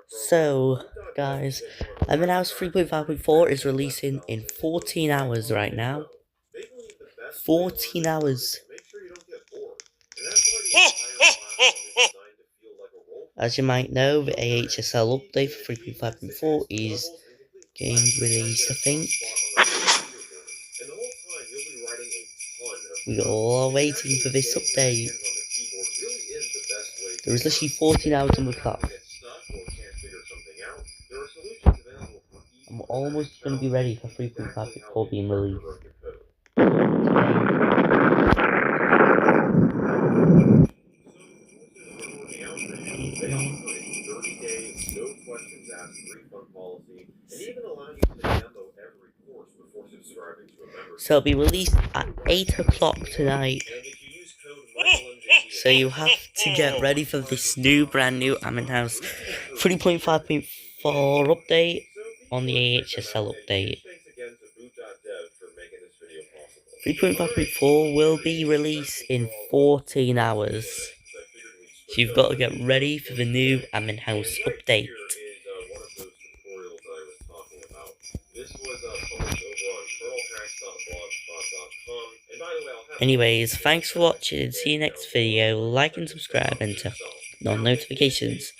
So, guys, AHSL 3.5.4 is releasing in 14 hours right now. 14 hours. As you might know, the AHSL update for 3.5.4 is getting released, I think. We all are waiting for this update. There is literally 14 hours on the clock. I'm almost going to be ready for 3.5.4 being released. So it'll be released at 8 o'clock tonight. So you have to get ready for this brand new AHSL 3.5.4 update on the AHSL update. 3.5.4 will be released in 14 hours. So you've got to get ready for the new AHSL update. Anyways, thanks for watching. See you next video. Like and subscribe and turn on notifications.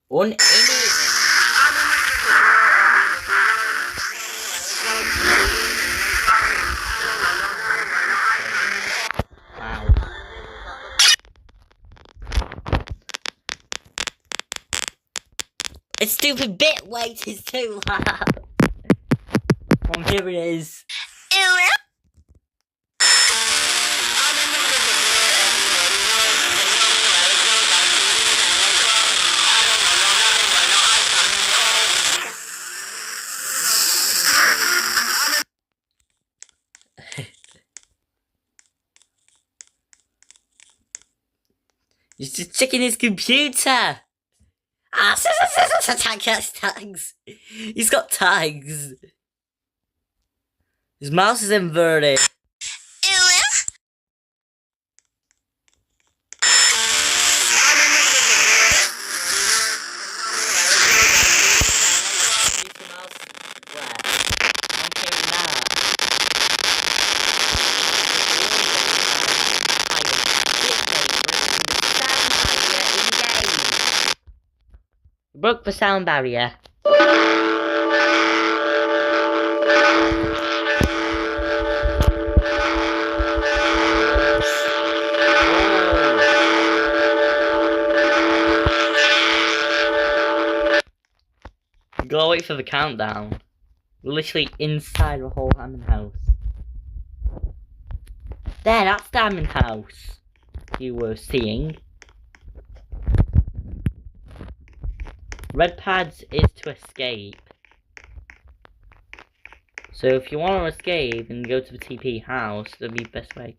On any a stupid bit wait is too loud. Here it is. He's just checking his computer. Tags. He's got tags. His mouse is inverted. Broke the sound barrier. Gotta wait for the countdown. We're literally inside the whole AHSL. There, that's the AHSL you were seeing. Red pads is to escape. So if you want to escape and go to the TP house, that'd be the best way.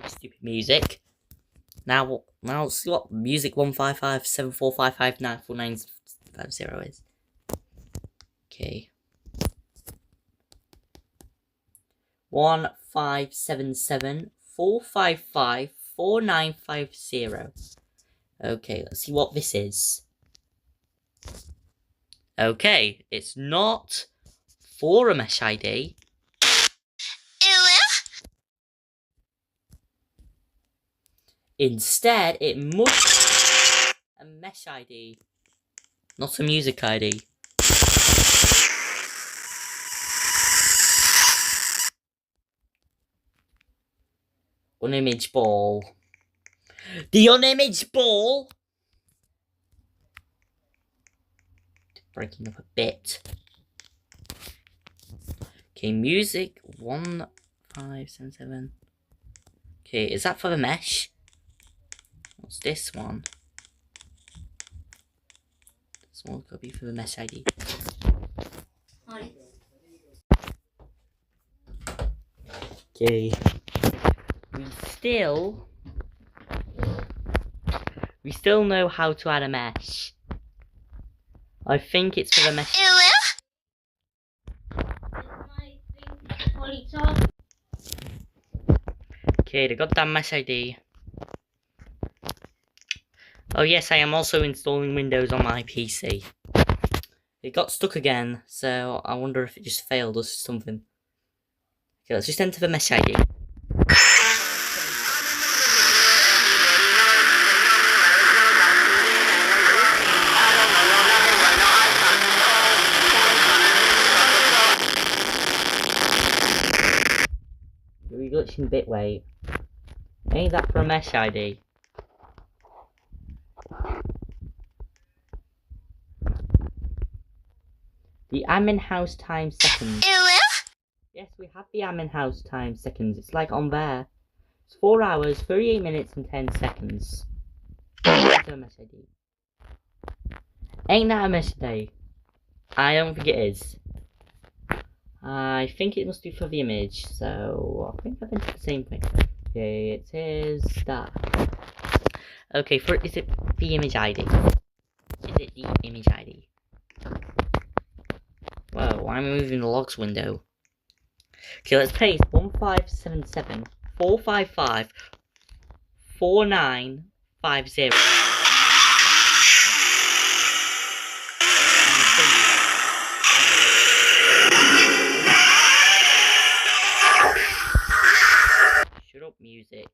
Stupid music. Now let's see what music 15574559490 is. Okay. 157745549550. Okay, let's see what this is. Okay, it's not for a mesh ID. Instead, it must be a mesh ID, not a music ID. Unimage ball. The unimage ball! Breaking up a bit. Okay, music 577. Okay, is that for the mesh? What's this one? This one could be for the mesh ID. Okay. We still know how to add a mesh. I think it's for the mesh. Okay, the goddamn mesh ID. Oh yes, I am also installing Windows on my PC. It got stuck again, so I wonder if it just failed or something. Okay, let's just enter the mesh ID. We're glitching bitway. Ain't that for a mesh ID? The admin house time seconds. Yes, we have the admin house time seconds. It's like on there. It's 4 hours, 38 minutes, and 10 seconds. That's a mesh ID. Ain't that a mesh ID? I don't think it is. I think it must be for the image, so I think I've entered the same thing. Okay, it is that. Okay, is it the image ID? Is it the image ID? Whoa, why am I moving the logs window? Okay, let's paste 1577 455 4950. Shut up, music.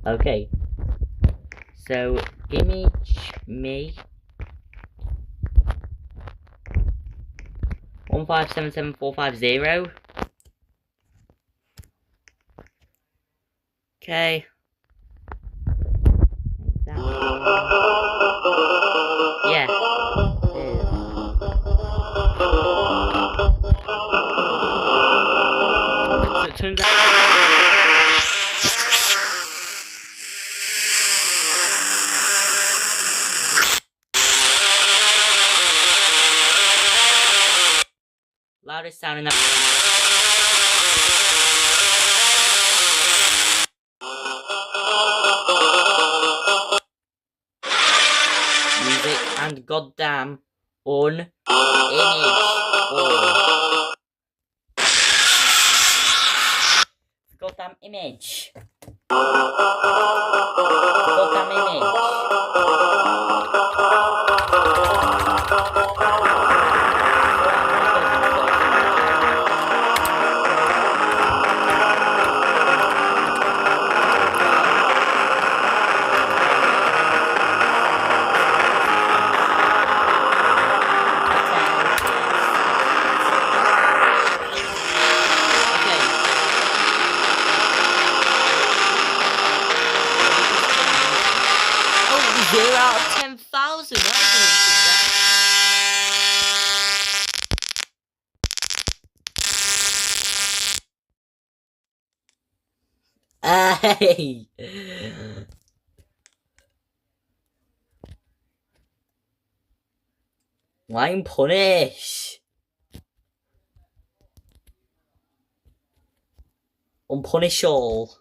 Okay. So, image me 1577450. Okay. Yeah. So it turns out. Loudest sound in that music and goddamn on image or goddamn image. Goddamn image. Zero out of 10,000. Hey! Line punish. Unpunish all.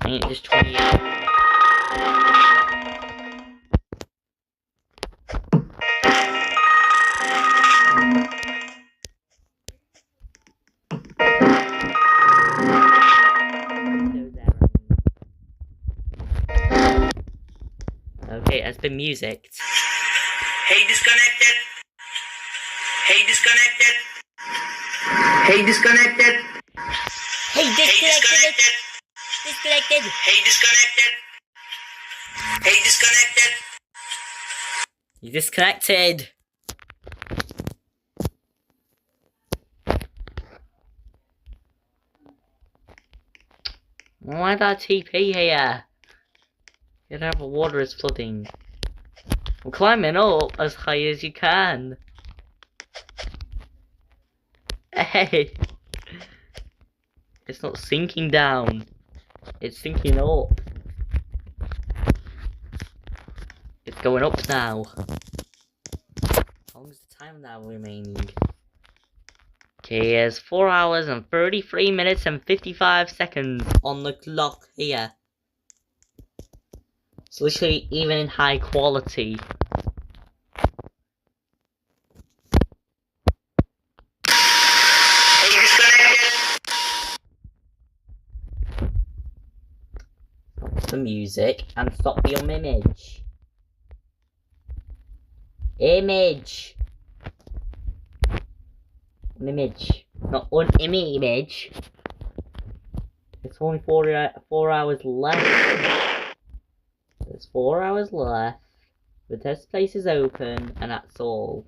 Ain't just 20 years. Okay, it has been musicked. Hey, disconnected. Hey, disconnected. Hey, disconnected. Hey, disconnected. Disconnected. Hey, disconnected. Hey, disconnected. You disconnected. Why that TP here? You know the water is flooding. I'm climbing up as high as you can. Hey! It's not sinking down. It's sinking up. It's going up now. How long is the time now remaining? Okay, it's 4 hours and 33 minutes and 55 seconds on the clock here. It's literally even in high quality. The music and stop the image. Image. An image, not an image. It's only 4 hours left. There's 4 hours left. The test place is open, and that's all.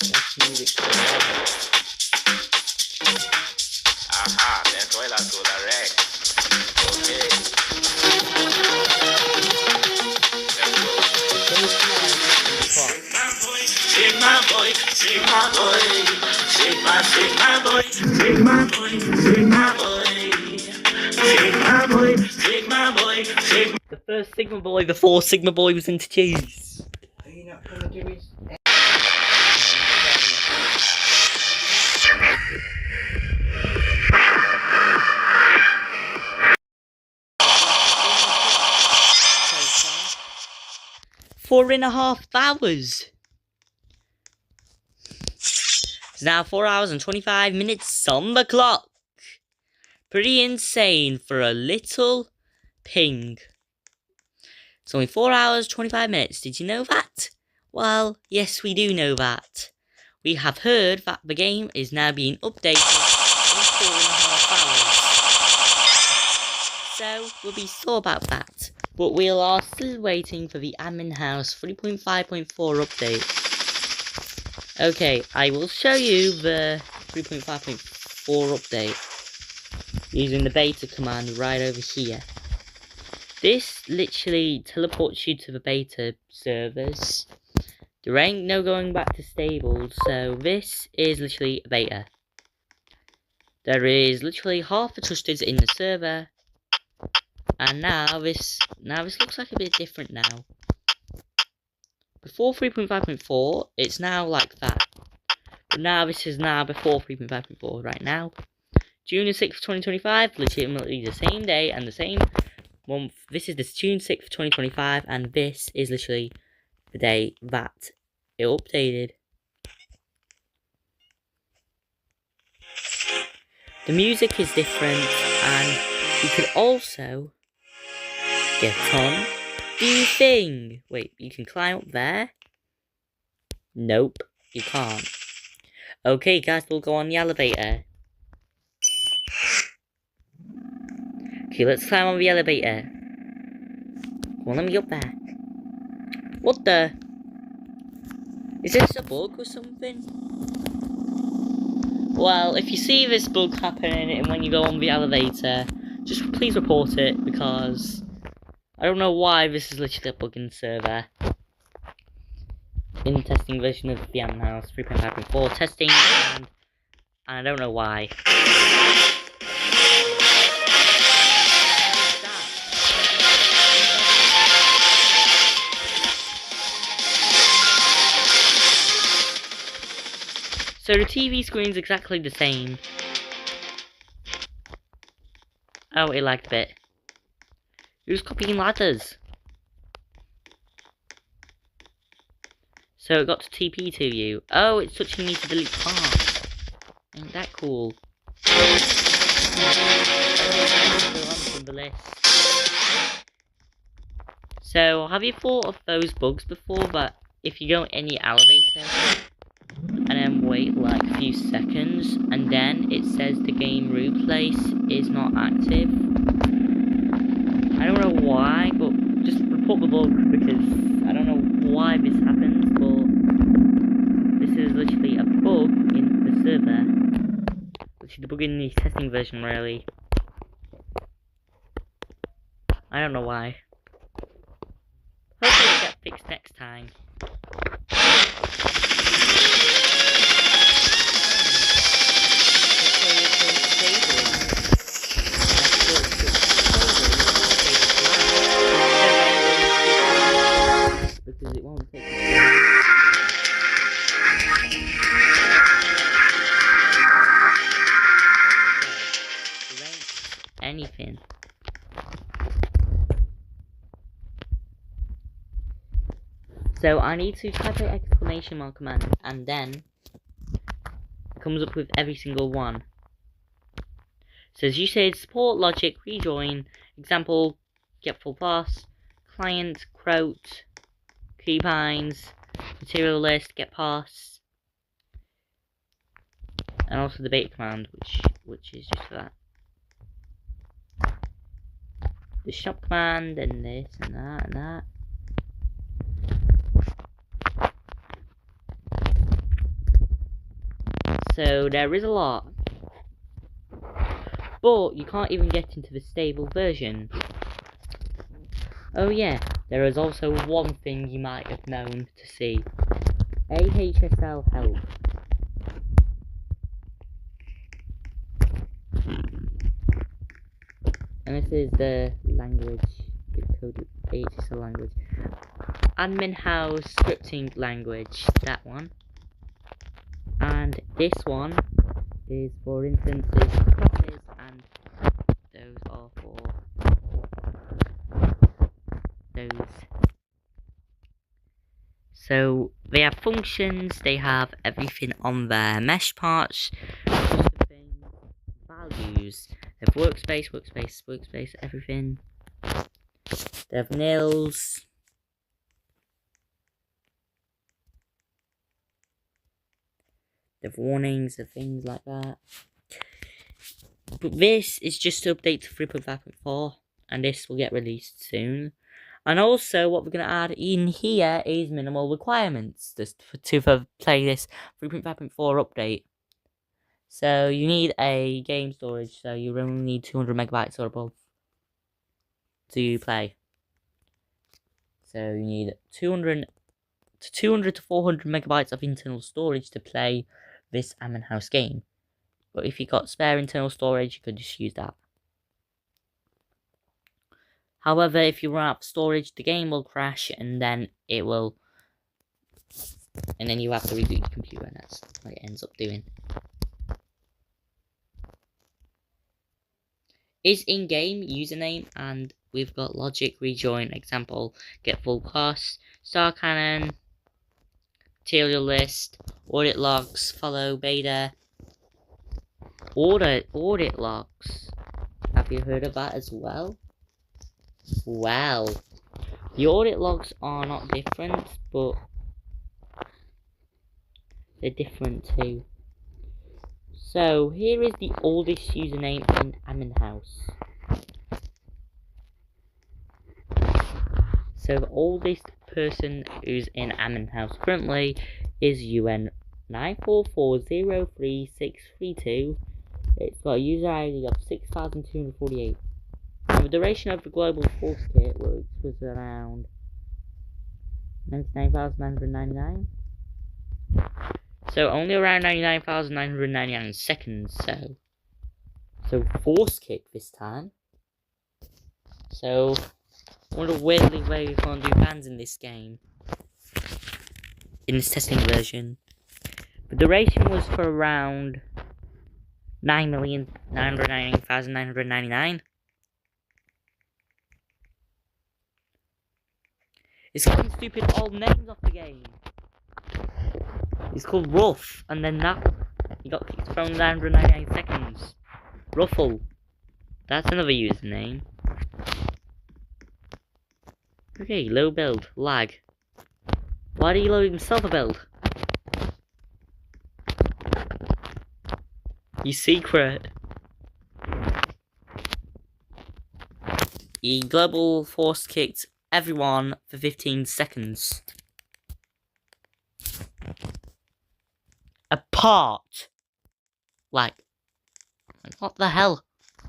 That's music. Ajá, dentro de la sola red. Okay. Take my boy, take my boy, take my boy, take my boy, take my boy, take my boy, take my boy, take my. The first Sigma boy before Sigma boy was introduced. Are you not gonna do his? Four and a half hours. It's now 4 hours and 25 minutes on the clock. Pretty insane for a little ping. It's only 4 hours, 25 minutes. Did you know that? Well, yes, we do know that. We have heard that the game is now being updated in 4.5 hours. So, we'll be sure about that. But we are still waiting for the Admin House 3.5.4 update. Okay, I will show you the 3.5.4 update using the beta command right over here. This literally teleports you to the beta servers. There ain't no going back to stable, so this is literally a beta. There is literally half the trusted in the server, and now this looks like a bit different now. Before 3.5.4, it's now like that. But now this is now before 3.5.4 right now. June 6th, 2025, legitimately the same day and the same month. This is the June 6th, 2025, and this is literally the day that it updated. The music is different, and you could also get on the thing. Wait, you can climb up there? Nope, you can't. Okay, guys, we'll go on the elevator. Okay, let's climb on the elevator. Come on, let me up there. What the? Is this a bug or something? Well, if you see this bug happening when you go on the elevator, just please report it, because I don't know why this is literally a bug in the server. In the testing version of the Admin House 3.5.4 testing, and I don't know why. So the TV screen's exactly the same. Oh, it lagged a bit. Who's copying ladders? So it got to TP to you. Oh, it's touching me to delete parts. Ain't that cool? So, have you thought of those bugs before, that if you go in any elevator and then wait like a few seconds and then it says the game replace is not active? I don't know why, but just report the bug, because I don't know why actually the bug in the testing version, really. I don't know why. Hopefully it'll get fixed next time. Because it won't take anything. So I need to type an exclamation mark command, and then it comes up with every single one. So as you said, support logic, rejoin, example, get full pass, client, quote, keybinds, material list, get pass, and also the beta command, which is just for that. The shop command, and this, and that, and that. So there is a lot. But you can't even get into the stable version. Oh yeah, there is also one thing you might have known to see. AHSL help. And this is the language, the code AHSL language. Admin house scripting language, that one. And this one is for instances, classes, and those are for those. So they have functions, they have everything on their mesh parts, things, values. They have workspace, workspace, workspace, everything. They have nils. They have warnings and things like that. But this is just to update to 3.5.4, and this will get released soon. And also, what we're going to add in here is minimal requirements to play this 3.5.4 update. So you need a game storage, so you only need 200 megabytes or above to play. So you need 200 to 400 megabytes of internal storage to play this Ammon House game. But if you got spare internal storage, you could just use that. However, if you run out of storage, the game will crash, and then it will, and then you have to reboot your computer, and that's what it ends up doing. Is in-game username, and we've got logic, rejoin, example, get full cost, star cannon, material list, audit logs, follow beta, audit logs. Have you heard of that as well? Wow. The audit logs are not different, but they're different too. So here is the oldest username in Ammon House. So the oldest person who's in Ammon House currently is UN 944036332. It's got a user ID of 6248. And the duration of the global force kit was around 99,999. So only around 99,999 seconds. So force kick this time. So I wonder weirdly where you can't do bans in this game. In this testing version. The duration was for around 9,999,999. It's getting stupid old names off the game. It's called Ruff, and then that he got kicked from 999 seconds. Ruffle. That's another username. Okay, low build, lag. Why do you load himself a build? You secret. He global force kicked everyone for 15 seconds. Apart. Like, What the hell?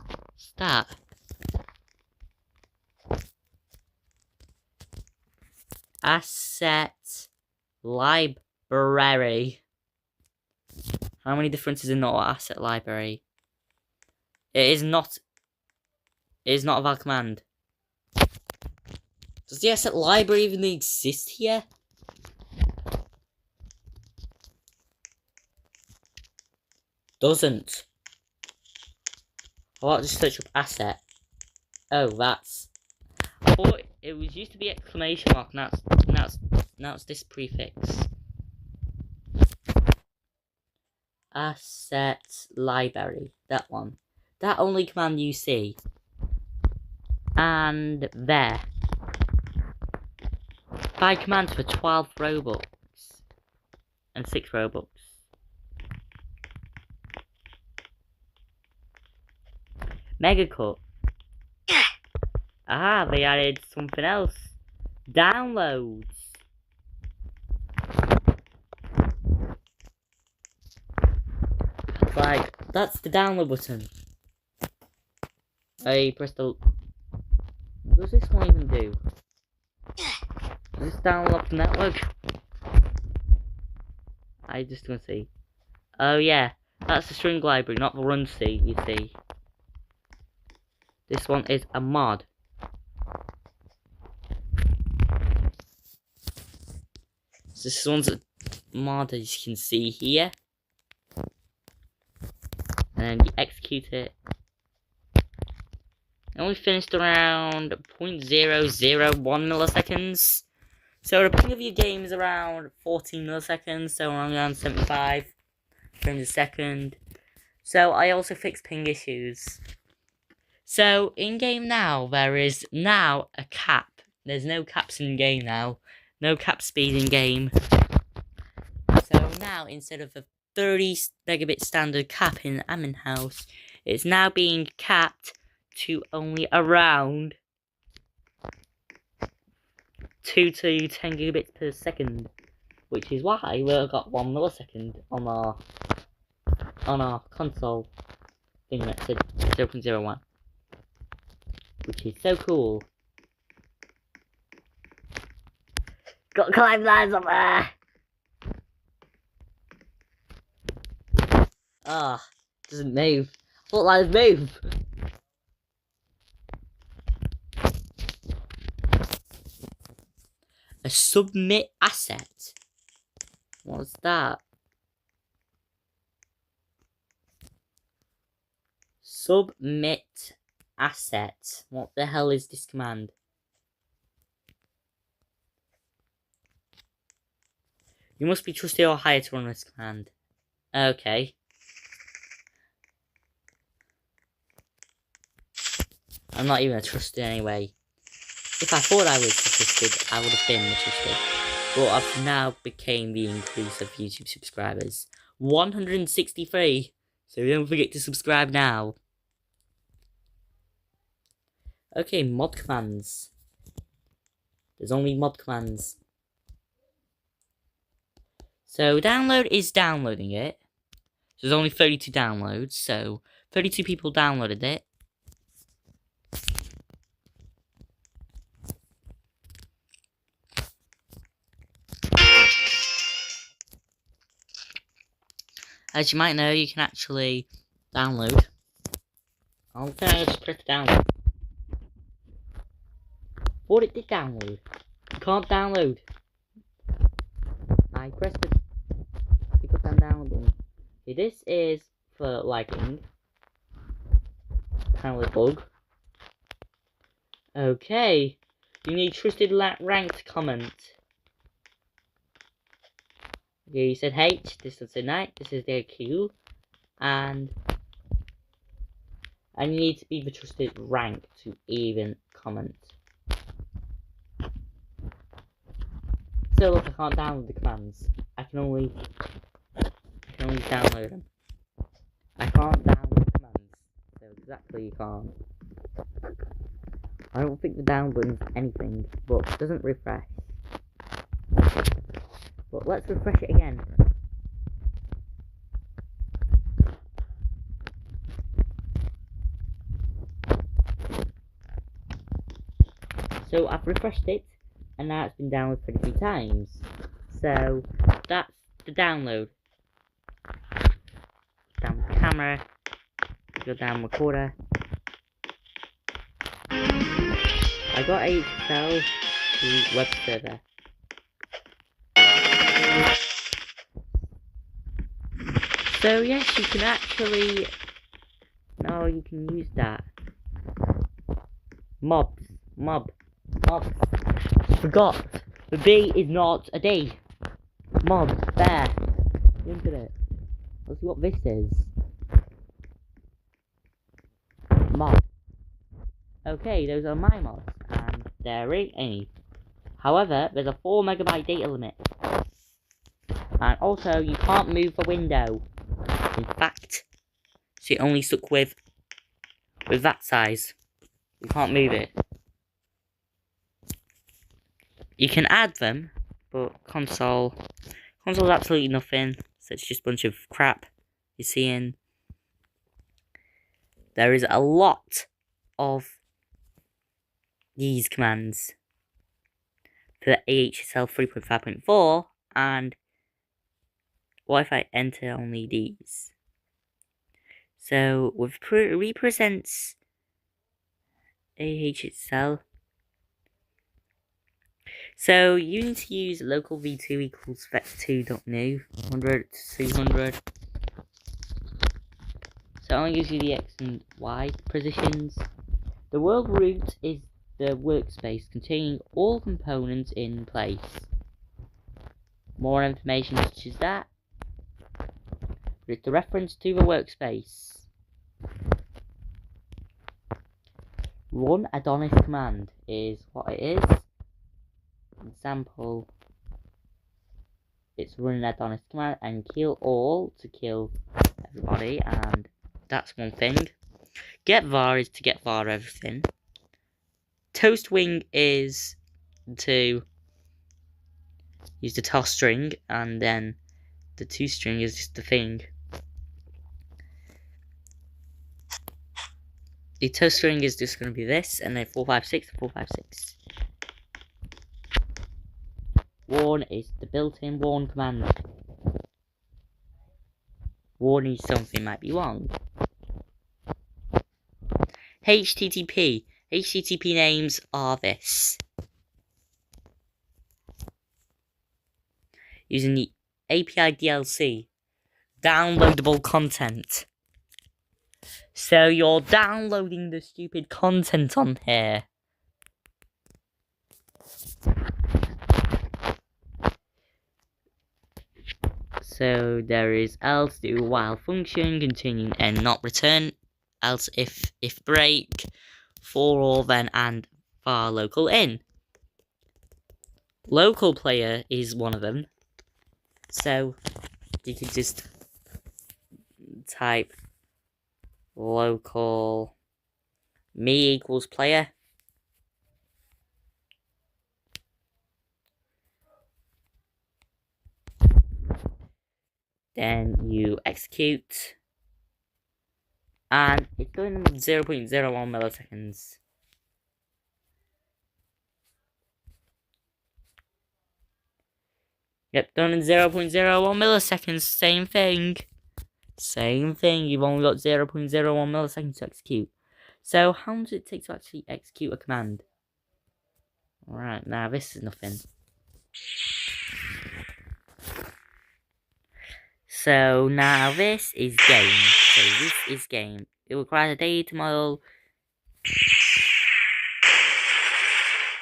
What's that? Asset library. How many differences in our asset library? It is not a valid command. Does the asset library even exist here? Doesn't. I'll just search up asset. Oh, that's. I thought it was used to be exclamation mark. Now it's this prefix. Asset library. That one. That only command you see. And there. 5 commands for 12 Robux. And 6 Robux. Mega cut. Ah, they added something else. Downloads. Like, that's the download button. I press the... What does this one even do? Does this download the network? I just want to see. Oh yeah, that's the string library, not the run C, you see. This one is a mod. So this one's a mod, as you can see here. And you execute it. It only finished around 0.001 milliseconds. So the ping of your game is around 14 milliseconds, so around 75 frames a second. So I also fixed ping issues. So in game now, there is now a cap. There's no caps in game now. No cap speed in game. So now, instead of a 30 megabit standard cap in admin house, it's now being capped to only around 2 to 10 gigabits per second, which is why we've got 1 millisecond on our console thing that said 0.01, which is so cool. Got to climb ladders up there. Ah, doesn't move. What ladders move? A submit asset. What's that? Submit asset. What the hell is this command? You must be trusted or hired to run this command. Okay. I'm not even trusted anyway. If I thought I was trusted, I would have been trusted. But I've now became the increase of YouTube subscribers. 163. So don't forget to subscribe now. Okay, mod commands. There's only mod commands. So download is downloading it. So there's only 32 downloads. So 32 people downloaded it. As you might know, you can actually download. I'll just press download. But it did download. You can't download. I pressed it because I'm downloading. Okay, this is for liking. Kind of a bug. Okay. You need trusted ranked comment. Okay, you said H, this is a night, this is their Q, and you need to be the trusted rank to even comment. So look, I can't download the commands. I can only download them. I can't download commands. So exactly you can't. I don't think the down button's anything, but it doesn't refresh. But let's refresh it again. So I've refreshed it, and now it's been downloaded 33 times. So that's the download. Down the camera, go down recorder. I got AHSL to web server. So yes, you can actually, no, you can use that. Mobs. Forgot. The B is not a D. Mobs, there. Look at it. Let's see what this is. Mob. Okay, those are my mods, and there ain't any. However, there's a 4 MB data limit. And also, you can't move the window. In fact, so you're only stuck with that size. You can't move it. You can add them, but console's absolutely nothing. So it's just a bunch of crap you're seeing. There is a lot of these commands for the AHSL 3.5.4, and what if I enter only these? So with represents AHSL. So you need to use local v2 equals vex2.new 100 to 200. So it only gives you the x and y positions. The world root is the workspace containing all components in place. More information such as that. It's the reference to the workspace. Run Adonis command is what it is. Example, it's run an Adonis command and kill all to kill everybody, and that's one thing. Get var is to get var everything. Toast wing is to use the toss string, and then the to string is just the thing. The toast string is just going to be this, and then 456 and 456. Warn is the built-in warn command. Warning something might be wrong. HTTP. HTTP names are this. Using the API DLC. Downloadable content. So you're downloading the stupid content on here. So there is else do while function continuing and not return, else if break, for all then and var local in. Local player is one of them. So you can just type local me equals player. Then you execute, and it's going in 0.01 milliseconds. Yep, done in 0.01 milliseconds, same thing. Same thing, you've only got 0.01 milliseconds to execute. So, how long does it take to actually execute a command? Alright, now this is nothing. So now this is game. So this is game. It requires a data model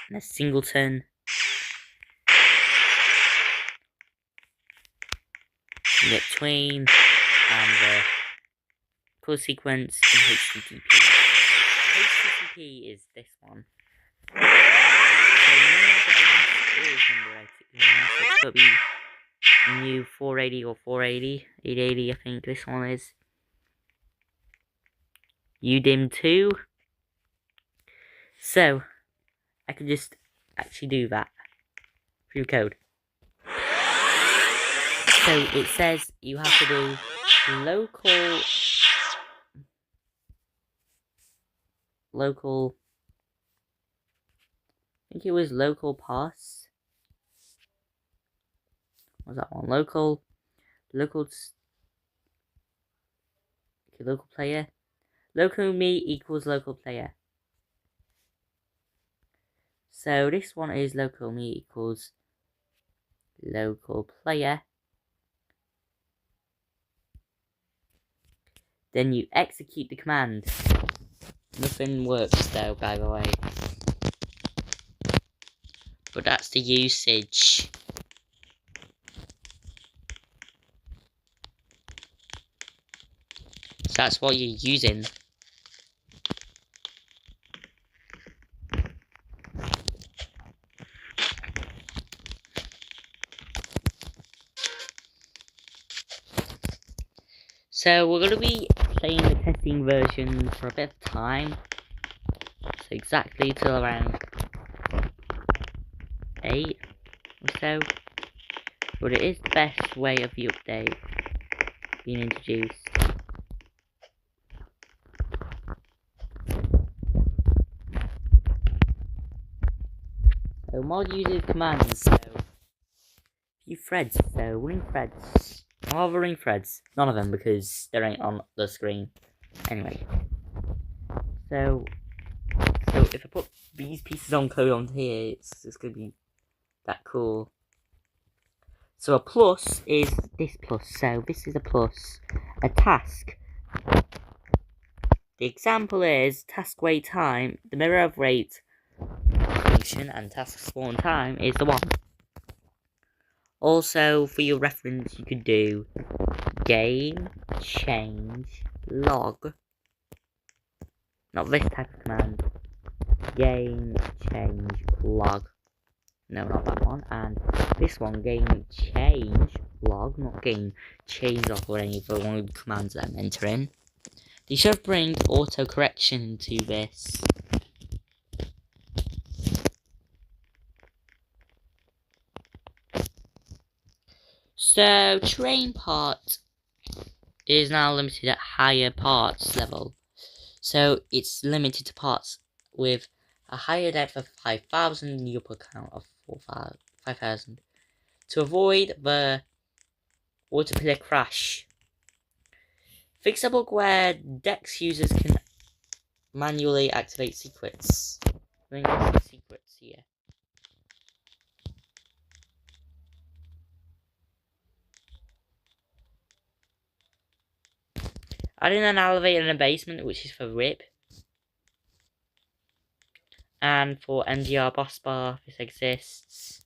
and a singleton. In between and the call sequence in HTTP. HTTP is this one. So it could be new 480 or 480, 880 I think this one is. UDIM 2. So I could just actually do that through code. So it says you have to do local think it was local pass. What was that one? Local player. Local me equals local player. So this one is local me equals local player. Then you execute the command. Nothing works though, by the way. But that's the usage. So that's what you're using. So we're going to be playing the testing version for a bit of time. So exactly till around 8 or so. But it is the best way of the update being introduced. So mod uses commands, so few threads, so running threads. All the running threads. None of them because they ain't on the screen. Anyway. So if I put these pieces on code onto here, it's gonna be that cool. So a plus is this plus, so this is a plus. A task. The example is task wait time, the mirror of wait function, and task spawn time is the one. Also, for your reference, you could do game change log. Not this type of command. Game change log. No, not that one. And this one, game change log, not game change log or any other one of the commands that I'm entering. They should bring auto correction to this. So train part is now limited at higher parts level. So it's limited to parts with a higher depth of 5,000 and the upper count of 5,000 to avoid the water crash. Fix a bug where Dex users can manually activate secrets. Bring some secrets here. Adding an elevator in a basement, which is for RIP. And for MDR boss bar, this exists.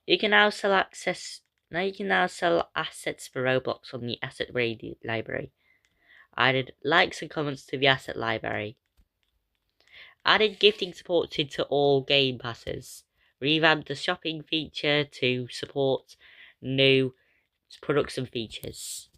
You can now sell assets for Roblox from the asset library. Added likes and comments to the asset library. Added gifting supported to all game passes. Revamped the shopping feature to support new products and features.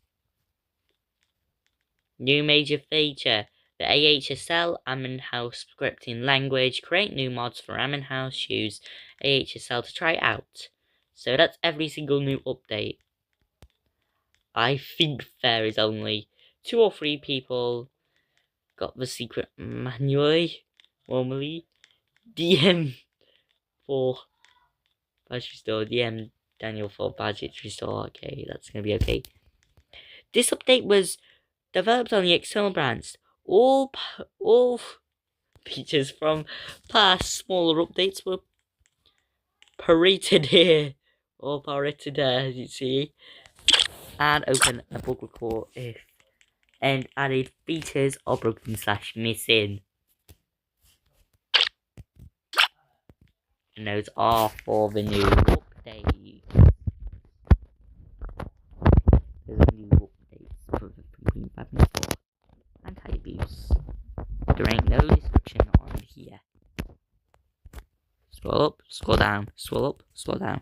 New major feature. The AHSL admin house scripting language. Create new mods for admin house. Use AHSL to try out. So that's every single new update. I think there is only 2 or 3 people got the secret manually. Normally. DM for badge restore. DM Daniel for budget restore. Okay, that's gonna be okay. This update was developed on the external branch. All features from past smaller updates were paraded here. Or paraded there, as you see. And open a bug report if and added features are broken / missing. And those are for the new update. There's a new update for the 3.5.4 anti-abuse. There ain't no description on here. Scroll up, scroll down, scroll up, scroll down.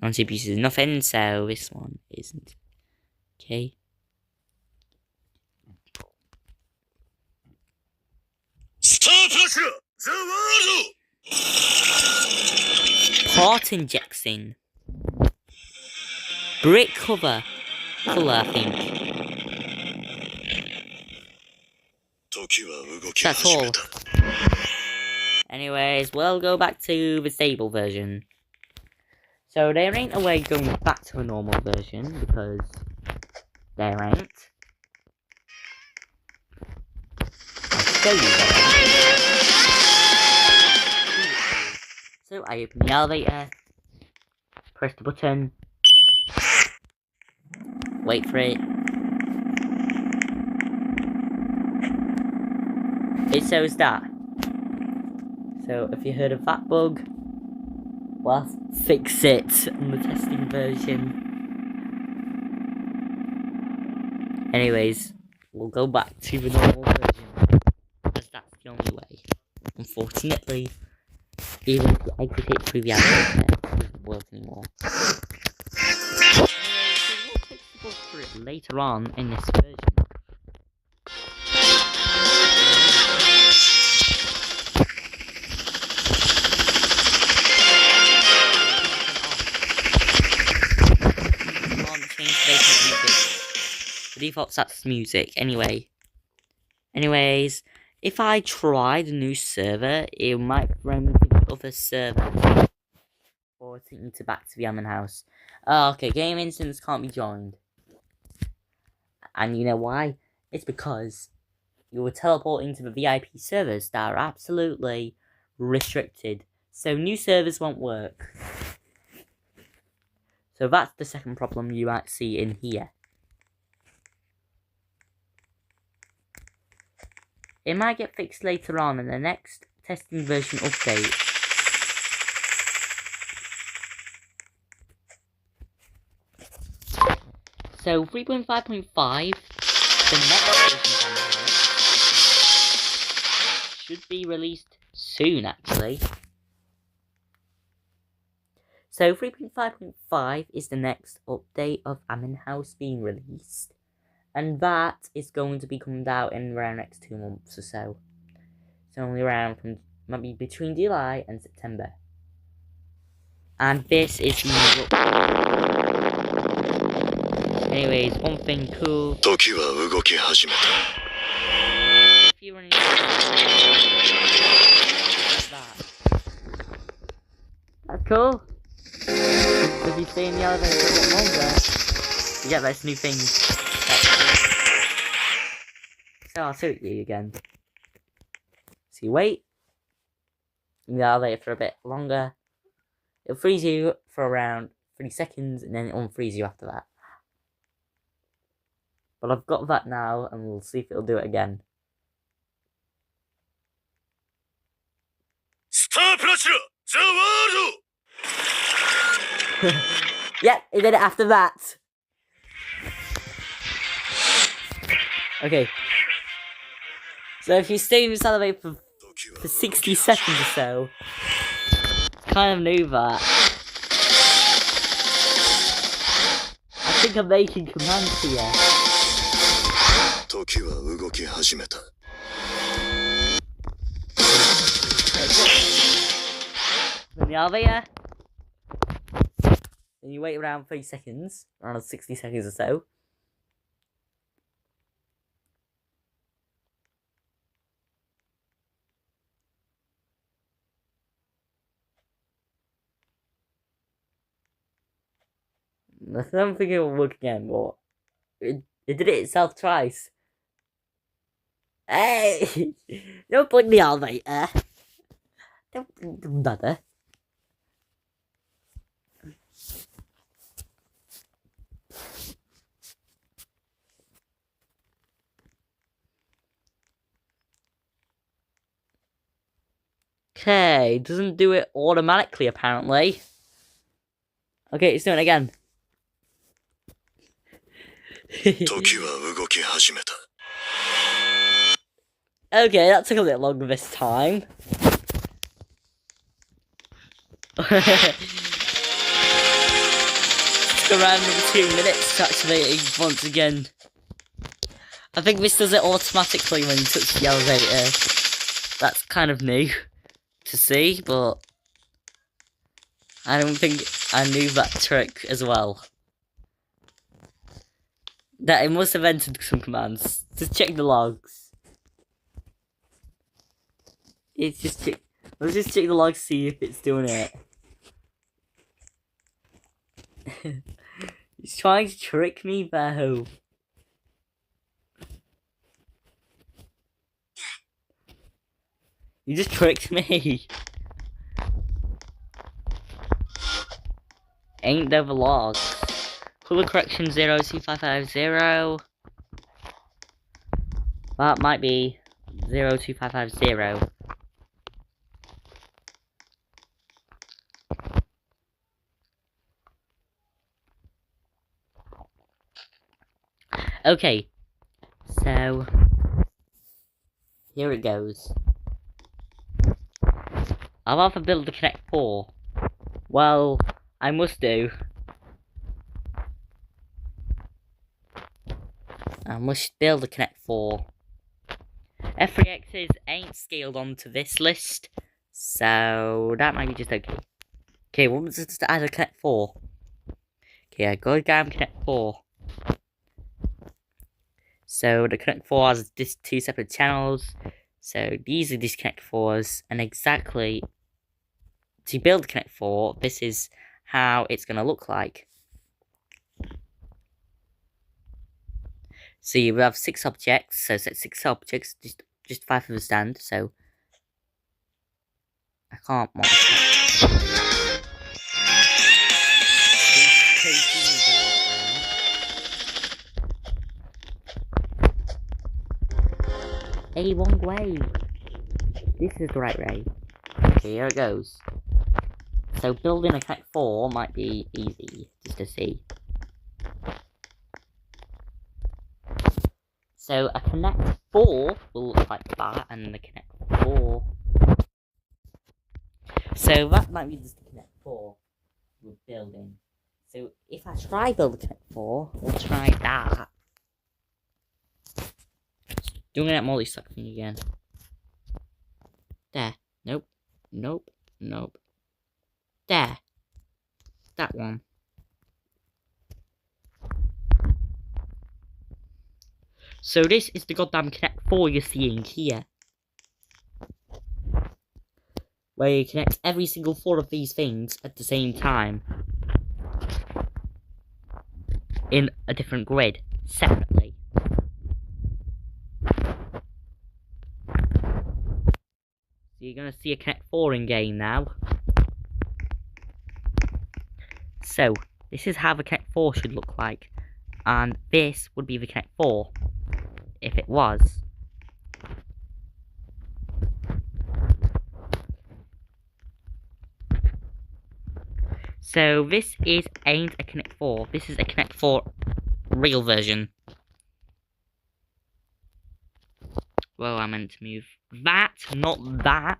Anti-abuse is nothing, so this one isn't. Okay. Part injecting. Brick color, I think. That's all. Anyways, we'll go back to the stable version. So there ain't a way going back to a normal version, because there ain't. I'll show you that. So I open the elevator, press the button, wait for it. It shows that. So if you heard of that bug, well, fix it on the testing version. Anyways, we'll go back to the normal version, as that's the only way. Unfortunately, even if you exit it through the elevator, it doesn't work anymore. Anyways, so we'll fix the bug for it later on in this version. The default stats music, anyway. Anyways, if I try the new server, it might throw me to the other server. Or take me back to the admin house. Okay, game instance can't be joined. And you know why? It's because you were teleporting to the VIP servers that are absolutely restricted. So new servers won't work. So that's the second problem you might see in here. It might get fixed later on in the next testing version update. So 3.5.5, the next version of should be released soon, actually. So 3.5.5 is the next update of Admin House being released. And that is going to be coming out in around next 2 months or so. It's only around from maybe between July and September. And this is the new update. Anyways, one thing cool. If you're running like that. That's cool. If you stay in the elevator for a bit longer, you get this new thing. So I'll show it you again. So you wait in the elevator for a bit longer. It'll freeze you for around 3 seconds and then it unfreeze you after that. But I've got that now and we'll see if it'll do it again. Yep, it did it after that. Okay. So if you stay in this elevator for 60 seconds or so, it's kind of new that. I think I'm making commands here. In the elevator. Then you wait around 30 seconds, around 60 seconds or so. I don't think it will work again, but it did it itself twice. Hey! Don't blink the elevator. Don't bother. Okay, doesn't do it automatically apparently. Okay, it's doing it again. Okay, that took a little longer this time. Took around another 2 minutes to activate it once again. I think this does it automatically when you touch the elevator. That's kind of new to see, but I don't think I knew that trick as well. That it must have entered some commands. Just check the logs. It's just check. Let's just check the log, see if it's doing it. He's trying to trick me, though. You just tricked me. Ain't there the logs? Color correction 02550. That might be 02550. Okay, so here it goes. I'll have to build the Connect 4. Well, I must do. I must build the Connect 4. F3X's ain't scaled onto this list, so that might be just okay. Okay, what was it to add a Connect 4? Okay, I go down Connect 4. So the Connect 4 has this 2 separate channels. So these are disconnect 4s, and exactly to build Connect 4, this is how it's gonna look like. So you have 6 objects, so set 6 objects, just 5 for the stand, so I can't multiply. Hey, wrong way. This is the right way. Okay, here it goes. So building a Connect 4 might be easy, just to see. So a Connect 4 will look like that, and the Connect 4. So that might be just the Connect 4 we're building. So if I try build a Connect 4, we'll try that. Doing that multi-sucking again. There. Nope. Nope. Nope. There. That one. So this is the goddamn Connect 4 you're seeing here. Where you connect every single 4 of these things at the same time. In a different grid. Separately. So you're gonna see a Connect 4 in game now. So, this is how the Connect 4 should look like. And this would be the Connect 4. If it was. So this ain't a Connect 4. This is a Connect 4 real version. Well, I meant to move that, not that.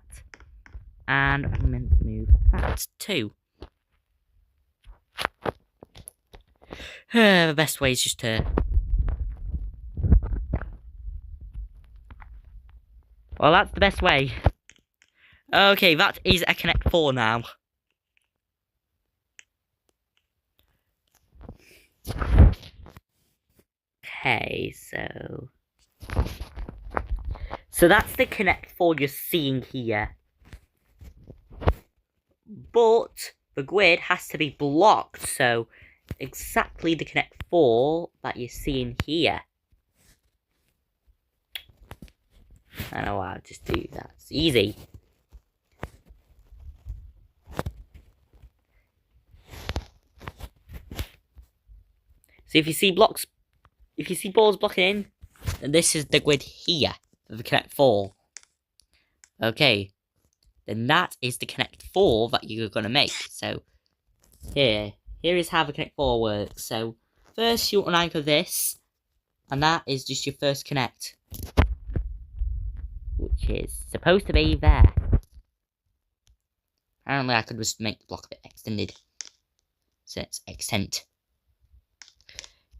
And I meant to move that too. The best way is just to... Well, that's the best way. Okay, that is a Connect 4 now. Okay, so that's the Connect 4 you're seeing here. But the grid has to be blocked, so exactly the Connect 4 that you're seeing here. I know I'll just do that. It's easy. So if you see balls blocking in, then this is the grid here for the Connect 4. Okay. Then that is the Connect 4 that you're gonna make. So here is how the Connect 4 works. So first you unanchor this, and that is just your first connect, which is supposed to be there. Apparently I could just make the block a bit extended. So it's extent.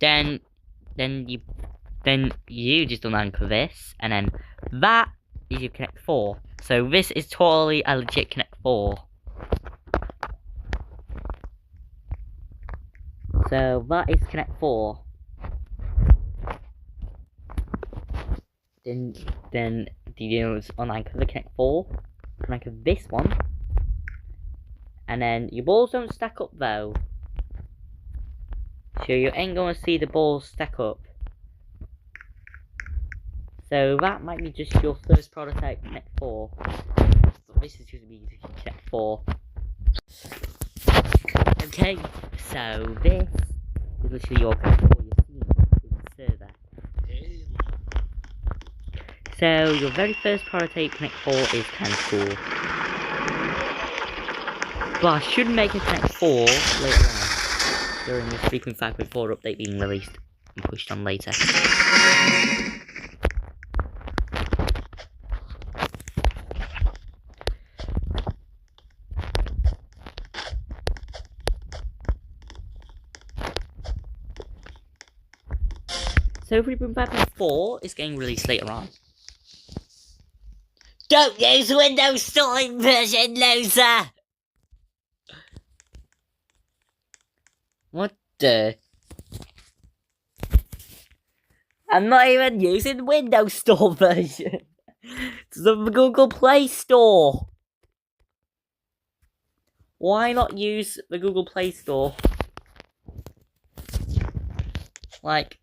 Then you just unanchor this, and then that is your Connect 4. So this is totally a legit Connect 4. So that is Connect 4. Then you unanchor the Connect 4. like this one. And then your balls don't stack up though. So you ain't gonna see the balls stack up. So that might be just your first prototype Connect 4. But this is just be Connect 4. Okay, so this is literally your Connect 4 you're seeing in the server. So your very first prototype Connect 4 is kind of cool. But I should make a Connect 4 later on, during the 3.5.4 update being released and pushed on later. So 3.5.4 is getting released later on. Don't use Windows Store version, loser! What the? I'm not even using Windows Store version. It's the Google Play Store. Why not use the Google Play Store? Like,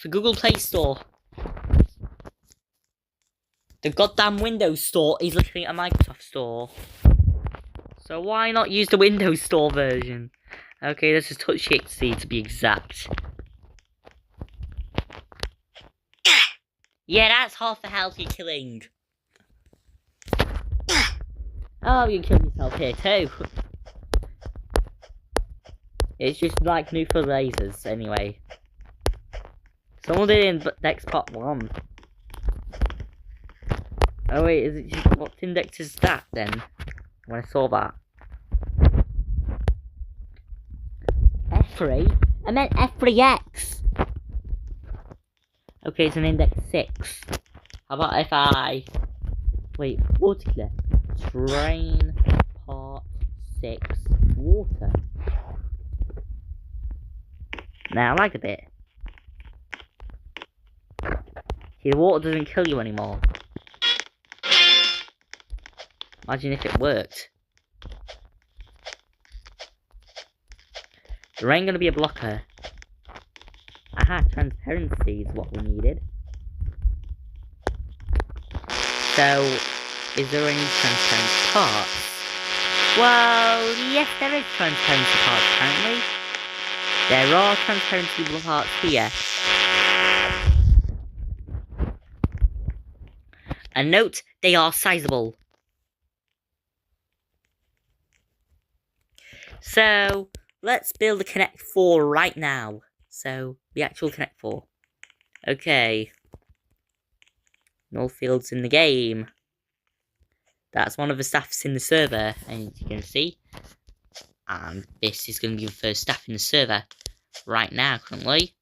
the Google Play Store. The goddamn Windows Store is literally a Microsoft Store. So why not use the Windows Store version? Okay, this is Touch XC to be exact. Yeah, that's half the health you're killing. Oh, you killed yourself here too. It's just like new for lasers, anyway. Someone did it in Dex Part 1. Oh wait, is it just what index is that then? When I saw that. F3? I meant F3X! Okay, it's an index 6. How about if I... Wait, water clear. Train part 6 water. Now I like a bit. See, the water doesn't kill you anymore. Imagine if it worked. There ain't gonna be a blocker. Aha, transparency is what we needed. So, is there any transparent parts? Well, yes, there is transparency parts apparently. There are transparency parts here. And note, they are sizable. So, let's build a Connect 4 right now. So, the actual Connect 4. Okay. No fields in the game. That's one of the staffs in the server, and you can see. And this is going to be the first staff in the server right now, currently.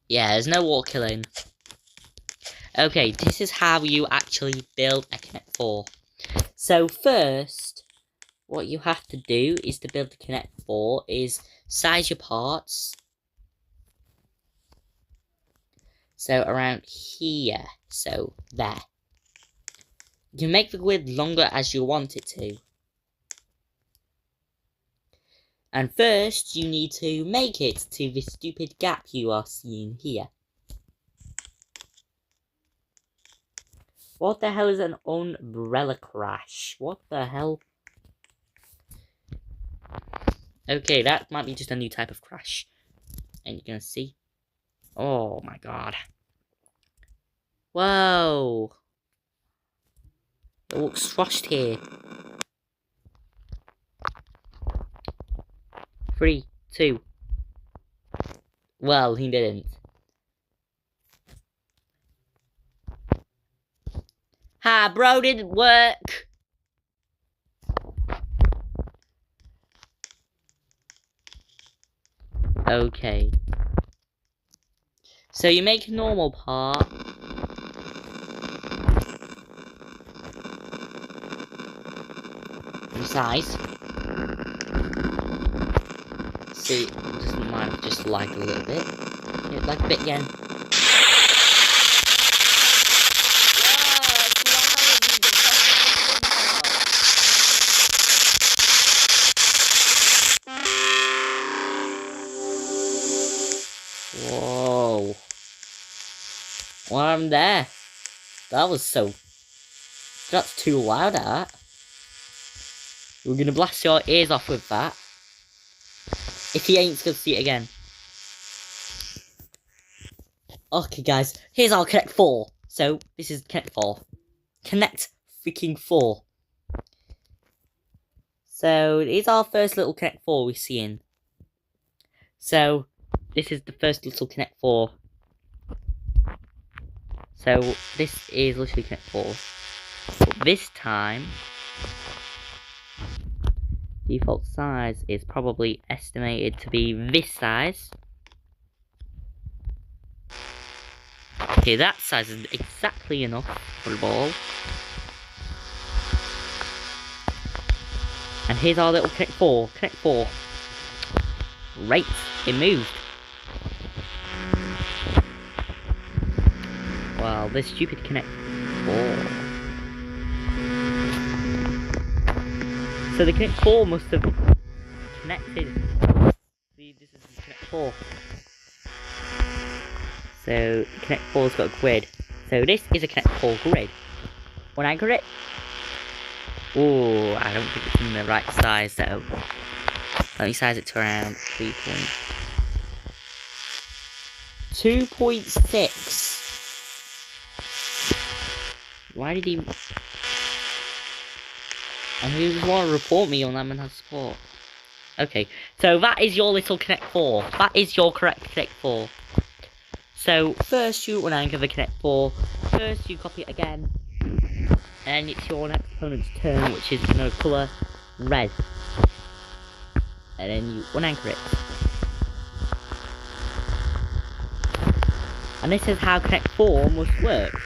Yeah, there's no water killing. Okay, this is how you actually build a Connect 4. So first, what you have to do is to build the Connect 4 is size your parts. So around here, so there. You can make the grid longer as you want it to. And first, you need to make it to this stupid gap you are seeing here. What the hell is an umbrella crash? What the hell? Okay, that might be just a new type of crash. And you're gonna see. Oh my god. Whoa. It looks frosted here. 3, 2. Well, he didn't. Ha, bro, didn't work. Okay. So you make a normal part. in size. See, it doesn't mind if just lag a little bit. Yeah, lag a bit again. Whoa. What happened there? That's too loud, that. We're gonna blast your ears off with that. If he ain't gonna see it again. Okay, guys, here's our Connect 4. So, this is Connect 4. Connect freaking 4. So, it's our first little Connect 4 we're seeing. So, this is the first little Connect 4. So, this is literally Connect 4. But this time, default size is probably estimated to be this size. Okay, that size is exactly enough for a ball. And here's our little Connect 4. Connect 4. Right, it moved. Well, this stupid Connect 4. So the Connect 4 must have connected. See, this is the Connect 4. So, Connect 4's got a grid. So this is a Connect 4 grid. When I anchor it... Ooh, I don't think it's in the right size though. Let me size it to around 2.6. Why did he... And he just want to report me on Admin House Support. Okay, so that is your little Connect 4. That is your correct Connect 4. So, first you unanchor the Connect 4, first you copy it again, and it's your next opponent's turn, which is going to colour red. And then you unanchor it. And this is how Connect 4 must work.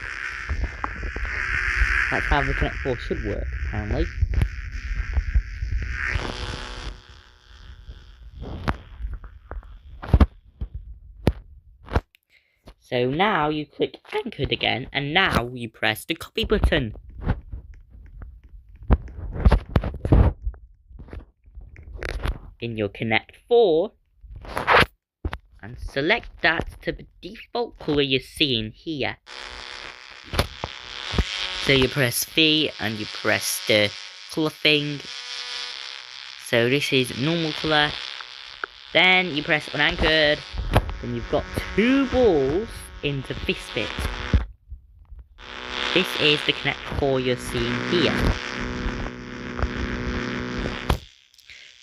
That's how the Connect 4 should work, apparently. So now you click anchored again, and now you press the copy button. In your Connect 4, and select that to the default colour you're seeing here. So you press V, and you press the colour thing. So this is normal colour. Then you press unanchored. Then you've got two balls into this bit. This is the Connect 4 you're seeing here.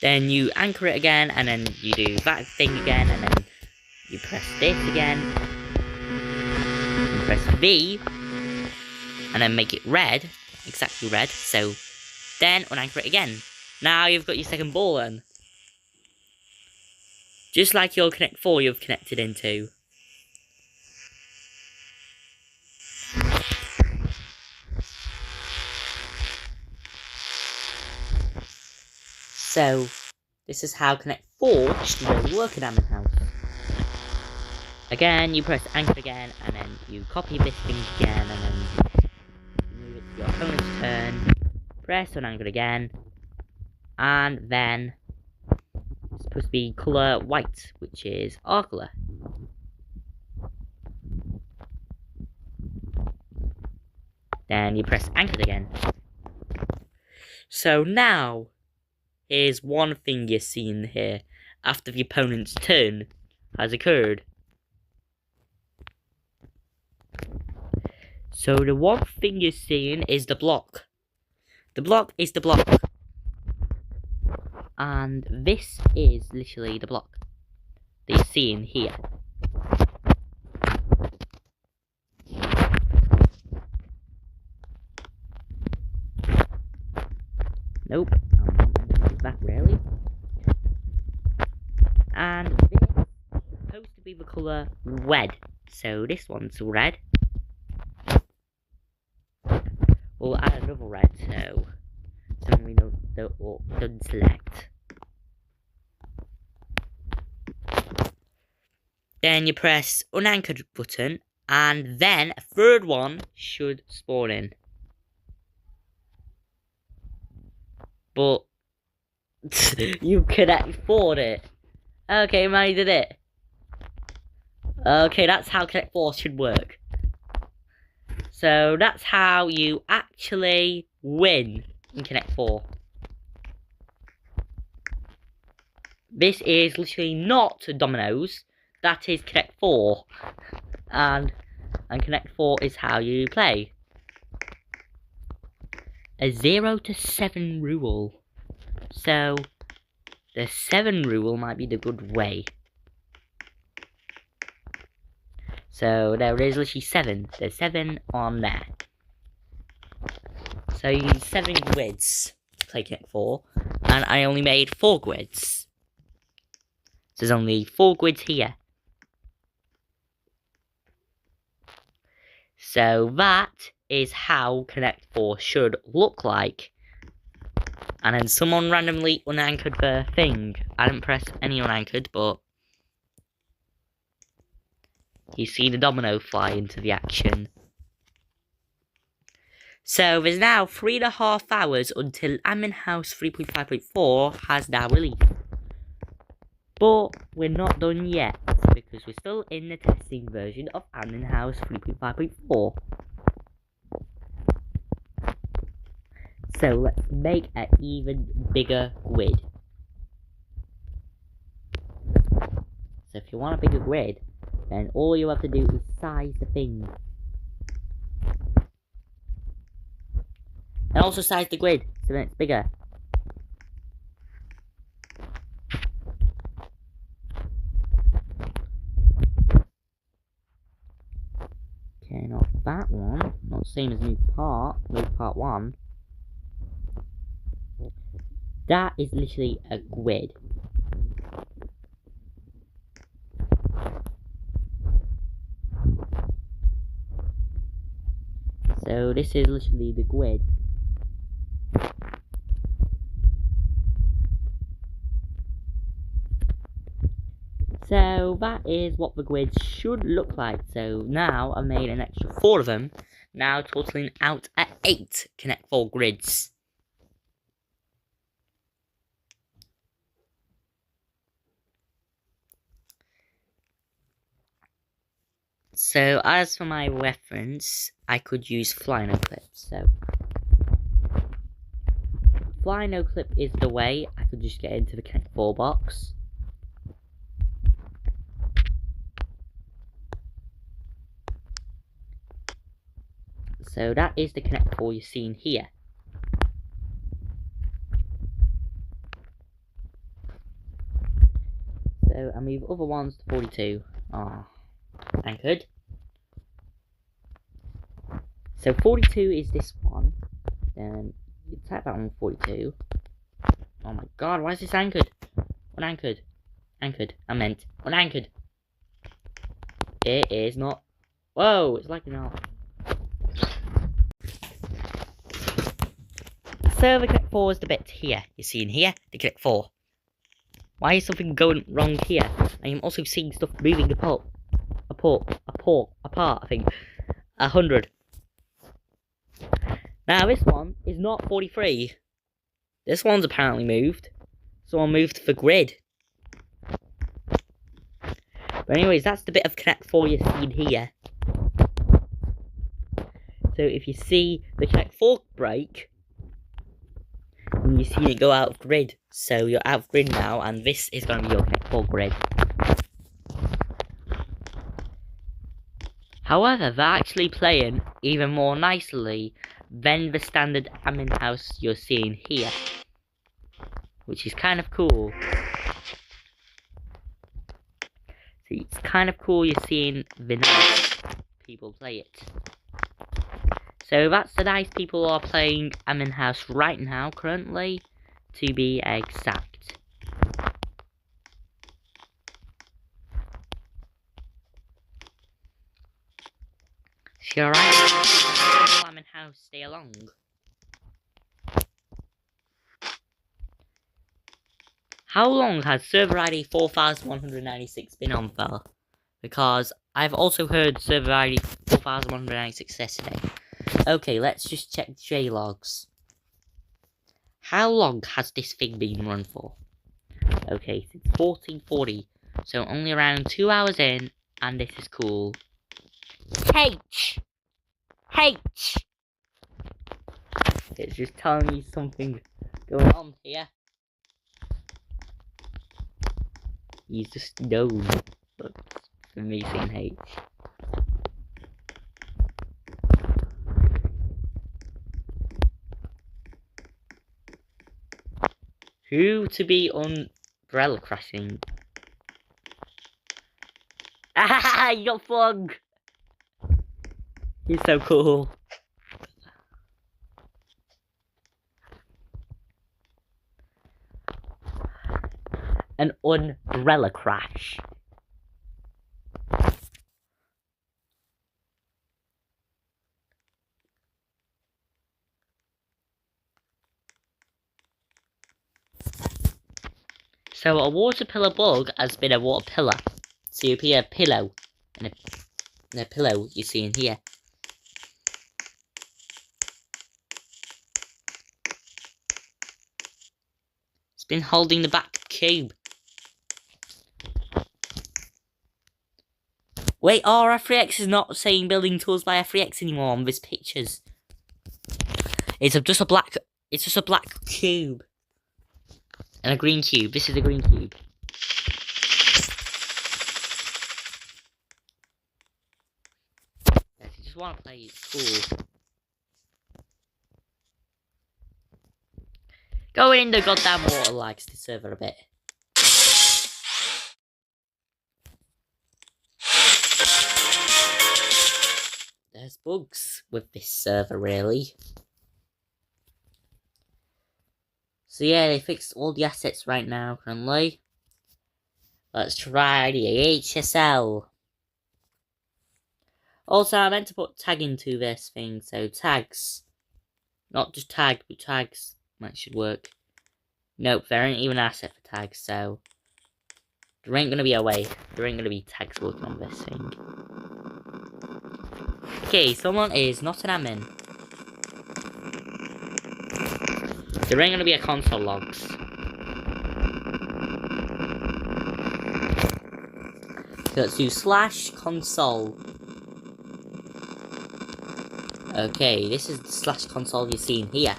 Then you anchor it again, and then you do that thing again, and then you press this again. You press V, and then make it red, exactly red. So then unanchor it again. Now you've got your second ball then. Just like your Connect 4 you've connected into. So, this is how Connect 4 should really work in Admin House. Again, you press anchor again, and then you copy this thing again, and then you move it to your opponent's turn. Press unanchor again, and then it's supposed to be colour white, which is our colour. Then you press anchored again. So now, here's one thing you're seeing here after the opponent's turn has occurred. So the one thing you're seeing is the block. The block is the block. And this is literally the block that you're seeing here. Nope, I'm not meant to do that really. And this is supposed to be the colour red. So this one's red. We'll add another red, so we don't Don't select. Then you press unanchored button, and then a third one should spawn in. But you connect for it. Okay, man, did it. Okay, that's how Connect 4 should work. So that's how you actually win in Connect 4. This is literally not Dominoes. That is Connect 4. And Connect 4 is how you play. A 0 to 7 rule. So the 7 rule might be the good way. So there is literally 7. There's 7 on there. So you need 7 grids to play Connect 4. And I only made 4 grids. So there's only 4 grids here. So that is how Connect 4 should look like. And then someone randomly unanchored the thing. I didn't press any unanchored, but you see the domino fly into the action. So there's now 3.5 hours until Admin House 3.5.4 has now released. But we're not done yet, because we're still in the testing version of Admin House 3.5.4. So let's make an even bigger grid. So if you want a bigger grid, then all you have to do is size the thing. And also size the grid, so then it's bigger. Okay, not that one. Not the same as move part 1. That is literally a grid. So this is literally the grid. So that is what the grid should look like. So now I made an extra 4 of them, now totaling out at 8 Connect 4 grids. So as for my reference, I could use Fly No Clip. So Fly No Clip is the way. I could just get into the Connect 4 box. So that is the Connect 4 you're seeing here. So I move other ones to 42. Ah, anchored. So 42 is this one. Then you tap that on 42. Oh my god, why is this anchored? Unanchored. Anchored. I meant unanchored. It is not. Whoa, it's like an So the Connect 4 is the bit here. You're seeing here, the Connect 4. Why is something going wrong here? I am also seeing stuff moving apart, I think. 100. Now this one is not 43. This one's apparently moved. Someone moved the grid. But anyways, that's the bit of Connect 4 you're seeing here. So if you see the Connect 4 break, and you see it go out of grid. So you're out of grid now, and this is going to be your Connect 4 grid. However, they're actually playing even more nicely than the standard admin house you're seeing here, which is kind of cool. So it's kind of cool you're seeing the nice people play it. So that's the nice people who are playing admin house right now, currently, to be exact. So you're right, admin house stay along. How long has server ID 4196 been on for? Because I've also heard server ID 4196 yesterday. Okay, let's just check JLogs. How long has this thing been run for? Okay, since 1440. So only around 2 hours in, and this is cool. H! It's just telling me something going on here. He's just known for me saying H. Who to be umbrella crashing? Ah, you got flung! He's so cool. An umbrella crash. So a water pillar bug has been a water pillar. So you be a pillow and a pillow you see in here. It's been holding the back cube. Wait, R3X is not saying building tools by R3X anymore on these pictures. It's just a black cube. And a green cube. This is a green cube. If you just want to play, it's cool. Going in the goddamn water lags the server a bit. There's bugs with this server, really. So yeah, they fixed all the assets right now, currently. Let's try the AHSL. Also, I meant to put tag into this thing, so tags. Not just tag, but tags. That should work. Nope, there ain't even an asset for tags, so... There ain't gonna be a way. There ain't gonna be tags working on this thing. Okay, someone is not an admin. There ain't gonna be a console logs. So let's do /console. Okay, this is the /console you're seeing here.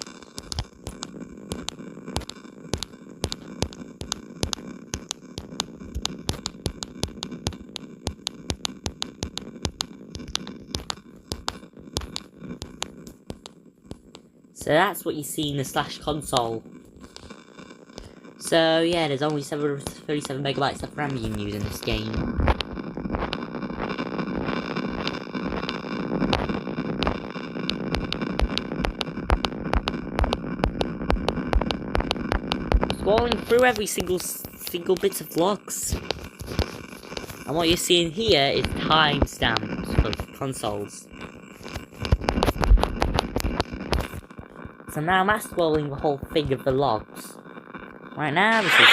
So that's what you see in the /console. So yeah, there's only 37 megabytes of RAM you can use in this game. Scrolling through every single bit of logs. And what you're seeing here is timestamps for consoles. So now I'm scrolling the whole thing of the logs. Right now, this is...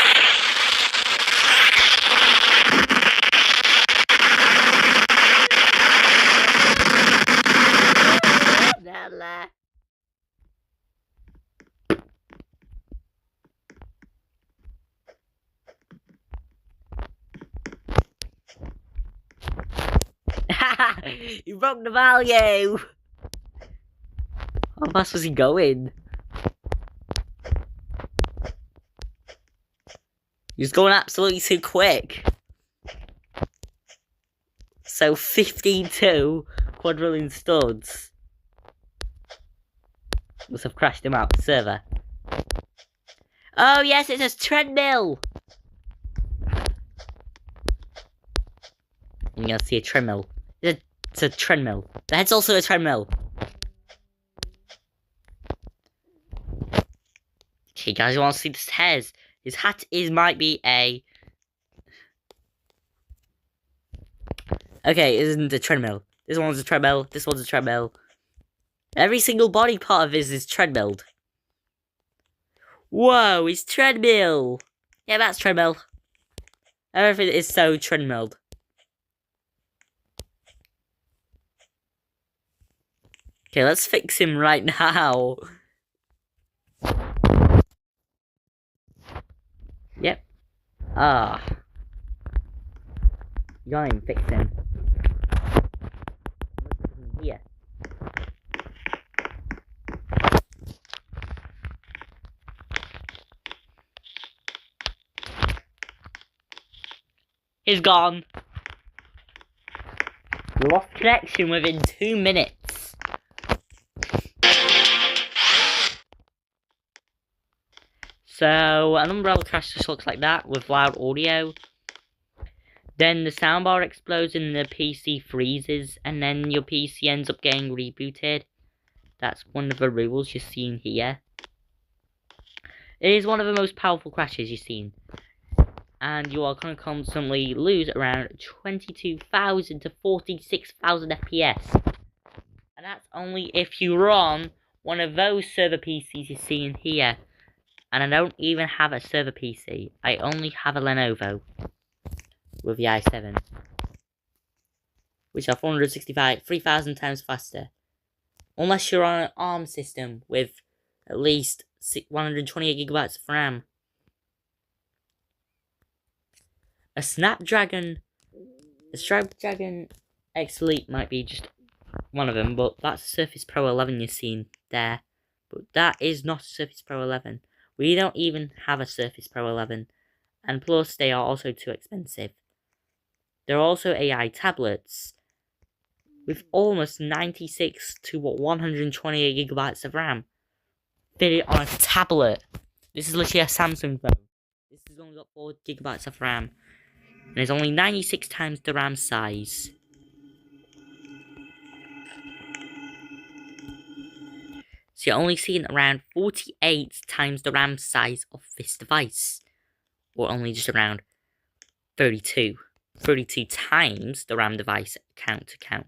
You broke the value! How fast was he going? He was going absolutely too quick. So 52 quadrillion studs must have crashed him out the server. Oh yes, it's a treadmill! You're gonna see a treadmill. It's a treadmill. That's also a treadmill. Okay guys, you wanna see this hairs? His hat might be a... Okay, it isn't a treadmill. This one's a treadmill, this one's a treadmill. Every single body part of this is treadmilled. Whoa, it's treadmill! Yeah, that's treadmill. Everything is so treadmilled. Okay, let's fix him right now. Yep. Ah. You can't even fix him. Here. He's gone. We lost connection within 2 minutes. So, an umbrella crash just looks like that with loud audio. Then the soundbar explodes and the PC freezes, and then your PC ends up getting rebooted. That's one of the rules you're seeing here. It is one of the most powerful crashes you've seen. And you are going to constantly lose around 22,000 to 46,000 FPS. And that's only if you run one of those server PCs you're seeing here. And I don't even have a server PC. I only have a Lenovo with the i7, which are 3,000 times faster. Unless you're on an ARM system with at least 128 gigabytes of RAM. A Snapdragon X Elite might be just one of them, but that's a Surface Pro 11 you've seen there. But that is not a Surface Pro 11. We don't even have a Surface Pro 11, and plus they are also too expensive. There are also AI tablets with almost 96 to 128 gigabytes of RAM. Fit it on a tablet. This is literally a Samsung phone. This has only got 4 gigabytes of RAM. And it's only 96 times the RAM size. So you're only seeing around 48 times the RAM size of this device. Or only just around 32 times the RAM device count to count.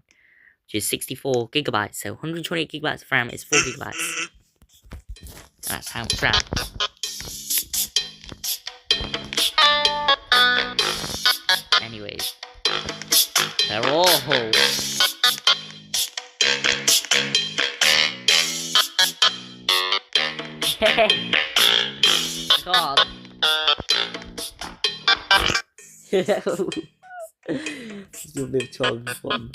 Which is 64 gigabytes. So 128 gigabytes of RAM is 4 gigabytes. That's how much RAM. Anyways, they're awful. God. This will be 12 fun.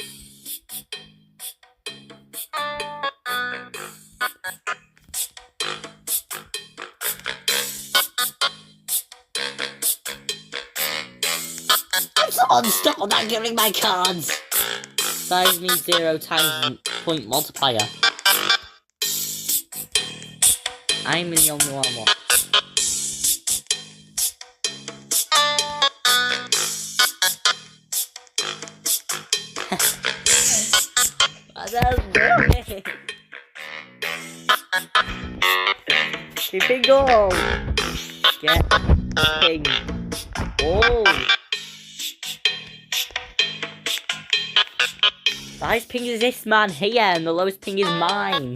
Someone stop not giving my cards! Size means 0 times point multiplier. I'm the only one watch. Keeping goal! Get ping. Oh! The highest ping is this man here, and the lowest ping is mine.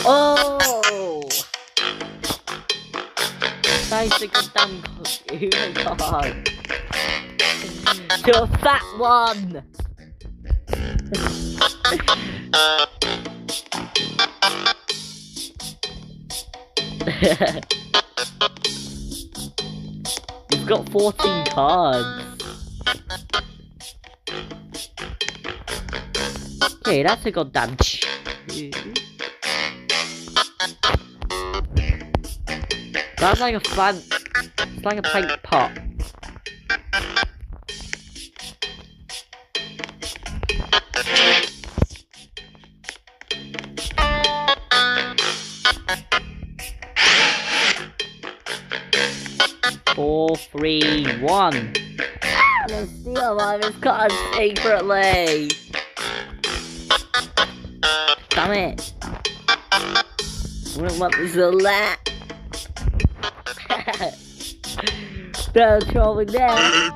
Oh! Size the goddamn god. You're a fat one! You've got 14 cards. Okay, that's a goddamn That's like a fun. It's like a pint pot. Four, 3, 1. I'm gonna steal one of his cards secretly. Damn it! Wouldn't want this little that. No trouble there.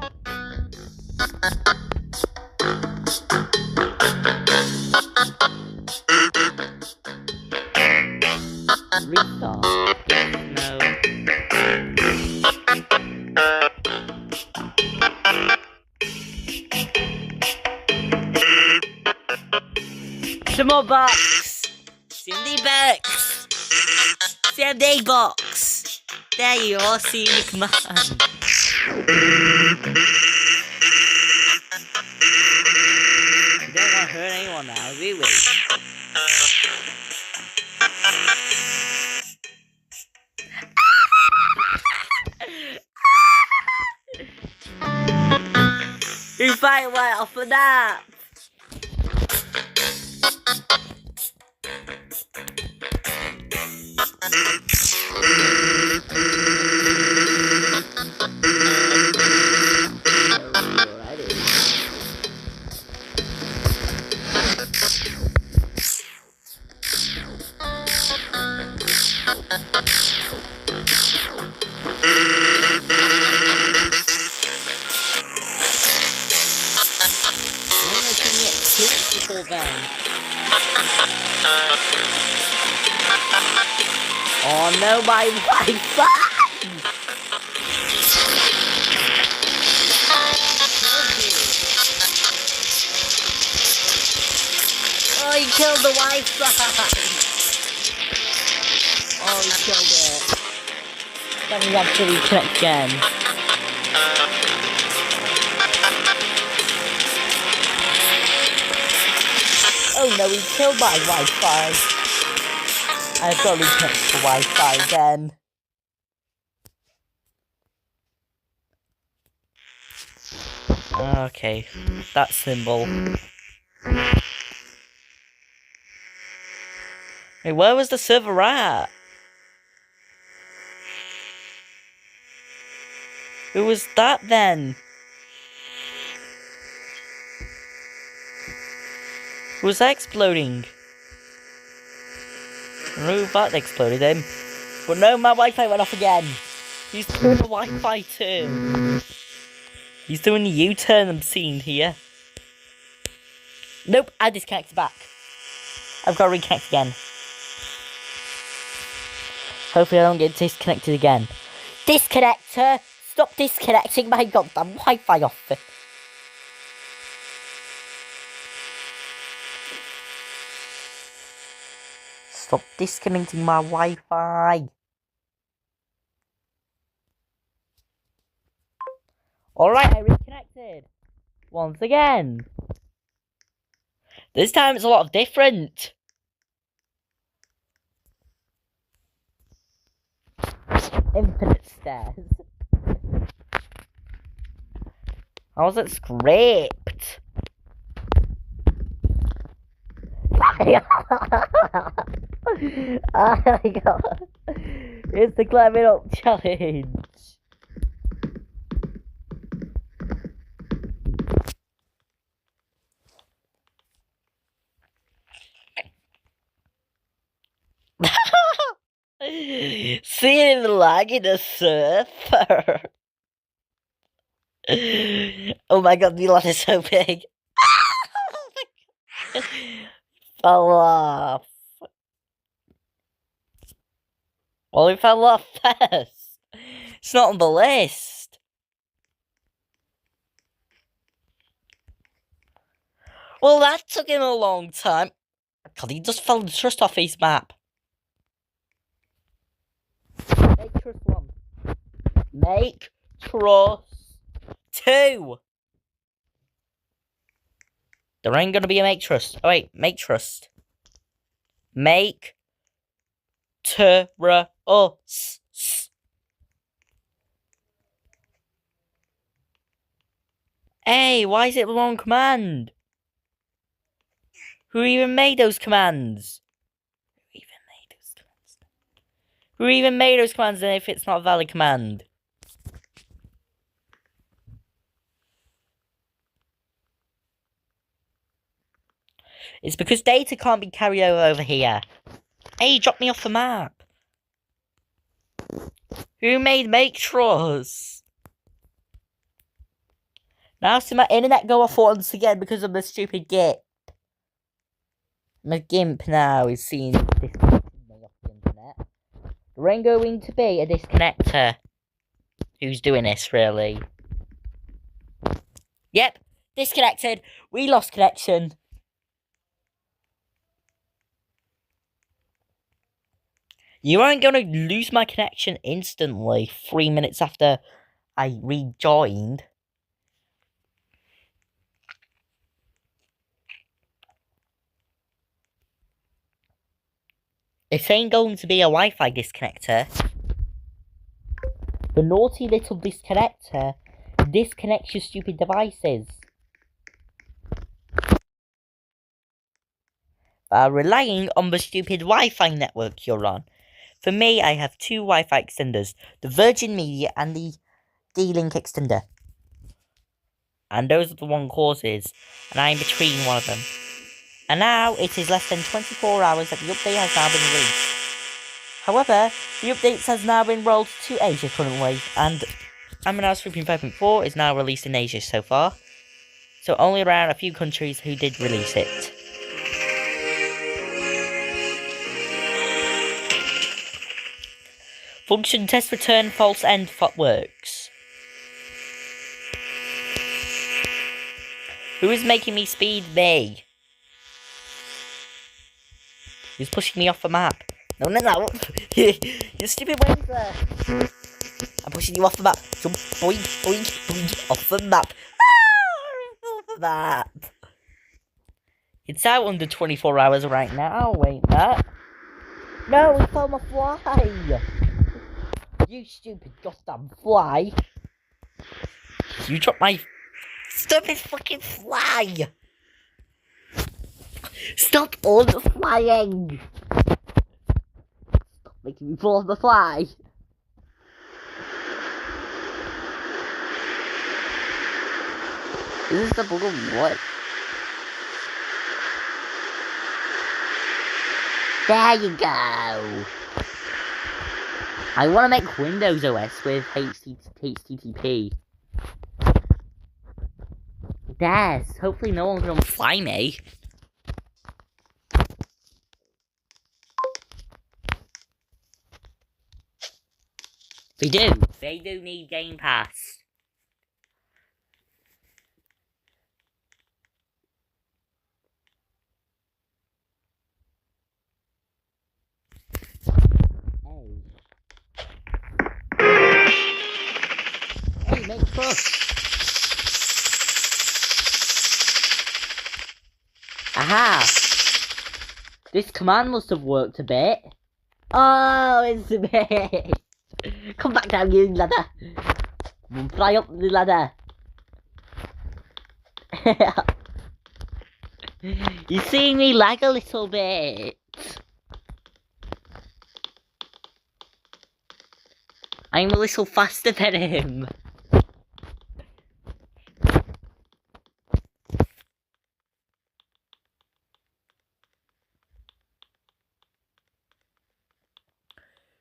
Restart. No. Some more box. CMD box. CMD box. There you are, see the command. We don't want to hurt anyone now, do we? You fight right off the that. Oh no, my Wi-Fi! Oh, he killed the Wi-Fi! Oh, he killed it. Let me actually connect again. Oh no, he killed my Wi-Fi. I've got to reconnect the Wi-Fi again. Okay, that symbol. Hey, where was the server at? Who was that then? Who was that exploding? I don't know if that exploded him. But no, my Wi-Fi went off again. He's doing the Wi-Fi turn. He's doing the U-turn I'm seeing here. Nope, I disconnected back. I've got to reconnect again. Hopefully I don't get disconnected again. Disconnector! Stop disconnecting my goddamn Wi-Fi off it. Stop disconnecting my Wi-Fi. Alright, I reconnected. Once again. This time it's a lot different. Infinite stairs. How's it scraped? Oh my god. It's the climbing up challenge. Seeing the lag in a surfer. Oh my god, the lot is so big. Fell off. Well, he fell off first. It's not on the list. Well, that took him a long time. God, he just fell the trust off his map. Make trust 1. Make trust 2. There ain't gonna be a make trust. Oh wait, make trust. Make trust. Hey, why is it the wrong command? Who even made those commands? Who even made those commands then if it's not a valid command? It's because data can't be carried over here. Hey, drop me off the map. Who made make trust? Now see my internet go off once again because of the stupid gimp. My gimp now is seeing disconnecting me off the internet. There ain't going to be a disconnector. Who's doing this, really? Yep, disconnected. We lost connection. You aren't gonna lose my connection instantly 3 minutes after I rejoined. It ain't going to be a Wi-Fi disconnector. The naughty little disconnector disconnects your stupid devices. By relying on the stupid Wi-Fi network you're on. For me, I have two Wi-Fi extenders, the Virgin Media and the D-Link extender. And those are the one courses, and I'm between one of them. And now, it is less than 24 hours that the update has now been released. However, the update has now been rolled to Asia currently, and AHSL 3.5.4 is now released in Asia so far. So only around a few countries who did release it. Function test return false end works. Who is making me speed me? Who's pushing me off the map? No, no, no. You stupid waver. I'm pushing you off the map. Jump, boink, boink, boink, off the map. Ah, off the map. It's out under 24 hours right now, ain't that? No, we found my fly. You stupid goddamn fly. You dropped my stupid fucking fly. Stop all the flying. Stop making me fall on the fly. Is this the bug of what? There you go. I want to make Windows OS with HTTP. Yes, hopefully no one's gonna fly me. They do need Game Pass. Hey, make trust. Aha! This command must have worked a bit. Oh, it's a bit. Come back down, you ladder. Fly up the ladder. You see me lag a little bit. I'm a little faster than him.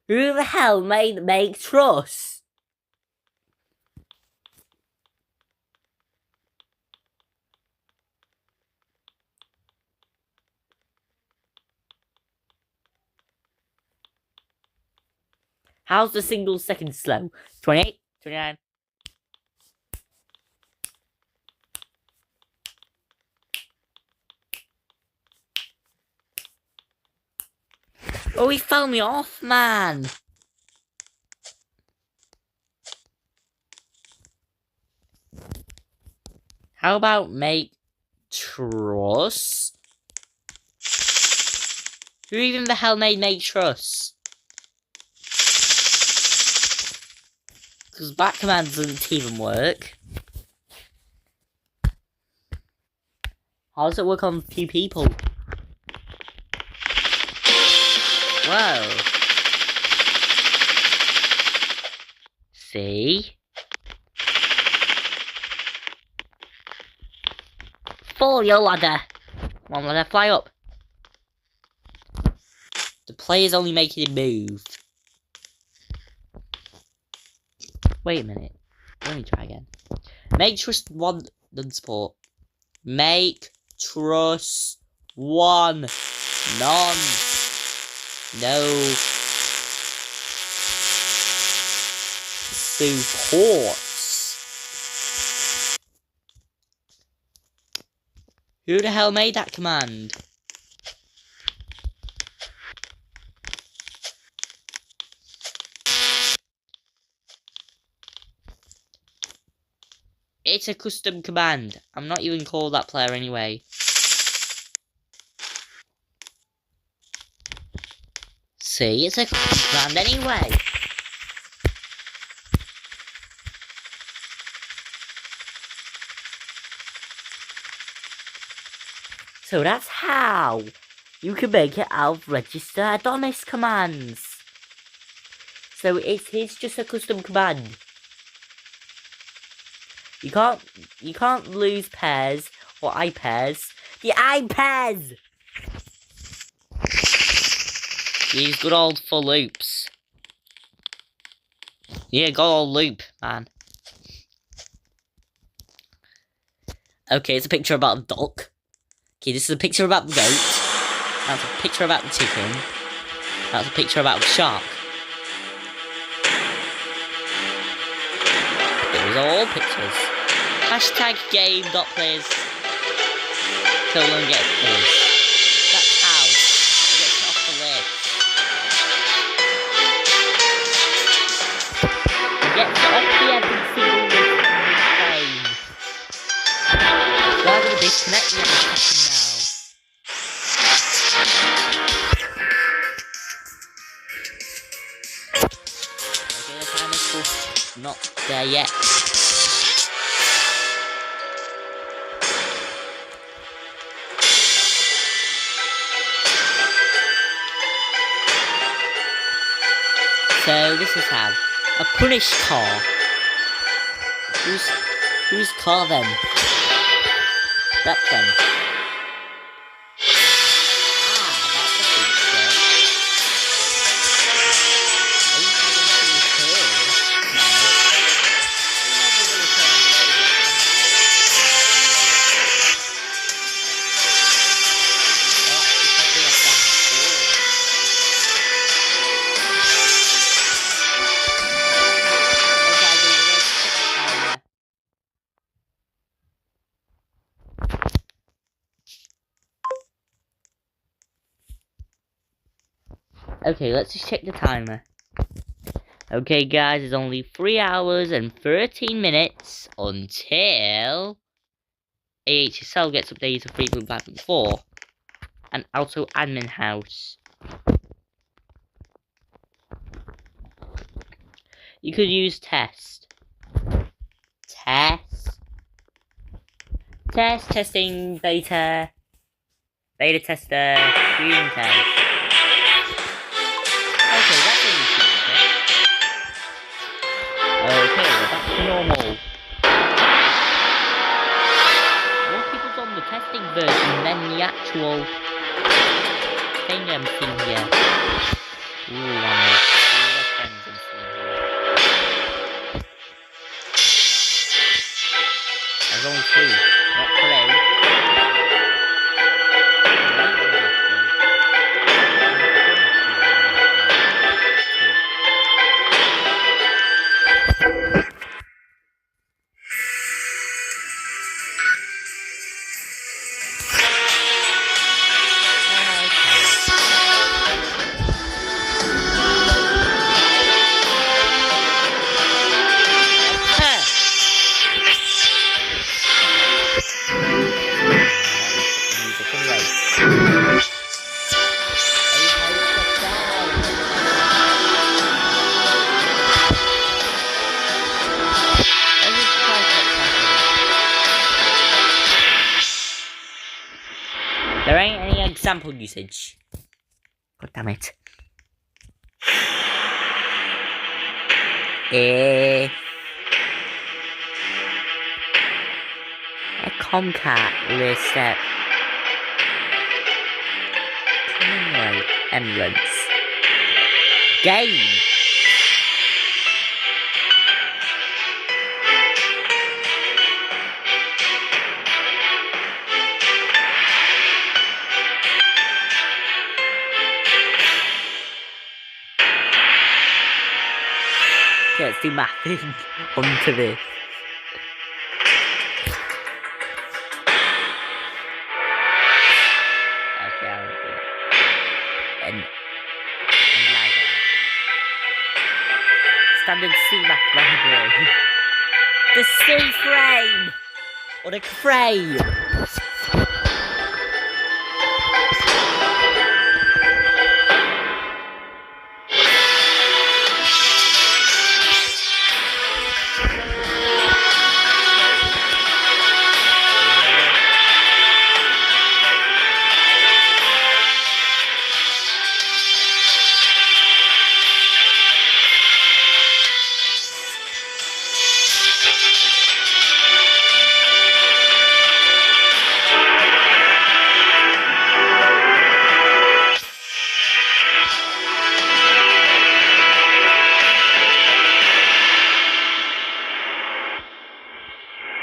Who the hell made make trust? How's the single second slow? 28, 29. Oh, he fell me off, man. How about make trust? Who even the hell made make trust? Because back command doesn't even work. How does it work on a few people? Whoa. See? Fall your ladder. Come on, let her fly up. The player's only making it move. Wait a minute. Let me try again. Make trust 1 non-support. Make trust 1 non. No. Supports. Who the hell made that command? It's a custom command. I'm not even called that player anyway. See, it's a custom command anyway. So that's how you can make it out of register Adonis commands. So it's just a custom command. You can't lose pairs or I pairs. The I pairs. These good old for loops. Yeah, good old loop, man. Okay, it's a picture about a duck. Okay, this is a picture about the goat. That's a picture about the chicken. That's a picture about the shark. Those are all pictures. Hashtag game.players. Kill and get kills. That's how you get it off the list. Get it off the every single list on the game. So I'm going to disconnect the application now. Okay, the timer's still not there yet. So this is how a punished car. Whose car then? That then. That's a feature. Are you going to return? No. You're never going to return the way that Okay, let's just check the timer. Okay, guys, it's only 3 hours and 13 minutes until AHSL gets updated to 3.5.4 and also admin house. You could use test. Testing, beta tester, screen test. Okay, that's a new feature. Okay, well, back to normal. More people's on the testing version than the actual thing I'm seeing here. Ooh, I'm with all the friends I'm seeing here. There's only 2, not 3. There ain't any example usage. God damn it. A Comcat list step. Emirates. Game. Okay, let's do mathing onto this. Okay, I'll do it. And ladder. Standard C math library. The C frame! Or the frame!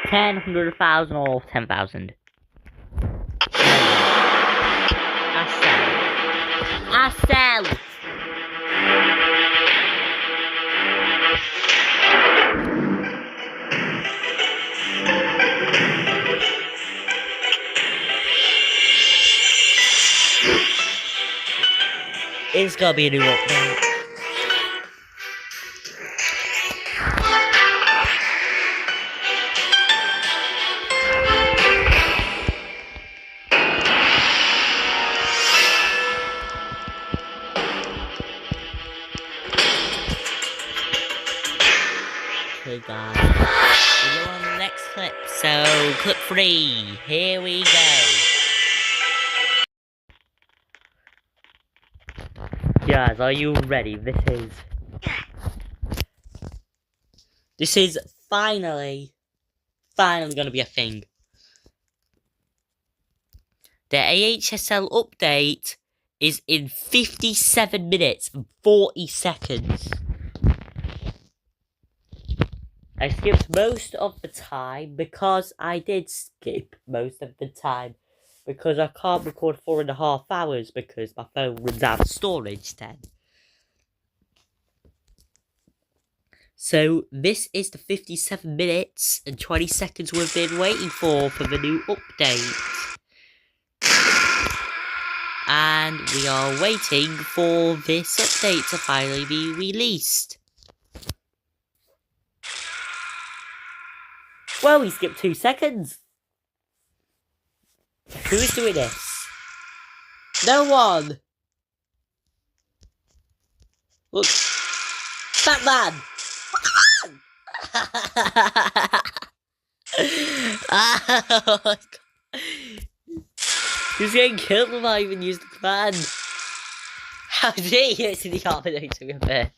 Ten, 100,000 or 10,000. AHSL. It's gotta be a new update. Okay guys, we're on the next clip, so clip 3, here we go. Guys, are you ready? This is finally gonna be a thing. The AHSL update is in 57 minutes and 40 seconds. I skipped most of the time because I did skip most of the time because I can't record 4.5 hours because my phone runs out of storage then. So this is the 57 minutes and 20 seconds we've been waiting for the new update. And we are waiting for this update to finally be released. Well, we skipped 2 seconds. Who is doing this? No one! Look. Batman! Oh my god. He's getting killed without even using the command. How did he use the armor to be fair?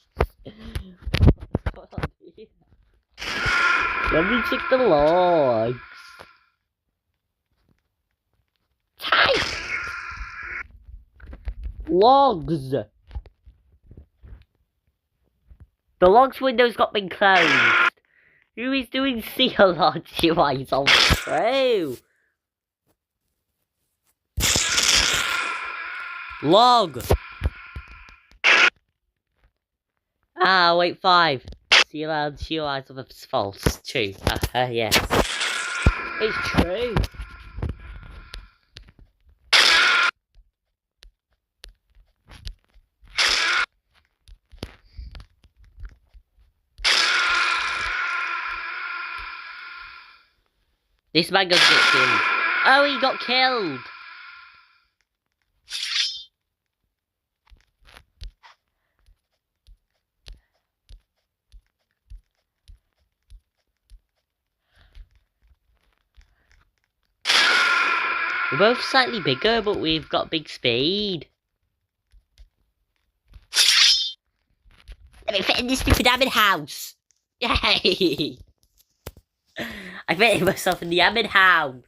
Let me check the logs. Type! Logs! The logs window's got been closed. Who is doing seal logs? UI on true. Log! Ah, wait, 5. Seal and CLIs of it's false. True. Yes. It's true. This man gonna get killed. Oh, he got killed. We're both slightly bigger, but we've got big speed. Let me fit in this stupid admin house. Yay! I fitted myself in the admin house.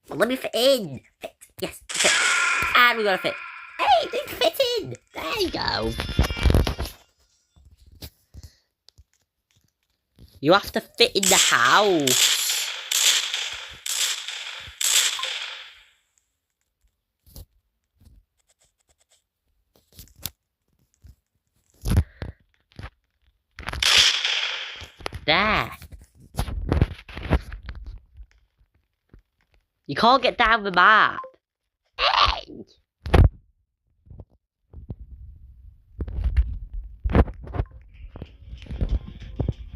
Well, let me fit in. Fit. Yes, fit. And we gotta fit. Hey, they fit in! There you go. You have to fit in the house. There. You can't get down the map. Hey!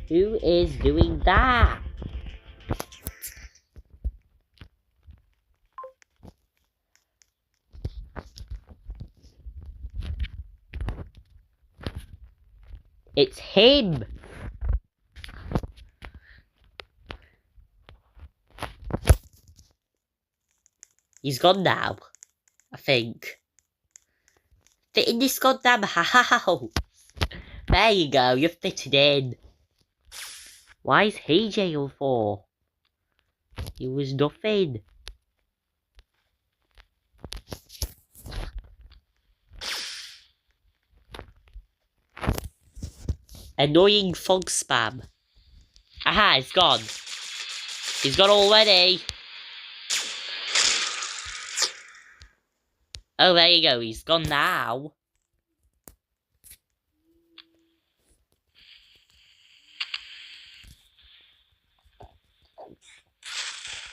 Who is doing that? It's him. He's gone now, I think. Fit in this goddamn house. There you go, you've fitted in. Why is he jailed for? He was nothing. Annoying fog spam. Aha, it's gone. He's gone already. Oh, there you go, he's gone now.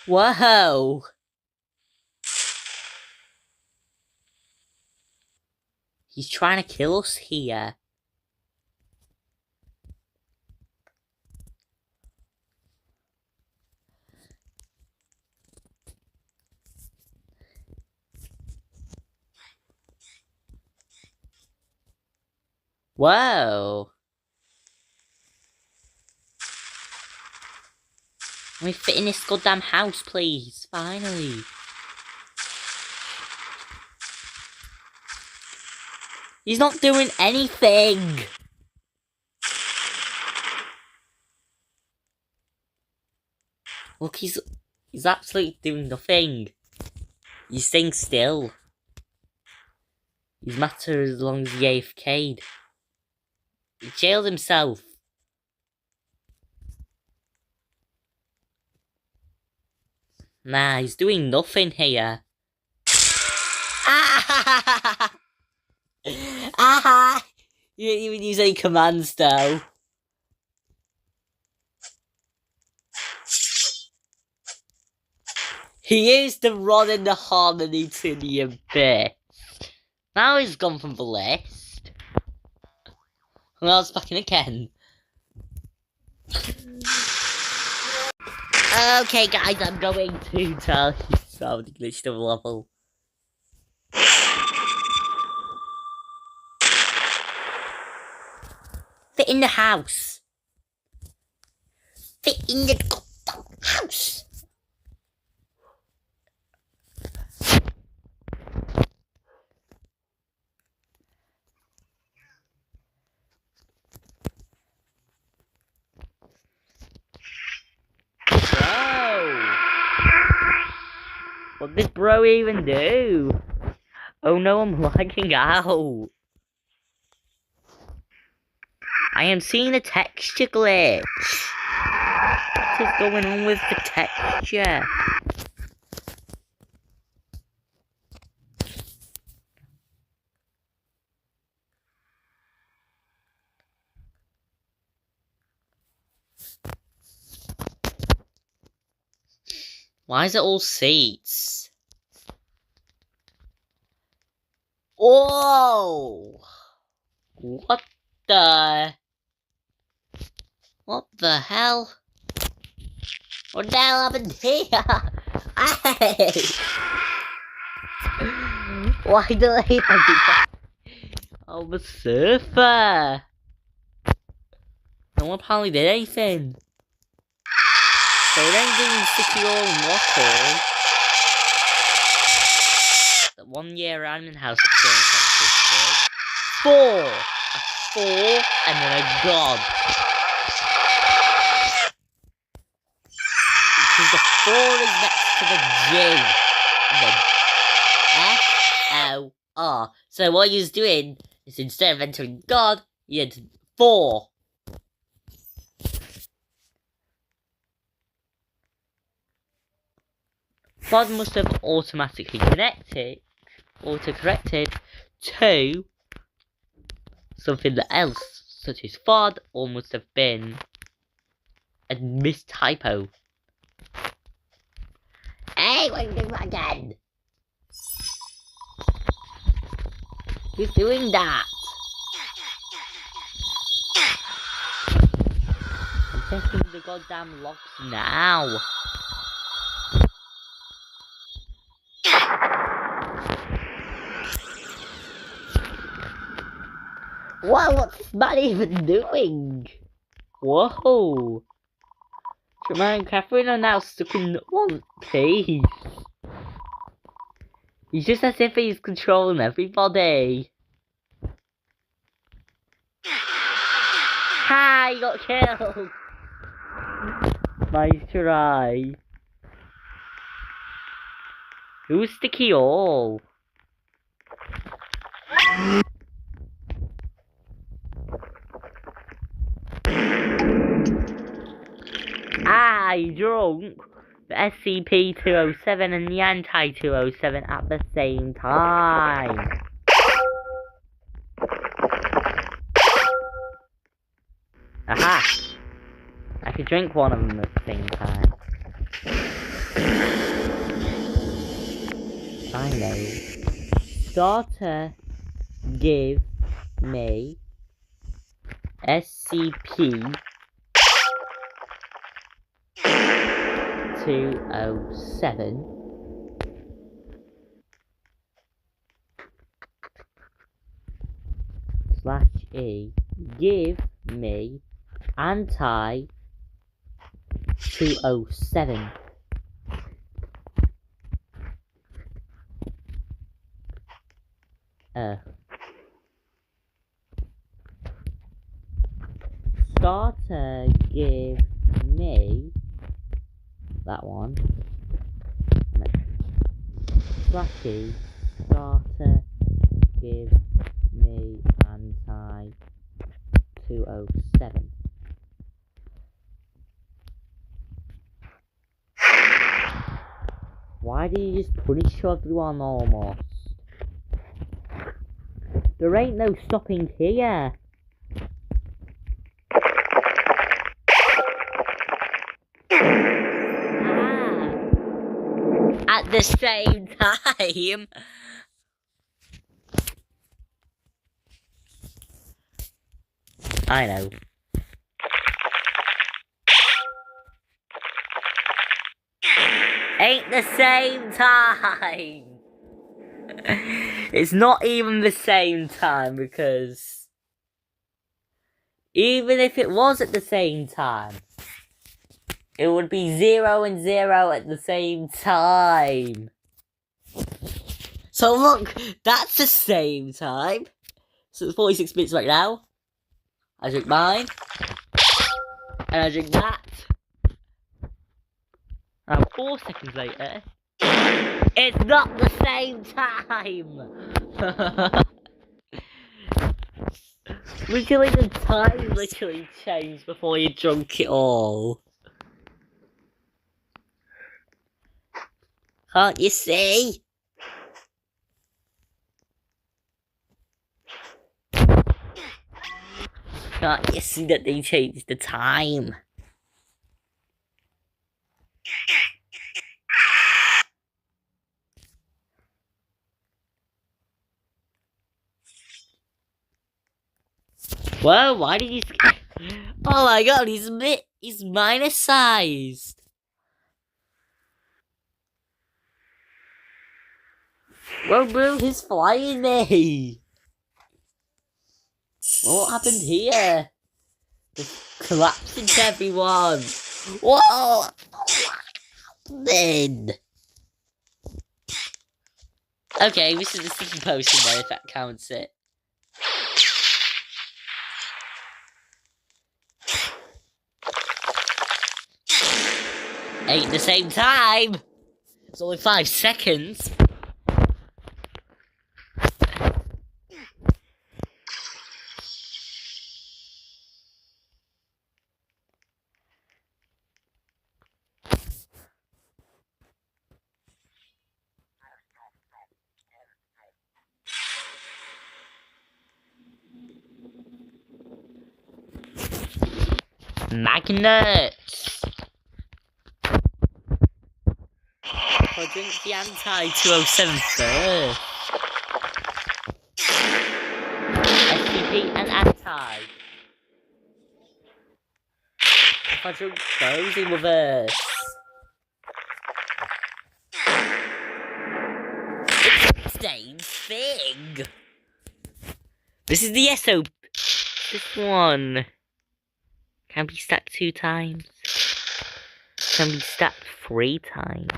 Whoa! He's trying to kill us here. Whoa! Let me fit in this goddamn house, please. Finally. He's not doing anything. Look, he's absolutely doing nothing. He's staying still. He's matter as long as he AFK'd. He jailed himself. Nah, he's doing nothing here. Ah! Ah! You didn't even use any commands though. He used the rod and the harmony to the abyss. Now he's gone from the list. And now it's back in again. Okay guys, I'm going to tell you something glitched of level. Fit in the house. Fit in the goddamn house. Bro! What did bro even do? Oh no, I'm lagging out. I am seeing a texture glitch. What is going on with the texture? Why is it all seats? Whoa! What the hell? What the hell happened here? Hey! Why did I do that? I'm a surfer! No one apparently did anything. So it ain't doing city or water. The 1 year admin house experience existed. 4! A 4 and then a god. Because the 4 is next to the G. And then F-O-R. So what he was doing is instead of entering God, he entered 4. God must have automatically autocorrected to something else, such as FOD, or must have been a mistypo. Hey, what are you doing that again? Who's doing that? I'm checking the goddamn logs now. Whoa, what's this man even doing? Whoa. Tremere and Catherine are now stuck in one piece. He's just as if he's controlling everybody. Ha! He got killed! Nice try. Who's Sticky All? Ah, you drunk? The SCP-207 and the Anti-207 at the same time. Aha! I could drink one of them at the same time. I know. Starter, give me SCP-207 /E. Give me Anti-207. Starter, give me that one. /E. Starter, give me Anti-207. Why did you just punish everyone almost? There ain't no stopping here. At the same time. I know. Ain't the same time. It's not even the same time, because even if it was at the same time, it would be 0 and 0 at the same time. So look, that's the same time. So it's 46 minutes right now. I drink mine. And I drink that. And 4 seconds later, it's not the same time! Literally, the time literally changed before you drunk it all. Can't you see? Can't you see that they changed the time? Whoa, why did you... Oh my god, he's minus sized. Whoa, bro, he's flying me. What happened here? Just collapsing to everyone. Whoa! Then. Okay, this is the sticky potion there, if that counts it. Ain't the same time. It's only 5 seconds. Magnets! I'll drink the anti-207 first. SCP and anti. If I drink those in reverse. It's the same thing. This is the SOP. This one can be stacked 2 times. Can be stacked 3 times.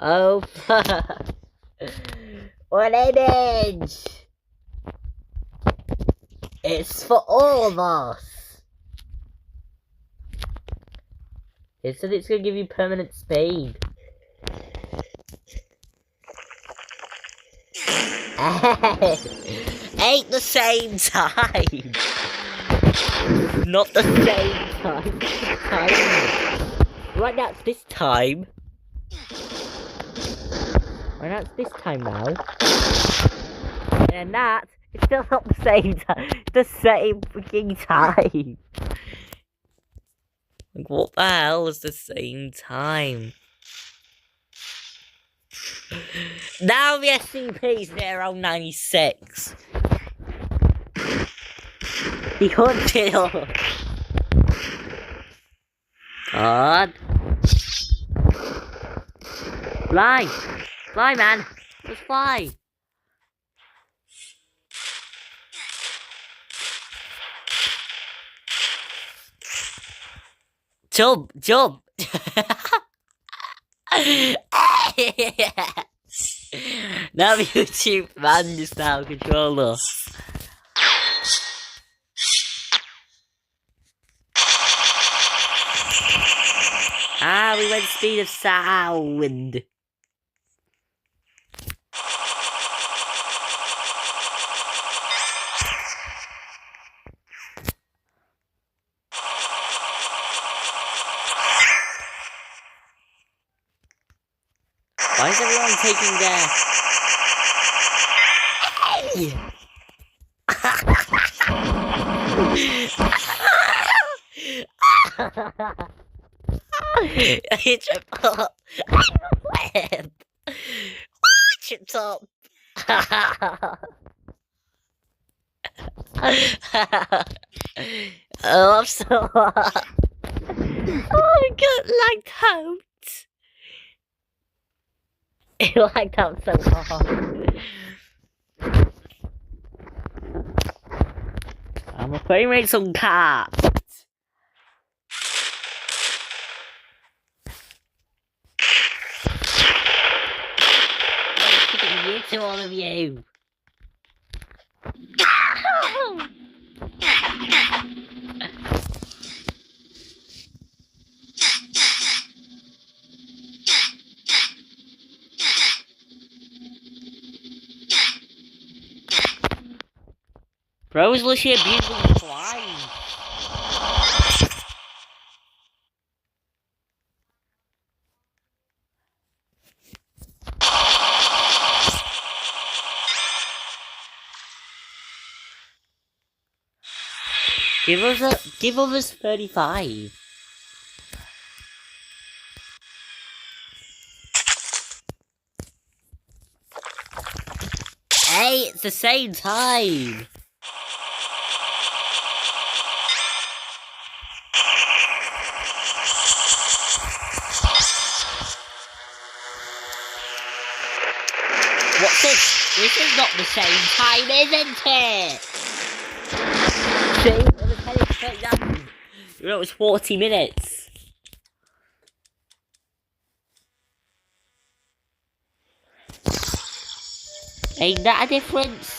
Oh, what image! It's for all of us. It said it's gonna give you permanent speed. Ain't the same time. Not the same time. Right now it's this time. Right now it's this time now. And that, it's still not the same time. The same freaking time. Like, what the hell is the same time? Now the SCP's there around 96. He hunted us. God. Fly! Fly, man! Just fly! Jump! Jump! Now YouTube man just now control us. Ah, we went speed of sound. Why is everyone taking their... Hey! Triple! Tripped up! Oh, I'm so hot! Oh, I got lagged out! It lagged out so hard. I'm afraid we made some cat. I'm kicking you to all of you. Bro is literally a beautiful flying. Give us 35. Hey, it's the same time. What's this? This is not the same time, isn't it? See, it was heading straight down. You know, it was 40 minutes. Ain't that a difference?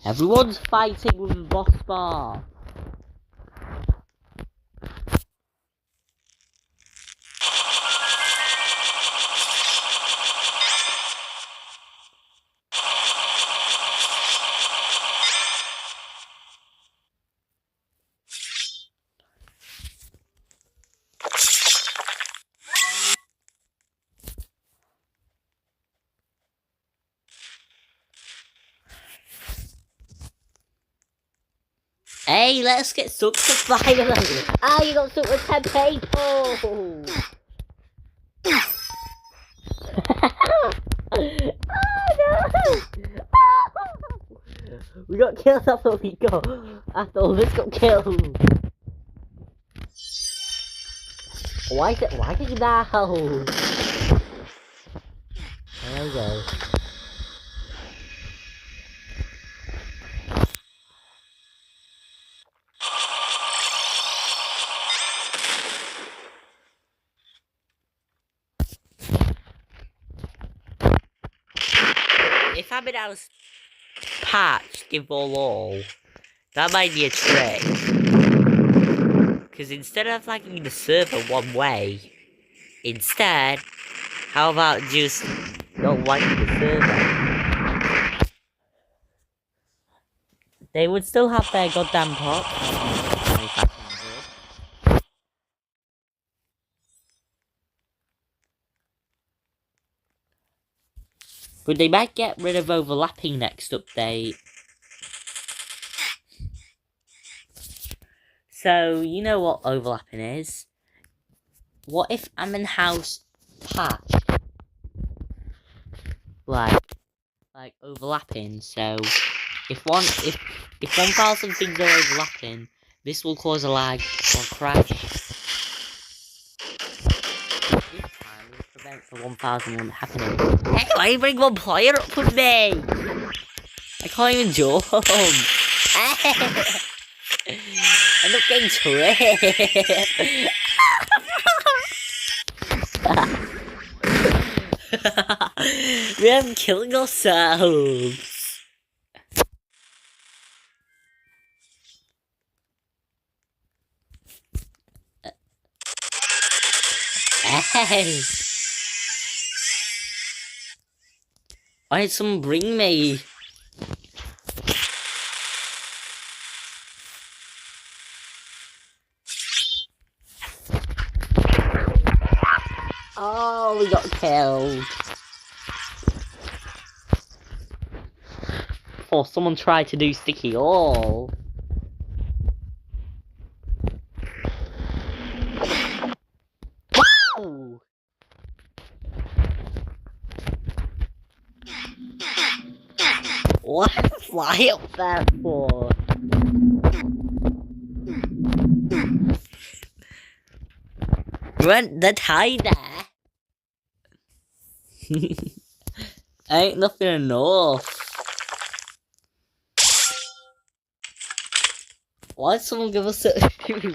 Everyone's fighting with the boss bar. Hey, let's get stuck to finally! Ah, you got stuck with 10 people! Oh no! We got killed after we got... After all this got killed! Why did you now? There we go. If Amon House patched give all, that might be a trick. Because instead of flagging the server one way, instead, how about just not liking the server? They would still have their goddamn pot. But they might get rid of overlapping next update. So, you know what overlapping is? What if Amon House patched? Like overlapping, so if 1,000 things are overlapping, this will cause a lag or a crash. This time will prevent the 1,000 from happening. Heck, why you bring one player up with me? I can't even jump. End up getting tripped. We are killing ourselves. Hey! Why did someone bring me? Oh, we got killed. Or someone tried to do sticky all. Wow! What did I fly up there for? You went that high there. Ain't nothing enough. Why did someone give us a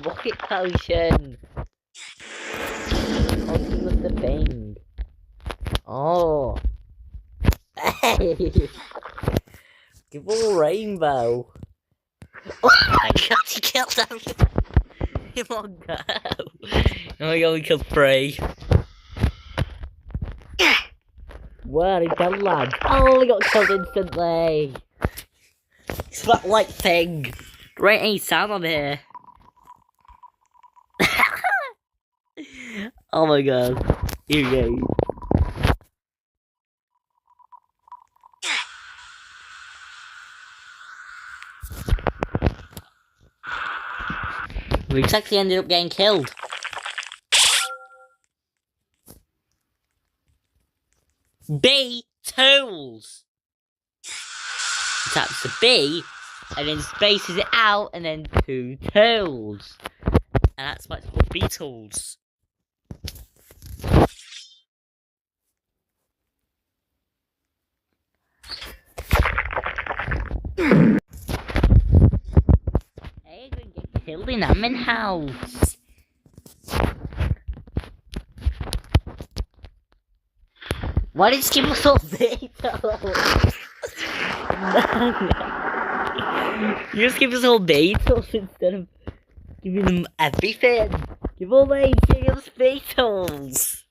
rocket potion? Oh, give us the thing. Oh. Hey! Give us a rainbow. Oh my god, he killed him! Come on, go! Oh my god, we killed 3. Where did that lad? Oh, we got killed instantly! It's that light thing! There ain't any sound on here. Oh my god. Here we go. We exactly ended up getting killed. B tools. Taps the B and then spaces it out and then 2 tools. And that's why it's called B tools. Hey, we get killed in Amon House. Why did you give us all B tools? You just give us all Beatles instead of giving them everything. Give all the AHSL Beatles.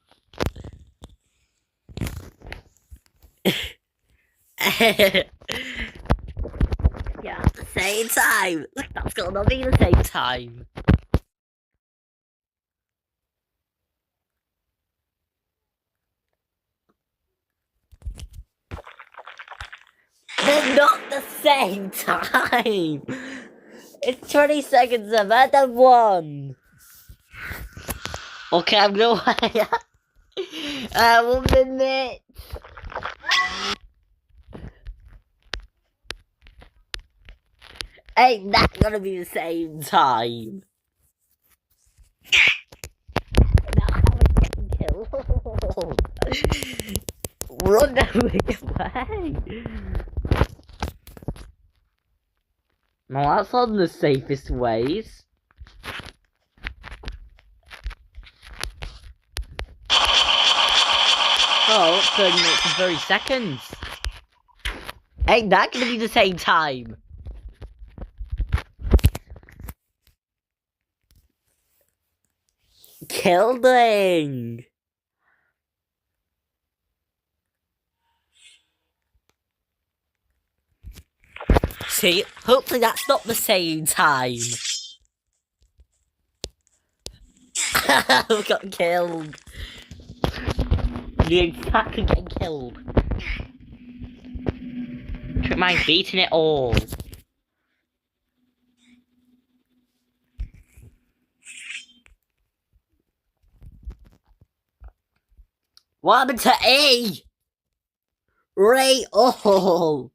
Yeah, at the same time. Look, that's got to be the same time. They're not the same time. It's 20 seconds ahead of one. Okay, I'm gonna wait. 1 minute. Ain't that gonna be the same time? No, we're getting killed. Run away. No, that's on the safest ways. Oh, 30 minutes and 30 seconds. Ain't that gonna be the same time? Killing. See, hopefully that's not the same time. We got killed. The exactly getting killed. Mine's beating it all. What happened to A? Ray all.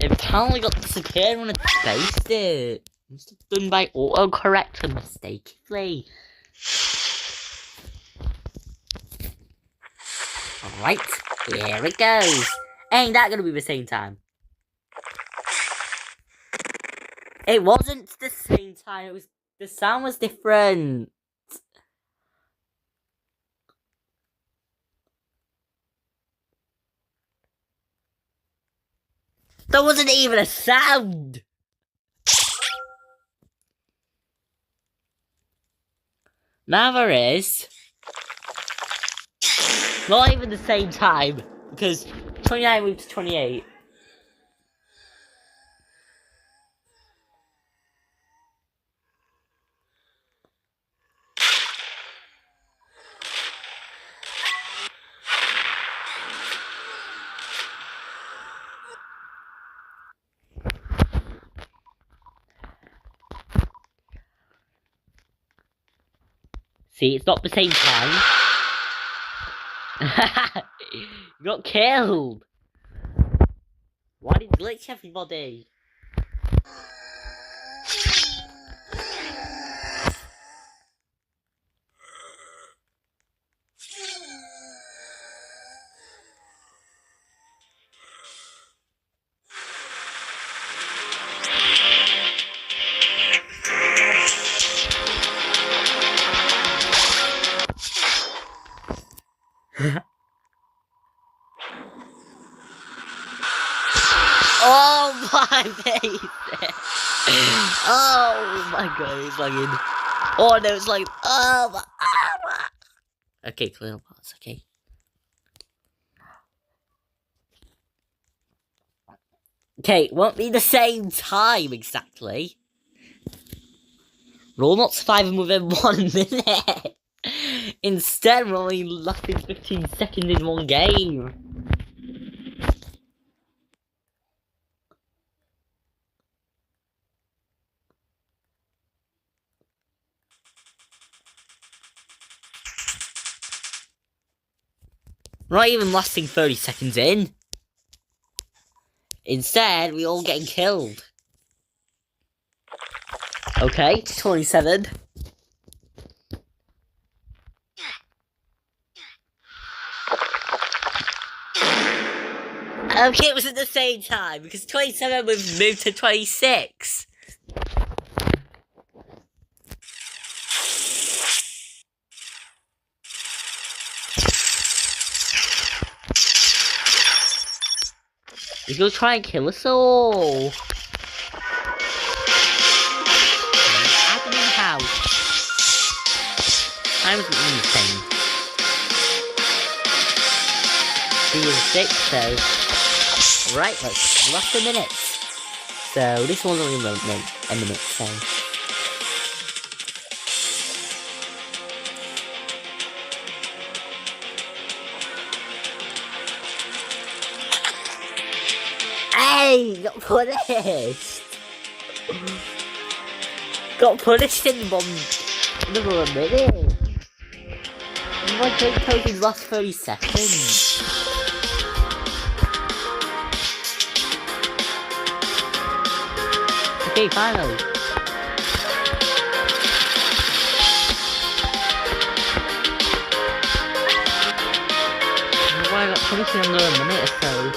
It apparently got disappeared when it spaced it. Must have done by autocorrect mistakenly. Alright, here it goes. Ain't that gonna be the same time? It wasn't the same time, it was the sound was different. There wasn't even a sound. Now there is. Not even the same time, because 29 moved to 28. See, it's not the same time. You got killed. Why did you glitch everybody? Oh my baby! Oh my god, it's lagging. Oh no, it's like okay, clear up, that's okay. Okay, it won't be the same time exactly. We're all not surviving within 1 minute. Instead, we're only lasting 15 seconds in one game. We're not even lasting 30 seconds in. Instead, we're all getting killed. Okay, 27. Okay, it was at the same time, because 27 was moved to 26. He's gonna try and kill us all. Admin house. Time's insane. 3:06, so. Right, let's last a minute. So this one's only a minute, so. Hey, got punished. Got punished in another minute. My game tokens last 30 seconds. Okay, finally. Why I got punished in under a minute or so?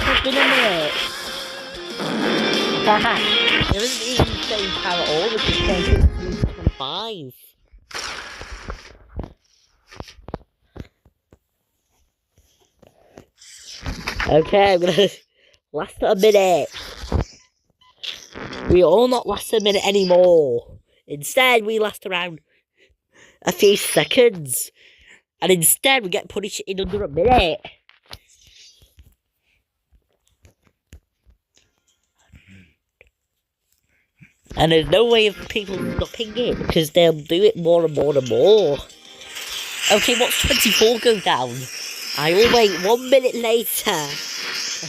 It's been a minute. Haha. It wasn't even the same time at all, which is 5. Okay, I'm gonna last a minute. We all not last a minute anymore. Instead, we last around a few seconds. And instead, we get punished in under a minute. And there's no way of people stopping it, because they'll do it more and more and more. Okay, watch 24 go down. I will wait 1 minute later. I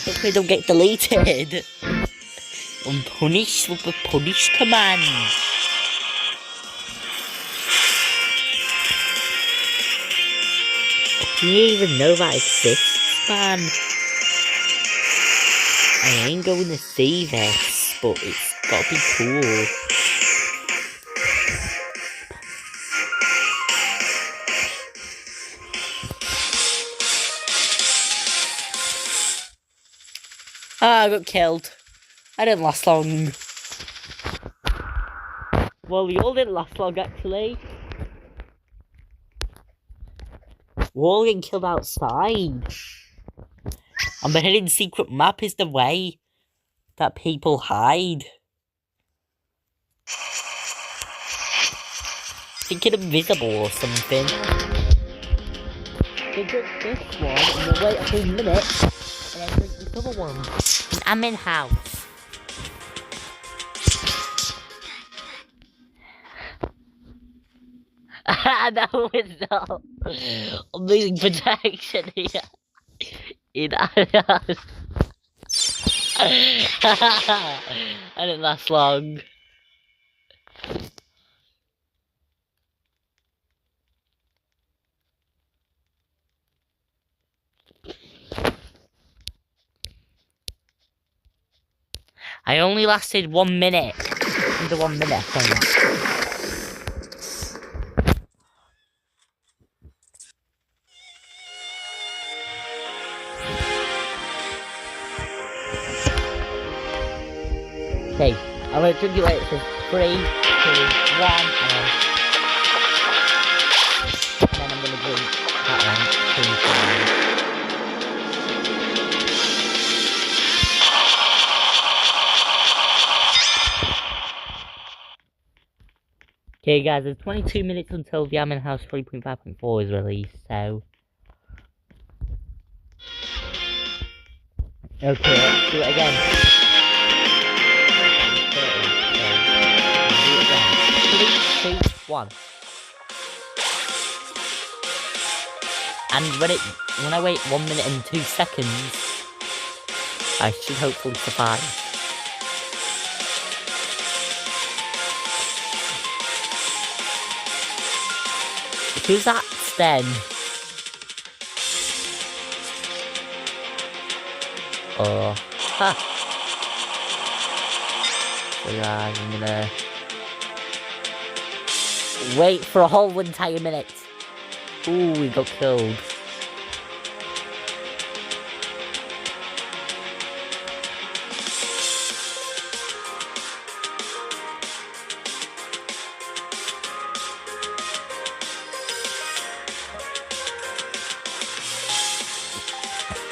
hope they don't get deleted. I'm punished with the punish command. Do you even know that exists, man? I ain't going to see this, but it's gotta be cool. Ah, I got killed. I didn't last long. Well, we all didn't last long, actually. We're all getting killed outside. And the hidden secret map is the way that people hide. Thinking invisible or something. They drink this one and we'll wait a few minutes and then drink this other one. An admin house. No, it's not. I'm losing protection here. In admin house. I didn't last long. I only lasted 1 minute. Under 1 minute, I think. Okay, I'm gonna drink it later. It says 3, 2, 1, and then I'm gonna drink that one. Okay guys, there's 22 minutes until the Admin House 3.5.4 is released, so... Okay, let's do it again. Three, two, one. And when I wait 1 minute and 2 seconds, I should hopefully survive. Who's that then? Oh, ha! So guys, I'm gonna wait for a whole entire minute. Ooh, we got killed.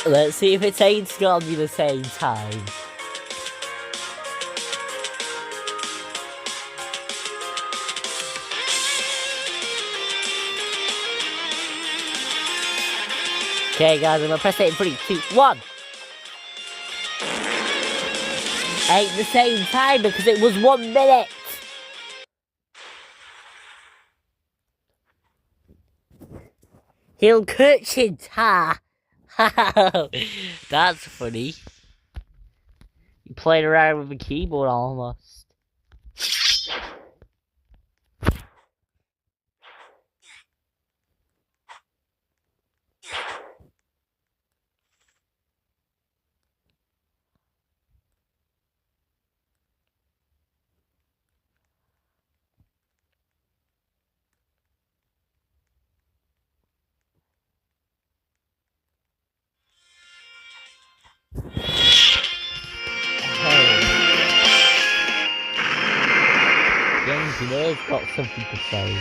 Let's see if it's ain't gonna be the same time. Okay, guys, I'm gonna press it in 3, 2, 1. Ain't the same time because it was 1 minute. He'll kitchen ha. That's funny. You played around with the keyboard almost. The engineer's got something to say.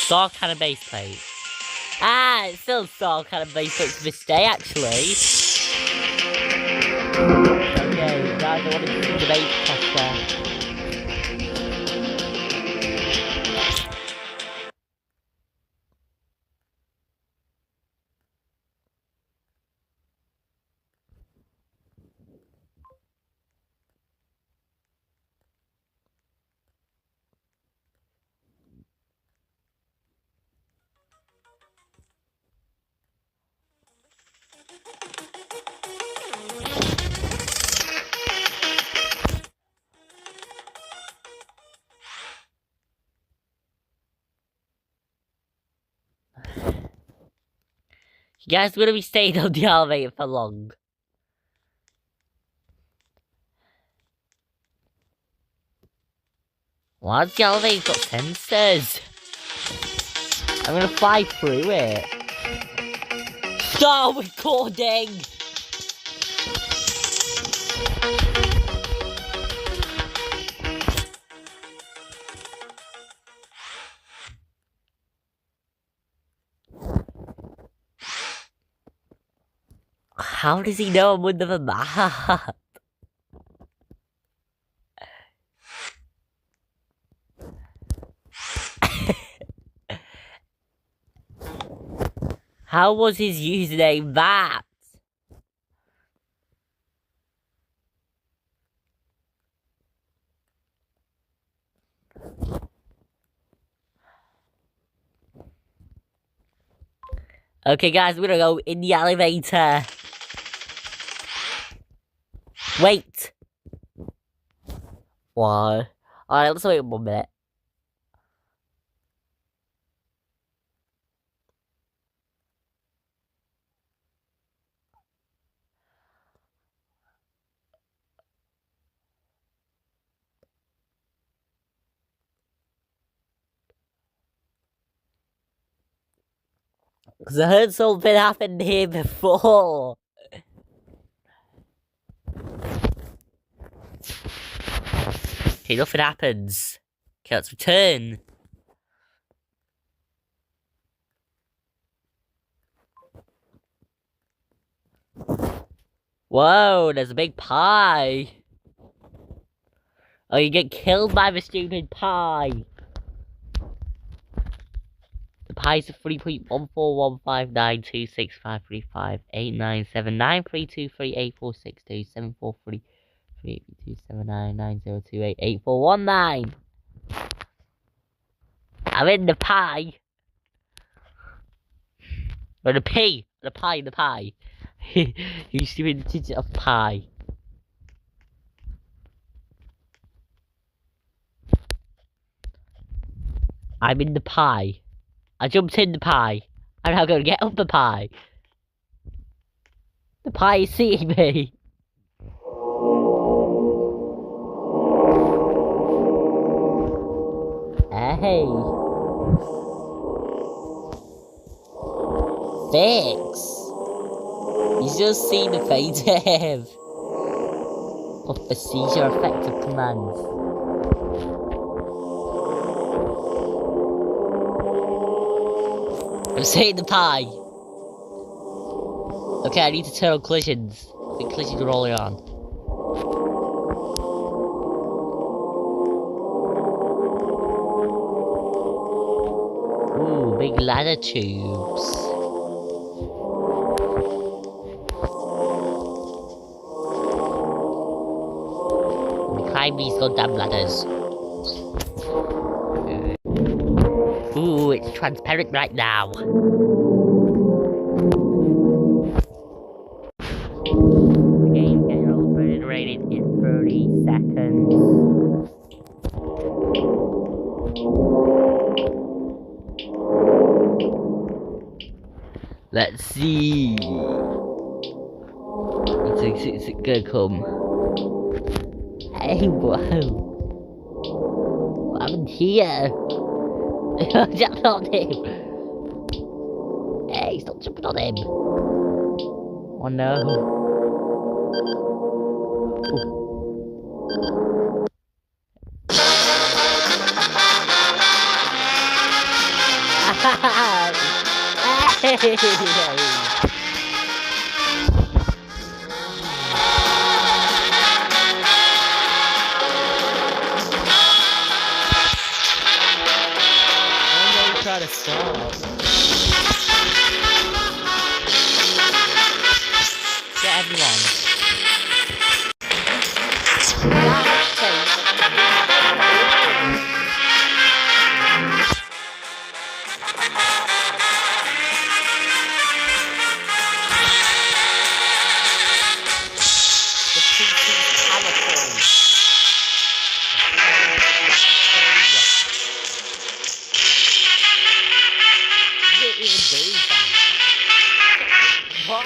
Star cannon base plate. Ah, it's still star cannon base plate to this day, actually. Okay, guys, I want to do the base tester. You guys are gonna be staying on the elevator for long. Why has the elevator got sensors? I'm gonna fly through it. Start recording! How does he know I'm under the map? How was his username that? Okay, guys, we're gonna go in the elevator. Wait. What? Alright, let's wait 1 minute. Because I heard something happened here before. Okay, nothing happens. Okay, let's return. Whoa, there's a big pie. Oh, you get killed by the stupid pie. The pie's a 3.14159265358474338279990288419. I'm in the pie. Or the P. The pie. You stupid digit of pie. I'm in the pie. I jumped in the pie. I'm now going to get up the pie. The pie is seeing me. Hey. Fix. You just see the fate of the seizure effective commands. I'm saying the pie. Okay, I need to turn on collisions. The collisions are rolling on. Ooh, big ladder tubes. We climb these goddamn ladders. Ooh, it's transparent right now. The game's getting obliterated in 30 seconds. Let's see. It's gonna come. Hey, bro. What happened here? Jump on him. Hey, stop jumping on him. Oh no. Try to stop. Get everyone. The PC is powerful. Didn't even do that. Why?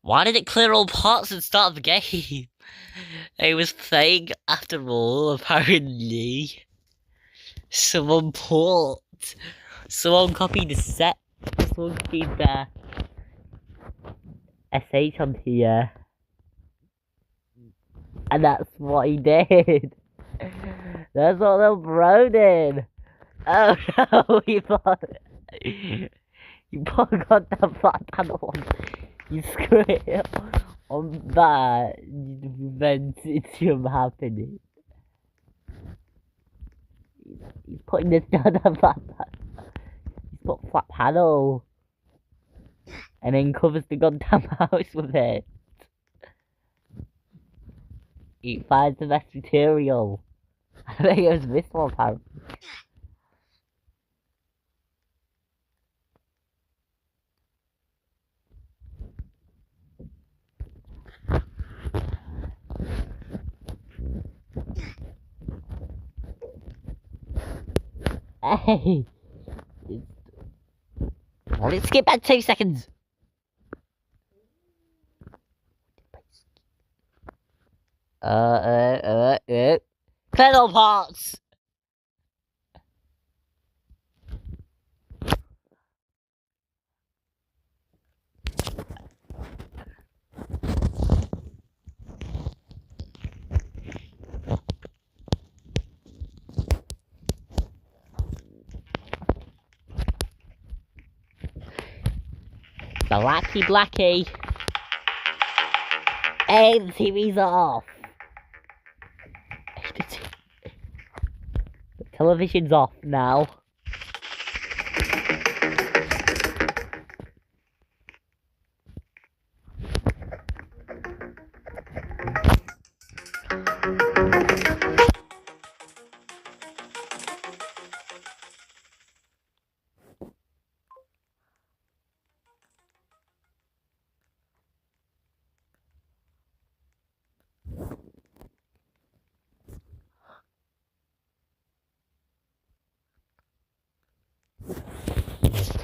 Why did it clear all parts and start the game? It was playing after all, apparently. Someone copied the set. Someone copied the SH on here. And that's what he did. That's what the bro did. Oh no, he put goddamn flat panel on. You screw it on that to prevent it from happening. He's putting this goddamn flat panel. He's put flat panel. And then covers the goddamn house with it. He finds the best material. I think it was this one, apparently. Hey! Well, let's skip back 2 seconds. Clear all parts! Blackie. Hey, the TV's off. The television's off now.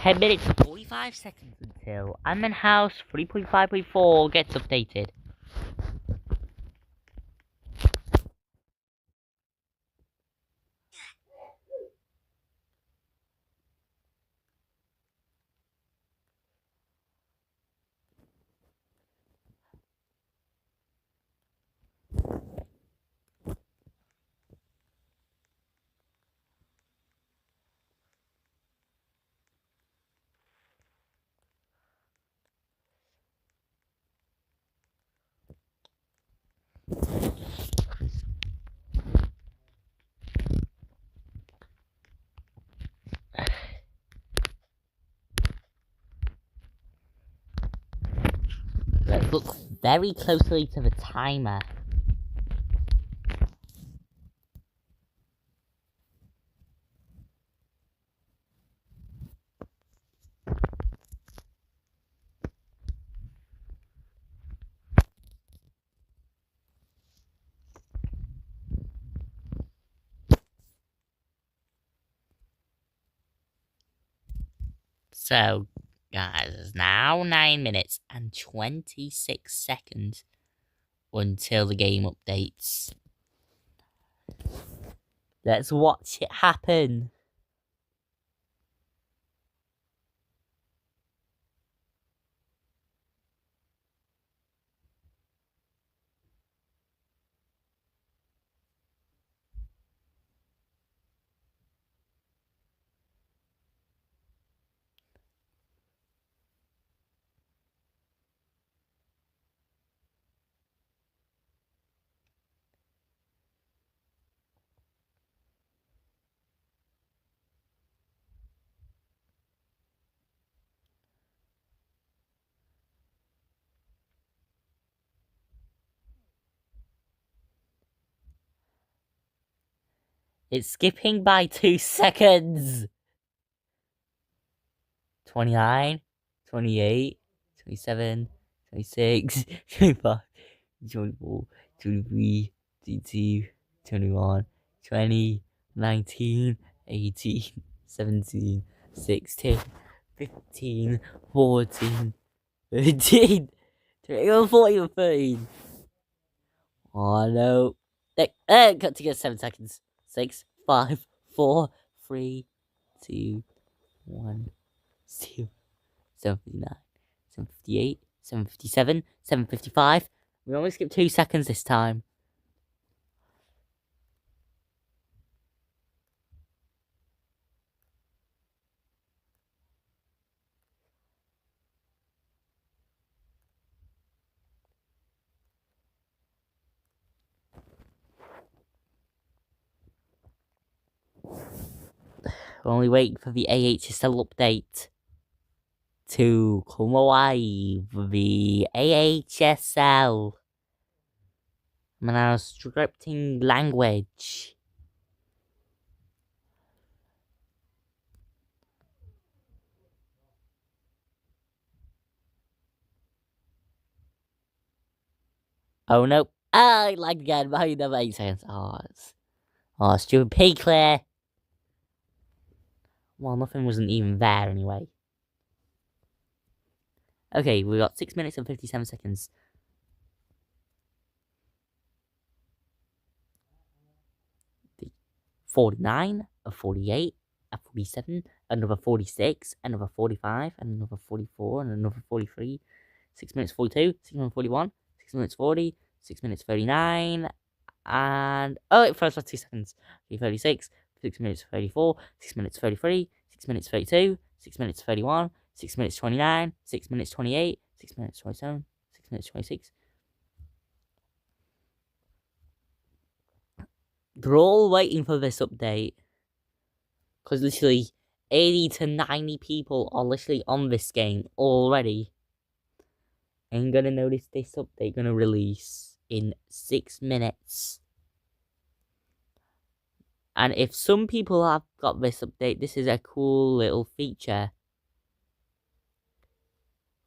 10 minutes and 45 seconds until Admin House 3.5.4 gets updated. Let's look very closely to the timer. So, guys, it's now 9 minutes and 26 seconds until the game updates. Let's watch it happen. It's skipping by 2 seconds. 29, 28, 27, 26, 25, 24, 23, 22, 21, 20, 19, 18, 17, 16, 15, 14, 13, 21, 14, 13. Oh no. Cut to get 7 seconds. 6, 5, 4, 3, 2, 1, 0. 7:59, 7:58, 7:57, 7:55. We only skipped 2 seconds this time. We're only waiting for the AHSL update to come alive. The AHSL. I'm now scripting language. Oh no. I lagged again by another 8 seconds. Stupid pig clear. Well, nothing wasn't even there anyway. Okay, we got 6 minutes and 57 seconds. 49, a 48, a 47, another 46, another 45, and another 44, and another 43, 6 minutes 42, 6 minutes 41, 6 minutes 40, 6 minutes 39, and oh, it froze for 2 seconds. Okay, 36, 6 minutes 34, 6 minutes 33, 6 minutes 32, 6 minutes 31, 6 minutes 29, 6 minutes 28, 6 minutes 27, 6 minutes 26. They're all waiting for this update. Because literally 80 to 90 people are literally on this game already. I'm gonna notice this update gonna release in 6 minutes. And if some people have got this update, this is a cool little feature.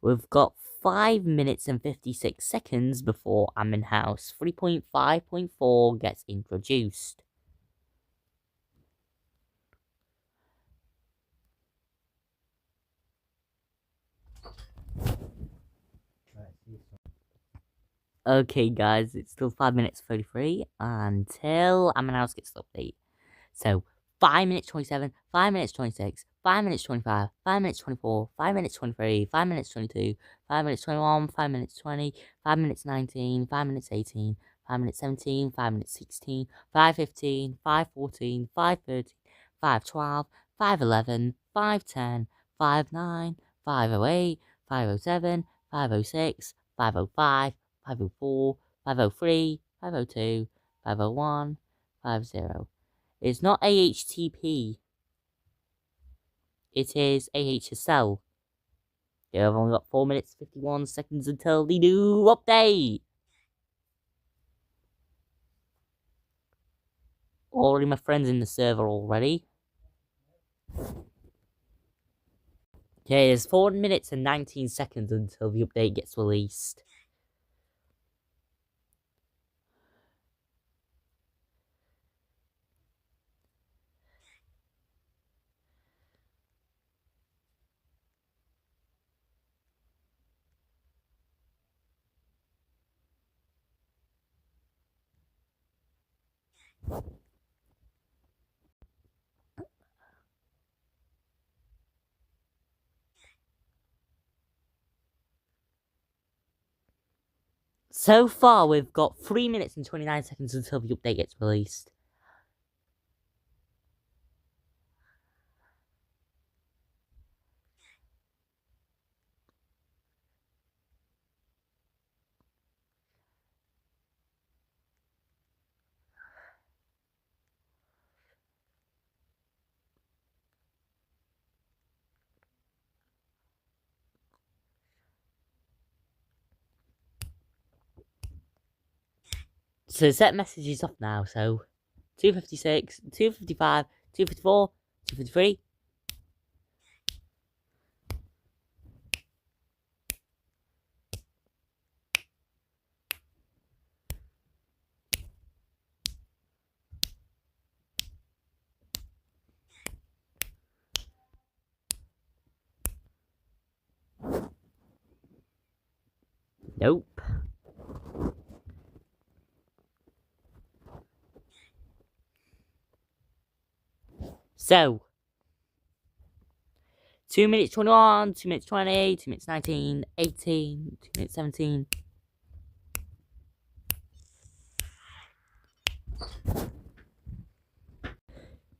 We've got 5 minutes and 56 seconds before Admin House 3.5.4 gets introduced. Okay, guys, it's still 5 minutes 33 until Amon House gets the update. So, 5 minutes 27, 5 minutes 26, 5 minutes 25, 5 minutes 24, 5 minutes 23, 5 minutes 22, 5 minutes 21, 5 minutes 20, 5 minutes 19, 5 minutes 18, 5 minutes 17, 5 minutes 16, 5:15, 5:14, 5:13, 5:12, 5:11, 5:10, 5:09, 5:08, 5:07, 5:06, 5:05, 5:04, 5:03, 5:02, 5:01, 5:0. It's not AHTP. It is AHSL. You've only got 4 minutes 51 seconds until the new update. Already my friends in the server already. Okay, there's 4 minutes and 19 seconds until the update gets released. So far, we've got 3 minutes and 29 seconds until the update gets released. So set messages off now, so 2:56, 2:55, 2:54, 2:53. Nope. So, 2 minutes 21, 2 minutes 20, 2 minutes 19, 18, 2 minutes 17.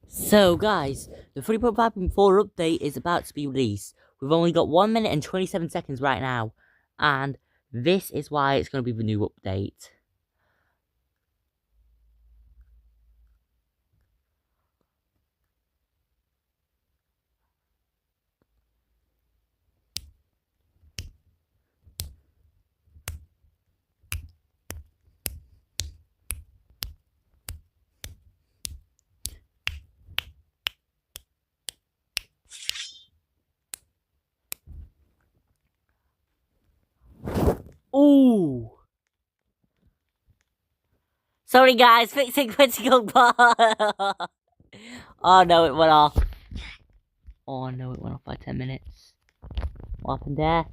So, guys, the 3.5.4 update is about to be released. We've only got 1 minute and 27 seconds right now, and this is why it's going to be the new update. Ooh! Sorry, guys, fixing critical part. Oh no, it went off. Oh no, it went off by 10 minutes. What happened there?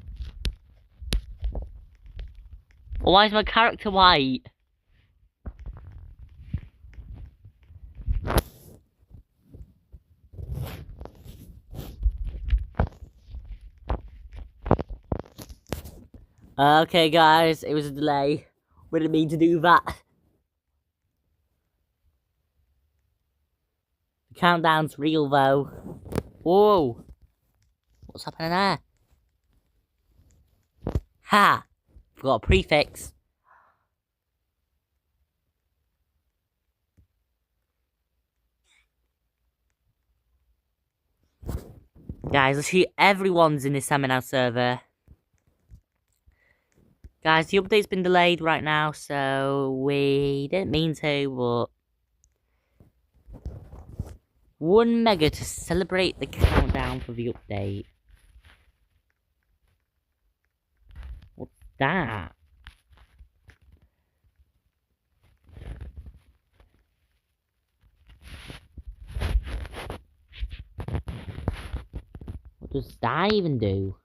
Well, why is my character white? Okay, guys, it was a delay. We didn't mean to do that. The countdown's real, though. Whoa! What's happening there? Ha! Forgot a prefix. Guys, let's see, everyone's in this seminar server. Guys, the update's been delayed right now, so we didn't mean to, but 1 mega to celebrate the countdown for the update. What's that? What does that even do?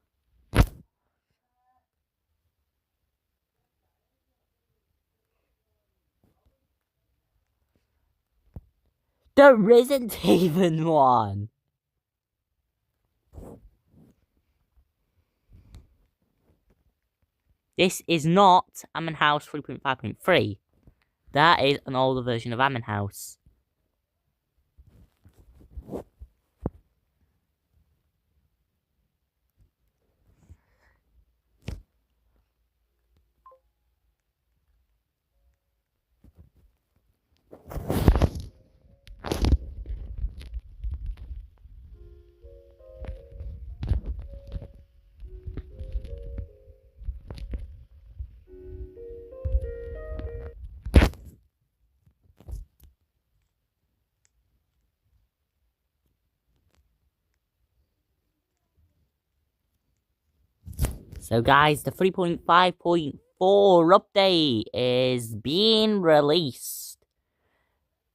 There isn't even one. This is not Ammon House 3.5.3. That is an older version of Ammon House. So guys, the 3.5.4 update is being released.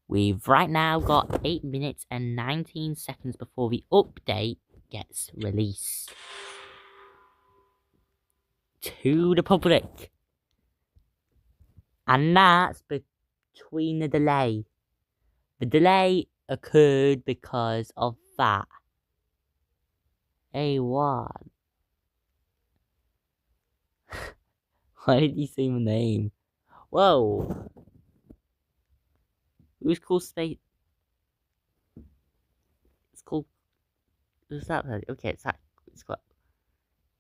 We've right now got 8 minutes and 19 seconds before the update gets released to the public. And that's between the delay. The delay occurred because of that. Hey, what? Why did you say my name? Whoa. Who's called Space? It's called... Who's that? Okay, it's that. It's got...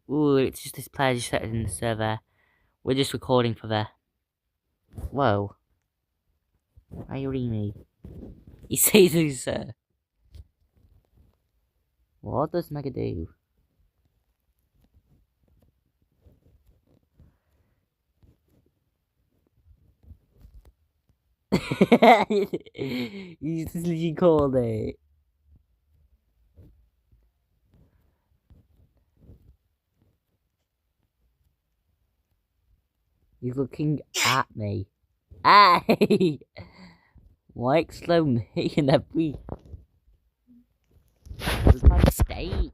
Ooh, it's just this player just set it in the server. We're just recording for the... Whoa. Why are you reading me? He says he's, What does Mega do? He's just literally called it. He's looking at me. Hey! Why exclamation every... It was my mistake.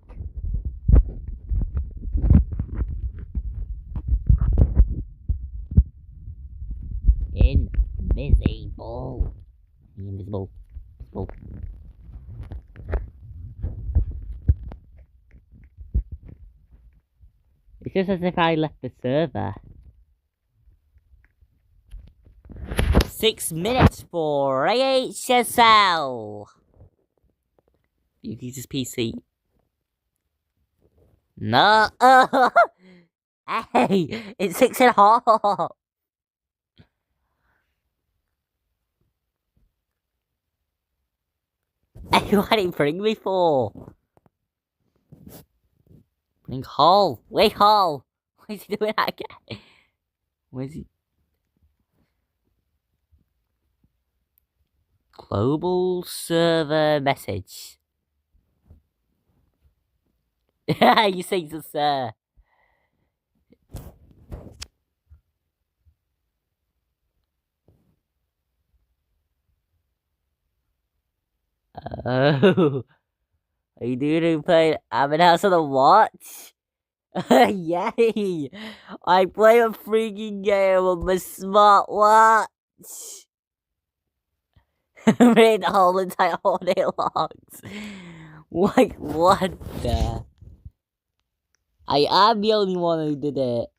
Invisible. Invisible. Invisible. It's just as if I left the server. 6 minutes for AHSL. You use his PC. No. Hey, it's 6.5. Hey, what did you bring me for? Bring Hall. Wait, Hall. Why is he doing that again? Why is he? Global server message. You say the sir. Oh. Are you doing play Ammon House on the watch? Yay! I play a freaking game on my smartwatch. Read the whole entire audio logs. Like, what the? I am the only one who did it.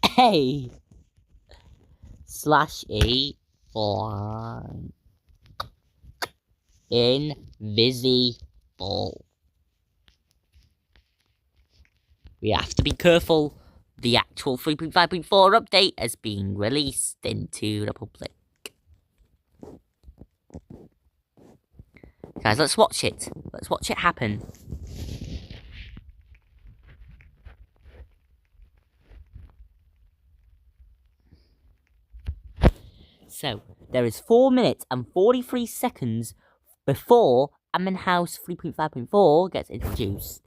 Hey! /E blind. Invisible. We have to be careful. The actual 3.5.4 update is being released into the public. Guys, let's watch it. Let's watch it happen. So, there is 4 minutes and 43 seconds before Ammon House 3.5.4 gets introduced.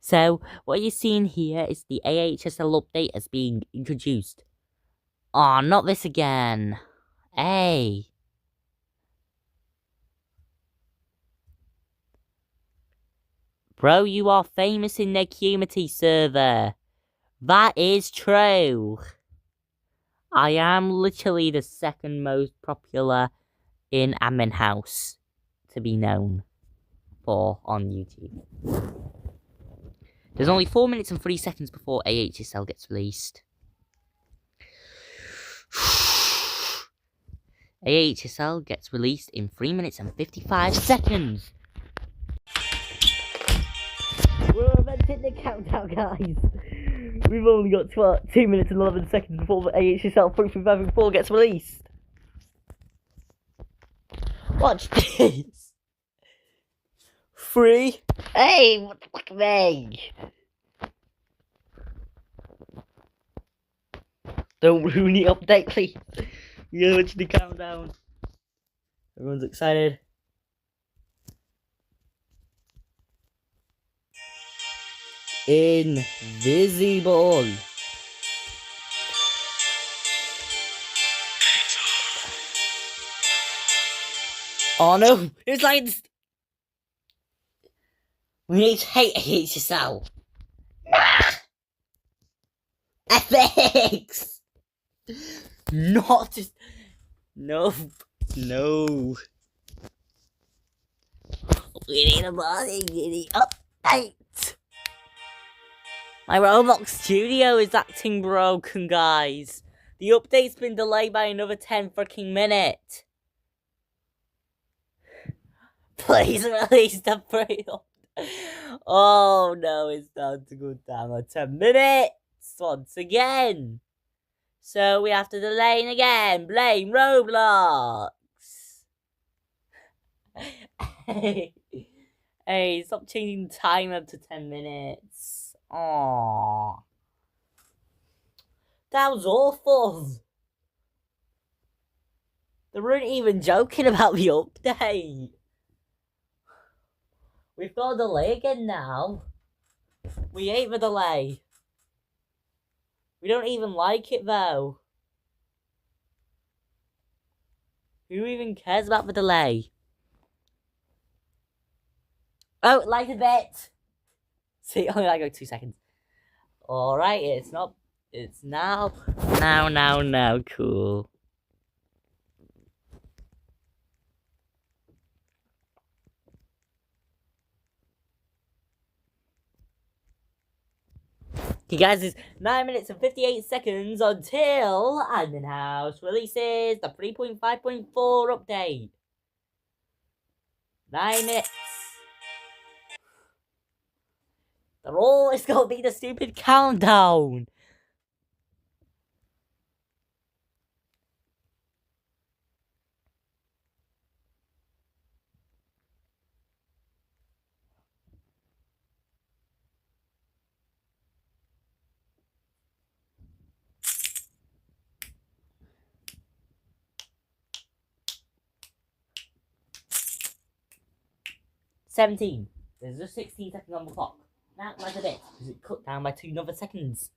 So, what you're seeing here is the AHSL update as being introduced. Aw, not this again. Hey. Bro, you are famous in the community server. That is true. I am literally the second most popular in admin house to be known for on YouTube. There's only 4 minutes and 3 seconds before AHSL gets released. AHSL gets released in 3 minutes and 55 seconds. We're about to hit the countdown, guys. We've only got 2 minutes and 11 seconds before the AHSL 3.5 gets released. Watch this. 3. Hey, what the fuck, me? Don't ruin the update, please. We're going to the countdown. Everyone's excited. Invisible. Oh no, it's like we need to hate AHSL. Nah. FX. Not just no. We need a body update. My Roblox studio is acting broken, guys. The update's been delayed by another 10 freaking minutes. Please release the pre-order. Oh no, it's down to go down at 10 minutes once again. So we have to delay it again. Blame Roblox. Hey, stop changing the time up to 10 minutes. Aww. That was awful. They weren't even joking about the update. We've got a delay again now. We hate the delay. We don't even like it though. Who even cares about the delay? Oh, like a bit. See, only like 2 seconds. Alright, it's not. It's now. Now, cool. Okay, guys, it's 9 minutes and 58 seconds until Admin House releases the 3.5.4 update. 9 minutes. They're always gonna be the stupid countdown. $17. There's just 16 seconds on the clock. Now, like a bit, because it cut down by 2 another seconds.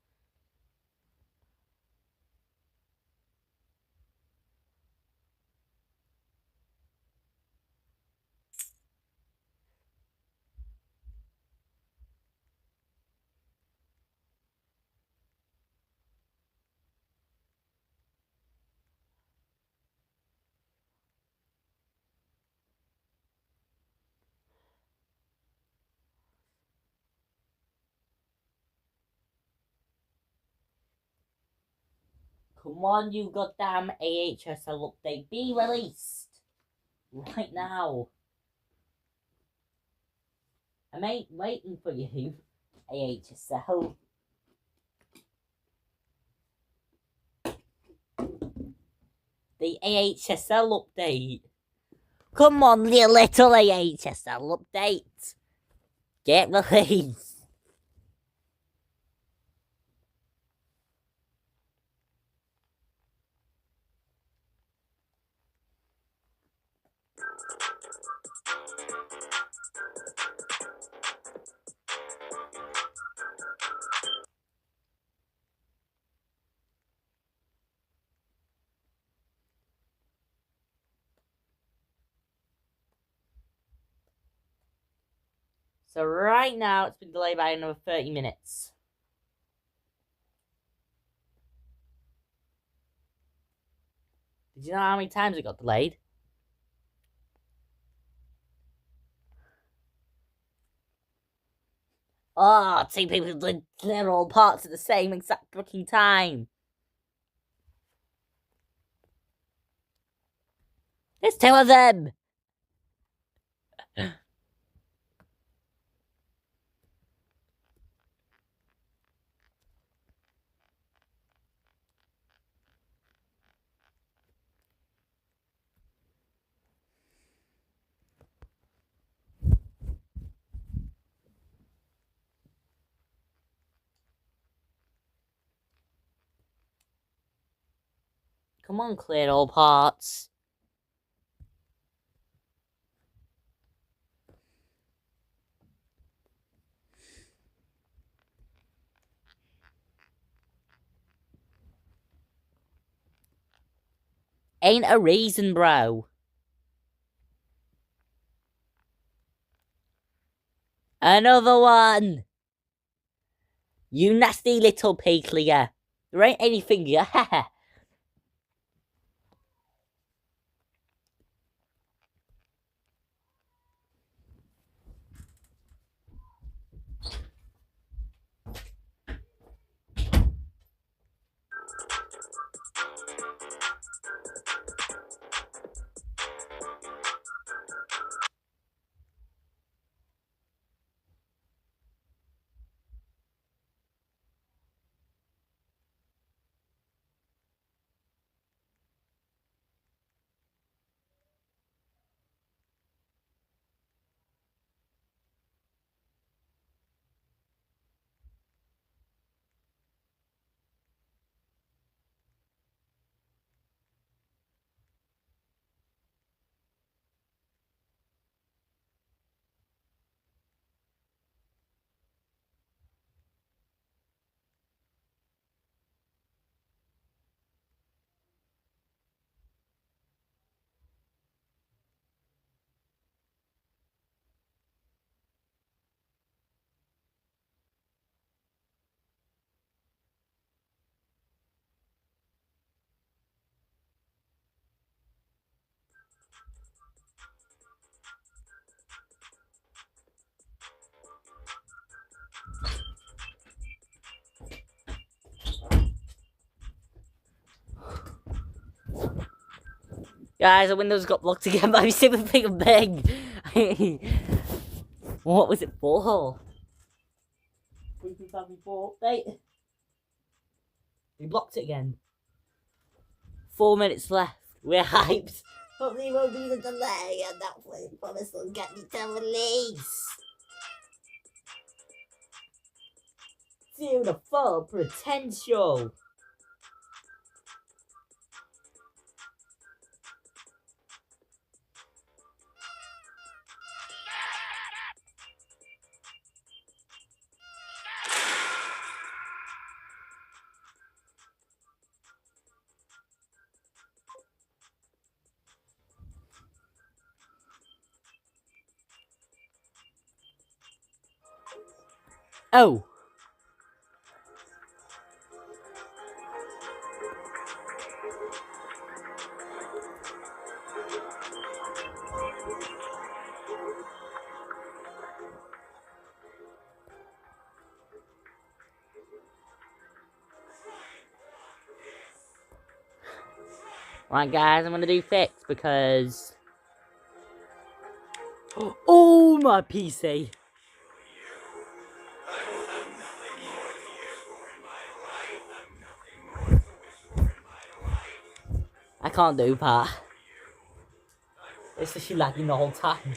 Come on, you goddamn AHSL update. Be released. Right now. I'm waiting for you, AHSL. The AHSL update. Come on, you little AHSL update. Get released. So right now, it's been delayed by another 30 minutes. Did you know how many times it got delayed? Oh, two people did literal parts at the same exact fucking time. There's two of them. Come on, clear all parts. Ain't a reason, bro. Another one. You nasty little piglia. There ain't anything here. Guys, the windows got blocked again by my stupid thing of big. What was it for? Update. We blocked it again. 4 minutes left. We're hyped. Hopefully it won't be the delay, and that way promise will get me to release. To the full potential. Oh. Right, guys, I'm gonna do fix because. Oh, my PC. I can't do that. It's just lagging the whole time.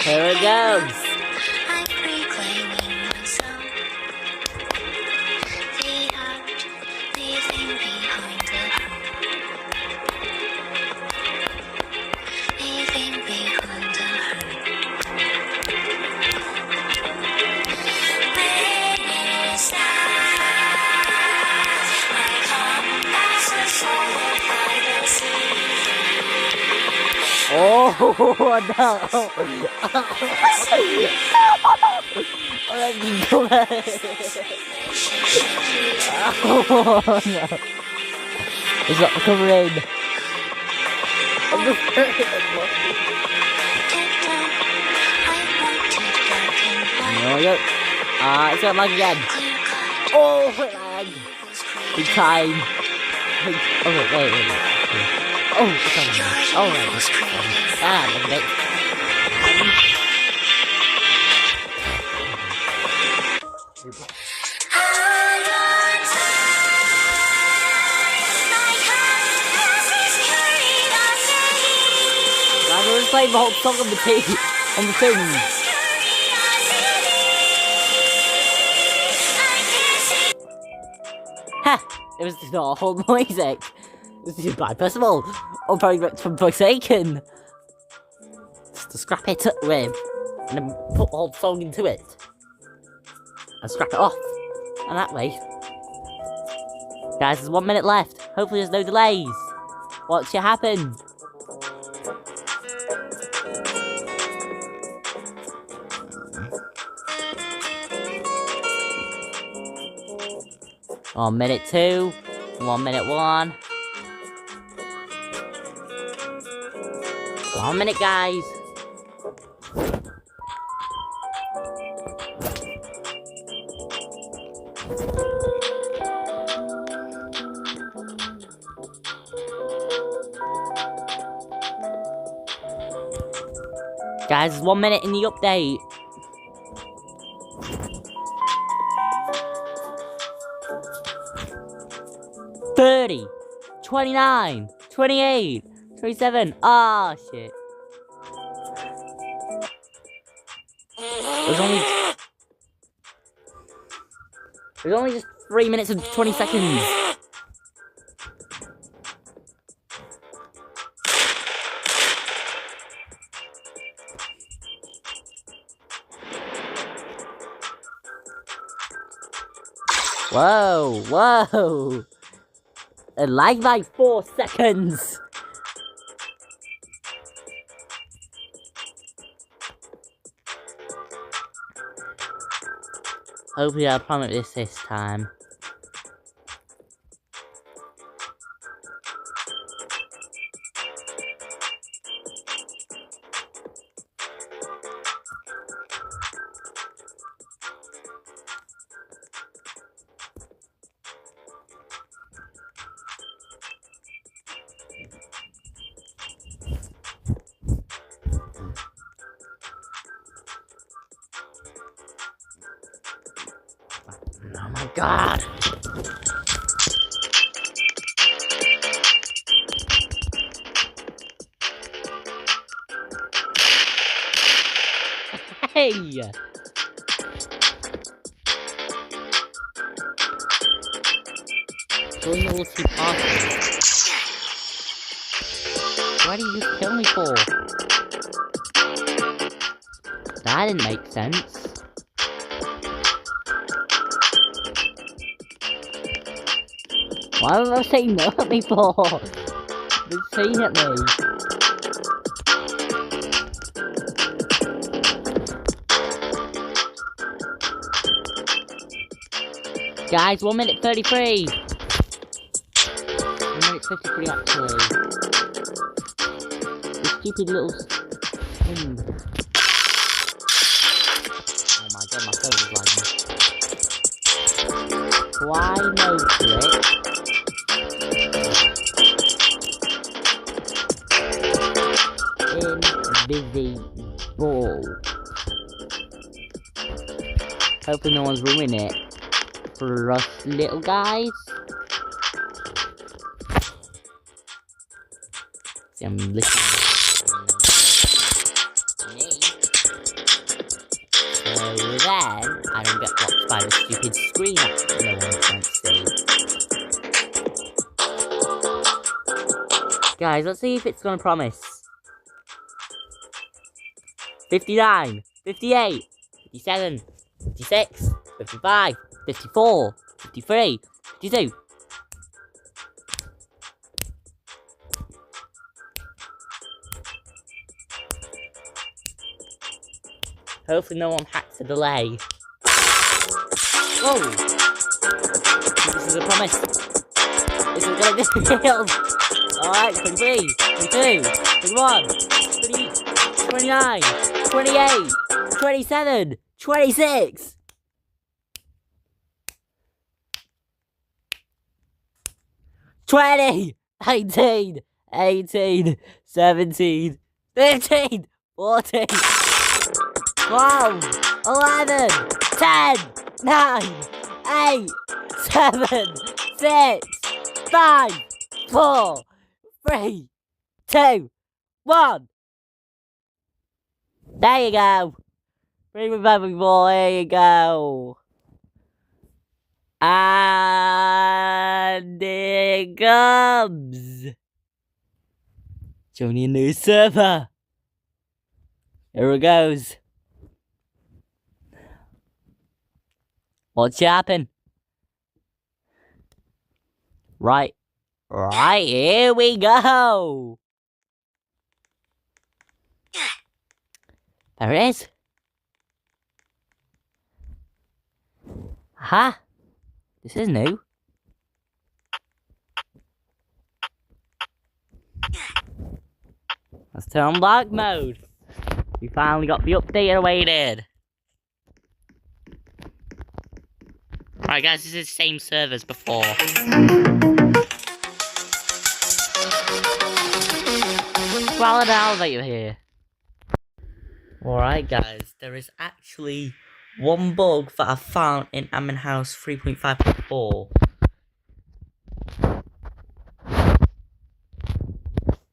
Here it goes. Oh no! Let me go. Oh no! It's not covering. No, yep. It's got lag again. Oh, it lagged. Big time. Oh, wait. Oh, it's on. Oh, right. Look at it. I was playing the whole song on the thing. Ha! It was just not whole music. This is bad. First of all, I'm probably from Forsaken. Just to scrap it with, and then put the whole song into it, and scrap it off. And that way, guys, there's 1 minute left. Hopefully, there's no delays. What should happen? On minute 2, 1 minute 1. 1 minute, guys. Guys, 1 minute in the update. $30, $29, $28, $27. Ah, shit. There's only just 3 minutes and 20 seconds. Whoa. It lagged by 4 seconds. Hopefully I'll promise this time. Oh my god! Hey! Going a little too fast. Why did you kill me for? That didn't make sense. Why was I saying no at me for? They're saying at me. Guys, 1 minute 33. 1 minute 53 actually. This stupid little thing. Oh my god, my phone is lagging. Why no click? Invisible. Hopefully no one's ruining it for us little guys. See, I'm listening. So then I don't get blocked by the stupid screen that no one can see. Guys, let's see if it's gonna promise. 59, 58, 57, 56, 55, 54, 53, 52. Hopefully no one hacks a delay. Whoa! This is a promise. This is gonna be killed. Alright, 23, 22, 21, 20, 29, 28, 27, 26. 20, 18, 18, 17, 15, 14, 12, 11, 10, 9, 8, 7, 6, 5, 4, 3, 2, 1. There you go. 3.54, there you go. And here it comes. Joining a new server. Here it goes. What's happen? Right, here we go. There it is. Aha. This is new. Let's turn on dark mode. We finally got the update awaited. Right guys, this is the same server as before. Well, the elevator here. Alright guys, there is actually one bug that I found in Admin House 3.5.4.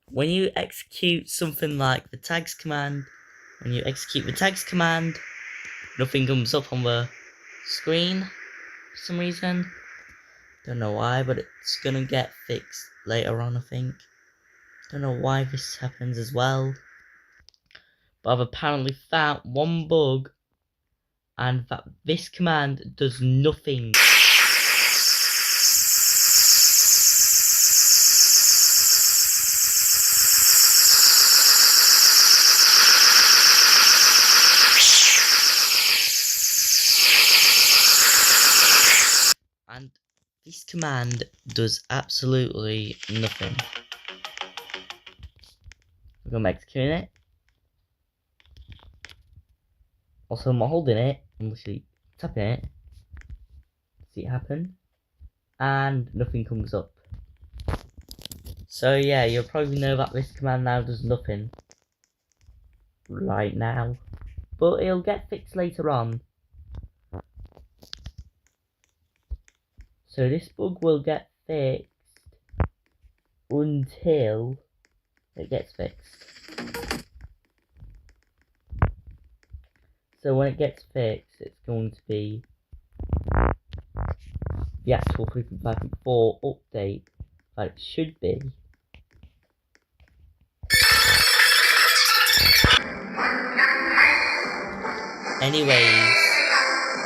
When you execute something like the tags command, nothing comes up on the screen for some reason. Don't know why, but it's gonna get fixed later on, I think. Don't know why this happens as well. But I've apparently found one bug, and that this command does nothing. And this command does absolutely nothing. I'm executing it. Also, I'm not holding it, I'm literally tapping it. See it happen. And nothing comes up. So yeah, you'll probably know that this command now does nothing. Right now. But it'll get fixed later on. So this bug will get fixed until it gets fixed. So when it gets fixed, it's going to be the actual 3.5.4 update that it should be. Anyways,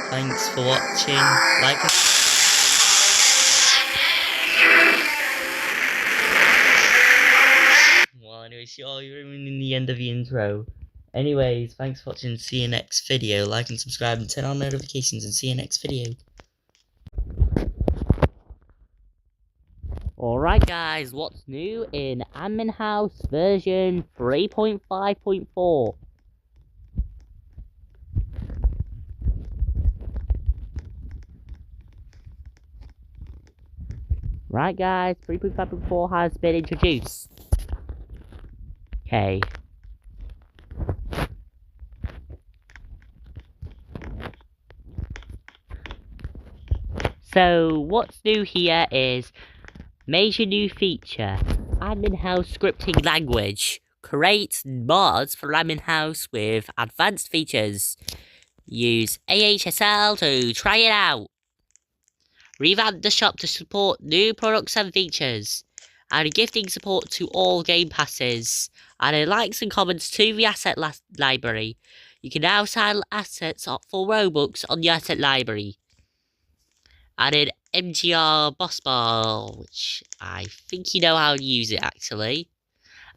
thanks for watching. Like and you're in the end of the intro. Anyways, thanks for watching. See you next video. Like and subscribe and turn on notifications, and see you next video. Alright guys, what's new in Admin House version 3.5.4? Right guys, 3.5.4 has been introduced. Okay. So what's new here is major new feature, Admin House scripting language. Create mods for Admin House with advanced features. Use AHSL to try it out. Revamp the shop to support new products and features. Added gifting support to all game passes. Added likes and comments to the asset library. You can now sell assets for Robux on the asset library. Added MGR boss bar, which I think you know how to use it actually.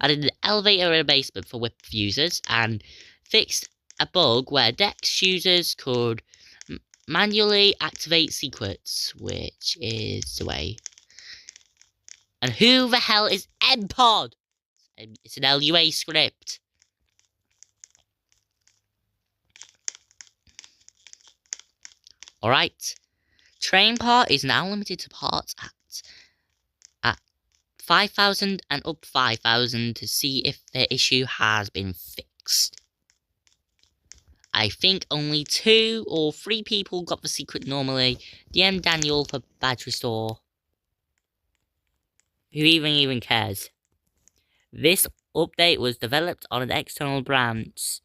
Added an elevator in a basement for whip users, and fixed a bug where Dex users could manually activate secrets, which is the way. And who the hell is MPod? It's an LUA script. Alright. Train part is now limited to parts at 5,000 and up 5,000 to see if the issue has been fixed. I think only 2 or 3 people got the secret normally. DM Daniel for badge restore. Who even cares? This update was developed on an external branch.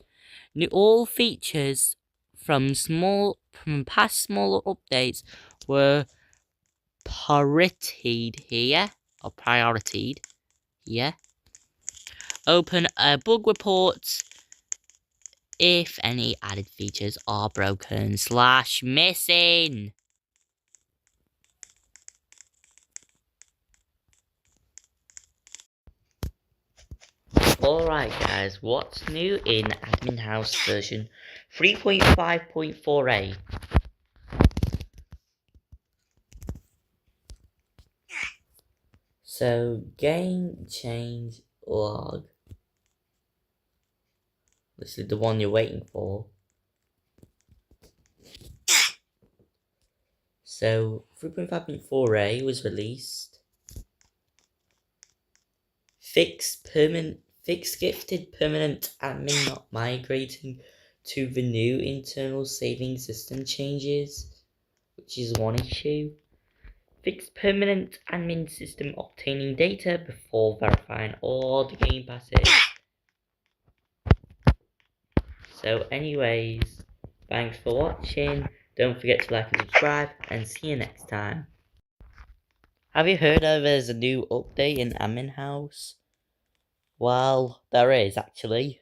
All features from past smaller updates were prioritized here. Open a bug report if any added features are broken / missing. Alright guys, what's new in Admin House version 3.5.4a? So, game change log. This is the one you're waiting for. So, 3.5.4a was released. Fixed gifted permanent admin not migrating to the new internal saving system changes, which is one issue. Fixed permanent admin system obtaining data before verifying all the game passes. So anyways, thanks for watching. Don't forget to like and subscribe, and see you next time. Have you heard of there's a new update in Admin House? Well, there is actually.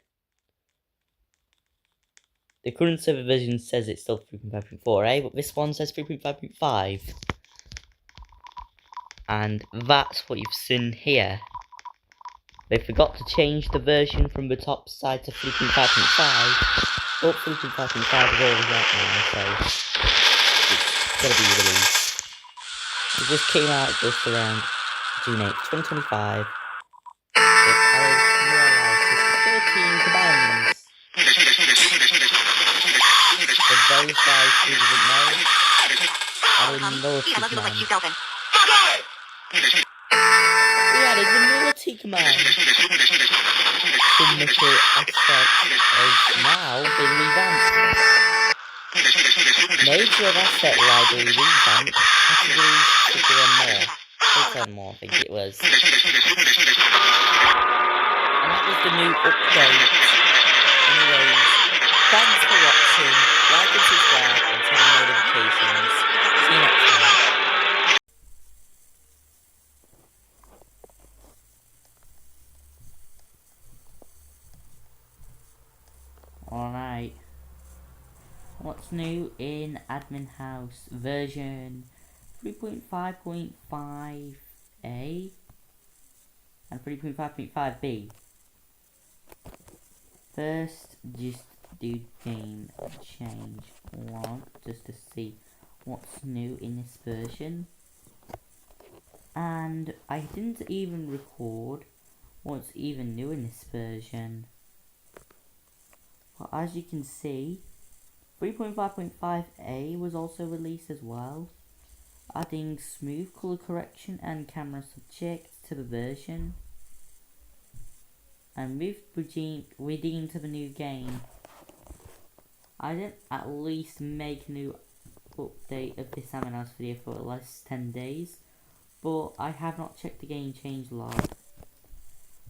The current server version says it's still 3.5.4a, but this one says 3.5.5. And that's what you've seen here. They forgot to change the version from the top side to 3.5.5, but 3.5.5 is already out now, so it's gotta be released. It just came out just around June 8th, 2025. It added new allowances to 13 commands. For those guys who didn't know, added military command. We added the military command. Submittal aspect has now been revamped. Nature of asset library revamped. Categories figure and more. I think it was. And that was the new update. Anyways, thanks for watching. Like and subscribe and turn on notifications. See you next time. Alright. What's new in Admin House version 3.5.5a and 3.5.5b? First, just do game change log just to see what's new in this version. And I didn't even record what's even new in this version. But as you can see, 3.5.5a was also released as well, adding smooth color correction and camera subject to the version, and moved redeem to the new game. I didn't at least make a new update of this Admin House video for at least 10 days, but I have not checked the game change log.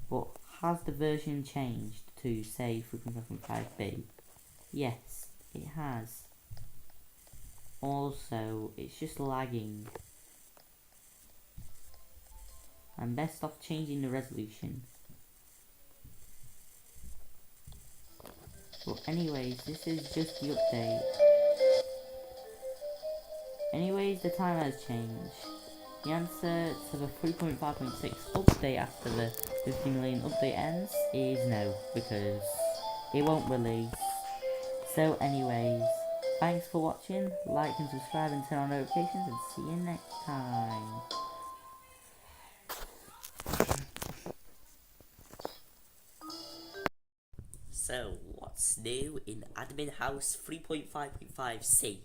But has the version changed to say 3.5.5b? Yes, it has. Also, it's just lagging. I'm best off changing the resolution. But anyways, this is just the update. Anyways, the time has changed. The answer to the 3.5.6 update after the 50 million update ends is no, because it won't release. So anyways, thanks for watching, like and subscribe and turn on notifications, and see you next time. So, what's new in Admin House 3.5.5c?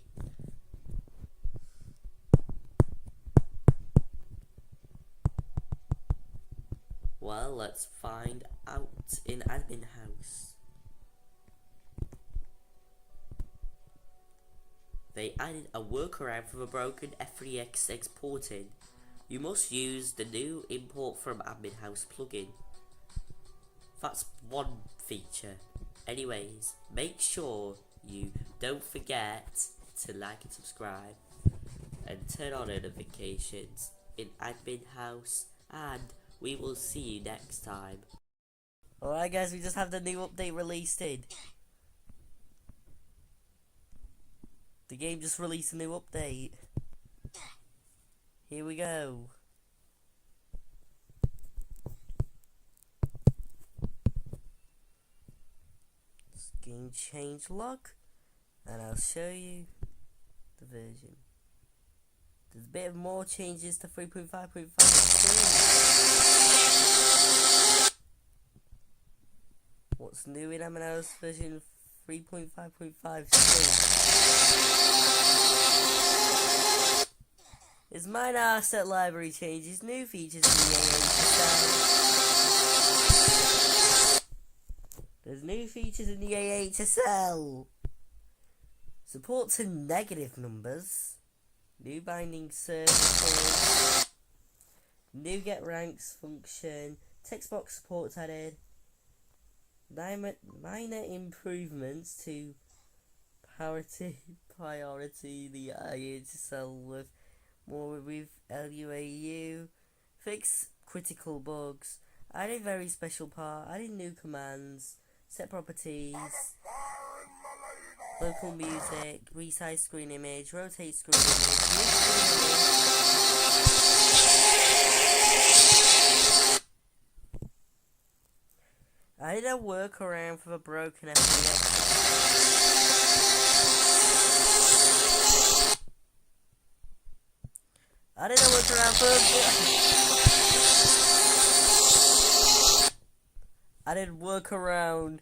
Well, let's find out in Admin House. They added a workaround for the broken F3X exporting. You must use the new import from Admin House plugin. That's one feature. Anyways, make sure you don't forget to like and subscribe and turn on notifications in Admin House, and we will see you next time. Alright guys, we just have the new update released in. The game just released a new update. Here we go. Game change log, and I'll show you the version. There's a bit of more changes to 3.5.5. What's new in Admin House version 3.5.5? Is minor asset library changes, new features in the AHSL. There's new features in the AHSL. Support to negative numbers. New binding services. New get ranks function. Text box supports added. Minor improvements to priority the AHSL with more with LUAU. Fix critical bugs. Added very special part. Added new commands. Set properties, local music, resize screen image, rotate screen image, new screen image. I did a workaround for the broken FBX. I did a workaround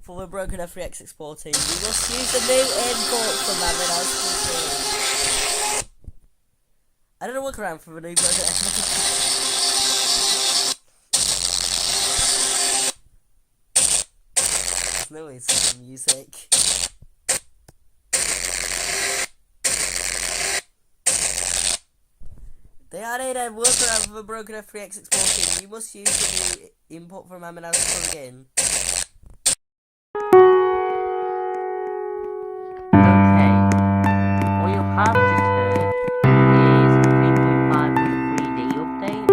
for the broken F3X exporting. You must use the new import from Admin House plugin. I did a workaround for the new broken F3X. There's no way to set the music. They added a workaround for the broken F3X exporting. You must use the new import from Admin House plugin. I've just heard is a 3.5.3D update.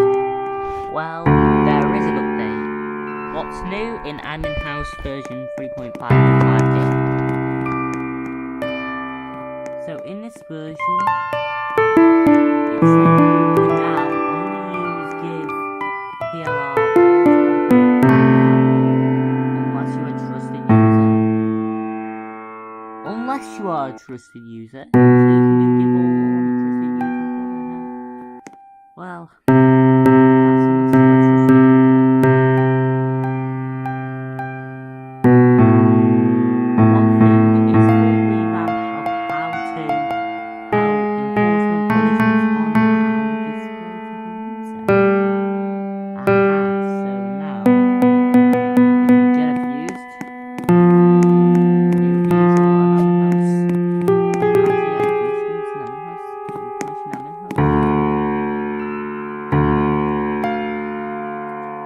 Well, there is an update. What's new in Admin House version 3.5.5D? So in this version, it says you can now only use give PLR unless you're a trusted user. Unless you are a trusted user. Well, that's one thing is full revamp of how enforcement punishments on now display to the user. So now, if you get abused,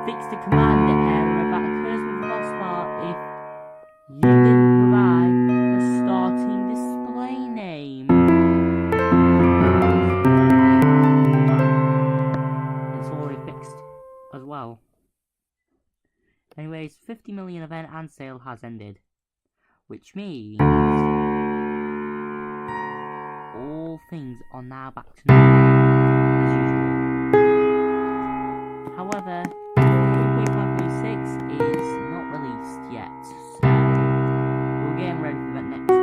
fix the command error that occurs with the lost bar if you didn't provide a starting display name. It's already fixed as well. Anyways, 50 million event and sale has ended, which means all things are now back to normal as usual. However, 3.5.6 is not released yet, so we're getting ready for that next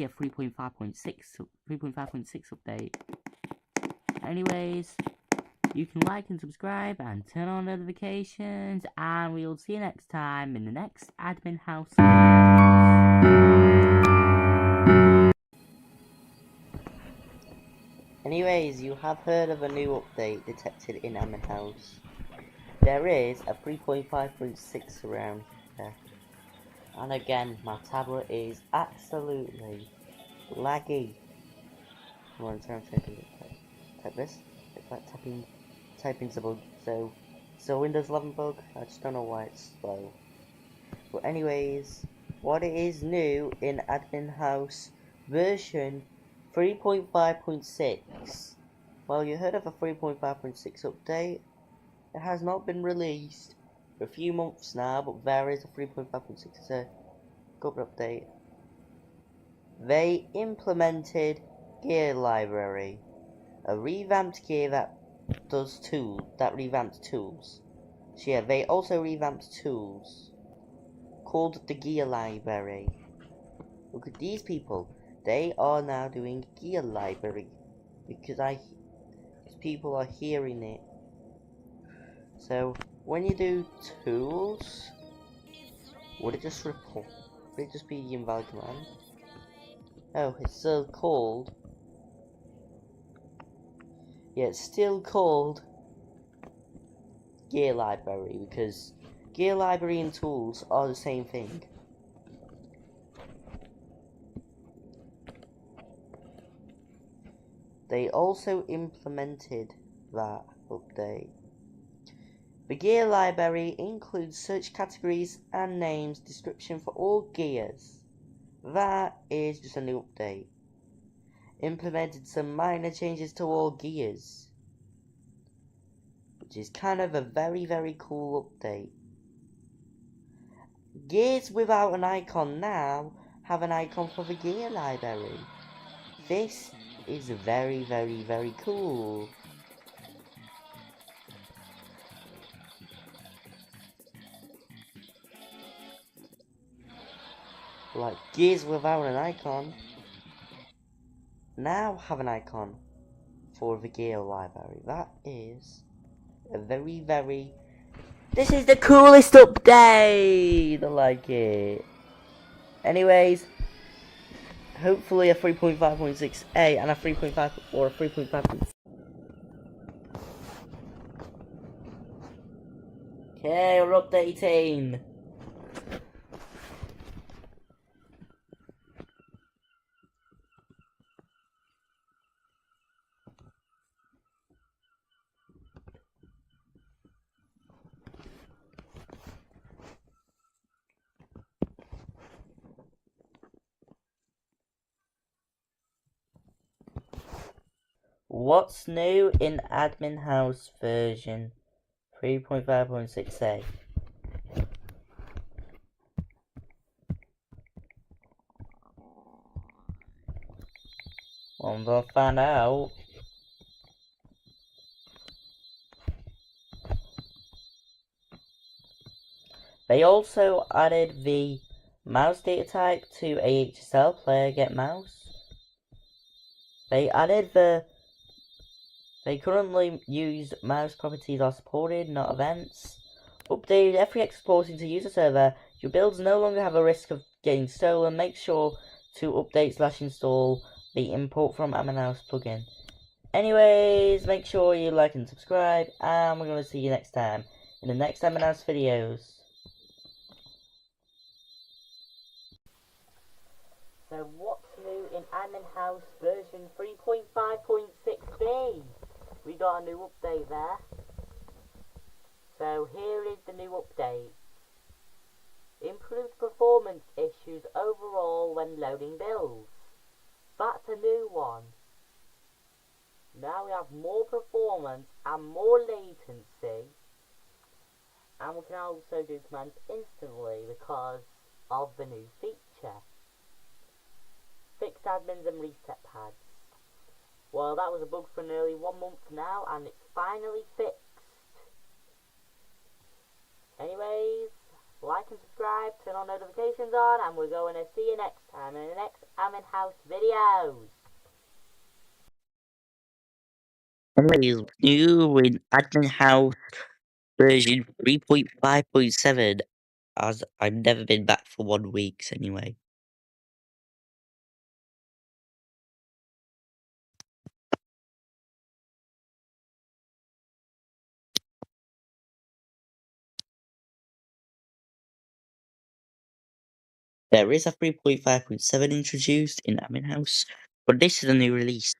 a 3.5.6 update. Anyways, you can like and subscribe and turn on notifications, and we'll see you next time in the next admin house video. Anyways, you have heard of a new update detected in admin house. There is a 3.5.6 around here. And again, my tablet is absolutely laggy. Come on, type this. It's like typing's a bug. So Windows 11 bug. I just don't know why it's slow. But anyways, what it is new in admin house version 3.5.6. Well, you heard of a 3.5.6 update. It has not been released for a few months now, but there is a 3.5.6 as a good update. They implemented gear library, a revamped gear that revamps tools. So yeah, they also revamped tools called the gear library. Look at these people. They are now doing gear library because people are hearing it. So when you do tools, would it just be invalid command? Oh, it's still called. Yeah, it's still called gear library because gear library and tools are the same thing. They also implemented that update. The gear library includes search categories and names description for all gears. That is just a new update. Implemented some minor changes to all gears, which is kind of a very, very cool update. Gears without an icon now have an icon for the gear library. This is very, very, very cool. Like gears without an icon now have an icon for the gear library. That is a very, very... This is the coolest update! I like it. Anyways, hopefully a 3.5.6a and a 3.5 or a 3.5. Okay, we're updating. What's new in admin house version 3.5.6a? Well, I'm gonna find out. They also added the mouse data type to AHSL player get mouse. They currently use mouse properties are supported, not events. Updated every exporting to user server. Your builds no longer have a risk of getting stolen. Make sure to update/install the import from admin house plugin. Anyways, make sure you like and subscribe, and we're gonna see you next time in the next admin house videos. So what's new in admin house version 3.5.6b? We got a new update there. So here is the new update. Improved performance issues overall when loading builds. That's a new one. Now we have more performance and more latency. And we can also do commands instantly because of the new feature. Fixed admins and reset pads. Well, that was a bug for nearly 1 month now, and it's finally fixed. Anyways, like and subscribe, turn on notifications on, and we're going to see you next time in the next Admin House videos. Anyways, new in Admin House version 3.5.7, as I've never been back for 1 week anyway. There is a 3.5.7 introduced in Admin House, but this is a new release.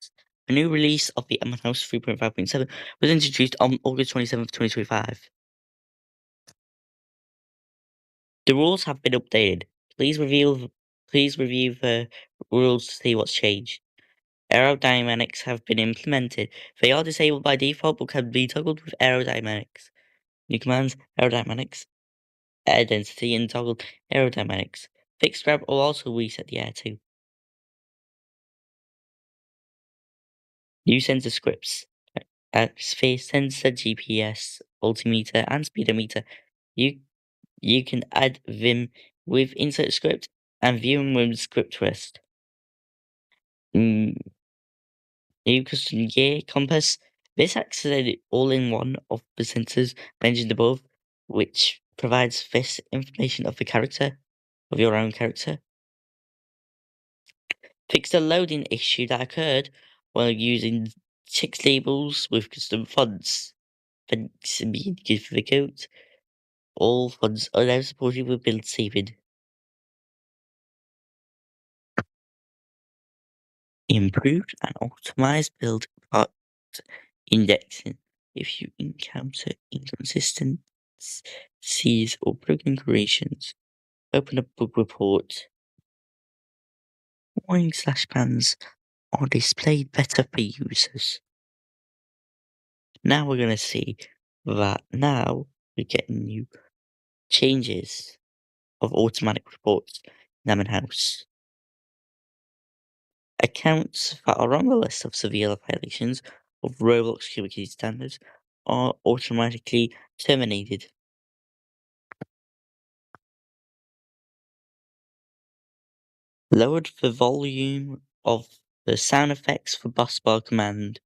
A new release of the Admin House 3.5.7 was introduced on August 27th, 2025. The rules have been updated. Please review the rules to see what's changed. Aerodynamics have been implemented. They are disabled by default but can be toggled with aerodynamics. New commands: aerodynamics, air density, and toggle aerodynamics. Fixed grab will also reset the air too. New sensor scripts: sphere sensor, GPS, altimeter, and speedometer. You can add them with insert script and view them with script rest. New custom gear compass. This acts as an all-in-one of the sensors mentioned above, which provides this information of your own character. Fix the loading issue that occurred while using text labels with custom fonts. Thanks being difficult. All fonts are now supported with build saving. Improved and optimized build part indexing. If you encounter inconsistencies or broken creations, open a bug report. Warning/bans are displayed better for users. Now we're going to see that now we're getting new changes of automatic reports in Admin House. Accounts that are on the list of severe violations of Roblox security standards are automatically terminated. Lowered the volume of the sound effects for bus bar command.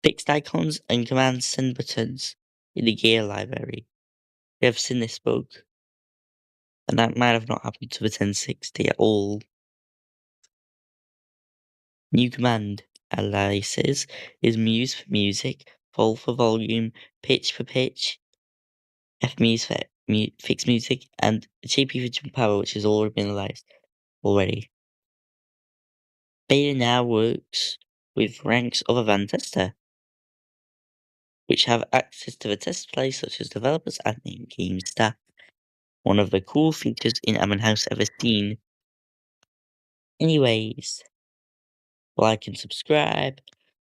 Fixed icons and command send buttons in the gear library. We have seen this bug, and that might have not happened to the 1060 at all. New command aliases is muse for music, vol for volume, pitch for pitch, fmuse for fixed music, and GP for jump power, which has already been aliased already. Beta now works with ranks other than tester, which have access to the test place such as developers and in-game staff. One of the cool features in Admin House ever seen. Anyways, like and subscribe.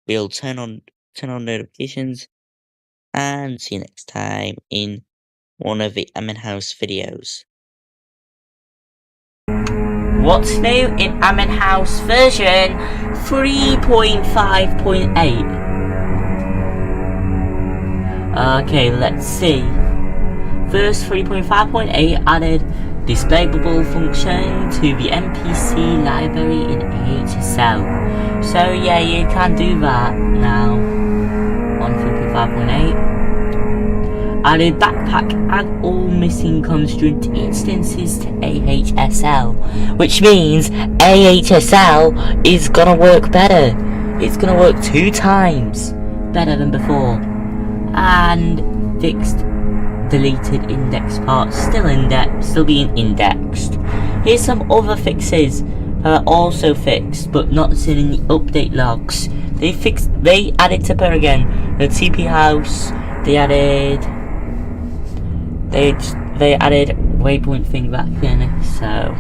We'll turn on notifications, and see you next time in one of the Admin House videos. What's new in Admin House version 3.5.8? Okay, let's see. First, 3.5.8 added display bubble function to the NPC library in AHSL. So yeah, you can do that now on 3.5.8. Added backpack and all missing constraint instances to AHSL, which means AHSL is gonna work better. It's gonna work 2 times better than before. And fixed deleted index parts, still being indexed. Here's some other fixes that are also fixed but not seen in the update logs. They added Tipper again, the TP house, they added waypoint thing back then, so,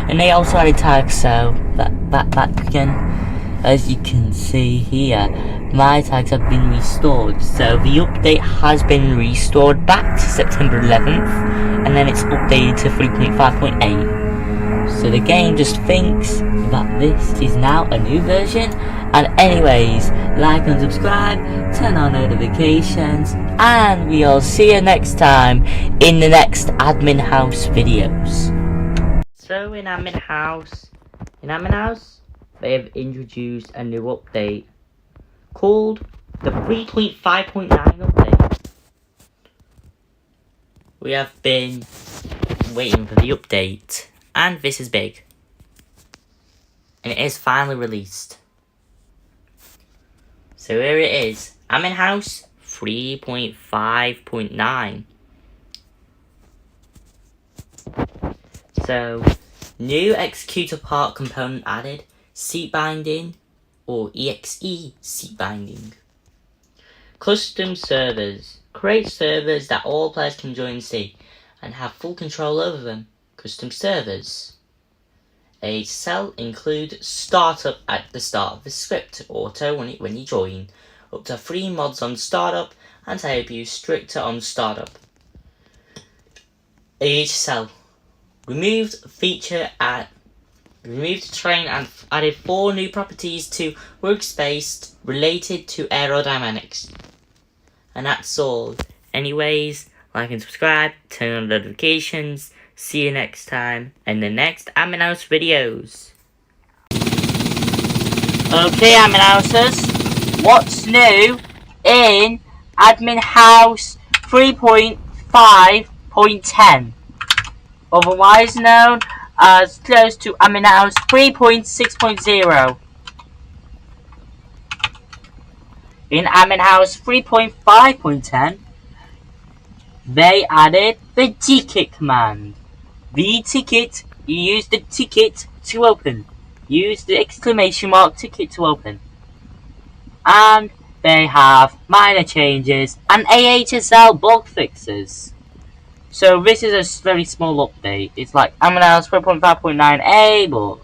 and they also added tags, so that again, as you can see here, my tags have been restored. So the update has been restored back to September 11th, and then it's updated to 3.5.8. So the game just thinks that this is now a new version, And anyways, like and subscribe, turn on notifications, and we'll see you next time in the next admin house videos. So in admin house, they have introduced a new update called the 3.5.9 update. We have been waiting for the update, and this is big. And it is finally released. So here it is, admin house 3.5.9. So, new executor part component added, seat binding, or EXE seat binding. Custom servers. Create servers that all players can join and see, and have full control over them. Custom servers. AHSL include startup at the start of the script, auto when you join, up to 3 mods on startup, and help you stricter on startup. AHSL removed terrain and added 4 new properties to workspace related to aerodynamics. And that's all. Anyways, like and subscribe, turn on notifications. See you next time in the next admin house videos. Okay, admin houses, what's new in admin house 3.5.10? Otherwise known as close to admin house 3.6.0. In admin house 3.5.10, they added the ticket command. The ticket, you use the ticket to open. Use the exclamation mark ticket to open. And they have minor changes and AHSL bug fixes. So this is a very small update. It's like admin house 3.5.9a, but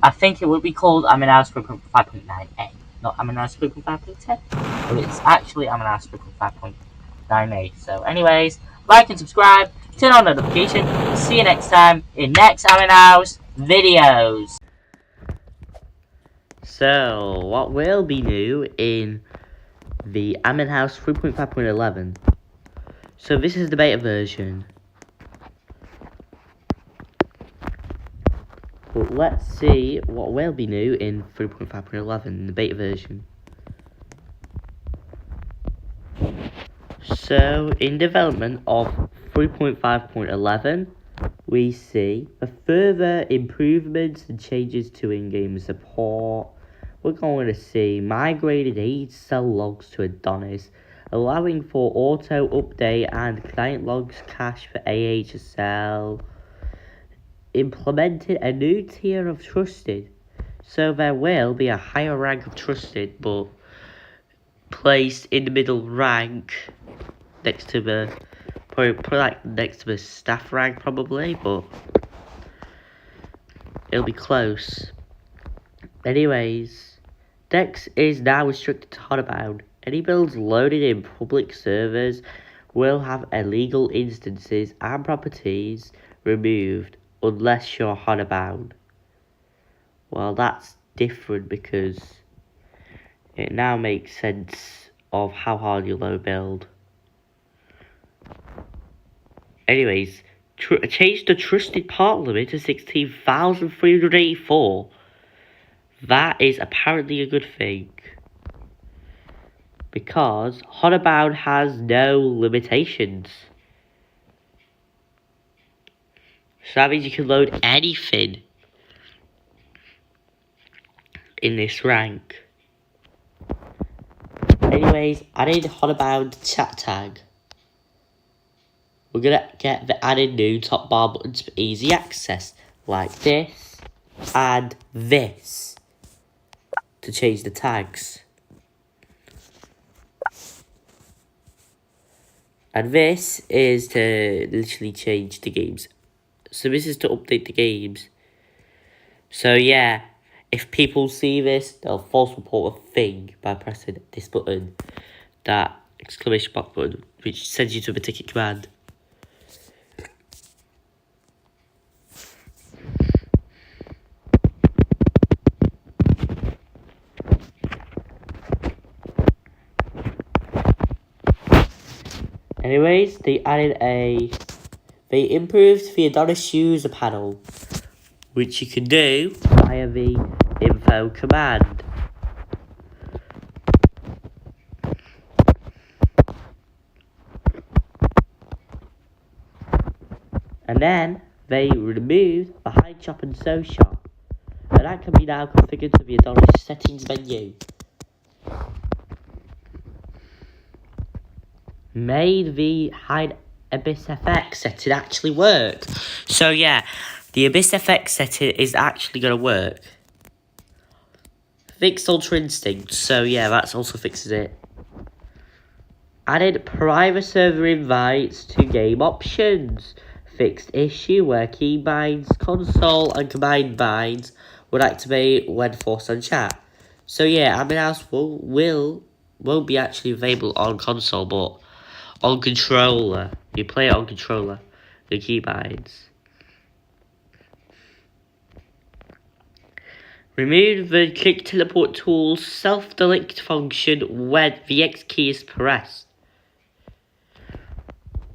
I think it would be called admin house 3.5.9a, not admin house 3.5.10. But it's actually admin house 3.5.9a. So anyways, like and subscribe, turn on notifications. See you next time in next admin house videos. So what will be new in the admin house 3.5.11? So this is the beta version. But let's see what will be new in 3.5.11, the beta version. So in development of 3.5.11, we see the further improvements and changes to in-game support. We're going to see migrated AHSL logs to Adonis, allowing for auto update and client logs cache for AHSL. Implemented a new tier of trusted, so there will be a higher rank of trusted, but placed in the middle rank next to the probably like next to the staff rank probably, but it'll be close. Anyways, Dex is now restricted to hardbound. Any builds loaded in public servers will have illegal instances and properties removed unless you're hardbound. Well, that's different because it now makes sense of how hard you load build. Anyways, change the trusted part limit to 16,384. That is apparently a good thing, because hardbound has no limitations. So that means you can load anything in this rank. Anyways, added hardbound chat tag. We're gonna get the added new top bar buttons for easy access, like this and this, to change the tags. And this is to literally change the games. So this is to update the games. So yeah, if people see this, they'll false report a thing by pressing this button, that exclamation mark button, which sends you to the ticket command. Anyways, they improved the Adonis user panel, which you can do via the info command. And then they removed the hide shop and sew shop, and that can be now configured to the Adonis settings menu. Made the hide Abyss FX setting actually work. So yeah, the Abyss FX setting is actually going to work. Fixed Ultra Instinct, so yeah, that's also fixes it. Added private server invites to game options. Fixed issue where key binds, console and combined binds would activate when forced on chat. So yeah, Admin House won't be actually available on console, but on controller. You play it on controller, the key binds. Remove the click teleport tool's self-delete function when the X key is pressed.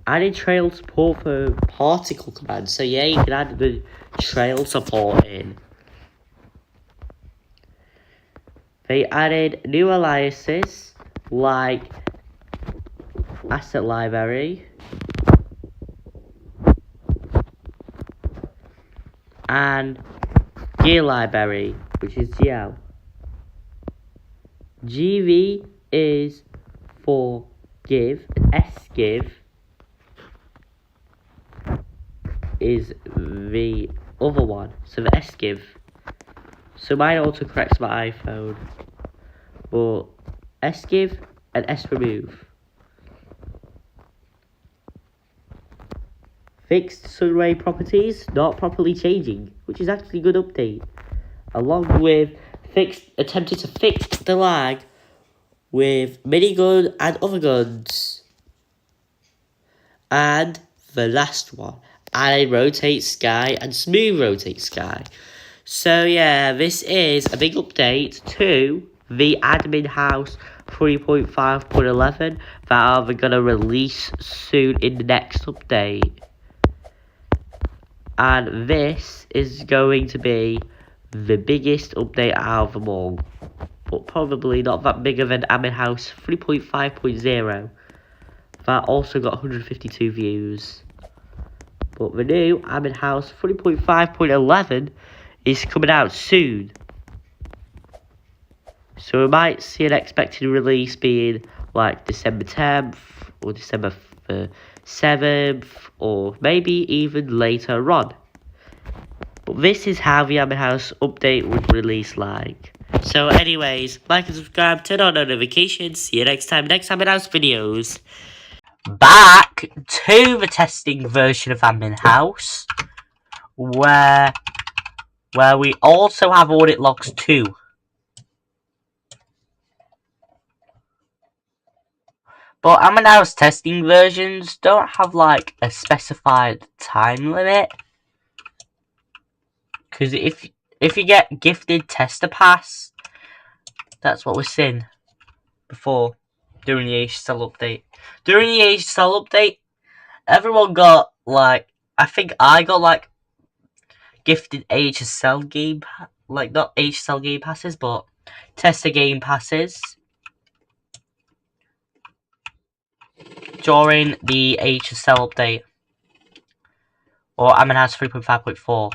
Added trail support for particle commands. So yeah, you can add the trail support in. They added new aliases like Asset Library and Gear Library, which is GL. GV is for give, and SGIV is the other one, so the SGIV. So mine autocorrects my iPhone, but SGIV and SRemove. Fixed sunray properties not properly changing, which is actually a good update. Along with attempted to fix the lag with minigun and other guns. And the last one, added rotate sky and smooth rotate sky. So yeah, this is a big update to the Admin House 3.5.11 that they're going to release soon in the next update. And this is going to be the biggest update out of them all. But probably not that big of an Admin House 3.5.0. That also got 152 views. But the new Admin House 3.5.11 is coming out soon. So we might see an expected release being like December 10th or December 7th or maybe even later on. But this is how the Admin House update would release like. So anyways, like and subscribe, turn on notifications, see you next time Admin House videos. Back to the testing version of Admin House, where we also have audit logs too. But Admin House testing versions don't have like a specified time limit. Because if you get gifted tester pass, that's what we're seeing before during the AHSL update. During the AHSL update, everyone got like, I think I got like gifted AHSL game, like not AHSL game passes, but tester game passes during the AHSL update or Admin House 3.5.4.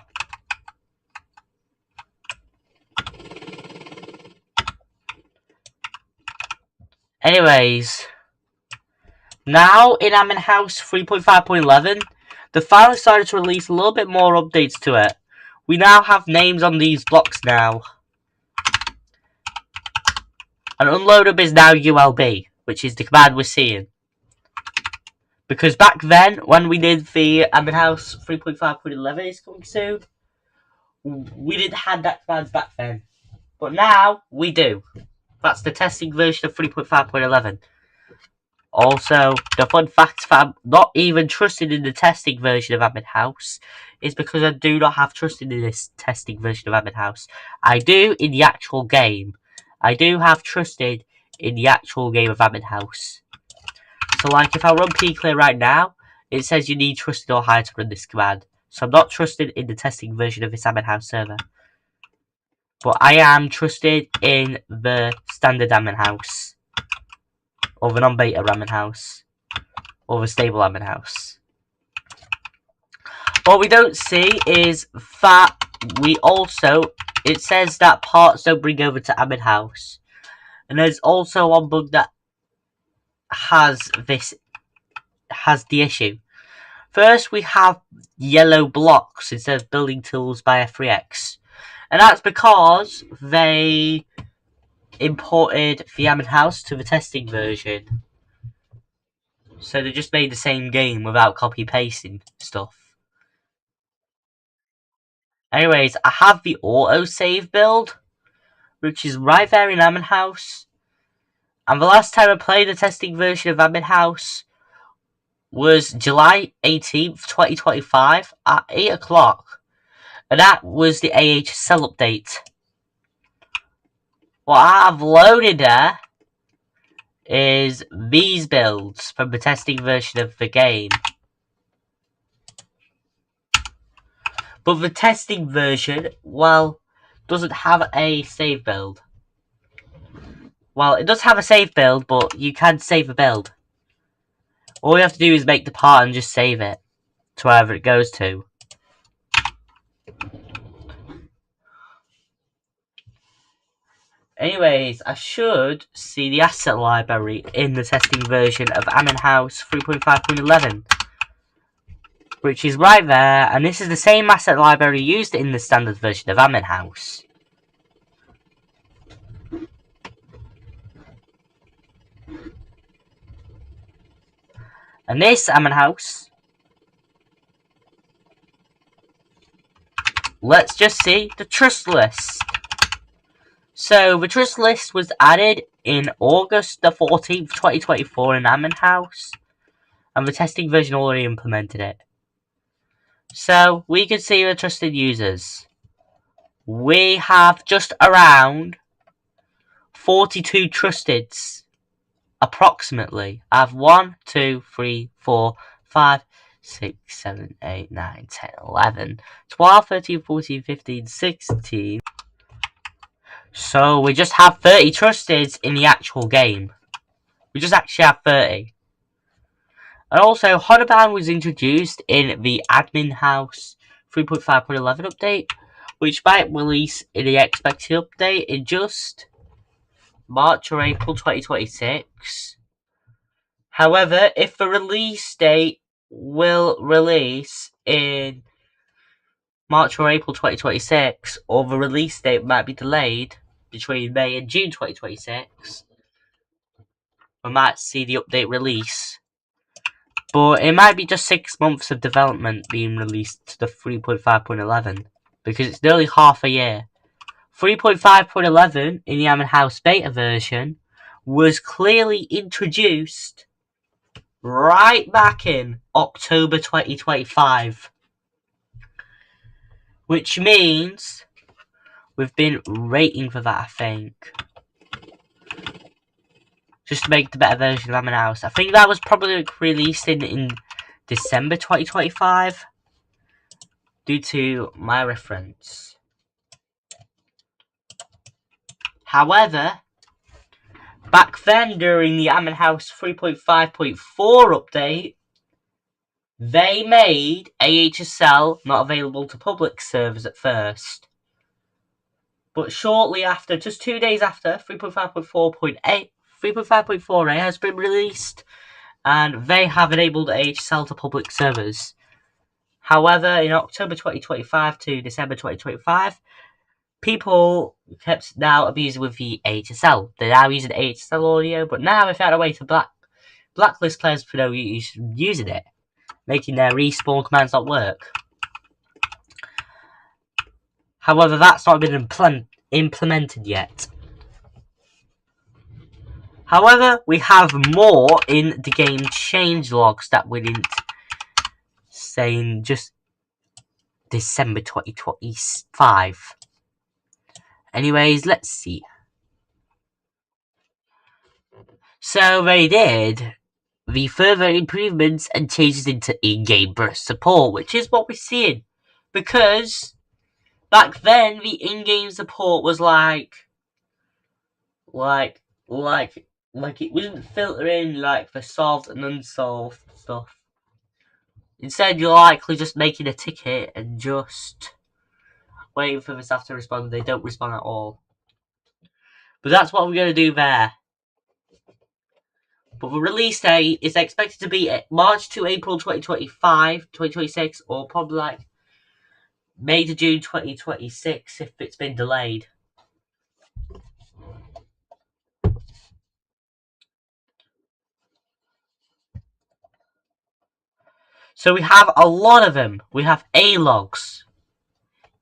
Anyways, now in Admin House 3.5.11, they finally started to release a little bit more updates to it. We now have names on these blocks now. And unloadable is now ULB, which is the command we're seeing. Because back then, when we did the Admin House 3.5.11 is coming soon, we didn't have that command back then. But now, we do. That's the testing version of 3.5.11. Also, the fun fact that I'm not even trusted in the testing version of Admin House is because I do not have trusted in this testing version of Admin House. I do in the actual game. I do have trusted in the actual game of Admin House. So like if I run pclear right now, it says you need trusted or higher to run this command. So I'm not trusted in the testing version of this admin house server. But I am trusted in the standard admin house. Or the non-beta admin house. Or the stable admin house. What we don't see is that we also, it says that parts don't bring over to admin house. And there's also one bug that has the issue. First, we have yellow blocks instead of building tools by F3X. And that's because they imported the admin house to the testing version. So they just made the same game without copy-pasting stuff. Anyways, I have the autosave build, which is right there in admin house. And the last time I played the testing version of admin house was July 18th, 2025 at 8 o'clock. And that was the AHSL update. What I've loaded there is these builds from the testing version of the game. But the testing version, well, doesn't have a save build. Well, it does have a save build, but you can save a build. All you have to do is make the part and just save it to wherever it goes to. Anyways, I should see the asset library in the testing version of admin house 3.5.11. Which is right there, and this is the same asset library used in the standard version of admin house. And this admin house, let's just see the trust list. So the trust list was added in August the 14th, 2024 in admin house, and the testing version already implemented it. So we can see the trusted users. We have just around 42 trusteds, approximately. I have 1, 2, 3, 4, 5, 6, 7, 8, 9, 10, 11, 12, 13, 14, 15, 16. So we just have 30 trusteds in the actual game. We just actually have 30. And also, Honoban was introduced in the Admin House 3.5.11 update, which might release in the expected update in just March or April 2026. However, if the release date will release in March or April 2026, or the release date might be delayed between May and June 2026, we might see the update release. But it might be just 6 months of development being released to the 3.5.11, because it's nearly half a year. 3.5.11 in the Admin House beta version was clearly introduced right back in October 2025. Which means we've been waiting for that, I think. Just to make the better version of Admin House. I think that was probably released in December 2025. Due to my reference. However, back then during the Admin House 3.5.4 update, they made AHSL not available to public servers at first. But shortly after, just 2 days after, 3.5.4a has been released, and they have enabled AHSL to public servers. However, in October 2025 to December 2025, people kept now abusing with the AHSL. They're now using AHSL audio, but now they found a way to blacklist players for no use using it, making their respawn commands not work. However, that's not been implemented yet. However, we have more in the game change logs that we didn't say in just December 2025. Anyways, let's see. So they did. the further improvements and changes into in-game burst support, which is what we're seeing. Because back then, the in-game support was like it wasn't filtering like the solved and unsolved stuff. Instead, you're likely just making a ticket and just waiting for the staff to respond. They don't respond at all. But that's what we're going to do there. But the release date is expected to be March to April 2025, 2026, or probably like May to June 2026 if it's been delayed. So we have a lot of them. We have A-logs.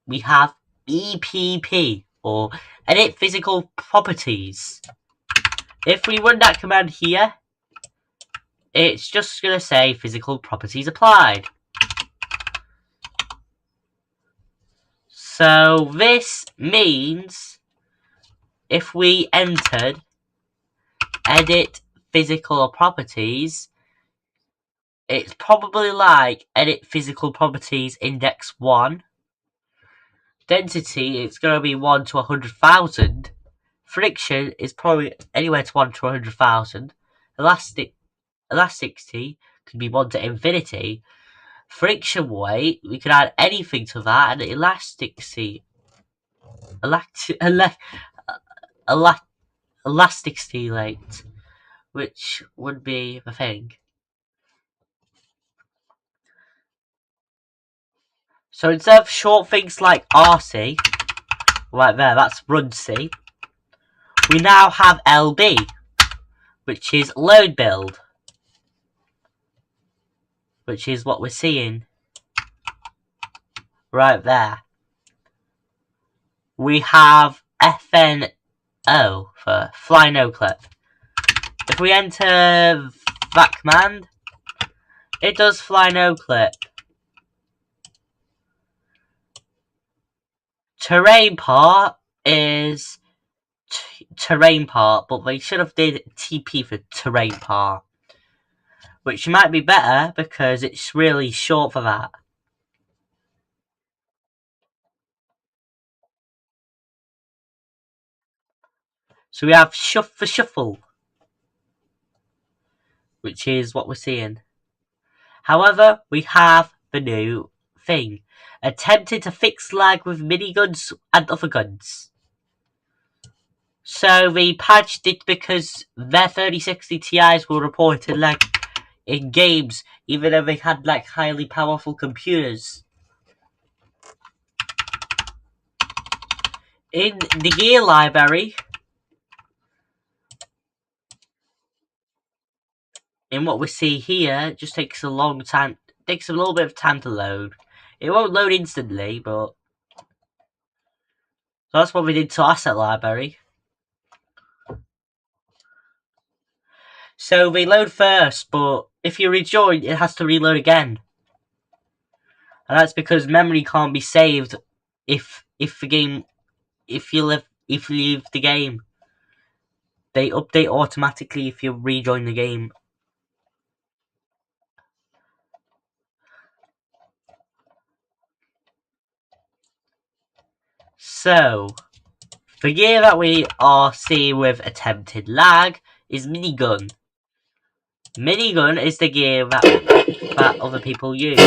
We have EPP, or Edit Physical Properties. If we run that command here, it's just going to say Physical Properties Applied. So this means if we entered Edit Physical Properties, it's probably like Edit Physical Properties Index 1. Density, it's going to be 1 to 100,000. Friction is probably anywhere to 1 to 100,000. Elasticity could be 1 to infinity. Friction weight, we could add anything to that, and elasticity rate, which would be the thing. So instead of short things like RC, right there, that's run C, we now have LB, which is load build, which is what we're seeing right there. We have FNO for fly no clip. If we enter that command, it does fly no clip. Terrain part is terrain part, but they should have did TP for terrain part, which might be better because it's really short for that. So we have shuffle, which is what we're seeing. However, we have the new thing. Attempted to fix lag with miniguns and other guns. So they patched it because their 3060 Ti's were reported lag in games, even though they had like highly powerful computers. In the gear library, in what we see here, it just takes a long time. It takes a little bit of time to load. It won't load instantly, but so that's what we did to asset library. So they load first, but if you rejoin, it has to reload again. And that's because memory can't be saved if you leave the game. They update automatically if you rejoin the game. So the gear that we are seeing with attempted lag is minigun. Minigun is the gear that other people use.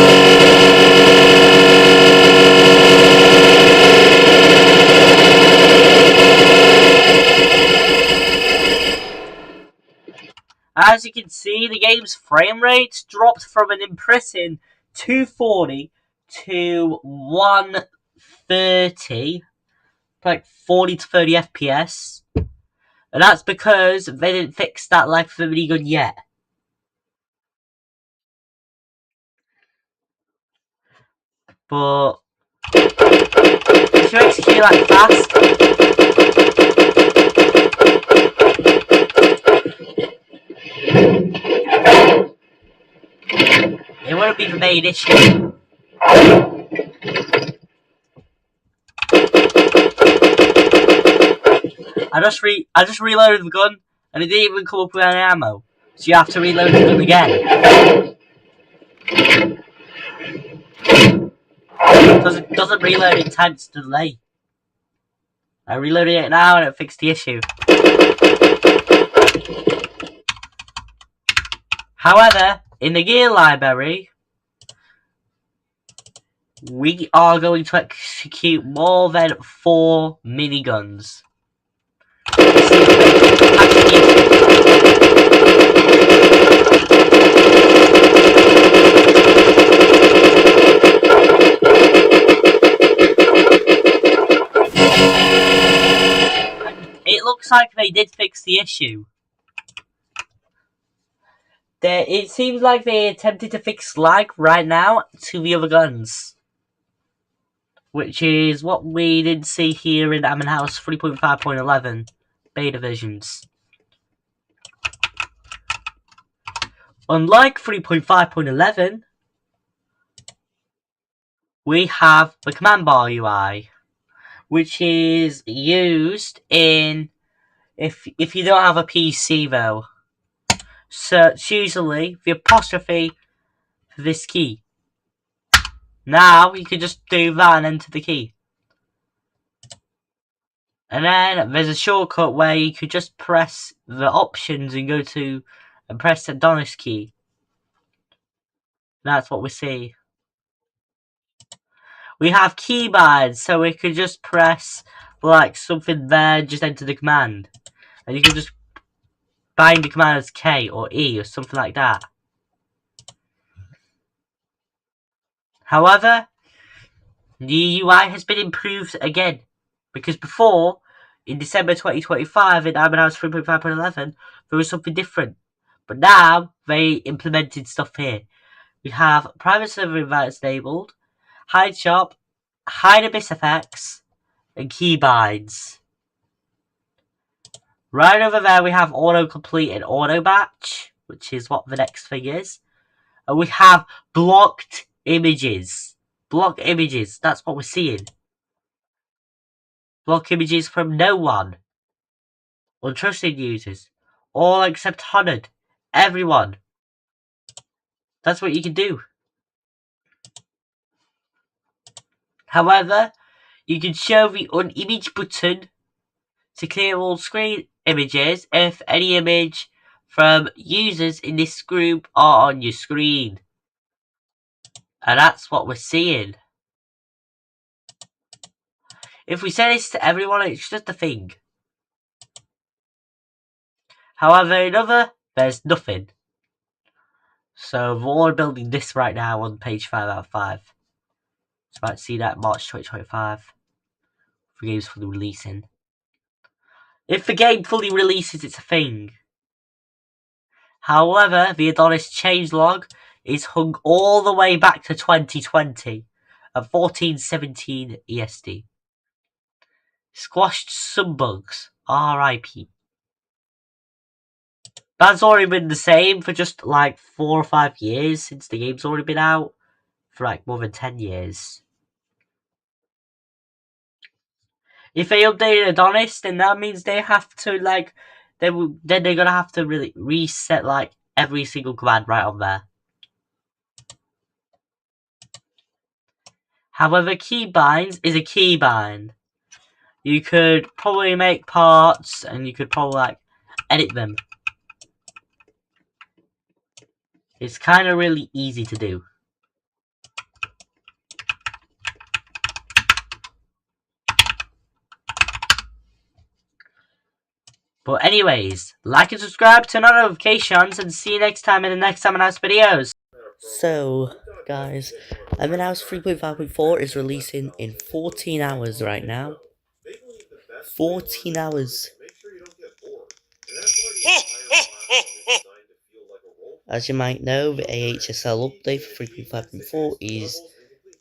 As you can see, the game's frame rate dropped from an impressive 240 to 130, like 40 to 30 FPS. And that's because they didn't fix that lag for the minigun yet. But if you execute that fast, it won't be the main issue. I just reloaded the gun, and it didn't even come up with any ammo. So you have to reload the gun again. It doesn't reload in time to delay. I reloaded it now and it fixed the issue. However, in the gear library, we are going to execute more than 4 miniguns. It looks like they did fix the issue. It seems like they attempted to fix lag right now to the other guns. Which is what we did see here in Admin House 3.5.11 beta versions. Unlike 3.5.11, we have the command bar UI, which is used in if you don't have a PC though. Search usually the apostrophe for this key. Now you can just do that and enter the key. And then there's a shortcut where you could just press the options and go to and press the Adonis key. That's what we see. We have keybinds, so we could just press like something there, just enter the command. And you can just bind the command as K or E or something like that. However, the UI has been improved again. Because before, in December 2025 in Admin House 3.5.11, there was something different. But now, they implemented stuff here. We have private server invites enabled, hide shop, hide abyss effects, and keybinds. Right over there we have autocomplete and auto batch, which is what the next thing is. And we have blocked images. Blocked images, that's what we're seeing. Block images from no one. Untrusted users. All except Honored. Everyone. That's what you can do. However, you can show the unimage button to clear all screen images if any image from users in this group are on your screen. And that's what we're seeing. If we say this to everyone, it's just a thing. However, in other, there's nothing. So we're all building this right now on page 5 out of 5. So you might see that March 2025. The game's fully releasing. If the game fully releases, it's a thing. However, the Adonis changelog is hung all the way back to 2020 at 1417 EST. Squashed some bugs. RIP. That's already been the same for just like 4 or 5 years since the game's already been out. For like more than 10 years. If they updated Adonis, then that means they have to like, then they're gonna have to really reset like every single command right on there. However, keybinds is a keybind. You could probably make parts and you could probably like edit them. It's kind of really easy to do. But anyways, like and subscribe, turn on notifications, and see you next time in the next Admin House videos. So, guys, Admin House 3.5.4 is releasing in 14 hours right now. 14 hours. As you might know, the AHSL update for 3.5.4 is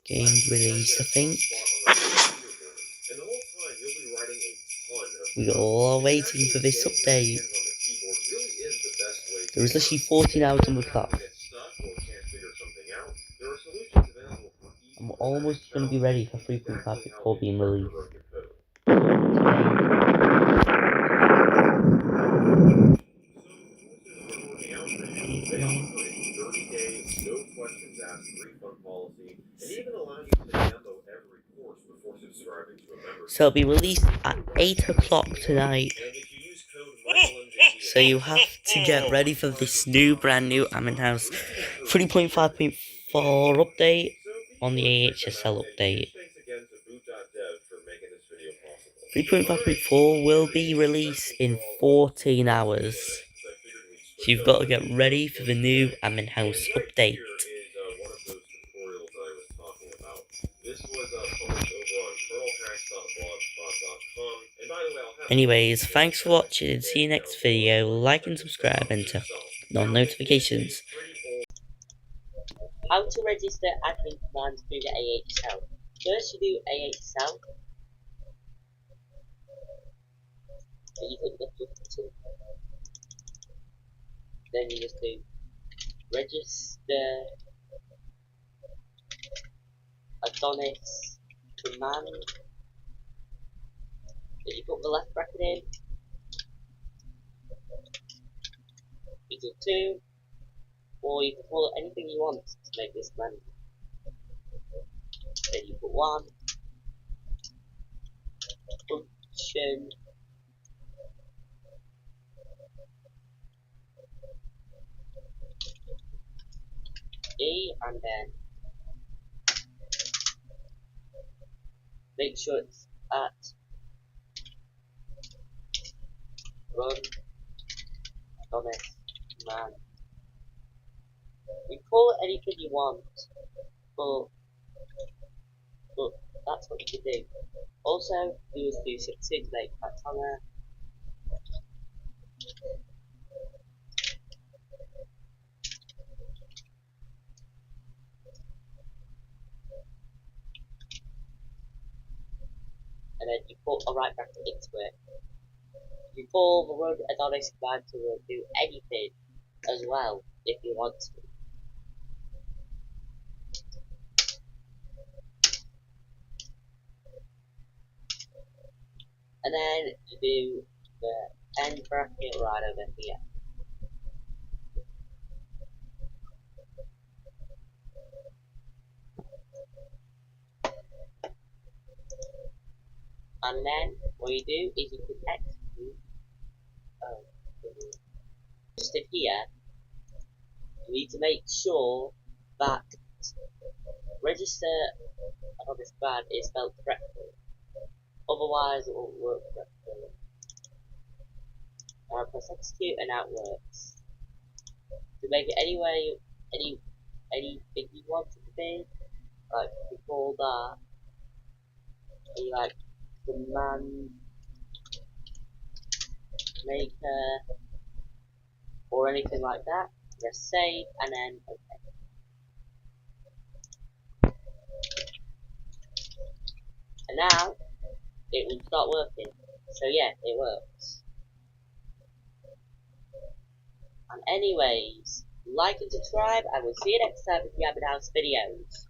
getting released, I think. We all are waiting for this update. There is literally 14 hours on the clock. I'm almost going to be ready for 3.5.4 being released. So it'll be released at 8 o'clock tonight. So you have to get ready for this brand new Admin House 3.5.4 update on the AHSL update. 3.5.4 will be released in 14 hours. So you've got to get ready for the new Admin House update. Anyways, thanks for watching. See you next video. Like and subscribe and turn on notifications. How to register admin commands through the AHSL. First you do AHSL. Then you click the button. Then you just do register Adonis command. Then you put the left bracket in. Equal 2. Or you can call it anything you want to make this command. Then you put 1. Function. E, and then make sure it's at run Adonis command. You call it anything you want, but that's what you can do. Also, do 266 make that on there. And then you put a right bracket into it. You call the run Adonis command to do anything as well if you want to. And then you do the end bracket right over here. And then what you do is you can execute. Just in here, you need to make sure that register on this command is spelled correctly. Otherwise, it won't work correctly. Now press execute, and now it works. To make it anything you want it to be, like you call that, you like command maker or anything like that. Press save and then OK. And now it will start working. So yeah, it works. And anyways, like and subscribe, and we'll see you next time with the Admin House videos.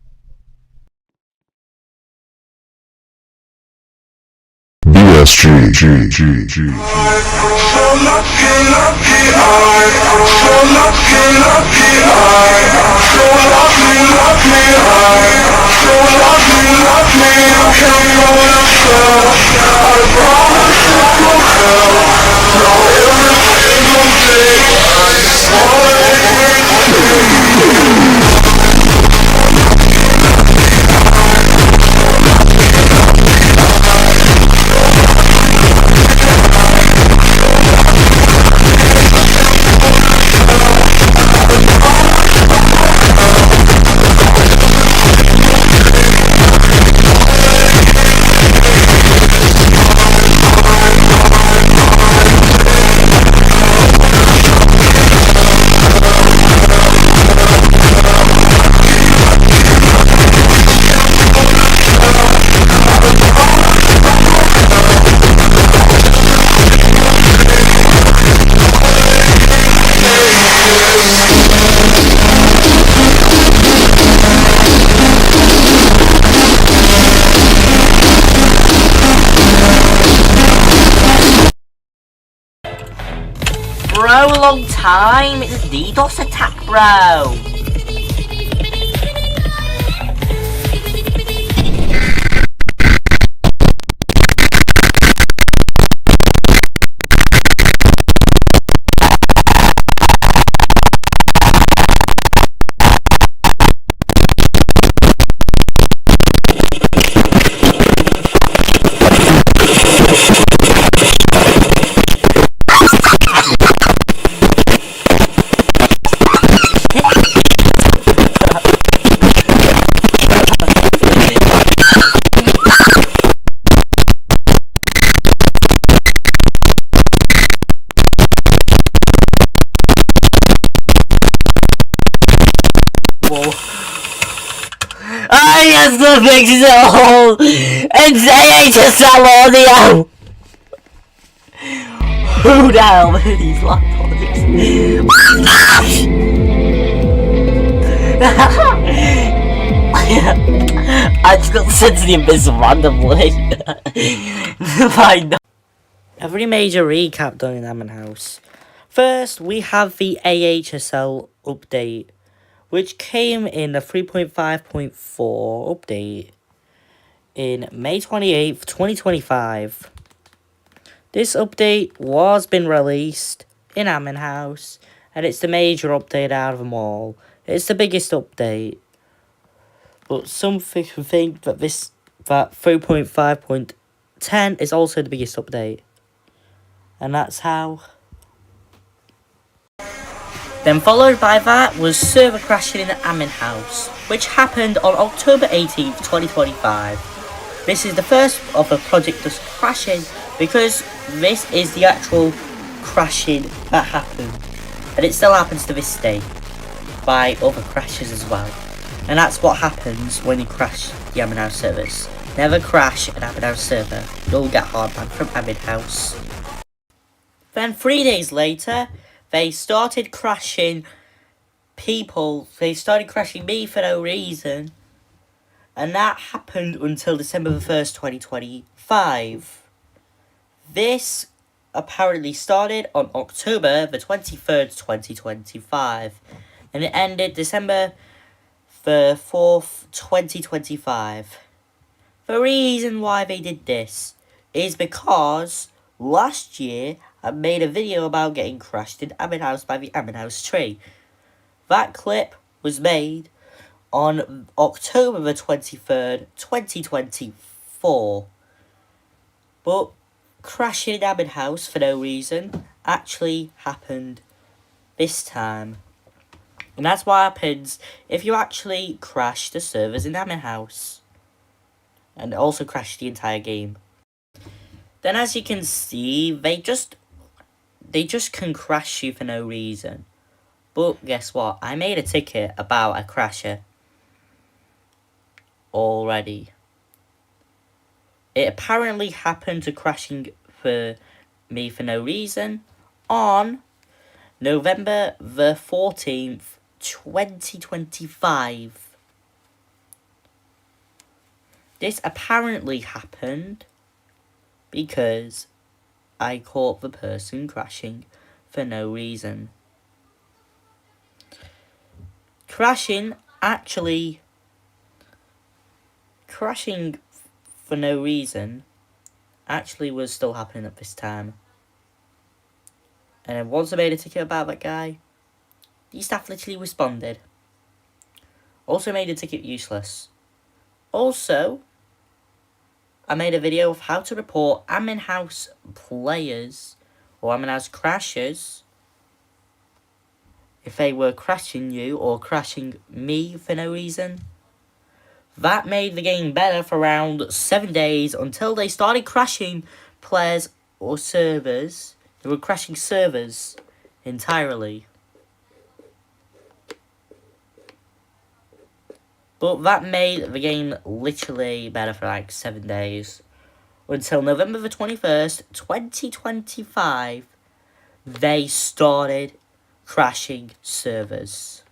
BSG, G, G, G. I'm so lucky, lucky, I'm so lucky, lucky, I'm so lucky, lucky, I'm so lucky, lucky, I can't go myself. I promise you will help. Now every single day I just Bro, long time. It's a DDoS attack, bro. to fix it all! And say AHSL audio! Who the hell made these laptops? I just got sent to the abyss randomly. Every major recap done in Amon House. First, we have the AHSL update, which came in the 3.5.4 update in May 28th, 2025. This update was been released in Amon House, and it's the major update out of them all. It's the biggest update. But some think that that 3.5.10 is also the biggest update. And that's how. Then followed by that was server crashing in the Amon House, which happened on October 18th, 2025. This is the first of the project just crashing, because this is the actual crashing that happened. And it still happens to this day, by other crashes as well. And that's what happens when you crash the Amon House servers. Never crash an Amon House server, you'll get hard banned from Amon House. Then 3 days later, they started crashing people. They started crashing me for no reason. And that happened until December the 1st, 2025. This apparently started on October the 23rd, 2025. And it ended December the 4th, 2025. The reason why they did this is because last year I made a video about getting crashed in Amon House by the Amon House tree. That clip was made on October the 23rd, 2024. But crashing in Amon House for no reason actually happened this time. And that's what happens if you actually crash the servers in Amon House. And also crash the entire game. Then as you can see, they just can crash you for no reason. But guess what? I made a ticket about a crasher already. It apparently happened to crashing for me for no reason on November the 14th, 2025. This apparently happened because I caught the person crashing for no reason. Crashing for no reason actually was still happening at this time. And once I made a ticket about that guy, the staff literally responded. Also made the ticket useless. Also, I made a video of how to report Amon House players or Amon House crashers if they were crashing you or crashing me for no reason. That made the game better for around 7 days until they started crashing players or servers. They were crashing servers entirely. But that made the game literally better for like 7 days. Until November the 21st, 2025, they started crashing servers.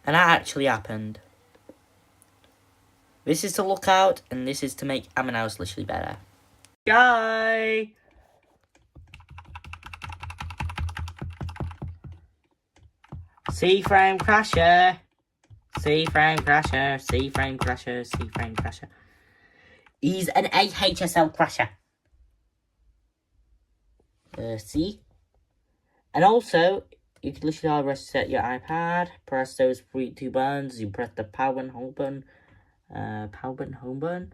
And that actually happened. This is to look out, and this is to make Amon House literally better. Guy! C-frame crasher! C-frame crasher, C-frame crasher, C-frame crasher. He's an AHSL crasher. See? And also, you can literally reset your iPad, press those two buttons, you press the power and home button, home button,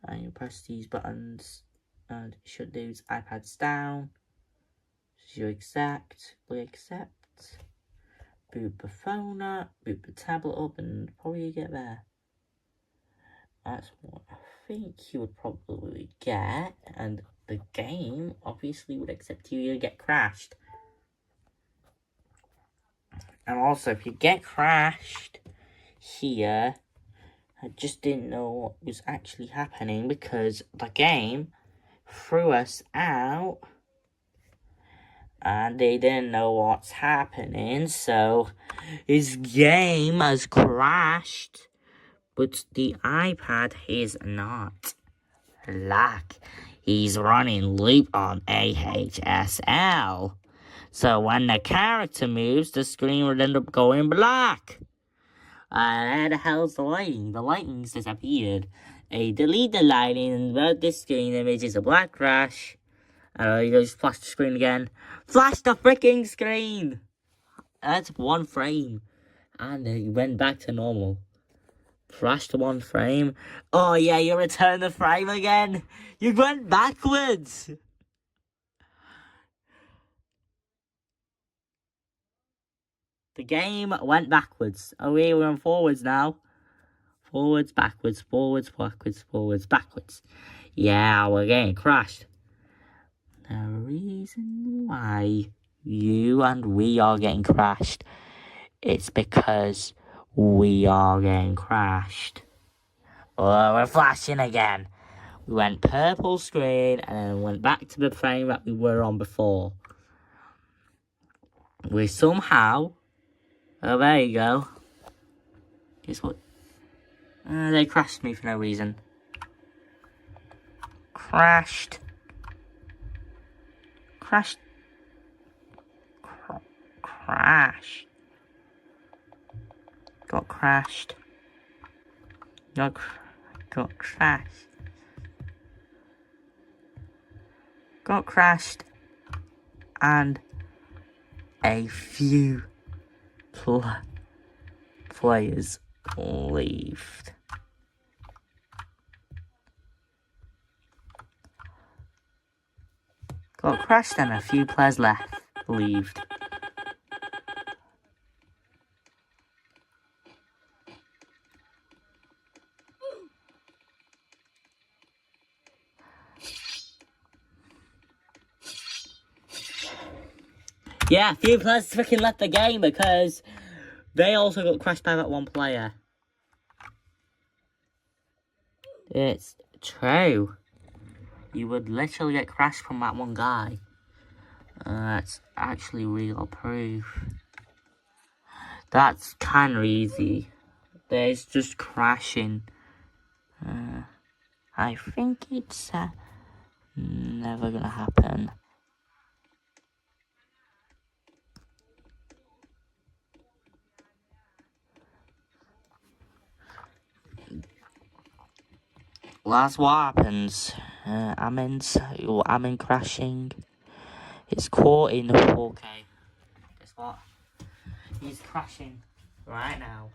and you press these buttons, and it shut those iPads down. So you accept, boot the phone up, boot the tablet up, and probably get there. That's what I think you would probably get, and the game obviously would accept you to get crashed. And also, if you get crashed here, I just didn't know what was actually happening because the game threw us out and they didn't know what's happening, so his game has crashed, but the iPad is not. Like, he's running loop on AHSL, so when the character moves, the screen would end up going black. Where the hell's the lighting? The lighting's disappeared. I delete the lighting and about this screen image is a black crash. You just flash the screen again. Flash the freaking screen! That's one frame. And it went back to normal. Flash to one frame. Oh yeah, you return the frame again. You went backwards. The game went backwards. Oh, we're on forwards now. Forwards, backwards, forwards, backwards, forwards, backwards. Yeah, we're getting crashed. The reason why you and we are getting crashed, it's because we are getting crashed. Oh, we're flashing again. We went purple screen and then went back to the frame that we were on before. We somehow... Oh, there you go. Guess what? They crashed me for no reason. Crashed. Crashed. Crashed. Got crashed. Got crashed. Got crashed. And a few players left. Got crashed and a few players left. Yeah, a few players freaking left the game because they also got crashed by that one player. It's true. You would literally get crashed from that one guy. That's actually real proof. That's kind of easy. There's just crashing. I think it's never gonna happen. Well, that's what happens. Amin crashing. It's caught in 4K. Guess what? He's crashing right now.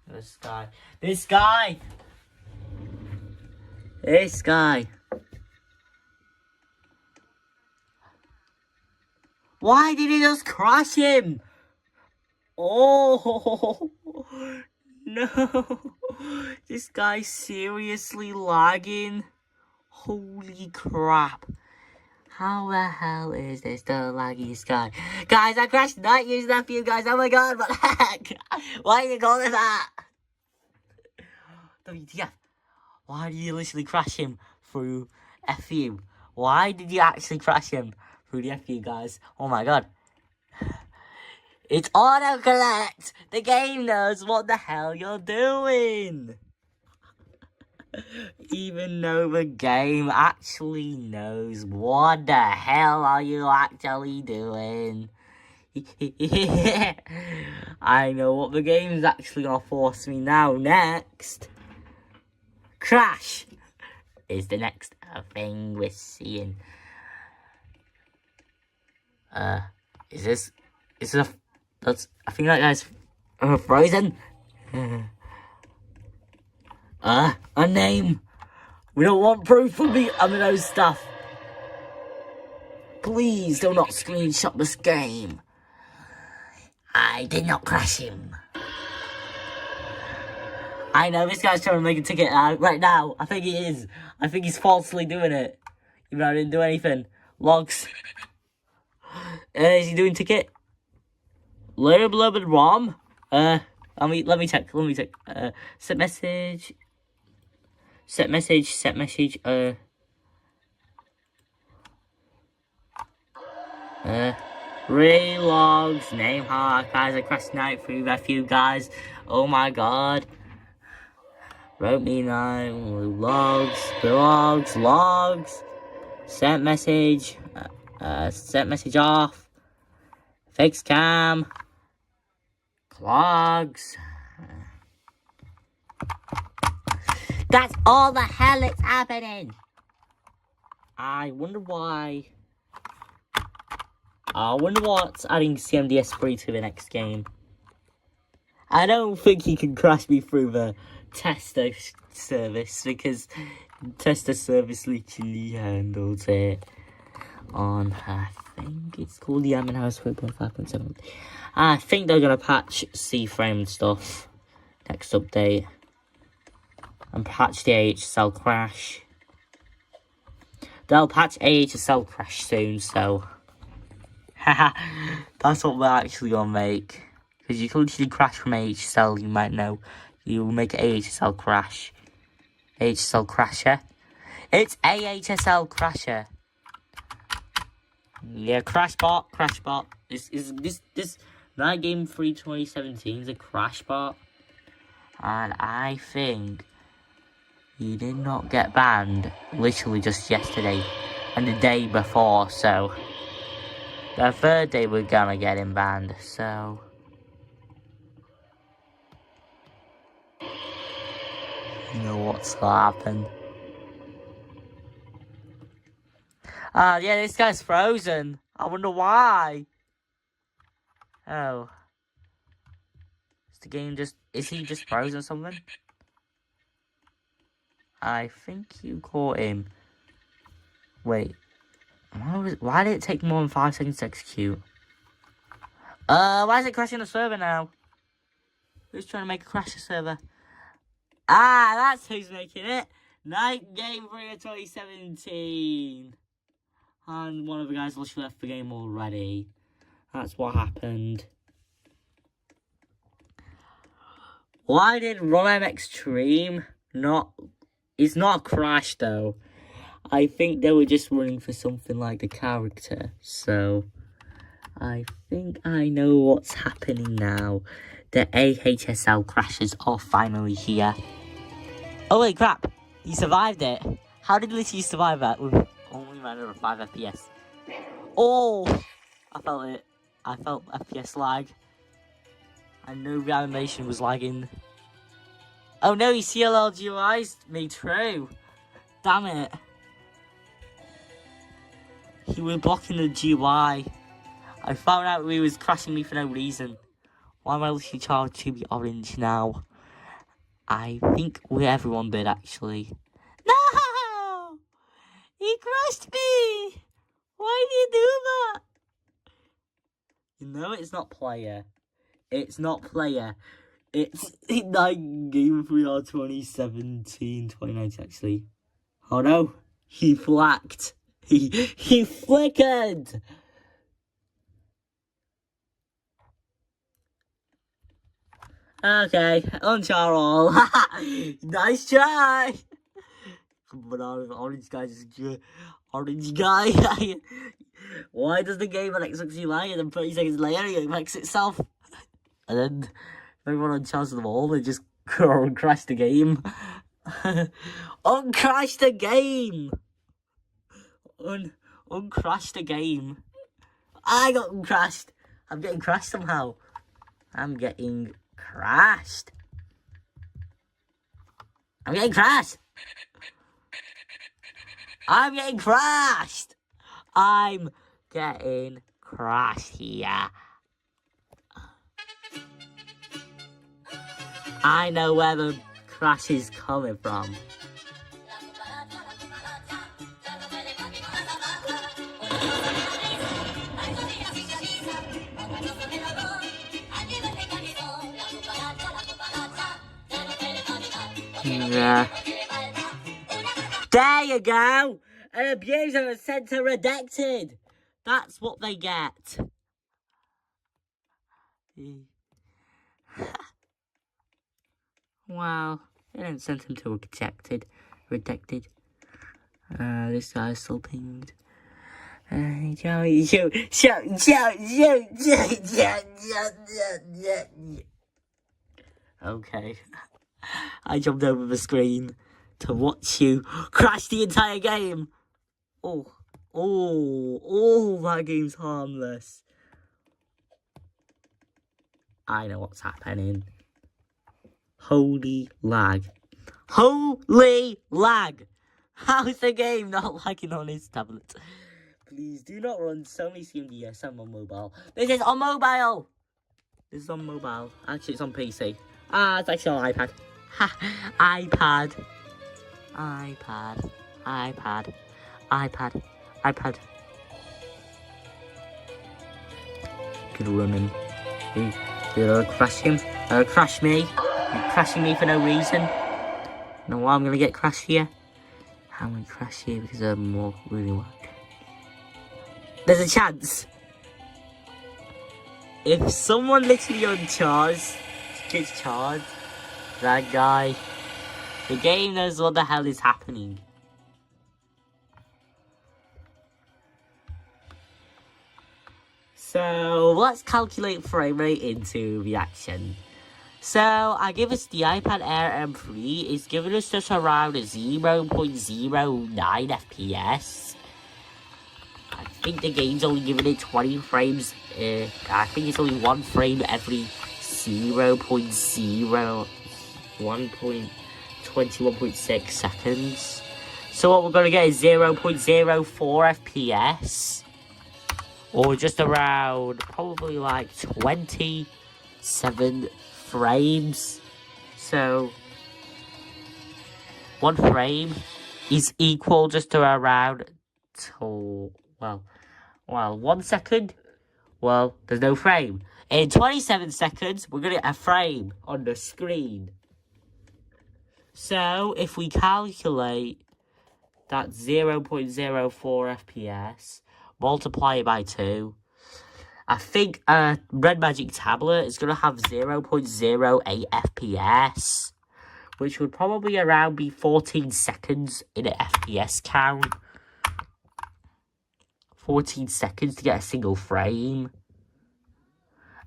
This guy. This guy! This guy. Why did he just crash him? Oh, no. This guy's seriously lagging. Holy crap. How the hell is this the laggiest guy? Guys, I crashed not using that for you guys. Oh my god, what the heck? Why are you calling that? WTF. Why did you literally crash him through FU? Why did you actually crash him through the FU, guys? Oh my god. It's autocorrect! The game knows what the hell you're doing! Even though the game actually knows what the hell are you actually doing. I know what the game's actually gonna force me now next. Crash is the next thing we're seeing. Is this a... I think that guy's frozen. A name. We don't want proof of the those stuff. Please do not screenshot this game. I did not crash him. I know this guy's trying to make a ticket right now. I think he is. I think he's falsely doing it. Even though I didn't do anything. Logs. Is he doing ticket? Little bit ROM. Let me check. Set message. Relogs, name heart, guys, I crashed night through that few guys. Oh my god. Wrote me nine logs. Sent message. Set message off. Fix cam. Clogs. That's all the hell it's happening. I wonder why. I wonder what's adding CMDS3 to the next game. I don't think he can crash me through the tester service because tester service literally handles it on, I think it's called the Admin House 3.5.7. I think they're going to patch C-frame stuff next update and patch the AHSL crash. They'll patch AHSL crash soon, so haha, that's what we're actually going to make. Because you can literally crash from AHSL, you might know. You will make AHSL crash. AHSL crasher. It's AHSL crasher. Yeah, crashbot. This Night Game 3 2017 is a crashbot. And I think he did not get banned literally just yesterday and the day before, so the third day we're gonna get him banned, so you know what's gonna happen. Yeah, this guy's frozen. I wonder why. Oh. Is the game just... Is he just frozen or something? I think you caught him. Wait. Why did it take more than 5 seconds to execute? Why is it crashing the server now? Who's trying to make a crash the server? Ah, that's who's making it. Night Game 3 of 2017. And one of the guys literally left the game already. That's what happened. Why did Run Extreme not... It's not a crash though. I think they were just running for something like the character. So, I think I know what's happening now. The AHSL crashes are finally here. Oh wait, crap. He survived it. How did he survive that with only a matter of 5 FPS? Oh! I felt it. I felt FPS lag. I know the animation was lagging. Oh no, he CLLGUI'd me, true. Damn it. He was blocking the GUI. I found out he was crashing me for no reason. Why am I literally charged to be orange now? I think everyone did actually. No! He crushed me! Why did you do that? You know it's not player. It's not player. It's Night Game 3 R 2017, 2019 actually. Oh no, he flacked. He flickered. Okay, Uncharl. Nice try. But orange guy just orange guy. Why does the game on Xbox Live and then 30 seconds later it makes itself? And then everyone on Charles of the Wall, they just uncrash the game. Uncrash the game! Uncrash the game. I got uncrashed. I'm getting crashed somehow. I'm getting crashed. I'm getting crashed. I'm getting crashed. I'm getting crashed here. I know where the crash is coming from. Yeah. There you go! An abuser is sent to redacted. That's what they get. Well, they didn't send him to rejected. This guy's still pinged. Shoot. Okay. I jumped over the screen to watch you crash the entire game. Oh, that game's harmless. I know what's happening. Holy lag. Holy lag! How's the game not lagging on his tablet? Please do not run Sony CMDS on mobile. This is on mobile! This is on mobile. Actually, it's on PC. It's actually on iPad. Ha! iPad. Good running. You're gonna crash him. Crash me. You're crashing me for no reason. You know what? I'm gonna get crashed here. I'm gonna crash here because I'm more really whack. There's a chance. If someone literally gets charged, that guy, the game knows what the hell is happening. So let's calculate frame rate into reaction. So I give us the iPad Air M3 is giving us just around 0.09 FPS. I think the game's only giving it 20 frames. I think it's only one frame every 1.21.6 seconds. So what we're gonna get is 0.04 FPS. Or just around probably like 27 frames. So one frame is equal just to around to, well 1 second. Well, there's no frame. In 27 seconds, we're gonna get a frame on the screen. So if we calculate that 0.04 FPS, multiply it by 2. I think a Red Magic tablet is going to have 0.08 FPS, which would probably around be 14 seconds in an FPS count. 14 seconds to get a single frame.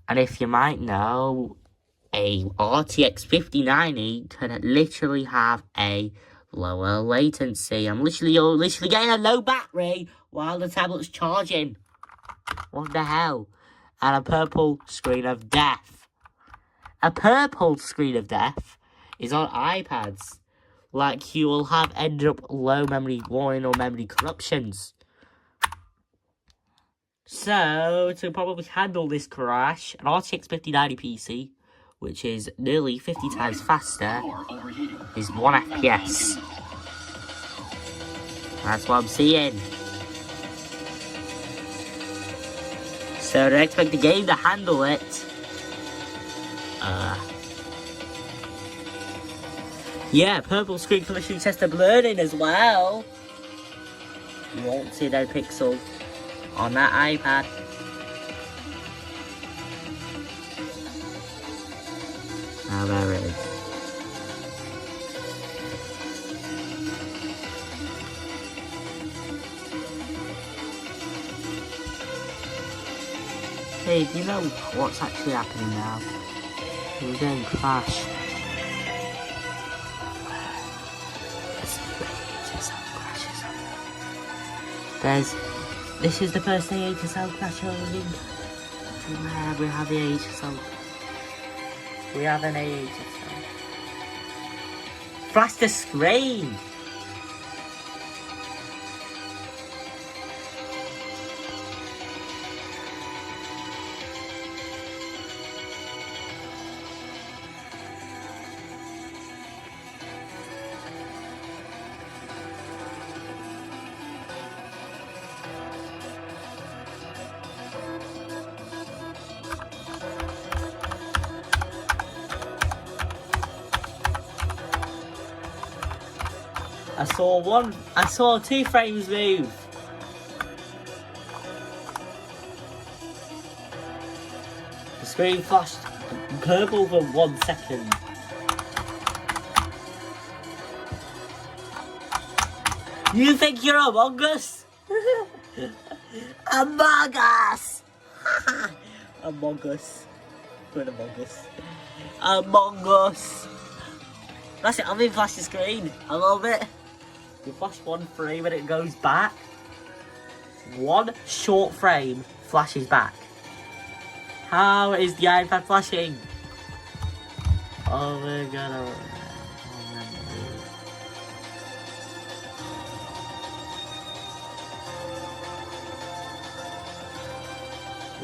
And if you might know, a RTX 5090 can literally have a lower latency. I'm literally getting a low battery while the tablet's charging. What the hell? And a purple screen of death. A purple screen of death is on iPads. Like you will have ended up low memory warning or memory corruptions. So, to probably handle this crash, an RTX 5090 PC, which is nearly 50 times faster, is 1 FPS. That's what I'm seeing. So to expect the game to handle it. Yeah, purple screen collision test of learning as well. You won't see no pixel on that iPad. Now there it is. Hey, do you know what's actually happening now? We're getting crashed. This is the first AHSL crash loading. Yeah, we have the AHSL. We have an AHSL. Flash the screen! I saw 2 frames move. The screen flashed purple for 1 second. You think you're Among Us? Among Us! Among Us. Good Among Us. Among Us. That's it, I'm in flash the screen. I love it. You flash one frame and it goes back. One short frame flashes back. How is the iPad flashing? Oh my god. Oh my god.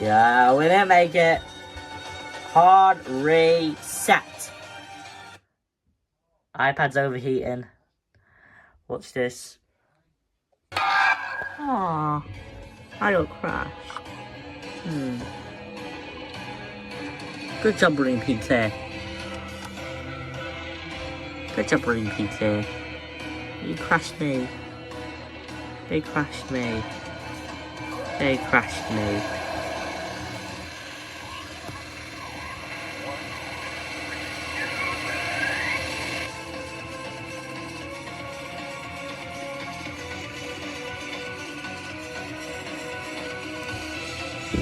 Yeah, we didn't make it. Hard reset. iPad's overheating. Watch this. Aww. I don't crash. Good job, Brain Pizza. Good job, Brain Pizza. You crashed me. They crashed me. They crashed me.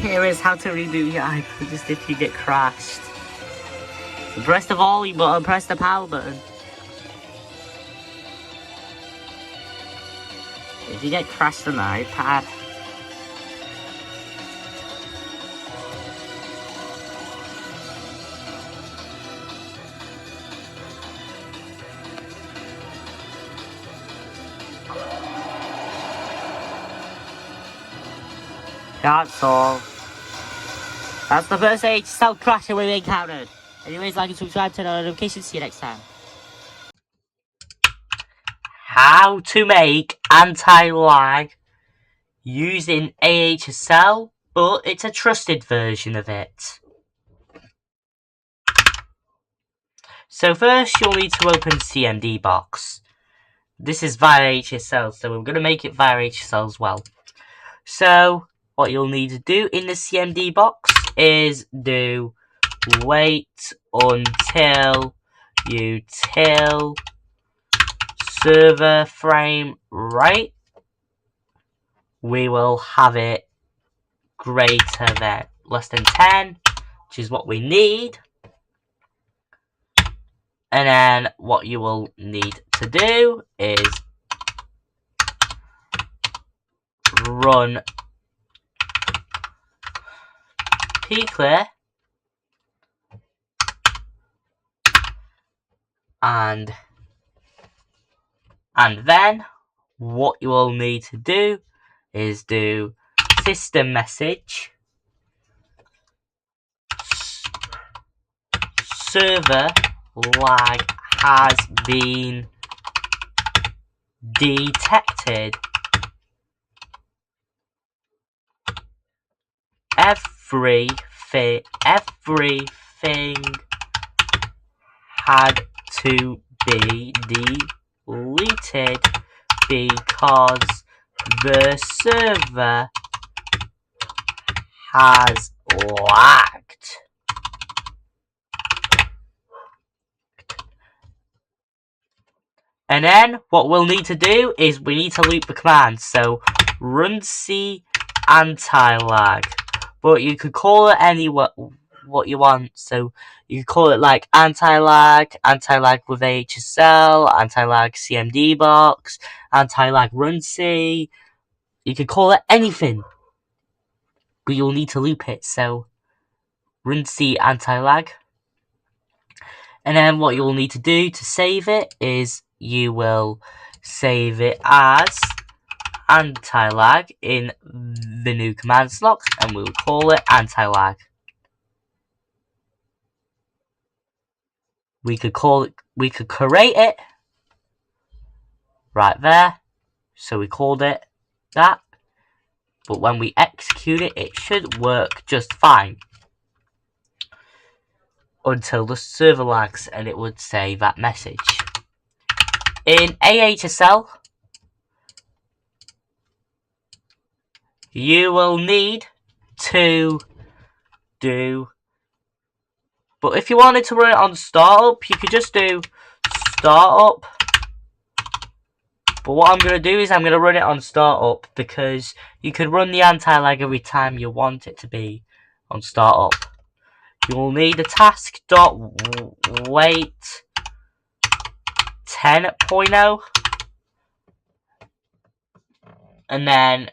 Here is how to reboot your iPad just if you get crashed. Press the volume button, press the power button. If you get crashed on the iPad, that's all. That's the first AHSL crash we've encountered. Anyways, like and subscribe to the notifications. See you next time. How to make anti-lag using AHSL, but it's a trusted version of it. So first you'll need to open CMD box. This is via AHSL, so we're going to make it via AHSL as well. So what you'll need to do in the CMD box is do wait until util server frame right. We will have it greater than less than 10, which is what we need. And then what you will need to do is run pclear and then what you will need to do is do system message server lag has been detected. Everything had to be deleted because the server has lagged. And then what we'll need to do is we need to loop the command. So run C anti-lag, but you could call it what you want. So you could call it like anti-lag with AHSL, anti-lag CMD box, anti-lag run C. You could call it anything, but you'll need to loop it. So run C anti-lag. And then what you'll need to do to save it is you will save it as anti-lag in the new commands block, and we'll call it anti-lag. We could create it right there. So we called it that. But when we execute it, it should work just fine. Until the server lags and it would say that message. In AHSL, you will need to do, but if you wanted to run it on startup, you could just do startup, But what I'm going to do is I'm going to run it on startup, because you can run the anti-lag every time you want it to be on startup. You will need a task.wait 10.0, and then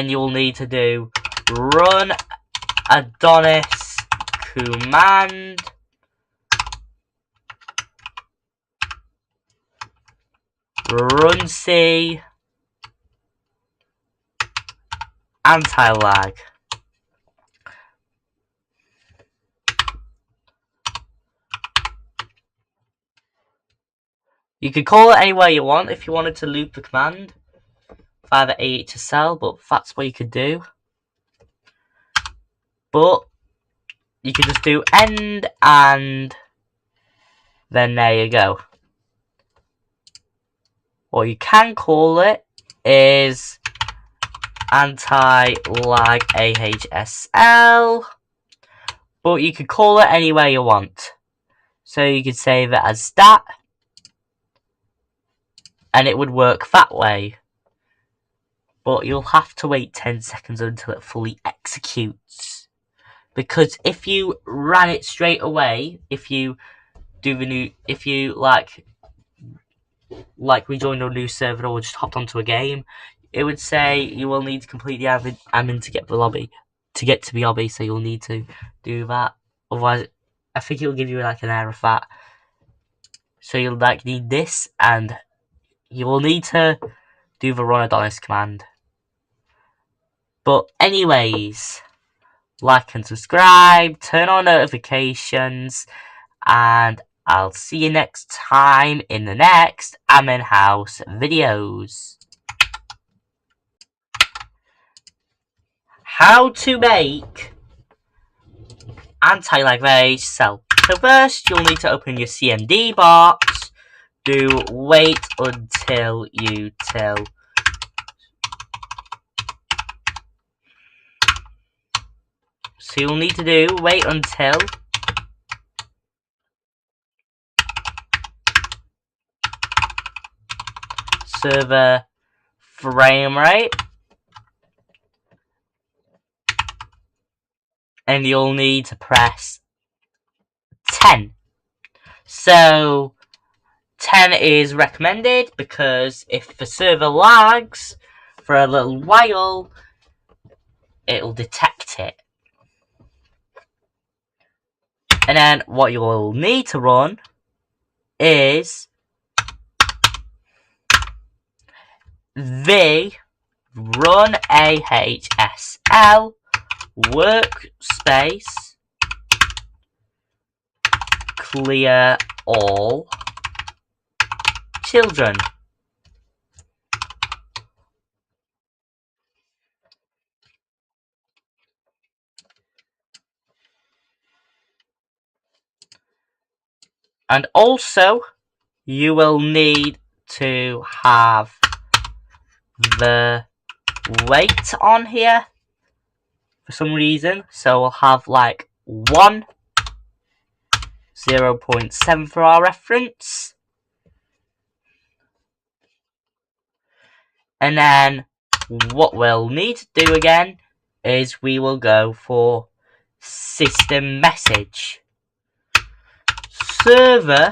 you will need to do run Adonis command run C anti-lag. You could call it any way you want if you wanted to loop the command via the AHSL, but that's what you could do. But you could just do end, and then there you go. What you can call it is anti-lag AHSL, but you could call it any way you want. So you could save it as stat, and it would work that way. But you'll have to wait 10 seconds until it fully executes. Because if you ran it straight away, if you rejoined a new server or just hopped onto a game, it would say you will need to complete the admin to get the lobby, to get to the lobby. So you'll need to do that. Otherwise, I think it will give you like an error of that. So you'll need this, and you will need to do the run Adonis command. But anyways, like and subscribe, turn on notifications, and I'll see you next time in the next Admin House videos. How to make anti-lag AHSL. So first, you'll need to open your CMD box, do wait until util. So you'll need to do wait until server frame rate, and you'll need to press 10. So 10 is recommended because if the server lags for a little while, it'll detect it. And then what you'll need to run is the run AHSL workspace clear all children. And also, you will need to have the weight on here for some reason. So we'll have like 0.7 for our reference. And then what we'll need to do again is we will go for system message. Server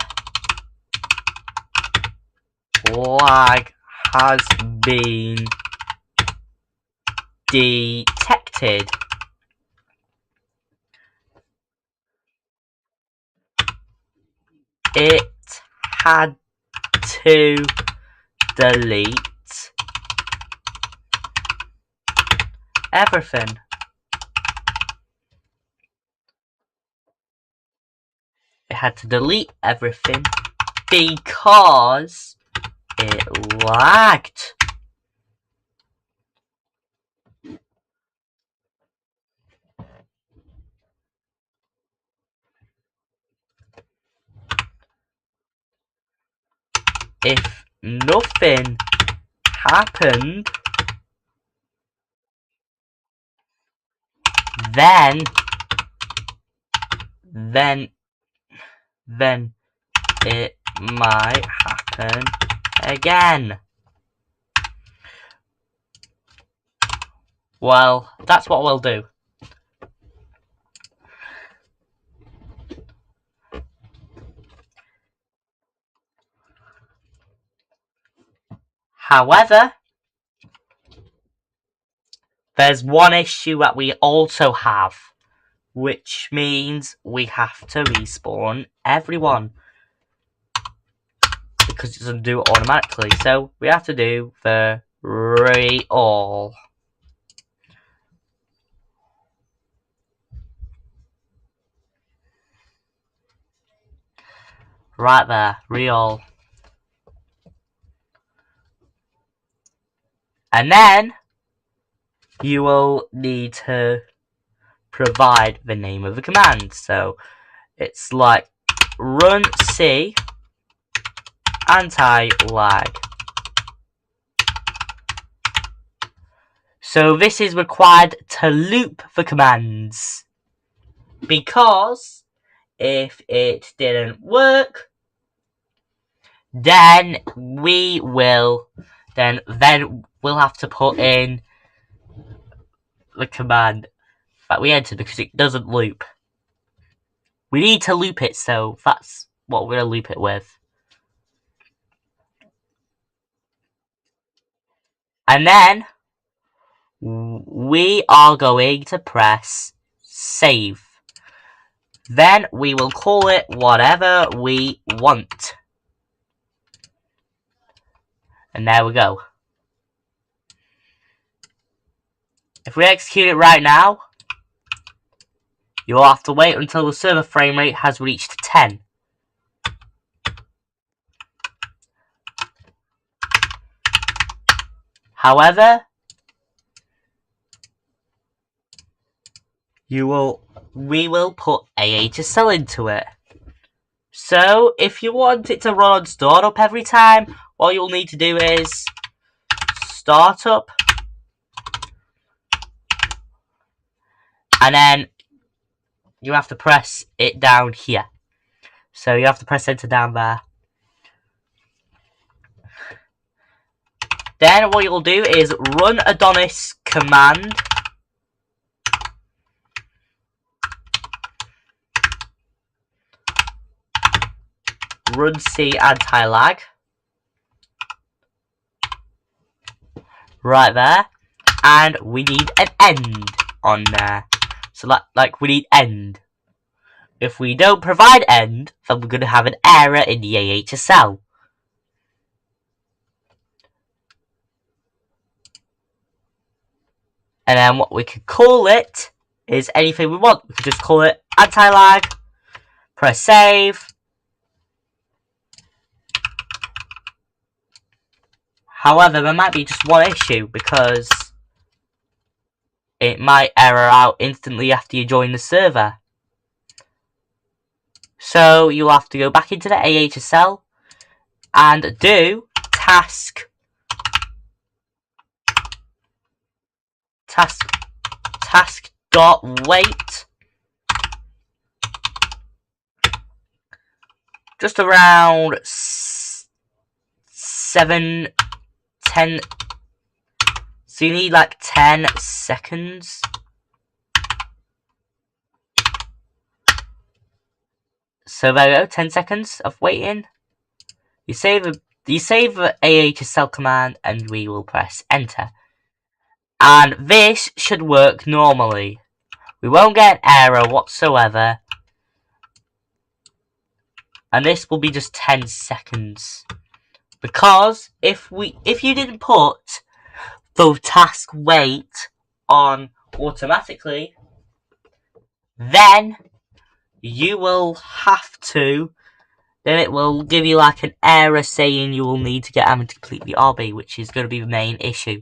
lag has been detected. It had to delete everything. It had to delete everything because it lagged. If nothing happened, then it might happen again. Well, that's what we'll do. However, there's one issue that we also have, which means we have to respawn everyone. Because it doesn't do it automatically, so we have to do the re-all. Right there, re-all. And then you will need to provide the name of the command. So it's like run C anti-lag. So this is required to loop the commands, because if it didn't work, then we'll have to put in the command that we entered, because it doesn't loop. We need to loop it, so that's what we're going to loop it with. And then we are going to press save. Then we will call it whatever we want. And there we go. If we execute it right now, you'll have to wait until the server frame rate has reached 10. However, we will put AHSL into it. So, if you want it to run on startup every time, all you'll need to do is startup, and then you have to press it down here. So you have to press enter down there. Then what you'll do is run Adonis command. Run C anti-lag. Right there. And we need an end on there. So like we need end. If we don't provide end, then we're going to have an error in the AHSL. And then what we could call it is anything we want. We could just call it anti-lag, press save. However, there might be just one issue, because it might error out instantly after you join the server. So you'll have to go back into the AHSL and do task dot wait just around 7-10. So you need like 10 seconds. So there we go, 10 seconds of waiting. You save the AHSL command and we will press enter. And this should work normally. We won't get an error whatsoever. And this will be just 10 seconds. Because if you didn't put the task wait on automatically, then you will have to, then it will give you like an error saying you will need to get admin to complete the RB, which is going to be the main issue.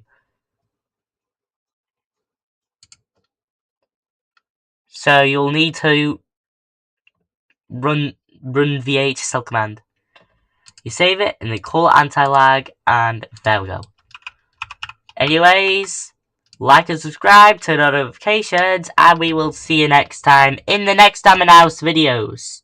So you'll need to run the AHSL command. You save it and then call it anti-lag, and there we go. Anyways, like and subscribe, turn on notifications, and we will see you next time in the next Admin House videos.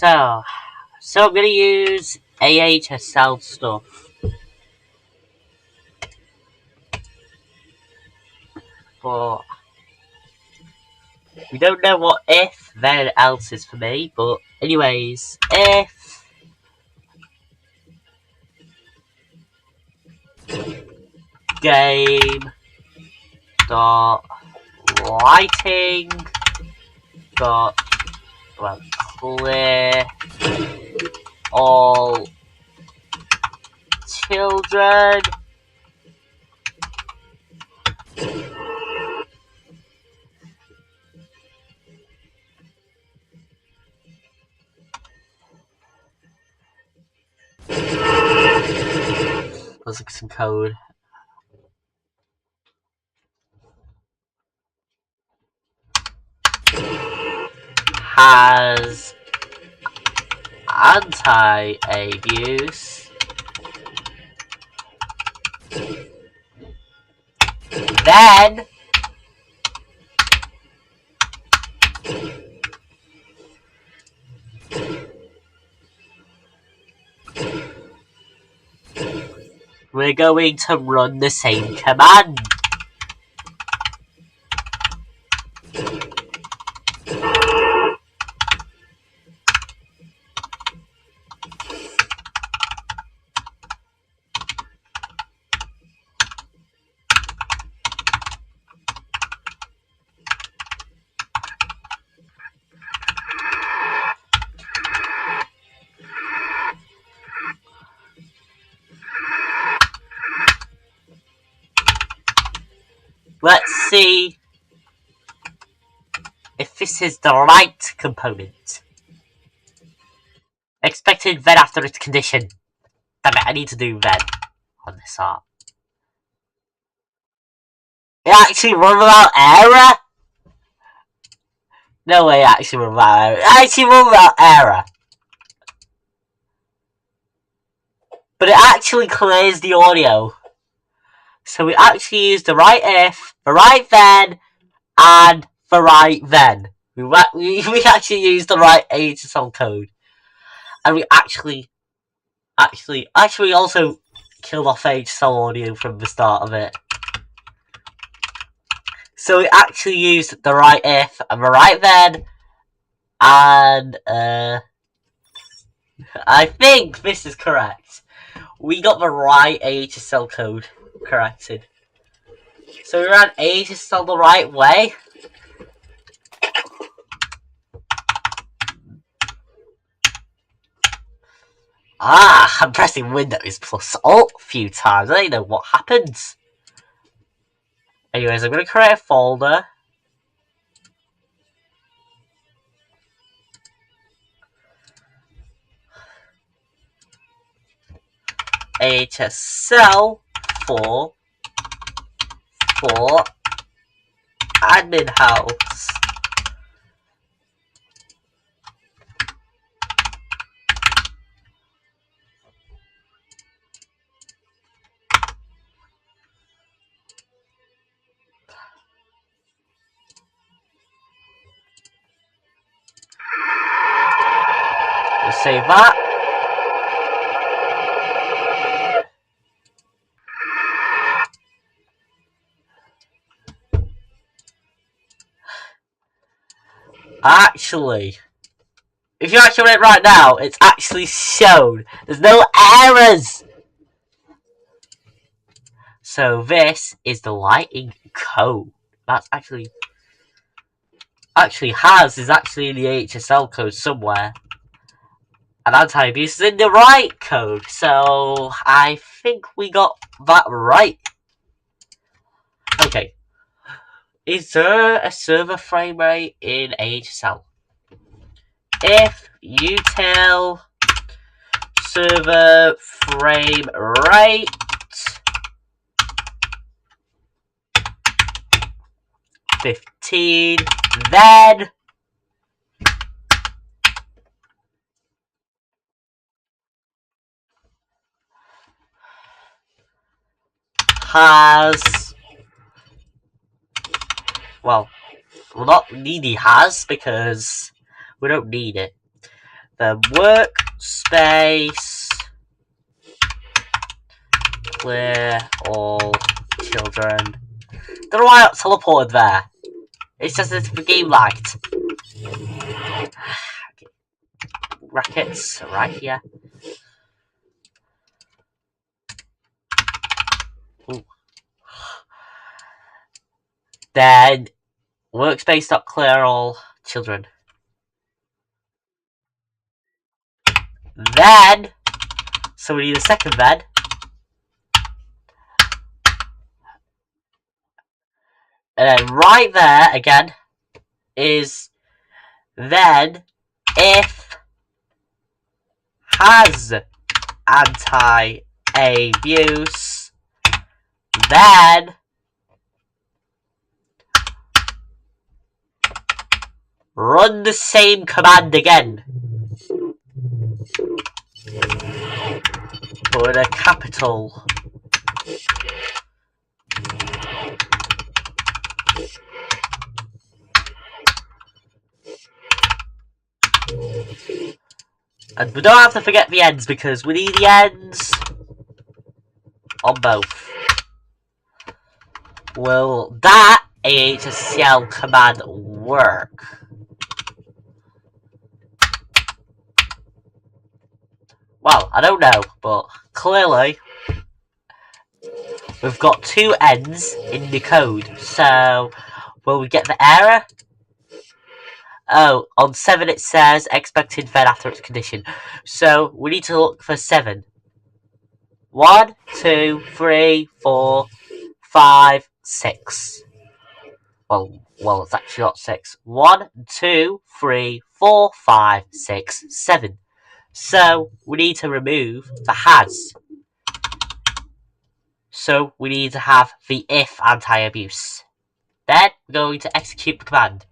So I'm gonna use AHSL stuff. But we don't know what if then else is for me. But anyways, if game dot lighting dot clear all children. Let's look at some code. Has anti-abuse. Then we're going to run the same command. Let's see if this is the right component. Expected then after its condition. Damn it, I need to do then on this art. It actually run without error? No way, it actually run without error. It actually run without error. But it actually clears the audio. So we actually use the right if, the right then, and the right then. We actually use the right AHSL code. And we actually also killed off AHSL audio from the start of it. So we actually used the right if and the right then, and I think this is correct. We got the right AHSL code corrected. So we ran AHSL the right way. I'm pressing Windows plus Alt a few times. I don't know what happens. Anyways, I'm going to create a folder. AHSL for admin house. We'll save that. Actually, if you actually run it right now, it's actually shown. There's no errors. So this is the lighting code. That's actually is actually in the AHSL code somewhere. And anti-abuse is in the right code. So I think we got that right. Okay. Is there a server frame rate in AHSL? If you tell server frame rate 15, then has, well not needy has, because we don't need it. the workspace, clear all children. Don't know why I teleported there. It's just a game light. Okay. Rackets right here. Ooh. Then workspace.clear all children. Then, so we need a second then. And then right there again is then if has anti-abuse, then run the same command again. Put a capital. And we don't have to forget the ends because we need the ends on both. Will that AHSL command work? Well, I don't know, but clearly we've got two ends in the code. So, will we get the error? Oh, on 7 it says expected then after its condition. So, we need to look for 7. 1, 2, 3, 4, 5, 6. Well, it's actually not 6. 1, 2, 3, 4, 5, 6, 7. So, we need to remove the has. So, we need to have the if anti-abuse. Then, we're going to execute the command.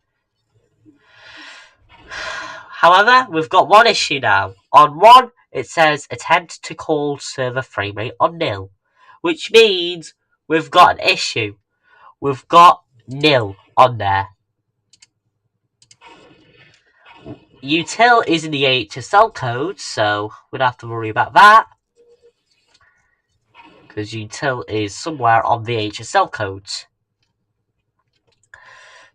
However, we've got one issue now. On 1, it says attempt to call server framerate on nil. Which means we've got an issue. We've got nil on there. Util is in the AHSL code, so we don't have to worry about that. Because util is somewhere on the AHSL codes.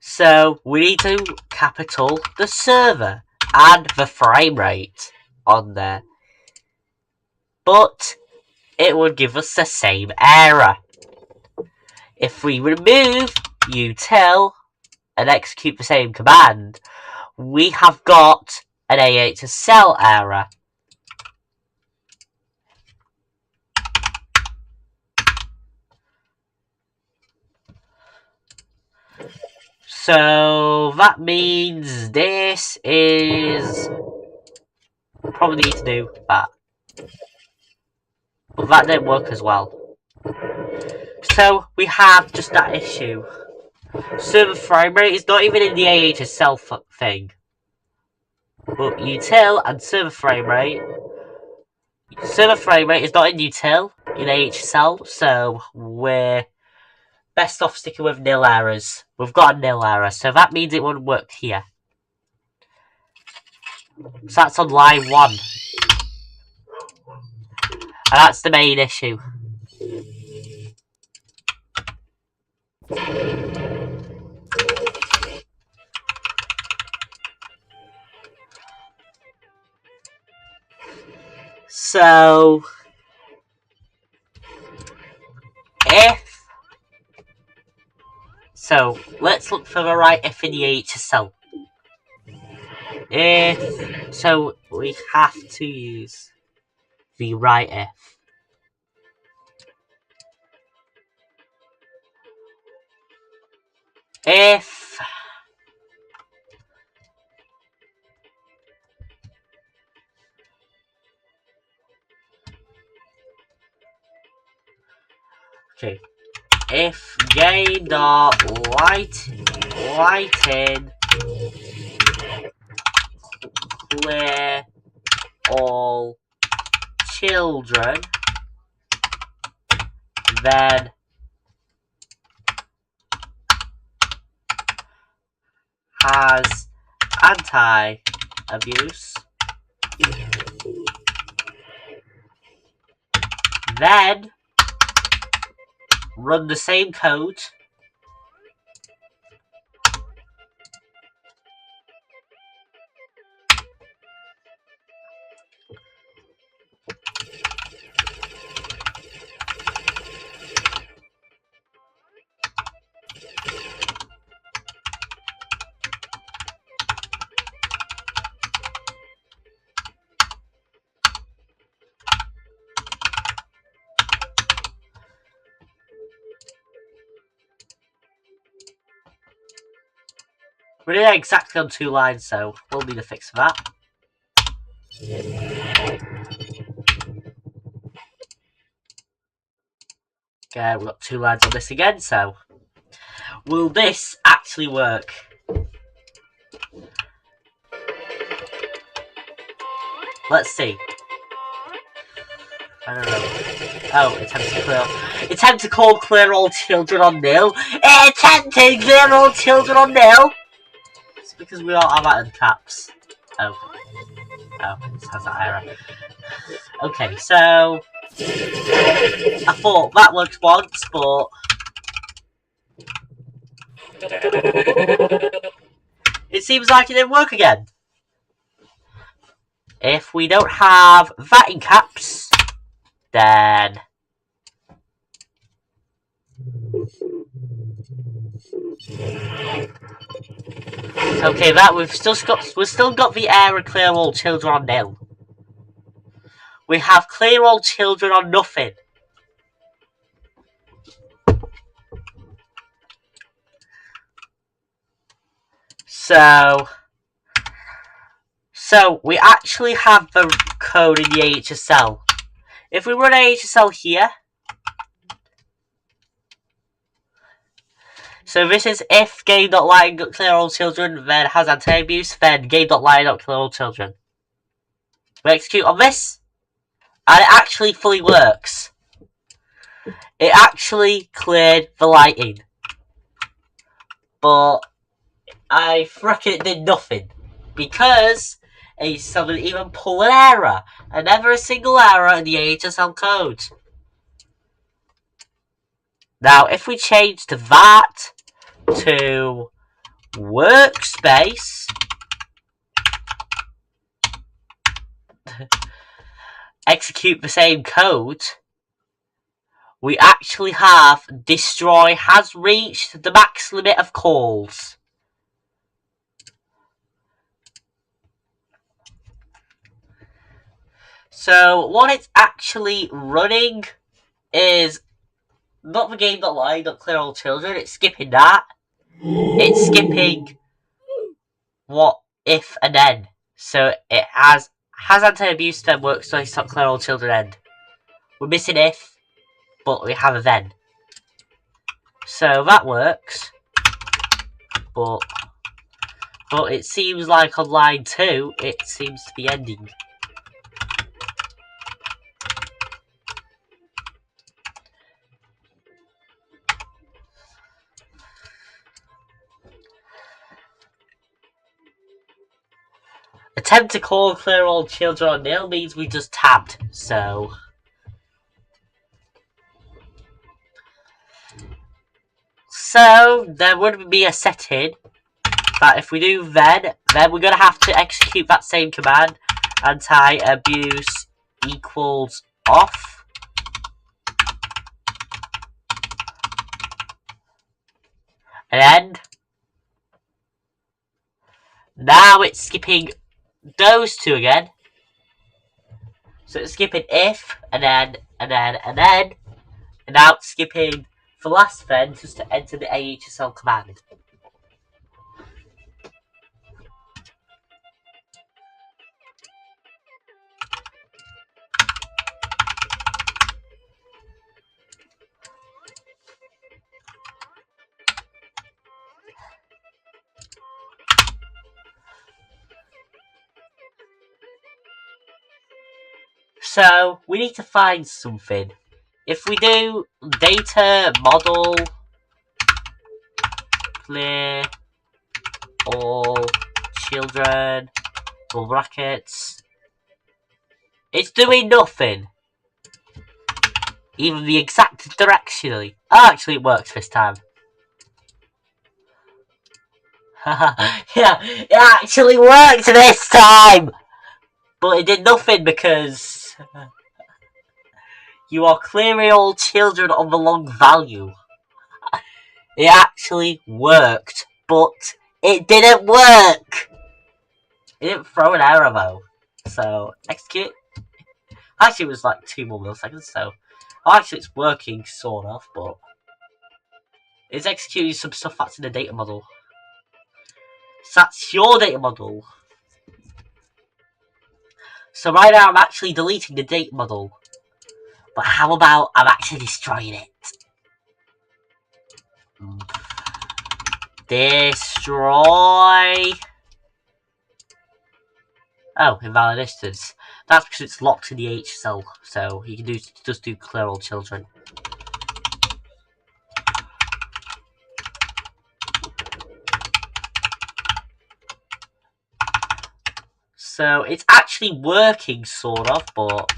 So we need to capital the server and the frame rate on there. But it would give us the same error. If we remove util and execute the same command, we have got an AHSL error. So that means this is probably need to do that. But that didn't work as well. So we have just that issue. Server frame rate is not even in the AHSL thing. But util and server frame rate. Server frame rate is not in util in AHSL, so we're best off sticking with nil errors. We've got a nil error, so that means it wouldn't work here. So that's on line 1. And that's the main issue. So, let's look for the right if in the AHSL. So we have to use the right if. If okay, if gain dot lighten clear all children, then has anti-abuse, Then run the same code. We're doing it exactly on 2 lines, so we'll need a fix for that. Okay, we've got 2 lines on this again, so will this actually work? Let's see. I don't know. Oh, attempt to call clear all children on nil. Attempt to clear all children on nil. It's because we don't have that in caps. Oh, it has that error. Okay, so I thought that worked once, but it seems like it didn't work again. If we don't have that in caps, then okay, that we've still got the error clear all children on nil. We have clear all children on nothing. So we actually have the code in the AHSL. If we run AHSL here, so this is if game.line.clear all children, then has anti-abuse, then game.line.clear all children. We execute on this, and it actually fully works. It actually cleared the lighting. But I reckon it did nothing. Because AHSL didn't even pull an error. And never a single error in the AHSL code. Now, if we change that to workspace, execute the same code, we actually have destroy has reached the max limit of calls. So what it's actually running is not the game.line.clear all children, it's skipping that. It's skipping what if and then. So it has anti-abuse then works, so it's not clear all children end. We're missing if, but we have a then. So that works. But it seems like on line 2 it seems to be ending. Attempt to call clear all children on nil means we just tabbed, so there would be a setting that if we do then we're gonna have to execute that same command, anti-abuse equals off. And end. Now it's skipping those two again. So it's skipping if, and then. And now it's skipping the last then just to enter the AHSL command. So we need to find something. If we do data model clear all children, brackets, It's doing nothing. Even the exact directionally. Oh, actually, it works this time. Yeah, it actually worked this time! But it did nothing because you are clearing all children of the long value. It actually worked, but it didn't work! It didn't throw an arrow though. So, execute. Actually, it was like 2 more milliseconds, so. Oh, actually, it's working, sort of, but. It's executing some stuff that's in the data model. So that's your data model. So right now I'm actually deleting the data model. But how about I'm actually destroying it? Destroy. Oh, invalid instance. That's because it's locked in the AHSL, so you can just do clear all children. So it's actually working, sort of, but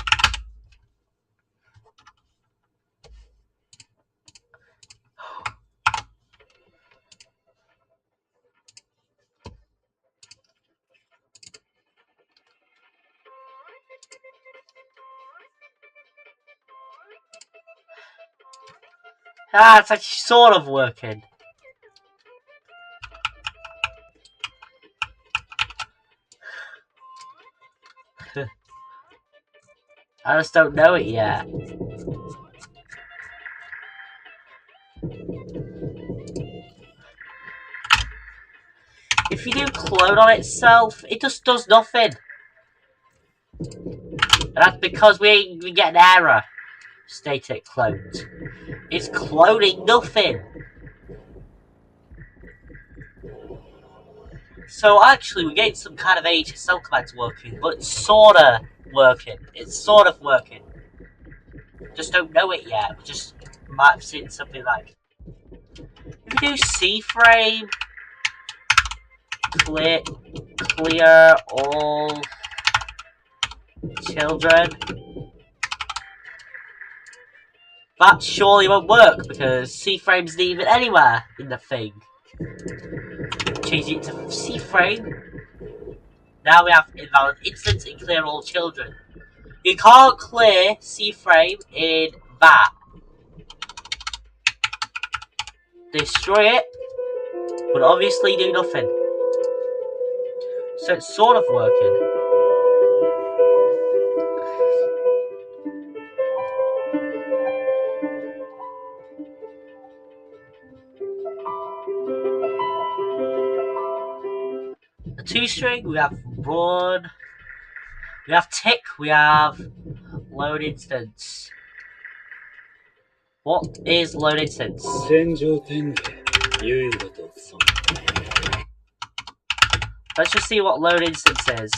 it's actually sort of working. I just don't know it yet. If you do clone on itself, it just does nothing. And that's because we get an error. Static cloned. It's cloning nothing. So actually, we're getting some kind of AHSL commands working, but it's sorta working. It's sort of working. Just don't know it yet. We just might have seen something like, if we do C frame, clear all children. That surely won't work because C frame's not even anywhere in the thing. Change it to C frame. Now we have invalid instance and clear all children. You can't clear C frame in that. Destroy it, but obviously do nothing. So it's sort of working. A 2-string, we have run, we have tick, we have load instance. What is load instance? Let's just see what load instance is.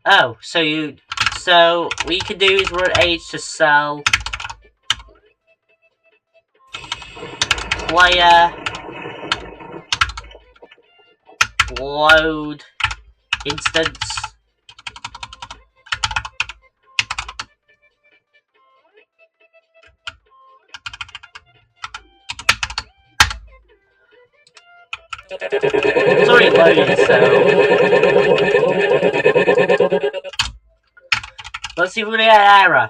Oh, so what you can do is run AHSL player load instance. It's already loaded, so let's see if we're gonna get an error.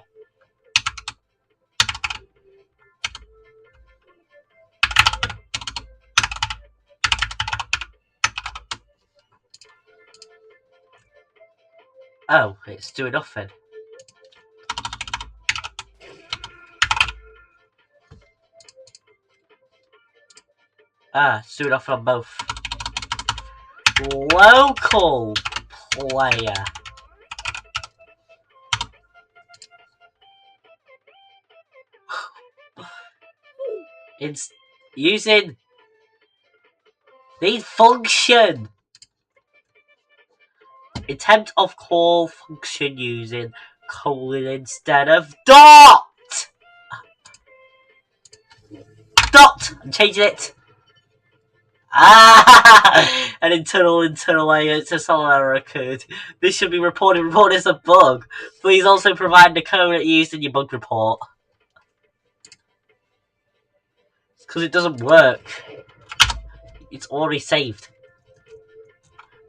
Oh, it's doing nothing. It's doing nothing on both. Local player. It's using the function. Attempt of call function using colon instead of dot. Dot. I'm changing it. Ah! An internal AHSL error occurred. This should be reported as a bug. Please also provide the code used in your bug report. Because it doesn't work. It's already saved.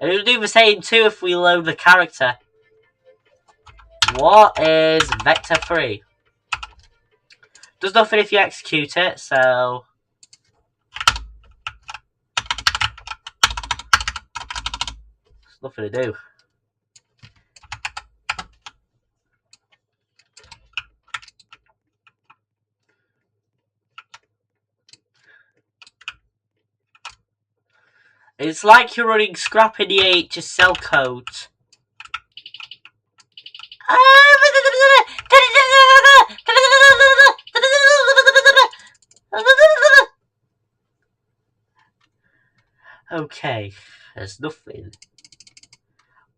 And it'll do the same too if we load the character. What is vector 3? Does nothing if you execute it, so... There's nothing to do. It's like you're running scrap in the AHSL code. Okay, there's nothing.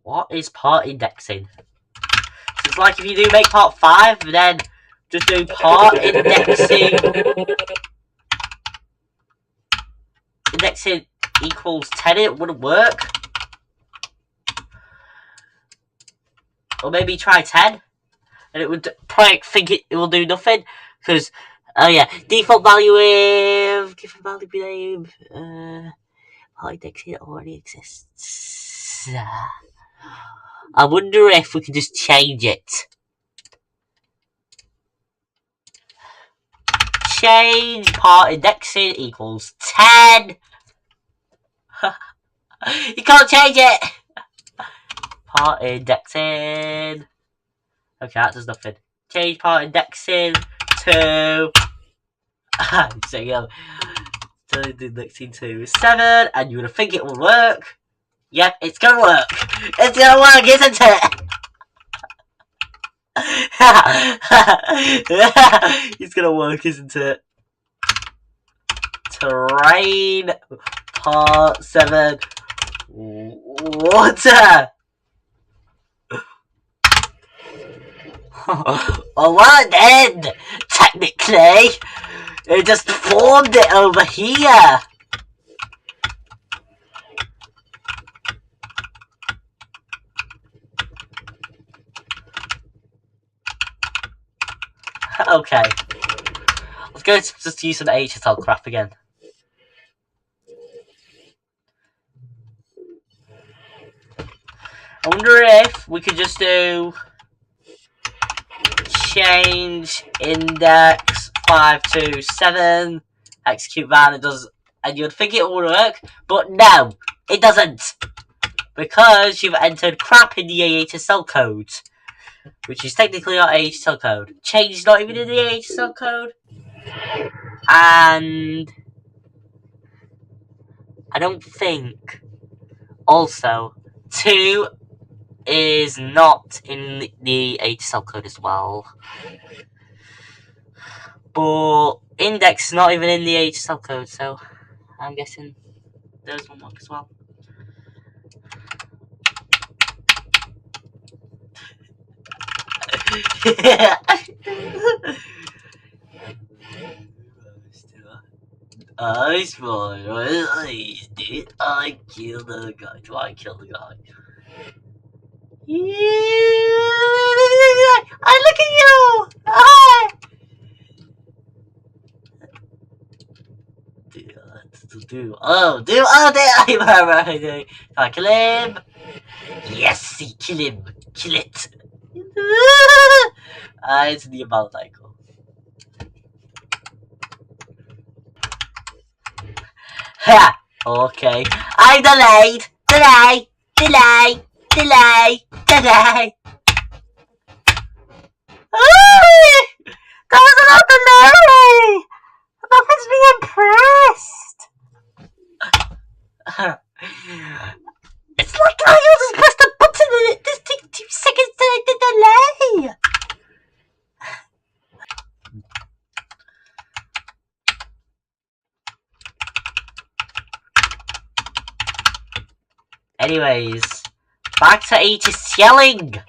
What is part indexing? So it's like if you do make part 5, then just do part indexing. Indexing equals 10, it wouldn't work. Or maybe try 10, and it would probably think it will do nothing. Because, oh yeah, default value if given value name, part indexing already exists. I wonder if we can just change it. Change part indexing equals 10. You can't change it. Part indexing. Okay, that does nothing. Change part indexing to. So indexing to 7, and you would think it will work. Yep, it's gonna work. It's gonna work, isn't it? It's gonna work, isn't it? Terrain part 7 water. Well, what then? Technically, it just formed it over here. Okay. Let's go to just use some AHSL crap again. I wonder if we could just do change index 527, execute that, and it does, and you'd think it would work, but no, it doesn't, because you've entered crap in the AHSL code, which is technically not AHSL code. Change is not even in the AHSL code, and I don't think also 2 is not in the AHSL code as well. But index is not even in the AHSL code, so I'm guessing those won't work as well. I spy my eyes. Did I kill the guy? Do I kill the guy? Yeah, I look at you. Ah! Can I kill him? Yes, he kill him. Kill it. It's the amount cycle. Ha! Okay. I delayed. Delay. Delay. Delay. Delay. That was a lot of delay. That makes me impressed. It's like I just pressed a button and it just takes 2 seconds to delay. Anyways, back to AHSLing.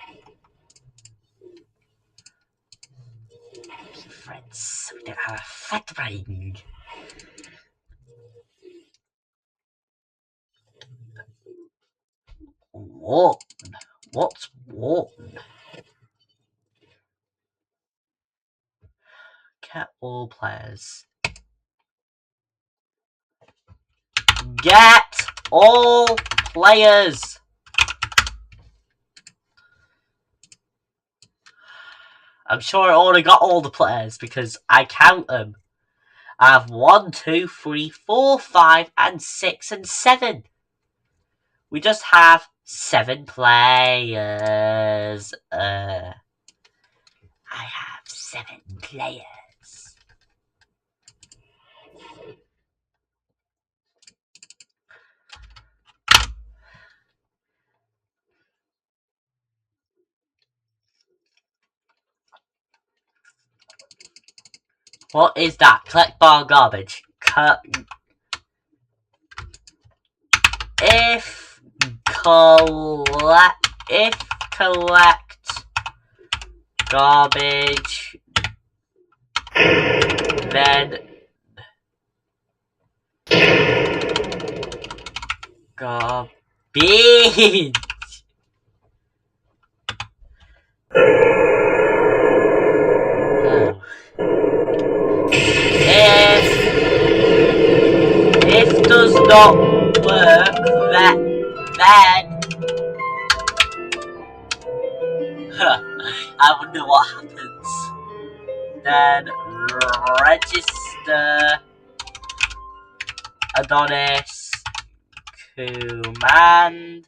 Friends, we don't have a fat brain. one? What's one? Get all players. Get all players. I'm sure I already got all the players because I count them. I have 1, 2, 3, 4, 5, and 6 and 7. We just have 7 players. I have 7 players. What is that? Collect bar garbage. If collect garbage, then garbage. If does not work, then I wonder what happens. Then register Adonis command.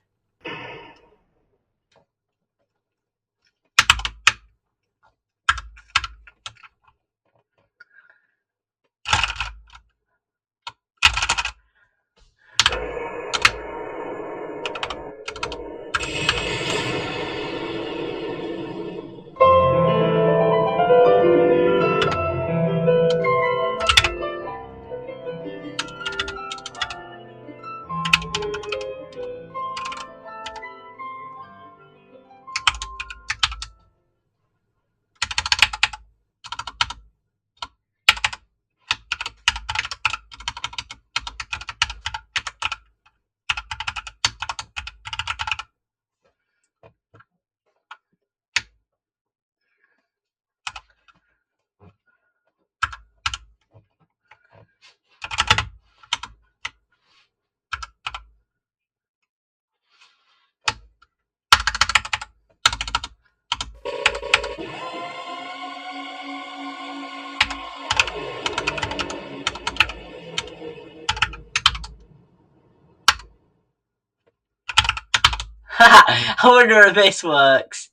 I wonder if this works.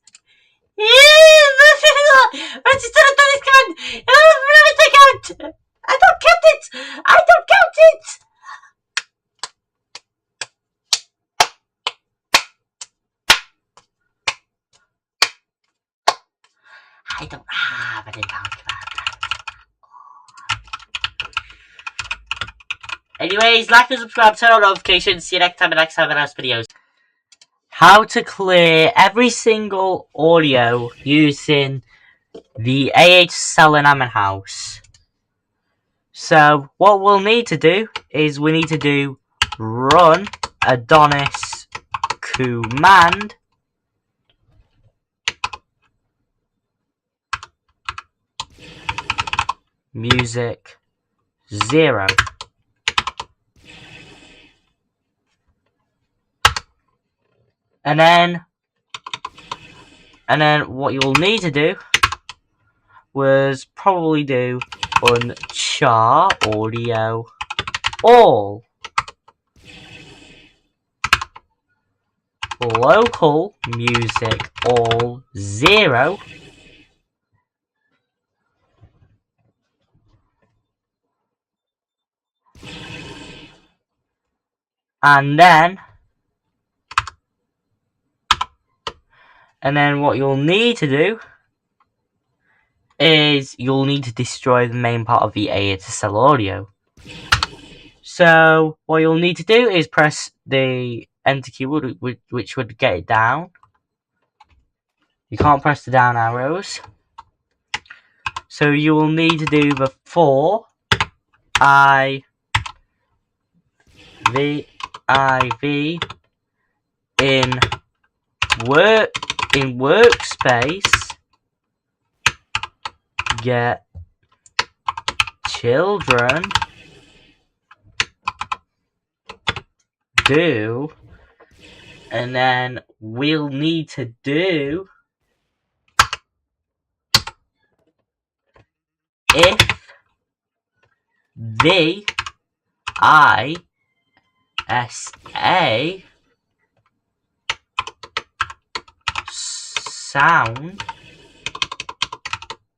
Register Adonis command. Account. I don't count it. I don't count it. I don't have an account command. Anyways, like and subscribe, turn on notifications. See you next time in the next time in our videos. How to clear every single audio using the AHSL and Ammon House. So what we'll need to do is we need to do run Adonis command music 0. And then what you'll need to do was probably do char audio all local music all 0. And then what you'll need to do is you'll need to destroy the main part of the AHSL audio. So what you'll need to do is press the enter keyboard, which would get it down. You can't press the down arrows. So you will need to do the 4 IV in workspace, get children do, and then we'll need to do if the AHSL sound,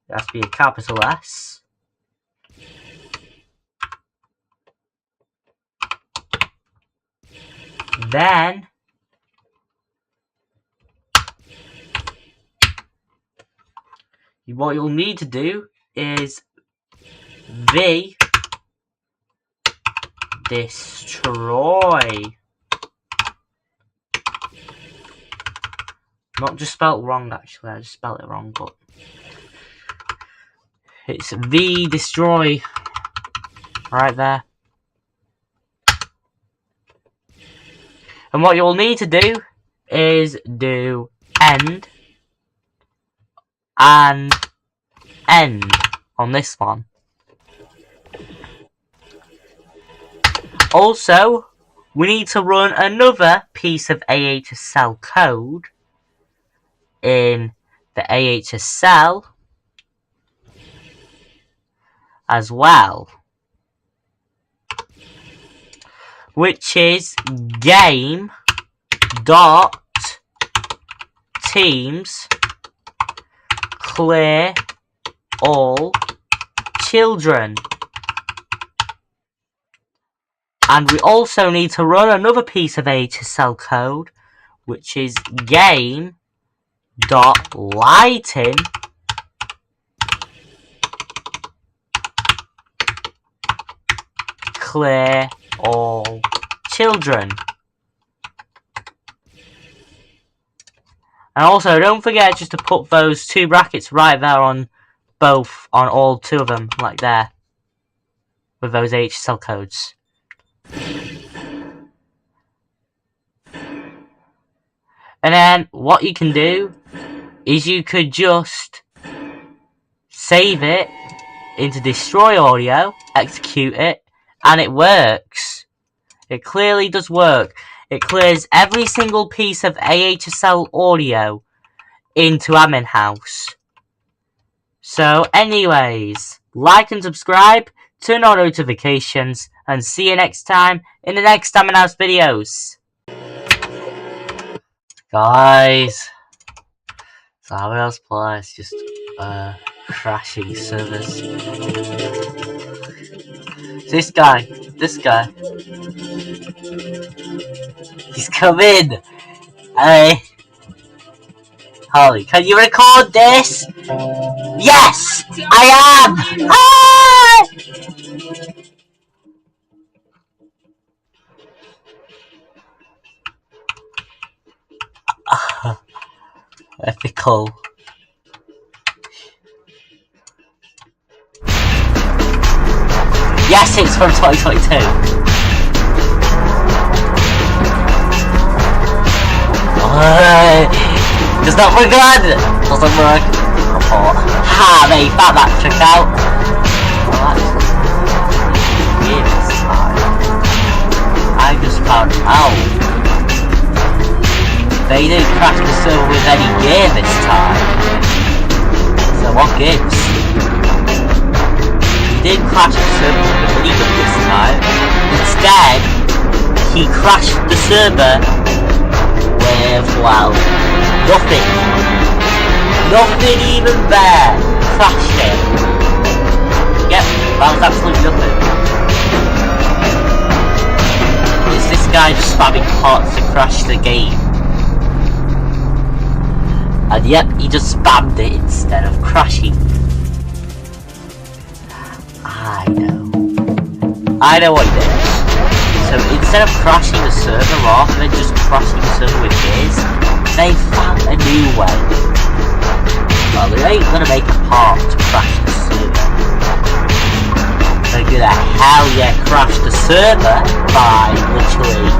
it has to be a capital S, then what you'll need to do is the destroy. Not just spelled wrong, actually. I just spelled it wrong, but it's the destroy right there. And what you'll need to do is do end and end on this one. Also, we need to run another piece of AHSL code in the AHSL as well, which is game.teams clear all children. And we also need to run another piece of AHSL code, which is game.lighting clear all children. And also, don't forget just to put those two brackets right there on both, on all two of them, like there, with those AHSL codes. And then what you can do is you could just save it into destroy audio, execute it, and it works. It clearly does work. It clears every single piece of AHSL audio into Admin House. So anyways, like and subscribe, turn on notifications, and see you next time in the next Admin House videos. Guys, so how else play? It's just crashing servers. This guy, he's come in. Hey, Holly, can you record this? Yes, I am. Ah! Ethical. Yes, it's from 2022. Does not work good. Doesn't work. Report. Ha! They found that trick out. Well, actually, yeah, this time I just found out they didn't crash the server with any gear this time. So what gives? He didn't crash the server with a minigun this time. Instead, he crashed the server with, well, nothing. Nothing even there. Crashed it. Yep, that was absolutely nothing. Is this guy just spamming parts to crash the game? And yep, he just spammed it instead of crashing. I know what he did. So instead of crashing the server rather than just crashing the server with his, they found a new way. Well, they ain't gonna make a part to crash the server. They're gonna hell yeah crash the server by literally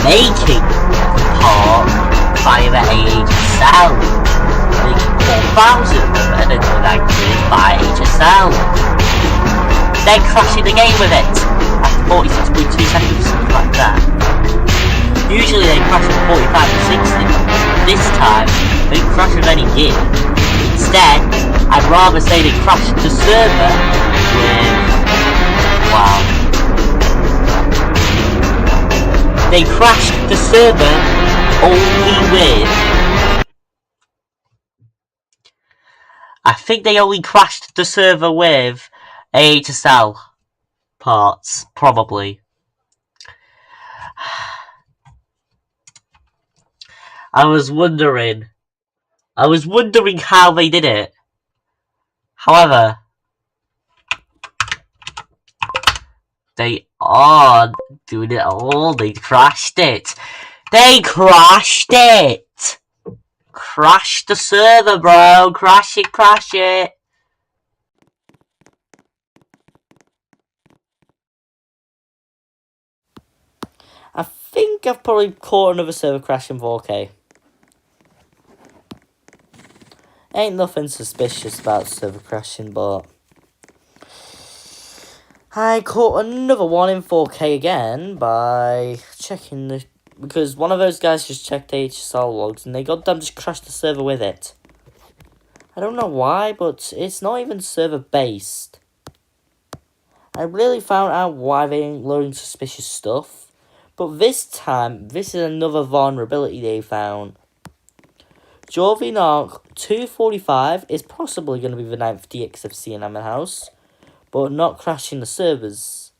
making the part via the AHSL. Making 4,000 of them and then activated by AHSL. Then crashing the game with it after 46.2 seconds, something like that. Usually they crash at 45 to 60. This time, they didn't crash with any gear. Instead, I'd rather say they crashed the server with... wow. They crashed the server only with... I think they only crashed the server with AHSL parts, probably. I was wondering how they did it. However, they are doing it all. They crashed it. They crashed it. Crash the server, bro. Crash it, crash it. I think I've probably caught another server crash in 4K. Ain't nothing suspicious about server crashing, but I caught another one in 4K again by checking the... because one of those guys just checked AHSL logs and they goddamn just crashed the server with it. I don't know why, but it's not even server based. I really found out why they ain't loading suspicious stuff. But this time, this is another vulnerability they found. Jorvinark 245 is possibly going to be the 9th DXFC in Amon House, but not crashing the servers.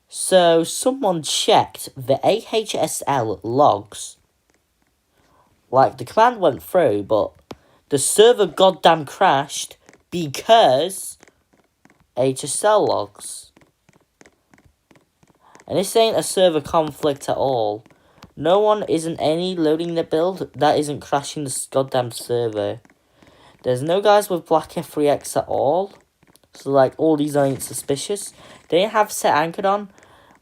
So, someone checked the AHSL logs. Like, the command went through, but the server goddamn crashed because AHSL logs. And this ain't a server conflict at all. No one isn't any loading the build that isn't crashing the goddamn server. There's no guys with black F3X at all. So like all these ain't suspicious. They didn't have set anchored on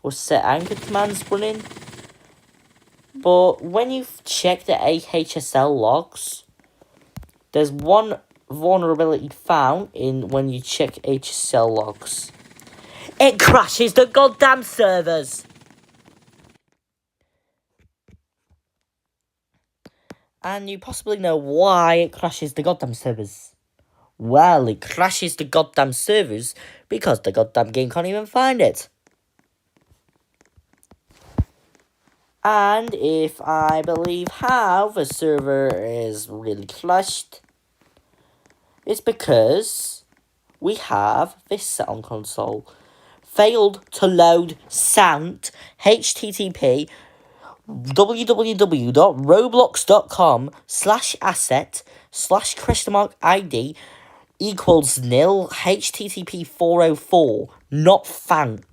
or set anchored commands running. But when you check the AHSL logs, there's one vulnerability found in when you check AHSL logs. It crashes the goddamn servers. And you possibly know why it crashes the goddamn servers. Well, it crashes the goddamn servers because the goddamn game can't even find it. And if I believe how the server is really crashed, it's because we have this set on console. Failed to load sound http www.roblox.com/asset/?id equals nil http 404 not found.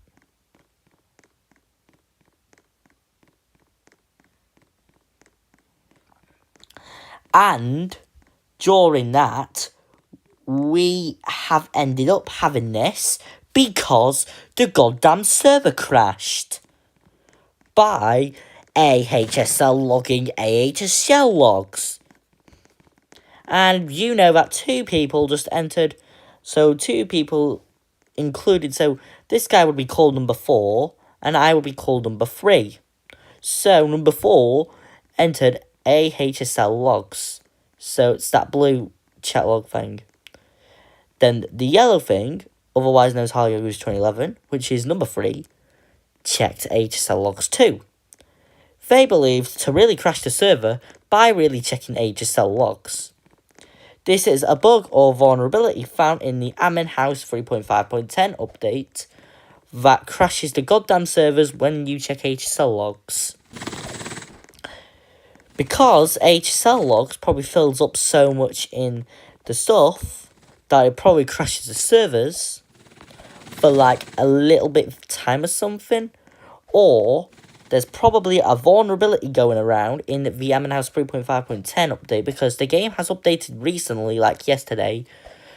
And during that, we have ended up having this because the goddamn server crashed by AHSL logging AHSL logs. And you know that 2 people just entered, so 2 people included, so this guy would be called number 4, and I would be called number 3. So number 4 entered AHSL logs, so it's that blue chat log thing. Then the yellow thing, otherwise known as Harley 2011, which is number 3, checked AHSL logs too. They believed to really crash the server by really checking AHSL logs. This is a bug or vulnerability found in the Amon House 3.5.10 update that crashes the goddamn servers when you check AHSL logs. Because AHSL logs probably fills up so much in the stuff that it probably crashes the servers for like a little bit of time or something, or there's probably a vulnerability going around in the Amon House 3.5.10 update because the game has updated recently, like yesterday.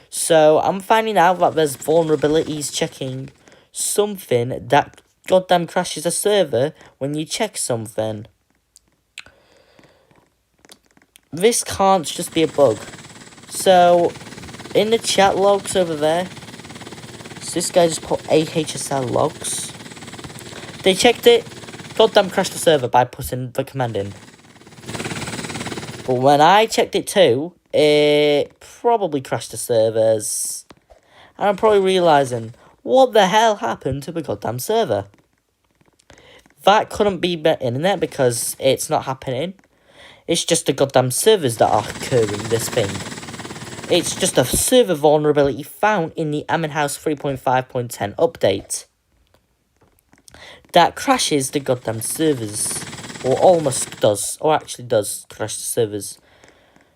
So I'm finding out that there's vulnerabilities checking something that goddamn crashes a server when you check something. this can't just be a bug. So, in the chat logs over there, so this guy just put AHSL logs. They checked it, goddamn crashed the server by putting the command in. But when I checked it too, it probably crashed the servers. And I'm probably realising, what the hell happened to the goddamn server? That couldn't be the internet because it's not happening. It's just the goddamn servers that are occurring this thing. It's just a server vulnerability found in the Admin House 3.5.10 update that crashes the goddamn servers, or almost does, or actually does crash the servers.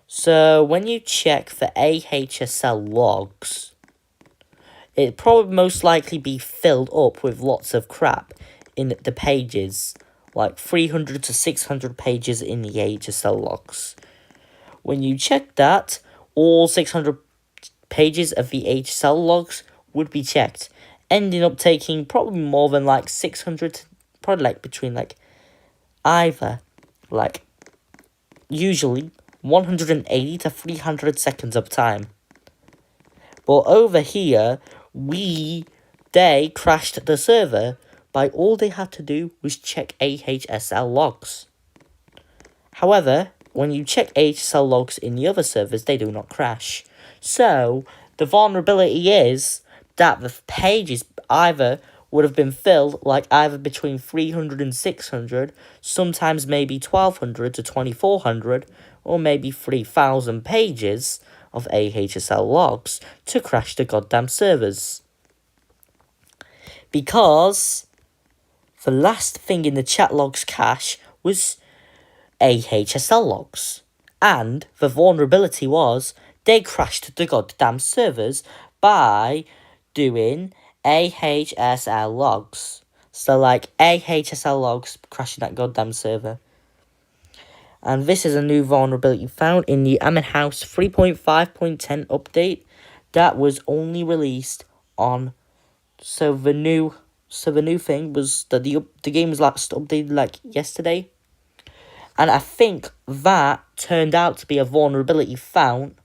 So when you check for AHSL logs, it probably most likely be filled up with lots of crap in the pages, like 300 to 600 pages in the AHSL logs. When you check that, all 600 pages of the AHSL logs would be checked, ending up taking probably more than like 600, probably like between like either like usually 180 to 300 seconds of time. But over here, they crashed the server by all they had to do was check AHSL logs. However, when you check AHSL logs in the other servers, they do not crash. So, the vulnerability is that the pages either would have been filled like either between 300 and 600, sometimes maybe 1200 to 2400, or maybe 3000 pages of AHSL logs to crash the goddamn servers. Because the last thing in the chat logs cache was AHSL logs. And the vulnerability was they crashed the goddamn servers by doing AHSL logs. So like AHSL logs crashing that goddamn server. And this is a new vulnerability found in the Admin House 3.5.10 update that was only released on. So the new thing was that the game was last updated like yesterday. And I think that turned out to be a vulnerability found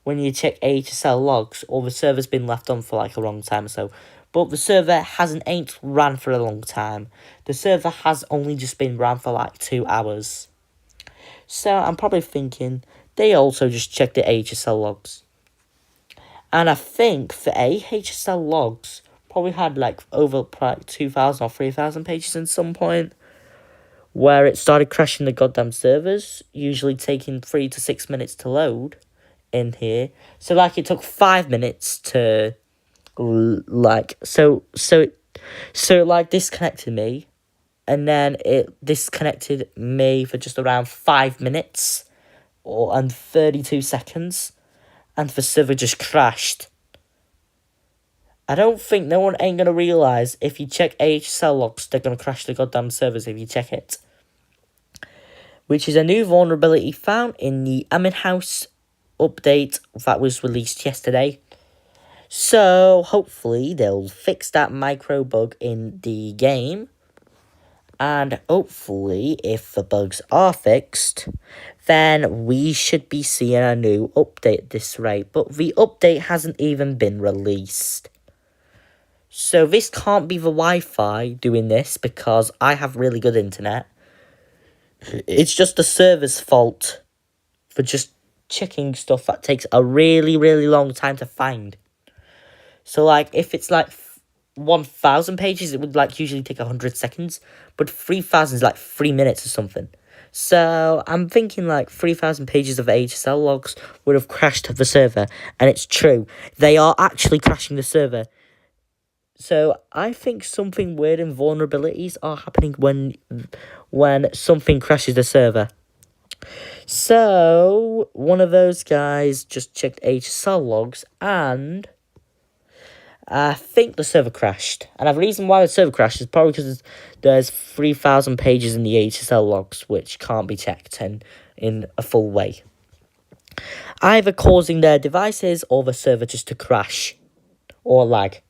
when you check AHSL logs, or the server's been left on for like a long time or so. But the server ain't ran for a long time. The server has only just been ran for like 2 hours. So I'm probably thinking they also just checked the AHSL logs. And I think the AHSL logs probably had like over like 2,000 or 3,000 pages at some point, where it started crashing the goddamn servers, usually taking 3 to 6 minutes to load in here. So like it took 5 minutes to like so like disconnected me, and then it disconnected me for just around 5 minutes and 32 seconds, and the server just crashed. I don't think no one ain't gonna realise if you check AHSL logs, they're gonna crash the goddamn servers if you check it. Which is a new vulnerability found in the Admin House update that was released yesterday. So, hopefully, they'll fix that micro bug in the game. And hopefully, if the bugs are fixed, then we should be seeing a new update at this rate. But the update hasn't even been released. So this can't be the Wi-Fi doing this, because I have really good internet. It's just the server's fault for just checking stuff that takes a really, really long time to find. So, like, if it's like 1,000 pages, it would like usually take 100 seconds, but 3,000 is like 3 minutes or something. So I'm thinking like 3,000 pages of AHSL logs would have crashed the server, and it's true. They are actually crashing the server. So I think something weird in vulnerabilities are happening when something crashes the server. So one of those guys just checked AHSL logs, and I think the server crashed. And the reason why the server crashed is probably because there's 3,000 pages in the AHSL logs which can't be checked in a full way, either causing their devices or the server just to crash or lag,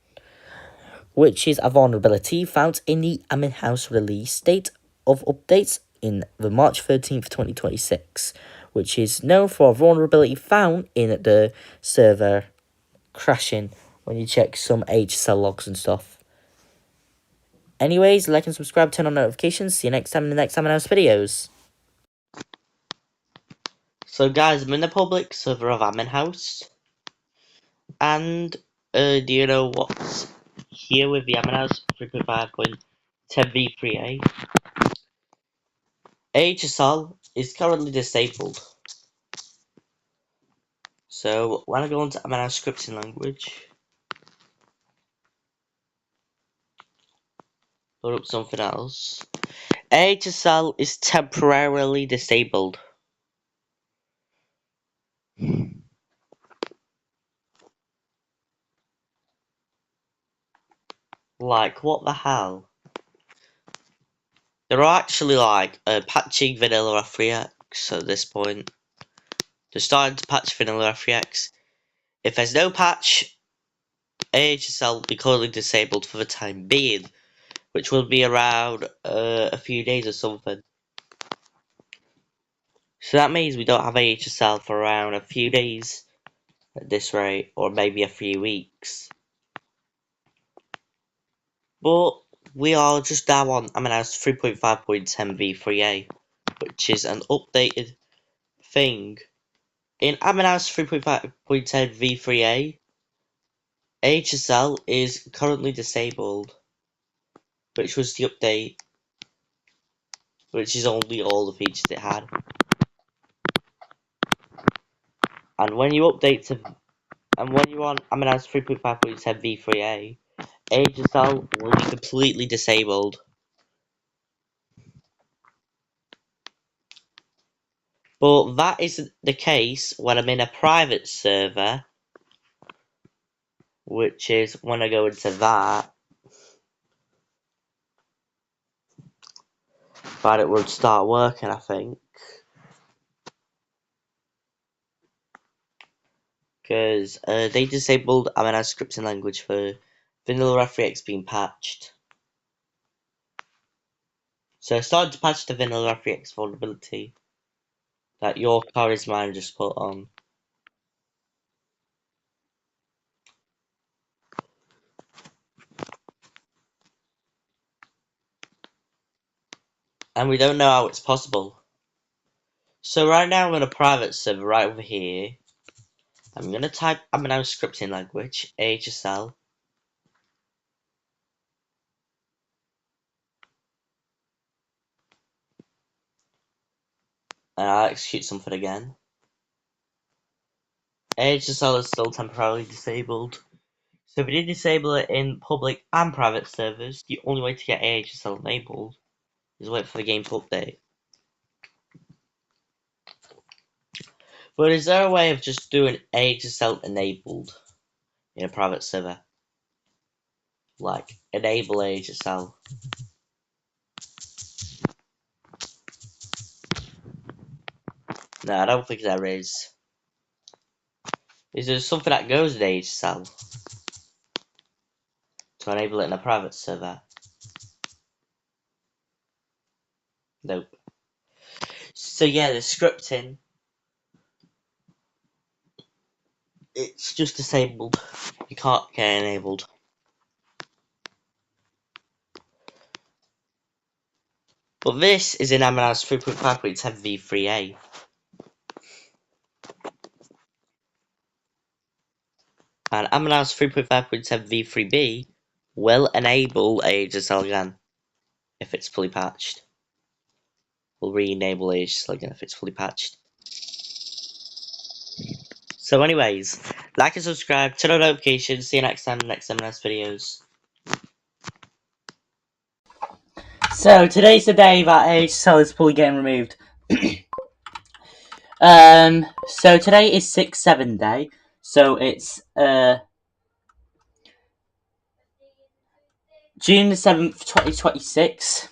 which is a vulnerability found in the Admin House release date of updates in the March 13th, 2026, which is known for a vulnerability found in the server crashing when you check some AHSL logs and stuff. Anyways, like and subscribe, turn on notifications. See you next time in the next Amon House videos. So guys, I'm in the public server of Amon House. And do you know what's here with the Amon House 3.5.10v3a? AHSL is currently disabled. So when I go into Amon House scripting language, load up something else. AHSL is temporarily disabled. Like, what the hell? They're actually like patching vanilla FreeX at this point. They're starting to patch vanilla FreeX. If there's no patch, AHSL will be currently disabled for the time being, which will be around a few days or something. So that means we don't have AHSL for around a few days at this rate, or maybe a few weeks. But we are just now on Amon House 3.5.10v3a, which is an updated thing. In Amon House 3.5.10v3a, AHSL is currently disabled, which was the update, which is only all the features it had. And when you update to, and when you're on Amon House 3.5.10v3a, AHSL will be completely disabled. But that isn't the case when I'm in a private server, which is when I go into that it would start working, I think. Because they disabled Amon House scripting language for vanilla FreeX being patched. So I started to patch the vanilla FreeX vulnerability that your car is mine just put on. And we don't know how it's possible. So right now I'm in a private server right over here. I'm going to type Amon House scripting language, AHSL. And I'll execute something again. AHSL is still temporarily disabled. So if we did disable it in public and private servers, the only way to get AHSL enabled is wait for the game to update. But is there a way of just doing AHSL enabled in a private server? Like, enable AHSL. No, I don't think there is. Is there something that goes in AHSL to enable it in a private server? Nope. So yeah, the scripting, it's just disabled. You can't get enabled. But this is in Amon House 3.5.10v3a. And Amon House 3.5.10v3b will enable AHSL again if it's fully patched. We'll re-enable AHSL again if it's fully patched. So anyways, like and subscribe, turn on notifications, see you next time in the next Amon House videos. So today's the day that AHSL is fully getting removed. So today is 6/7 day. So it's June the 7th, 2026.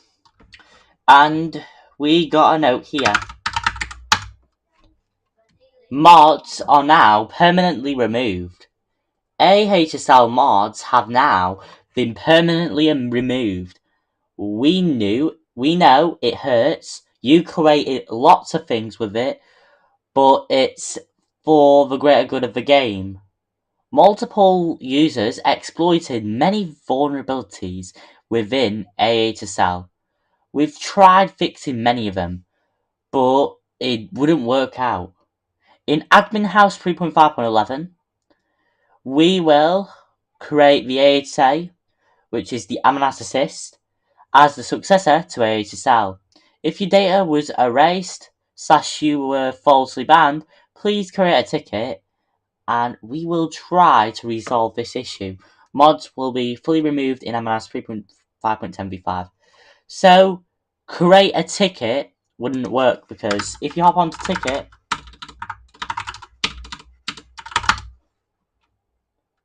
And we got a note here. Mods are now permanently removed. AHSL mods have now been permanently removed. We know it hurts. You created lots of things with it. but it's for the greater good of the game. Multiple users exploited many vulnerabilities within AHSL. We've tried fixing many of them, but it wouldn't work out. In Admin House 3.5.11, we will create the AHA, which is the Admin House Assist, as the successor to AHSL. If your data was erased / you were falsely banned, please create a ticket and we will try to resolve this issue. Mods will be fully removed in Admin House 3.5.10v5. So, create a ticket wouldn't work because if you hop onto ticket,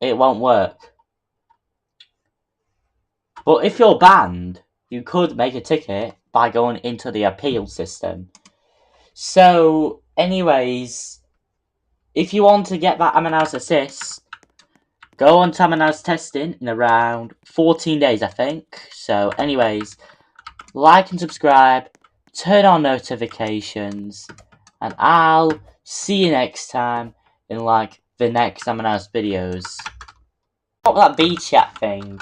it won't work. But if you're banned, you could make a ticket by going into the appeal system. So, anyways, if you want to get that Admin House Assist, go on to Admin House Testing in around 14 days, I think. So, anyways, like and subscribe, turn on notifications, and I'll see you next time in, like, the next Admin House videos. Stop that B chat thing.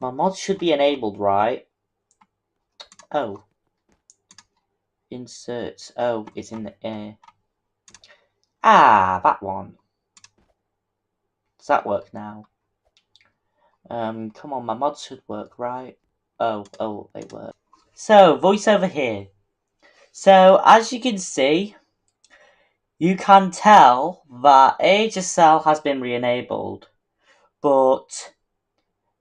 My mods should be enabled, right? Oh. Inserts. Oh, it's in the air. Ah, that one. Does that work now? Come on, my mods should work, right? Oh, they work. So, voiceover here. So, as you can see, you can tell that AHSL has been re-enabled, but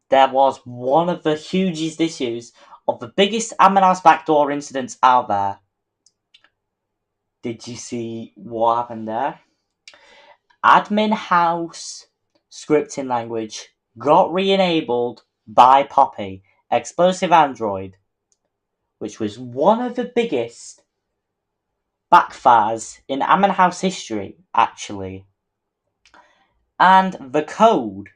there was one of the hugest issues of the biggest Admin House backdoor incidents out there. Did you see what happened there? Admin House scripting language got re-enabled by Poppy, Explosive Android, which was one of the biggest backfires in Admin House history, actually. And the code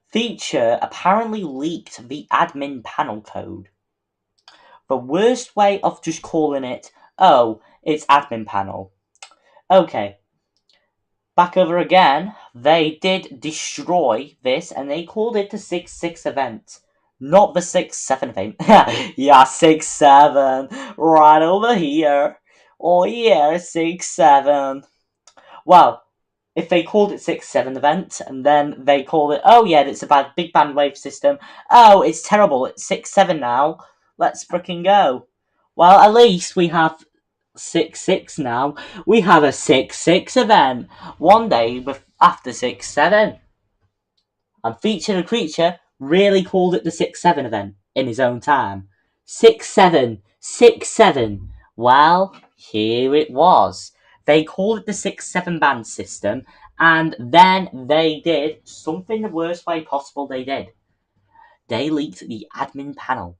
feature apparently leaked the admin panel code. The worst way of just calling it, oh, it's admin panel. Okay. Back over again, they did destroy this and they called it the 6.6 event. Not the 6.7 event. Yeah, 6.7. Right over here. Oh yeah, 6.7. Well, if they called it 6.7 event, and then they called it, oh yeah, it's a bad big band wave system. Oh, it's terrible, it's 6.7 now. Let's fricking go. Well, at least we have 6.6 now. We have a 6.6 event. One day after 6.7. And Feature the Creature really called it the 6.7 event in his own time. 6.7. 6.7. Well, here it was. They called it the 6.7 band system, and then they did something the worst way possible they did. They leaked the admin panel.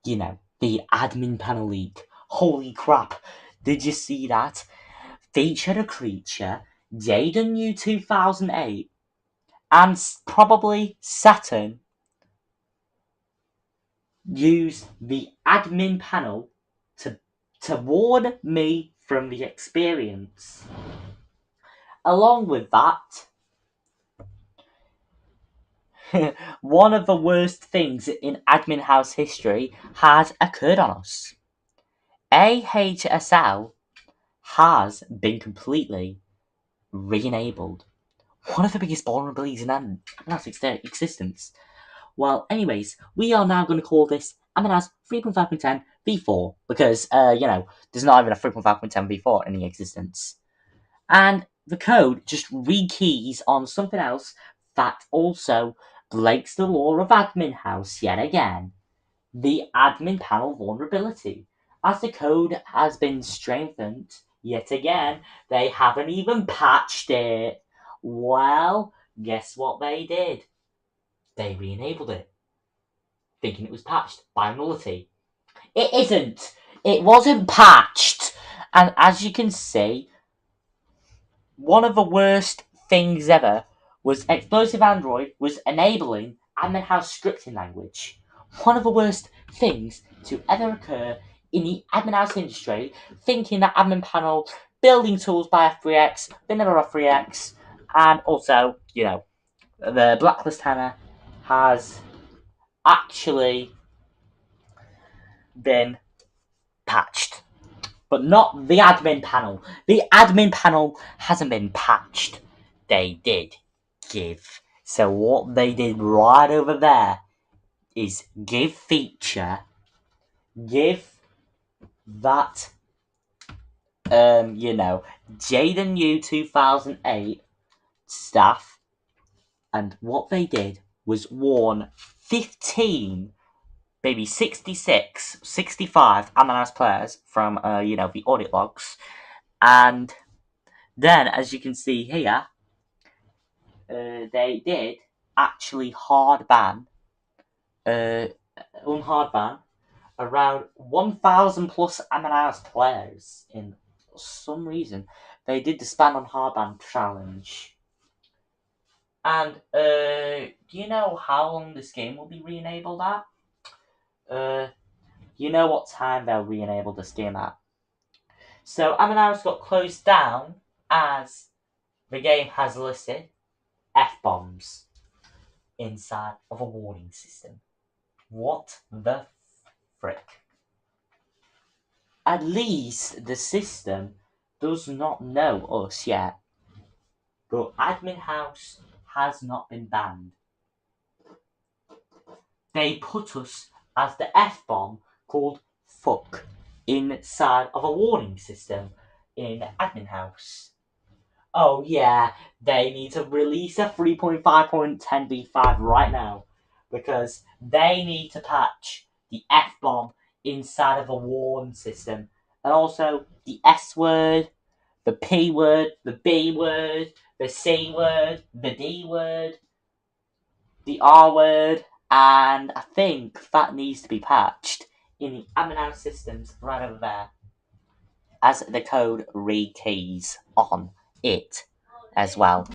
You know, the admin panel leak. Holy crap. Did you see that? Feature the Creature, Jaden U 2008, and probably Saturn used the admin panel to warn me from the experience. Along with that, one of the worst things in Admin House history has occurred on us. AHSL has been completely re-enabled. One of the biggest vulnerabilities in Admin House existence. Well, anyways, we are now going to call this Admin House 3.5.10 v4 because, there's not even a 3.5.10 v4 in existence. And the code just rekeys on something else that also breaks the law of Admin House yet again. The admin panel vulnerability. As the code has been strengthened yet again, they haven't even patched it. Well, guess what they did? They re-enabled it, thinking it was patched by nullity. It isn't. It wasn't patched. And as you can see, one of the worst things ever was Explosive Android was enabling Admin House scripting language. one of the worst things to ever occur in the admin house industry, thinking that admin panel, building tools by F3X, vanilla F3X, and also, the blacklist hammer has actually been patched. But not the admin panel. The admin panel hasn't been patched. They did give. So what they did right over there is give feature, give that, Jaden U 2008 staff, and what they did was warn 15, maybe 66, 65 Ammonite players from, the audit logs, and then, as you can see here, they did actually hard ban, around 1,000 plus Ammonite players. In some reason, they did the span on hardban challenge. And do you know how long this game will be re-enabled at? You know what time they'll re-enable this game at? So Ammonite got closed down as the game has listed F-bombs inside of a warning system. What the frick? At least the system does not know us yet. But Admin House has not been banned. They put us as the F-bomb called fuck inside of a warning system in Admin House. Oh yeah, they need to release a 3.5.10b5 right now, because they need to patch the F-bomb inside of a warn system, and also the S word, the P word, the B word, the C word, the D word, the R word, and I think that needs to be patched in the admin house systems right over there, as the code rekeys on it as well.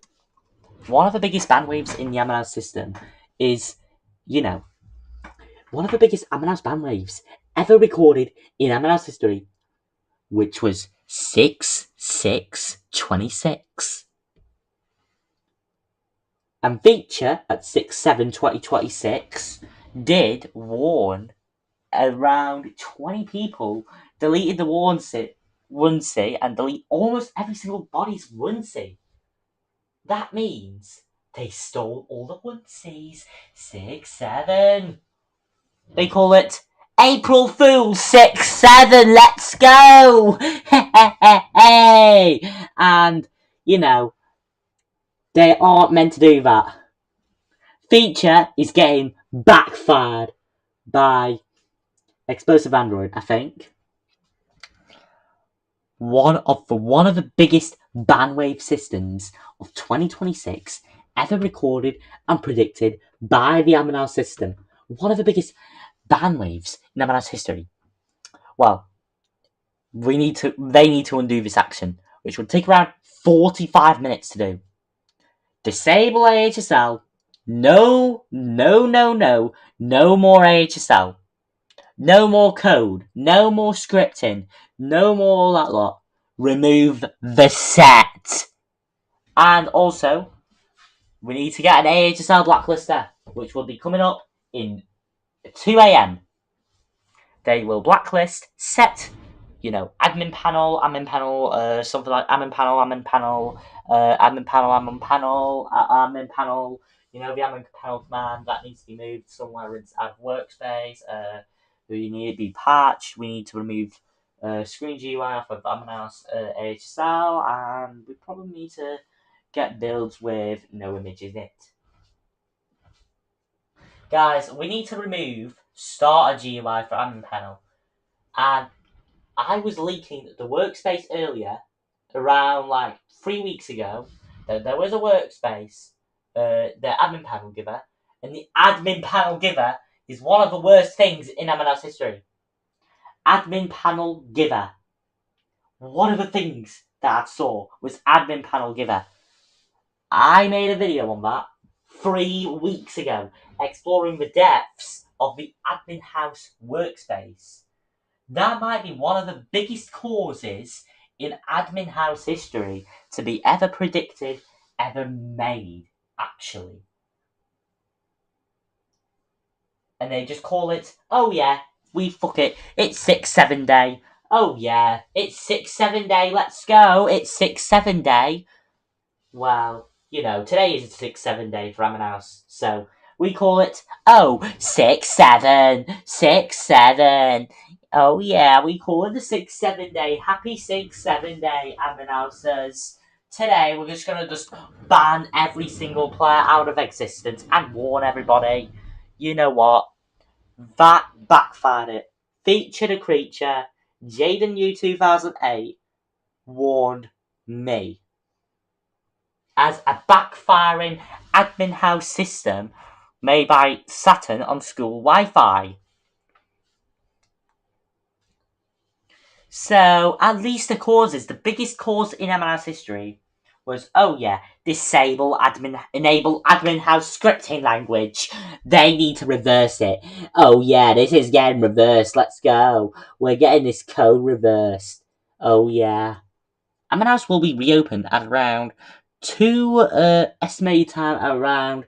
One of the biggest ban waves in the admin house system is, one of the biggest admin house ban waves ever recorded in admin house history, which was 6/6/26. And feature at 6/7/2026 did warn around 20 people deleted the onesie and delete almost every single body's onesie. That means they stole all the onesies. 6/7. They call it April Fool's 6/7. Let's go! Hey! And, they aren't meant to do that. Feature is getting backfired by Explosive Android, I think. One of the biggest banwave systems of 2026 ever recorded and predicted by the Aminal system. One of the biggest banwaves in Aminal's history. Well, they need to undo this action, which would take around 45 minutes to do. Disable AHSL. No more AHSL. No more code. No more scripting. No more all that lot. Remove the set. And also, we need to get an AHSL blacklister, which will be coming up in 2 a.m. They will blacklist, set, admin panel, something like admin panel, admin panel, admin panel, the admin panel command that needs to be moved somewhere inside of workspace. We need to be patched. We need to remove screen GUI off of admin house AHSL, and we probably need to get builds with no image in it. Guys, we need to remove starter GUI for admin panel. And I was leaking the workspace earlier, around like 3 weeks ago, that there was a workspace, the admin panel giver, and the admin panel giver is one of the worst things in Aminal's history. Admin panel giver. One of the things that I saw was admin panel giver. I made a video on that 3 weeks ago, exploring the depths of the admin house workspace. That might be one of the biggest causes in admin house history to be ever predicted, ever made, actually. And they just call it, oh yeah, we fuck it, it's 6-7 day. Oh yeah, it's 6-7 day, let's go, it's 6-7 day. Well, you know, today is a 6-7 day for Admin House, so we call it, 6-7, 6-7. Oh yeah, we call it the 6-7 day. Happy 6-7 day, Admin House says. Today, we're just gonna ban every single player out of existence and warn everybody. You know what? That backfired it. Featured a creature, Jaden U 2008 warned me. As a backfiring admin house system made by Saturn on school Wi-Fi. So, at least the causes, the biggest cause in admin house history was, oh yeah, enable admin house scripting language. They need to reverse it. Oh yeah, this is getting reversed. Let's go. We're getting this code reversed. Oh yeah. Admin house will be reopened at around estimated time around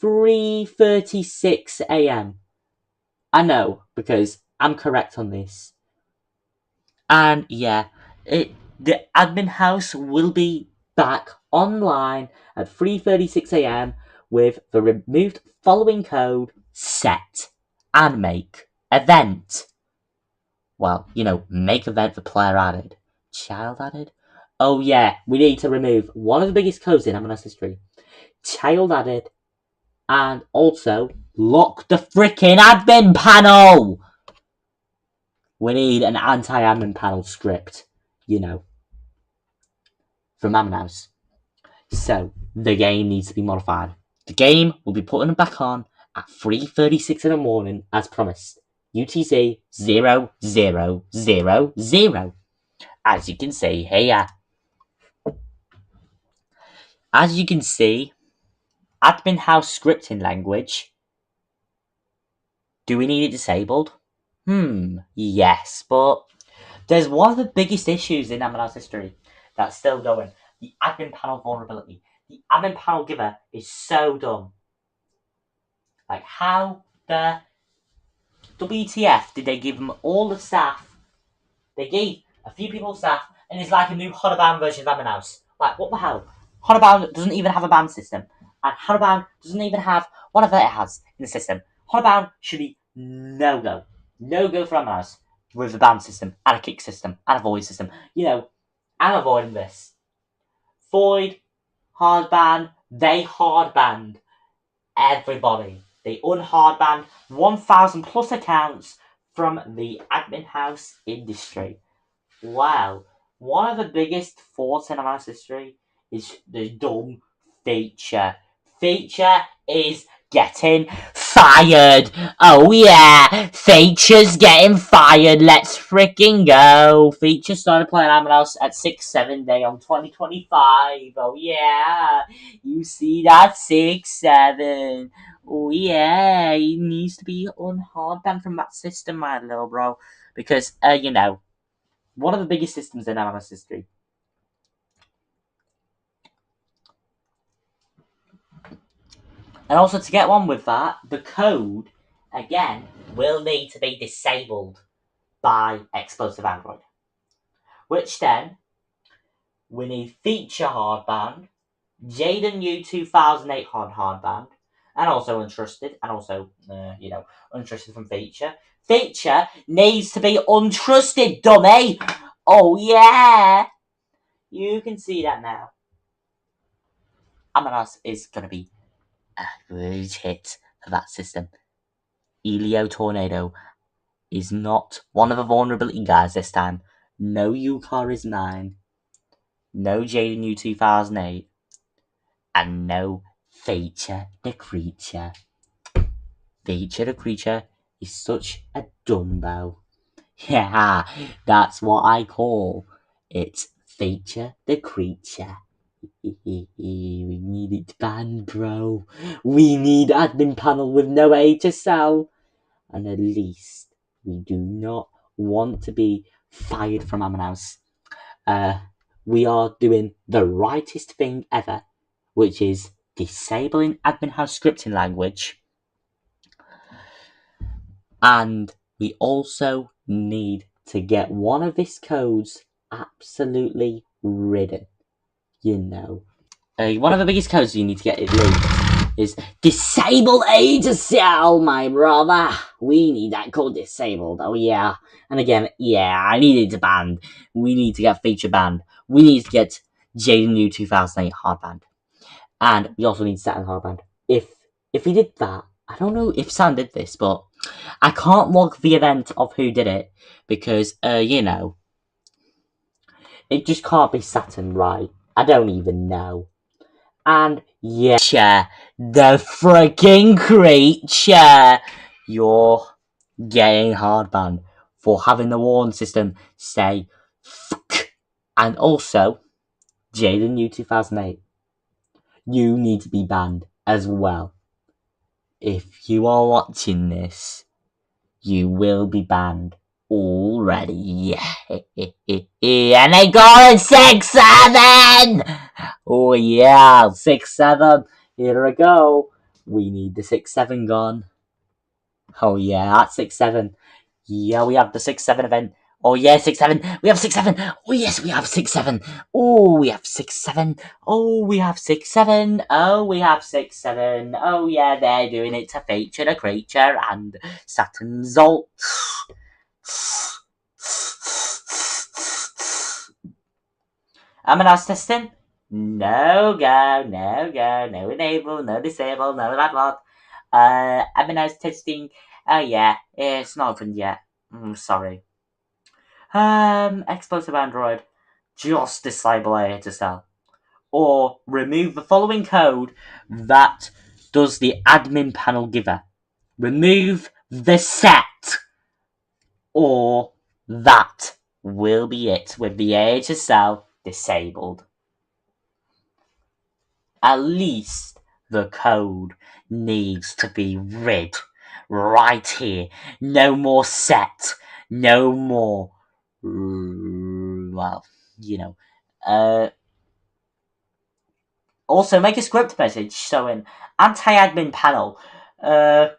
3:36 a.m. I know, because I'm correct on this. And yeah, the admin house will be back online at 3:36 a.m. with the removed following code set and make event. Well, you know, make event for player added. Child added? Oh yeah, we need to remove one of the biggest codes in MLS history. Child added. And also, lock the freaking admin panel! We need an anti-admin panel script, you know, from Admin House. So, the game needs to be modified. The game will be putting back on at 3:36 in the morning, as promised. UTC 0000. As you can see here. As you can see, admin house scripting language. Do we need it disabled? Yes, but there's one of the biggest issues in admin house history that's still going. The admin panel vulnerability. The admin panel giver is so dumb. Like, how the WTF did they give them all the staff? They gave a few people staff, and it's like a new Honobound version of Admin House. Like, what the hell? Honobound doesn't even have a ban system, and Honobound doesn't even have whatever it has in the system. Honobound should be no-go. No-go for Admin House with a ban system, and a kick system, and a void system. You know, I'm avoiding this. Void, hard ban, they hard banned everybody. They unhard banned 1,000 plus accounts from the admin house industry. Wow. One of the biggest faults in admin house history is the dumb feature. Feature is getting fired. Oh yeah, Feature's getting fired. Let's freaking go. Feature started playing Admin House at 6-7 day on 2025. Oh yeah, you see that 6-7. Oh yeah, he needs to be unhard banned from that system, my little bro, because you know, one of the biggest systems in Admin House history. And also, to get on with that, the code, again, will need to be disabled by Explosive Android. Which then, we need Feature Hardband, Jaden U 2008 Hardband, and also Untrusted, and also, you know, Untrusted from Feature. Feature needs to be untrusted, dummy! Oh yeah! You can see that now. Among Us is gonna be a huge hit for that system. Elio Tornado is not one of the vulnerability guys this time. No UCAR is 9. No Jaden U 2008. And no Feature the Creature. Feature the Creature is such a dumbo. Yeah, that's what I call it. Feature the Creature. We need it banned, bro. We need admin panel with no AHSL. and at least we do not want to be fired from Admin House. We are doing the rightest thing ever, which is disabling Admin House scripting language. And we also need to get one of these codes absolutely ridden. You know, one of the biggest codes you need to get it leaked is disable AHSL, my brother. We need that code disabled. Oh yeah. And again, yeah, I need it banned. We need to get feature banned. We need to get Jaden U 2008 hard banned. And we also need Saturn hard banned. If we did that, I don't know if Sam did this, but I can't log the event of who did it because, you know, it just can't be Saturn, right? I don't even know. And yeah, the freaking creature, you're getting hard banned for having the warn system say fuck. And also, Jaden U 2008, you need to be banned as well. If you are watching this, you will be banned already. And they got it 6-7! Oh yeah, 6-7. Here we go. We need the 6-7 gone. Oh yeah, that's 6-7. Yeah, we have the 6-7 event. Oh yeah, 6-7. We have 6-7. Oh yes, we have 6-7. Oh, we have 6-7. Oh, we have 6-7. Oh, we have 6-7. Oh yeah, they're doing it to feature the creature and Saturn's ult. Amenas testing? No go, no go, no enable, no disable, no that lot. Amenas testing. Oh yeah, it's not opened yet. Sorry. Explosive Android. Just disable AHSL. Or remove the following code that does the admin panel giver. Remove the set. Or that will be it with the AHSL disabled. At least the code needs to be rid right here. No more set. No more. Well, you know. Also, make a script message showing anti-admin panel. A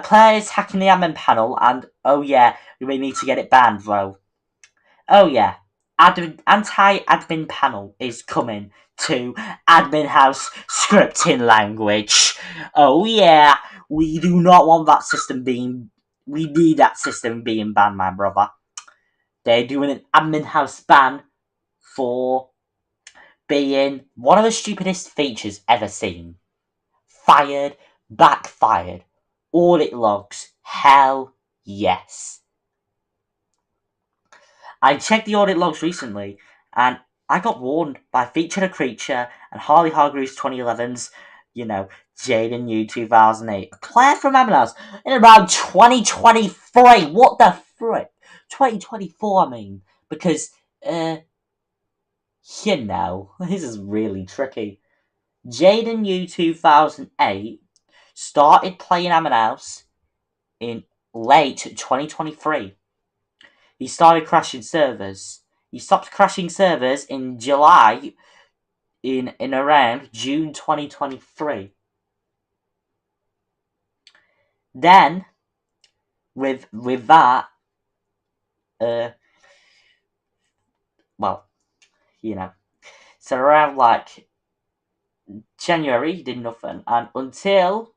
player is hacking the admin panel, and oh yeah, we need to get it banned, bro. Oh yeah, anti-admin panel is coming to admin house scripting language. Oh yeah, we do not want that system being. We need that system being banned, my brother. They're doing an admin house ban for being one of the stupidest features ever seen. Fired, backfired, audit logs, hell yes. I checked the audit logs recently, and I got warned by Feature the Creature and Harley Hargreaves 2011's, you know, Jaden U 2008, a player from Amenas in around 2023. What the frick? 2024, I mean. Because, you know, this is really tricky. Jaden U 2008 started playing Amenas in late 2023. He started crashing servers. He stopped crashing servers in July, in around June 2023. Then, with that, well, you know, so around like January, he did nothing, and until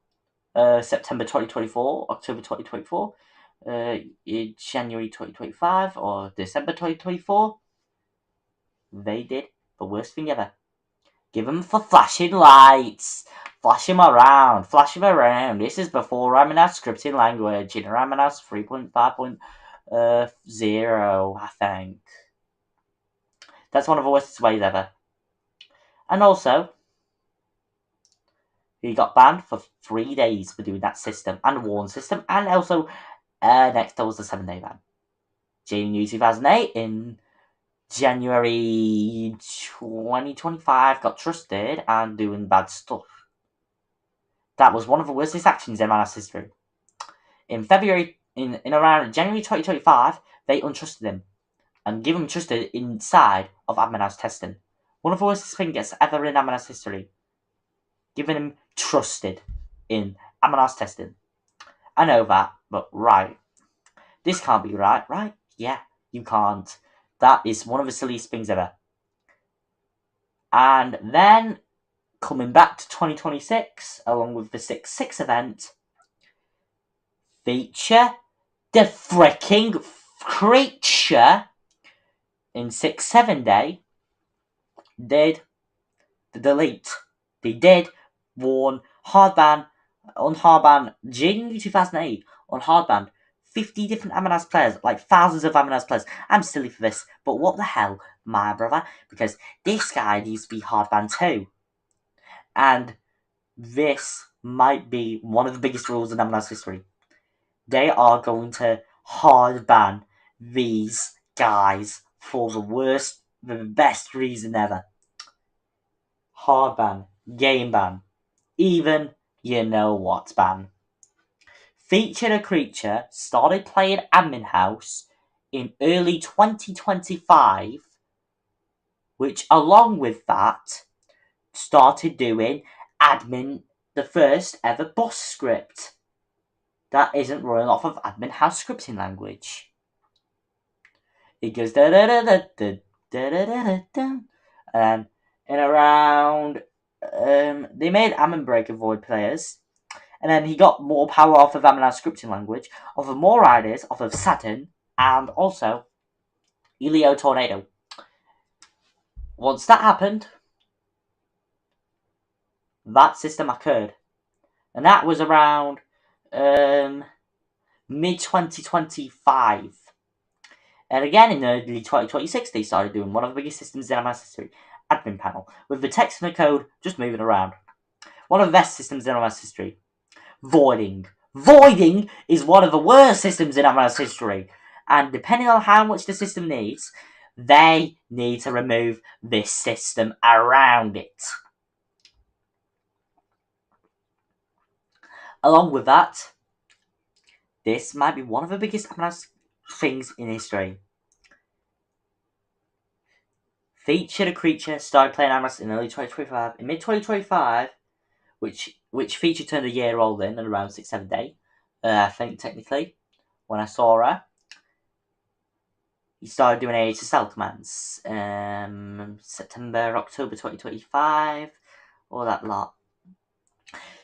September 2024, October 2024, January 2025, or December 2024, they did the worst thing ever. Give them for flashing lights. Flash him around. Flash him around. This is before Ramanat's scripting language in Ramanat's 3.5.0, I think. That's one of the worst ways ever. And also, he got banned for 3 days for doing that system and warn system. And also, next there was the 7-day ban. January 2008 in January 2025 got trusted and doing bad stuff. That was one of the worstest actions in Manus history. in around January 2025, they untrusted him and give him trusted inside of admin house testing. One of the worst things ever in admin house history. Giving him trusted in admin house testing. I know that, but right. This can't be right, right? Yeah, you can't. That is one of the silliest things ever. And then, coming back to 2026, along with the 6-6 event, feature the freaking creature in 6-7 day did the delete. They did warn hardban on hardban January 2008 on hardban 50 different Among Us players, like thousands of Among Us players. I'm silly for this, but what the hell, my brother? Because this guy needs to be hardban too. And this might be one of the biggest rules in Among Us history. They are going to hardban these guys for the best reason ever. Hardban, game ban, even you know what ban. Feature the Creature started playing Admin House in early 2025, which along with that started doing the first ever boss script that isn't running off of Admin House scripting language. It goes da da da da da da da da da, and in around they made Ammon Breaker void players. And then he got more power off of Amon scripting language, off of more ideas, off of Saturn, and also Elio Tornado. Once that happened, that system occurred. And that was around mid-2025. And again, in early 2026, they started doing one of the biggest systems in Amon history, Admin Panel, with the text and the code just moving around. One of the best systems in Amon history. Voiding. Voiding is one of the worst systems in Among Us history. And depending on how much the system needs, they need to remove this system around it. Along with that, this might be one of the biggest Among Us things in history. Feature the Creature started playing Among Us in early 2025. In mid-2025, which feature turned a year old in around 6-7 day, I think technically, when I saw her. He started doing AHSL commands. September, October 2025, all that lot.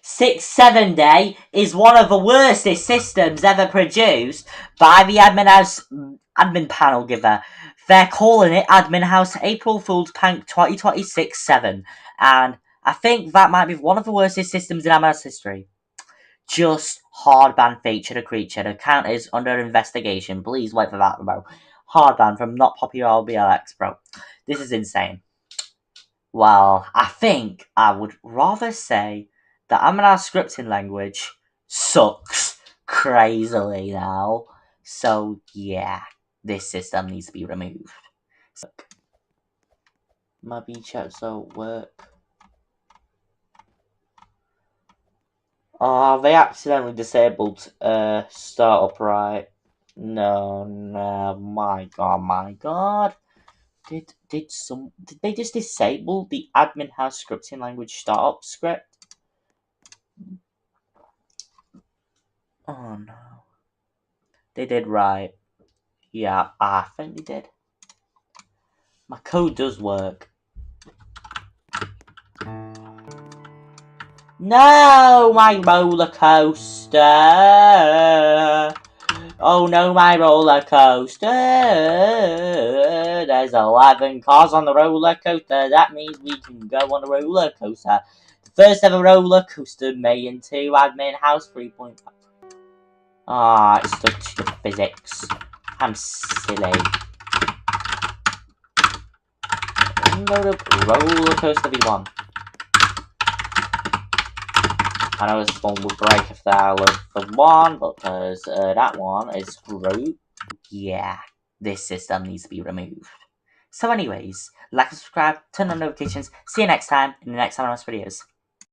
6-7 day is one of the worstest systems ever produced by the admin panel giver. They're calling it Admin House April Fool's Prank 2026-7, and I think that might be one of the worstest systems in Admin House history. Just hard ban feature the creature. The account is under investigation. Please wait for that, bro. Hard ban from not popular BLX, bro. This is insane. Well, I think I would rather say that Amon scripting language sucks crazily now. So yeah, this system needs to be removed. My B-chats don't work. Oh, they accidentally disabled startup, right? No, my god. Did they just disable the admin house scripting language startup script? Oh no. They did right. Yeah, I think they did. My code does work. No, my roller coaster. Oh no, my roller coaster. There's 11 cars on the roller coaster. That means we can go on the roller coaster. The first ever roller coaster made into admin house 3.5. Ah, it's stuck to the physics. I'm silly. Load up roller coaster V1. I know this one would break if I look for one, because that one is screwed. Yeah, this system needs to be removed. So anyways, like and subscribe, turn on notifications. See you next time in the next Among Us videos.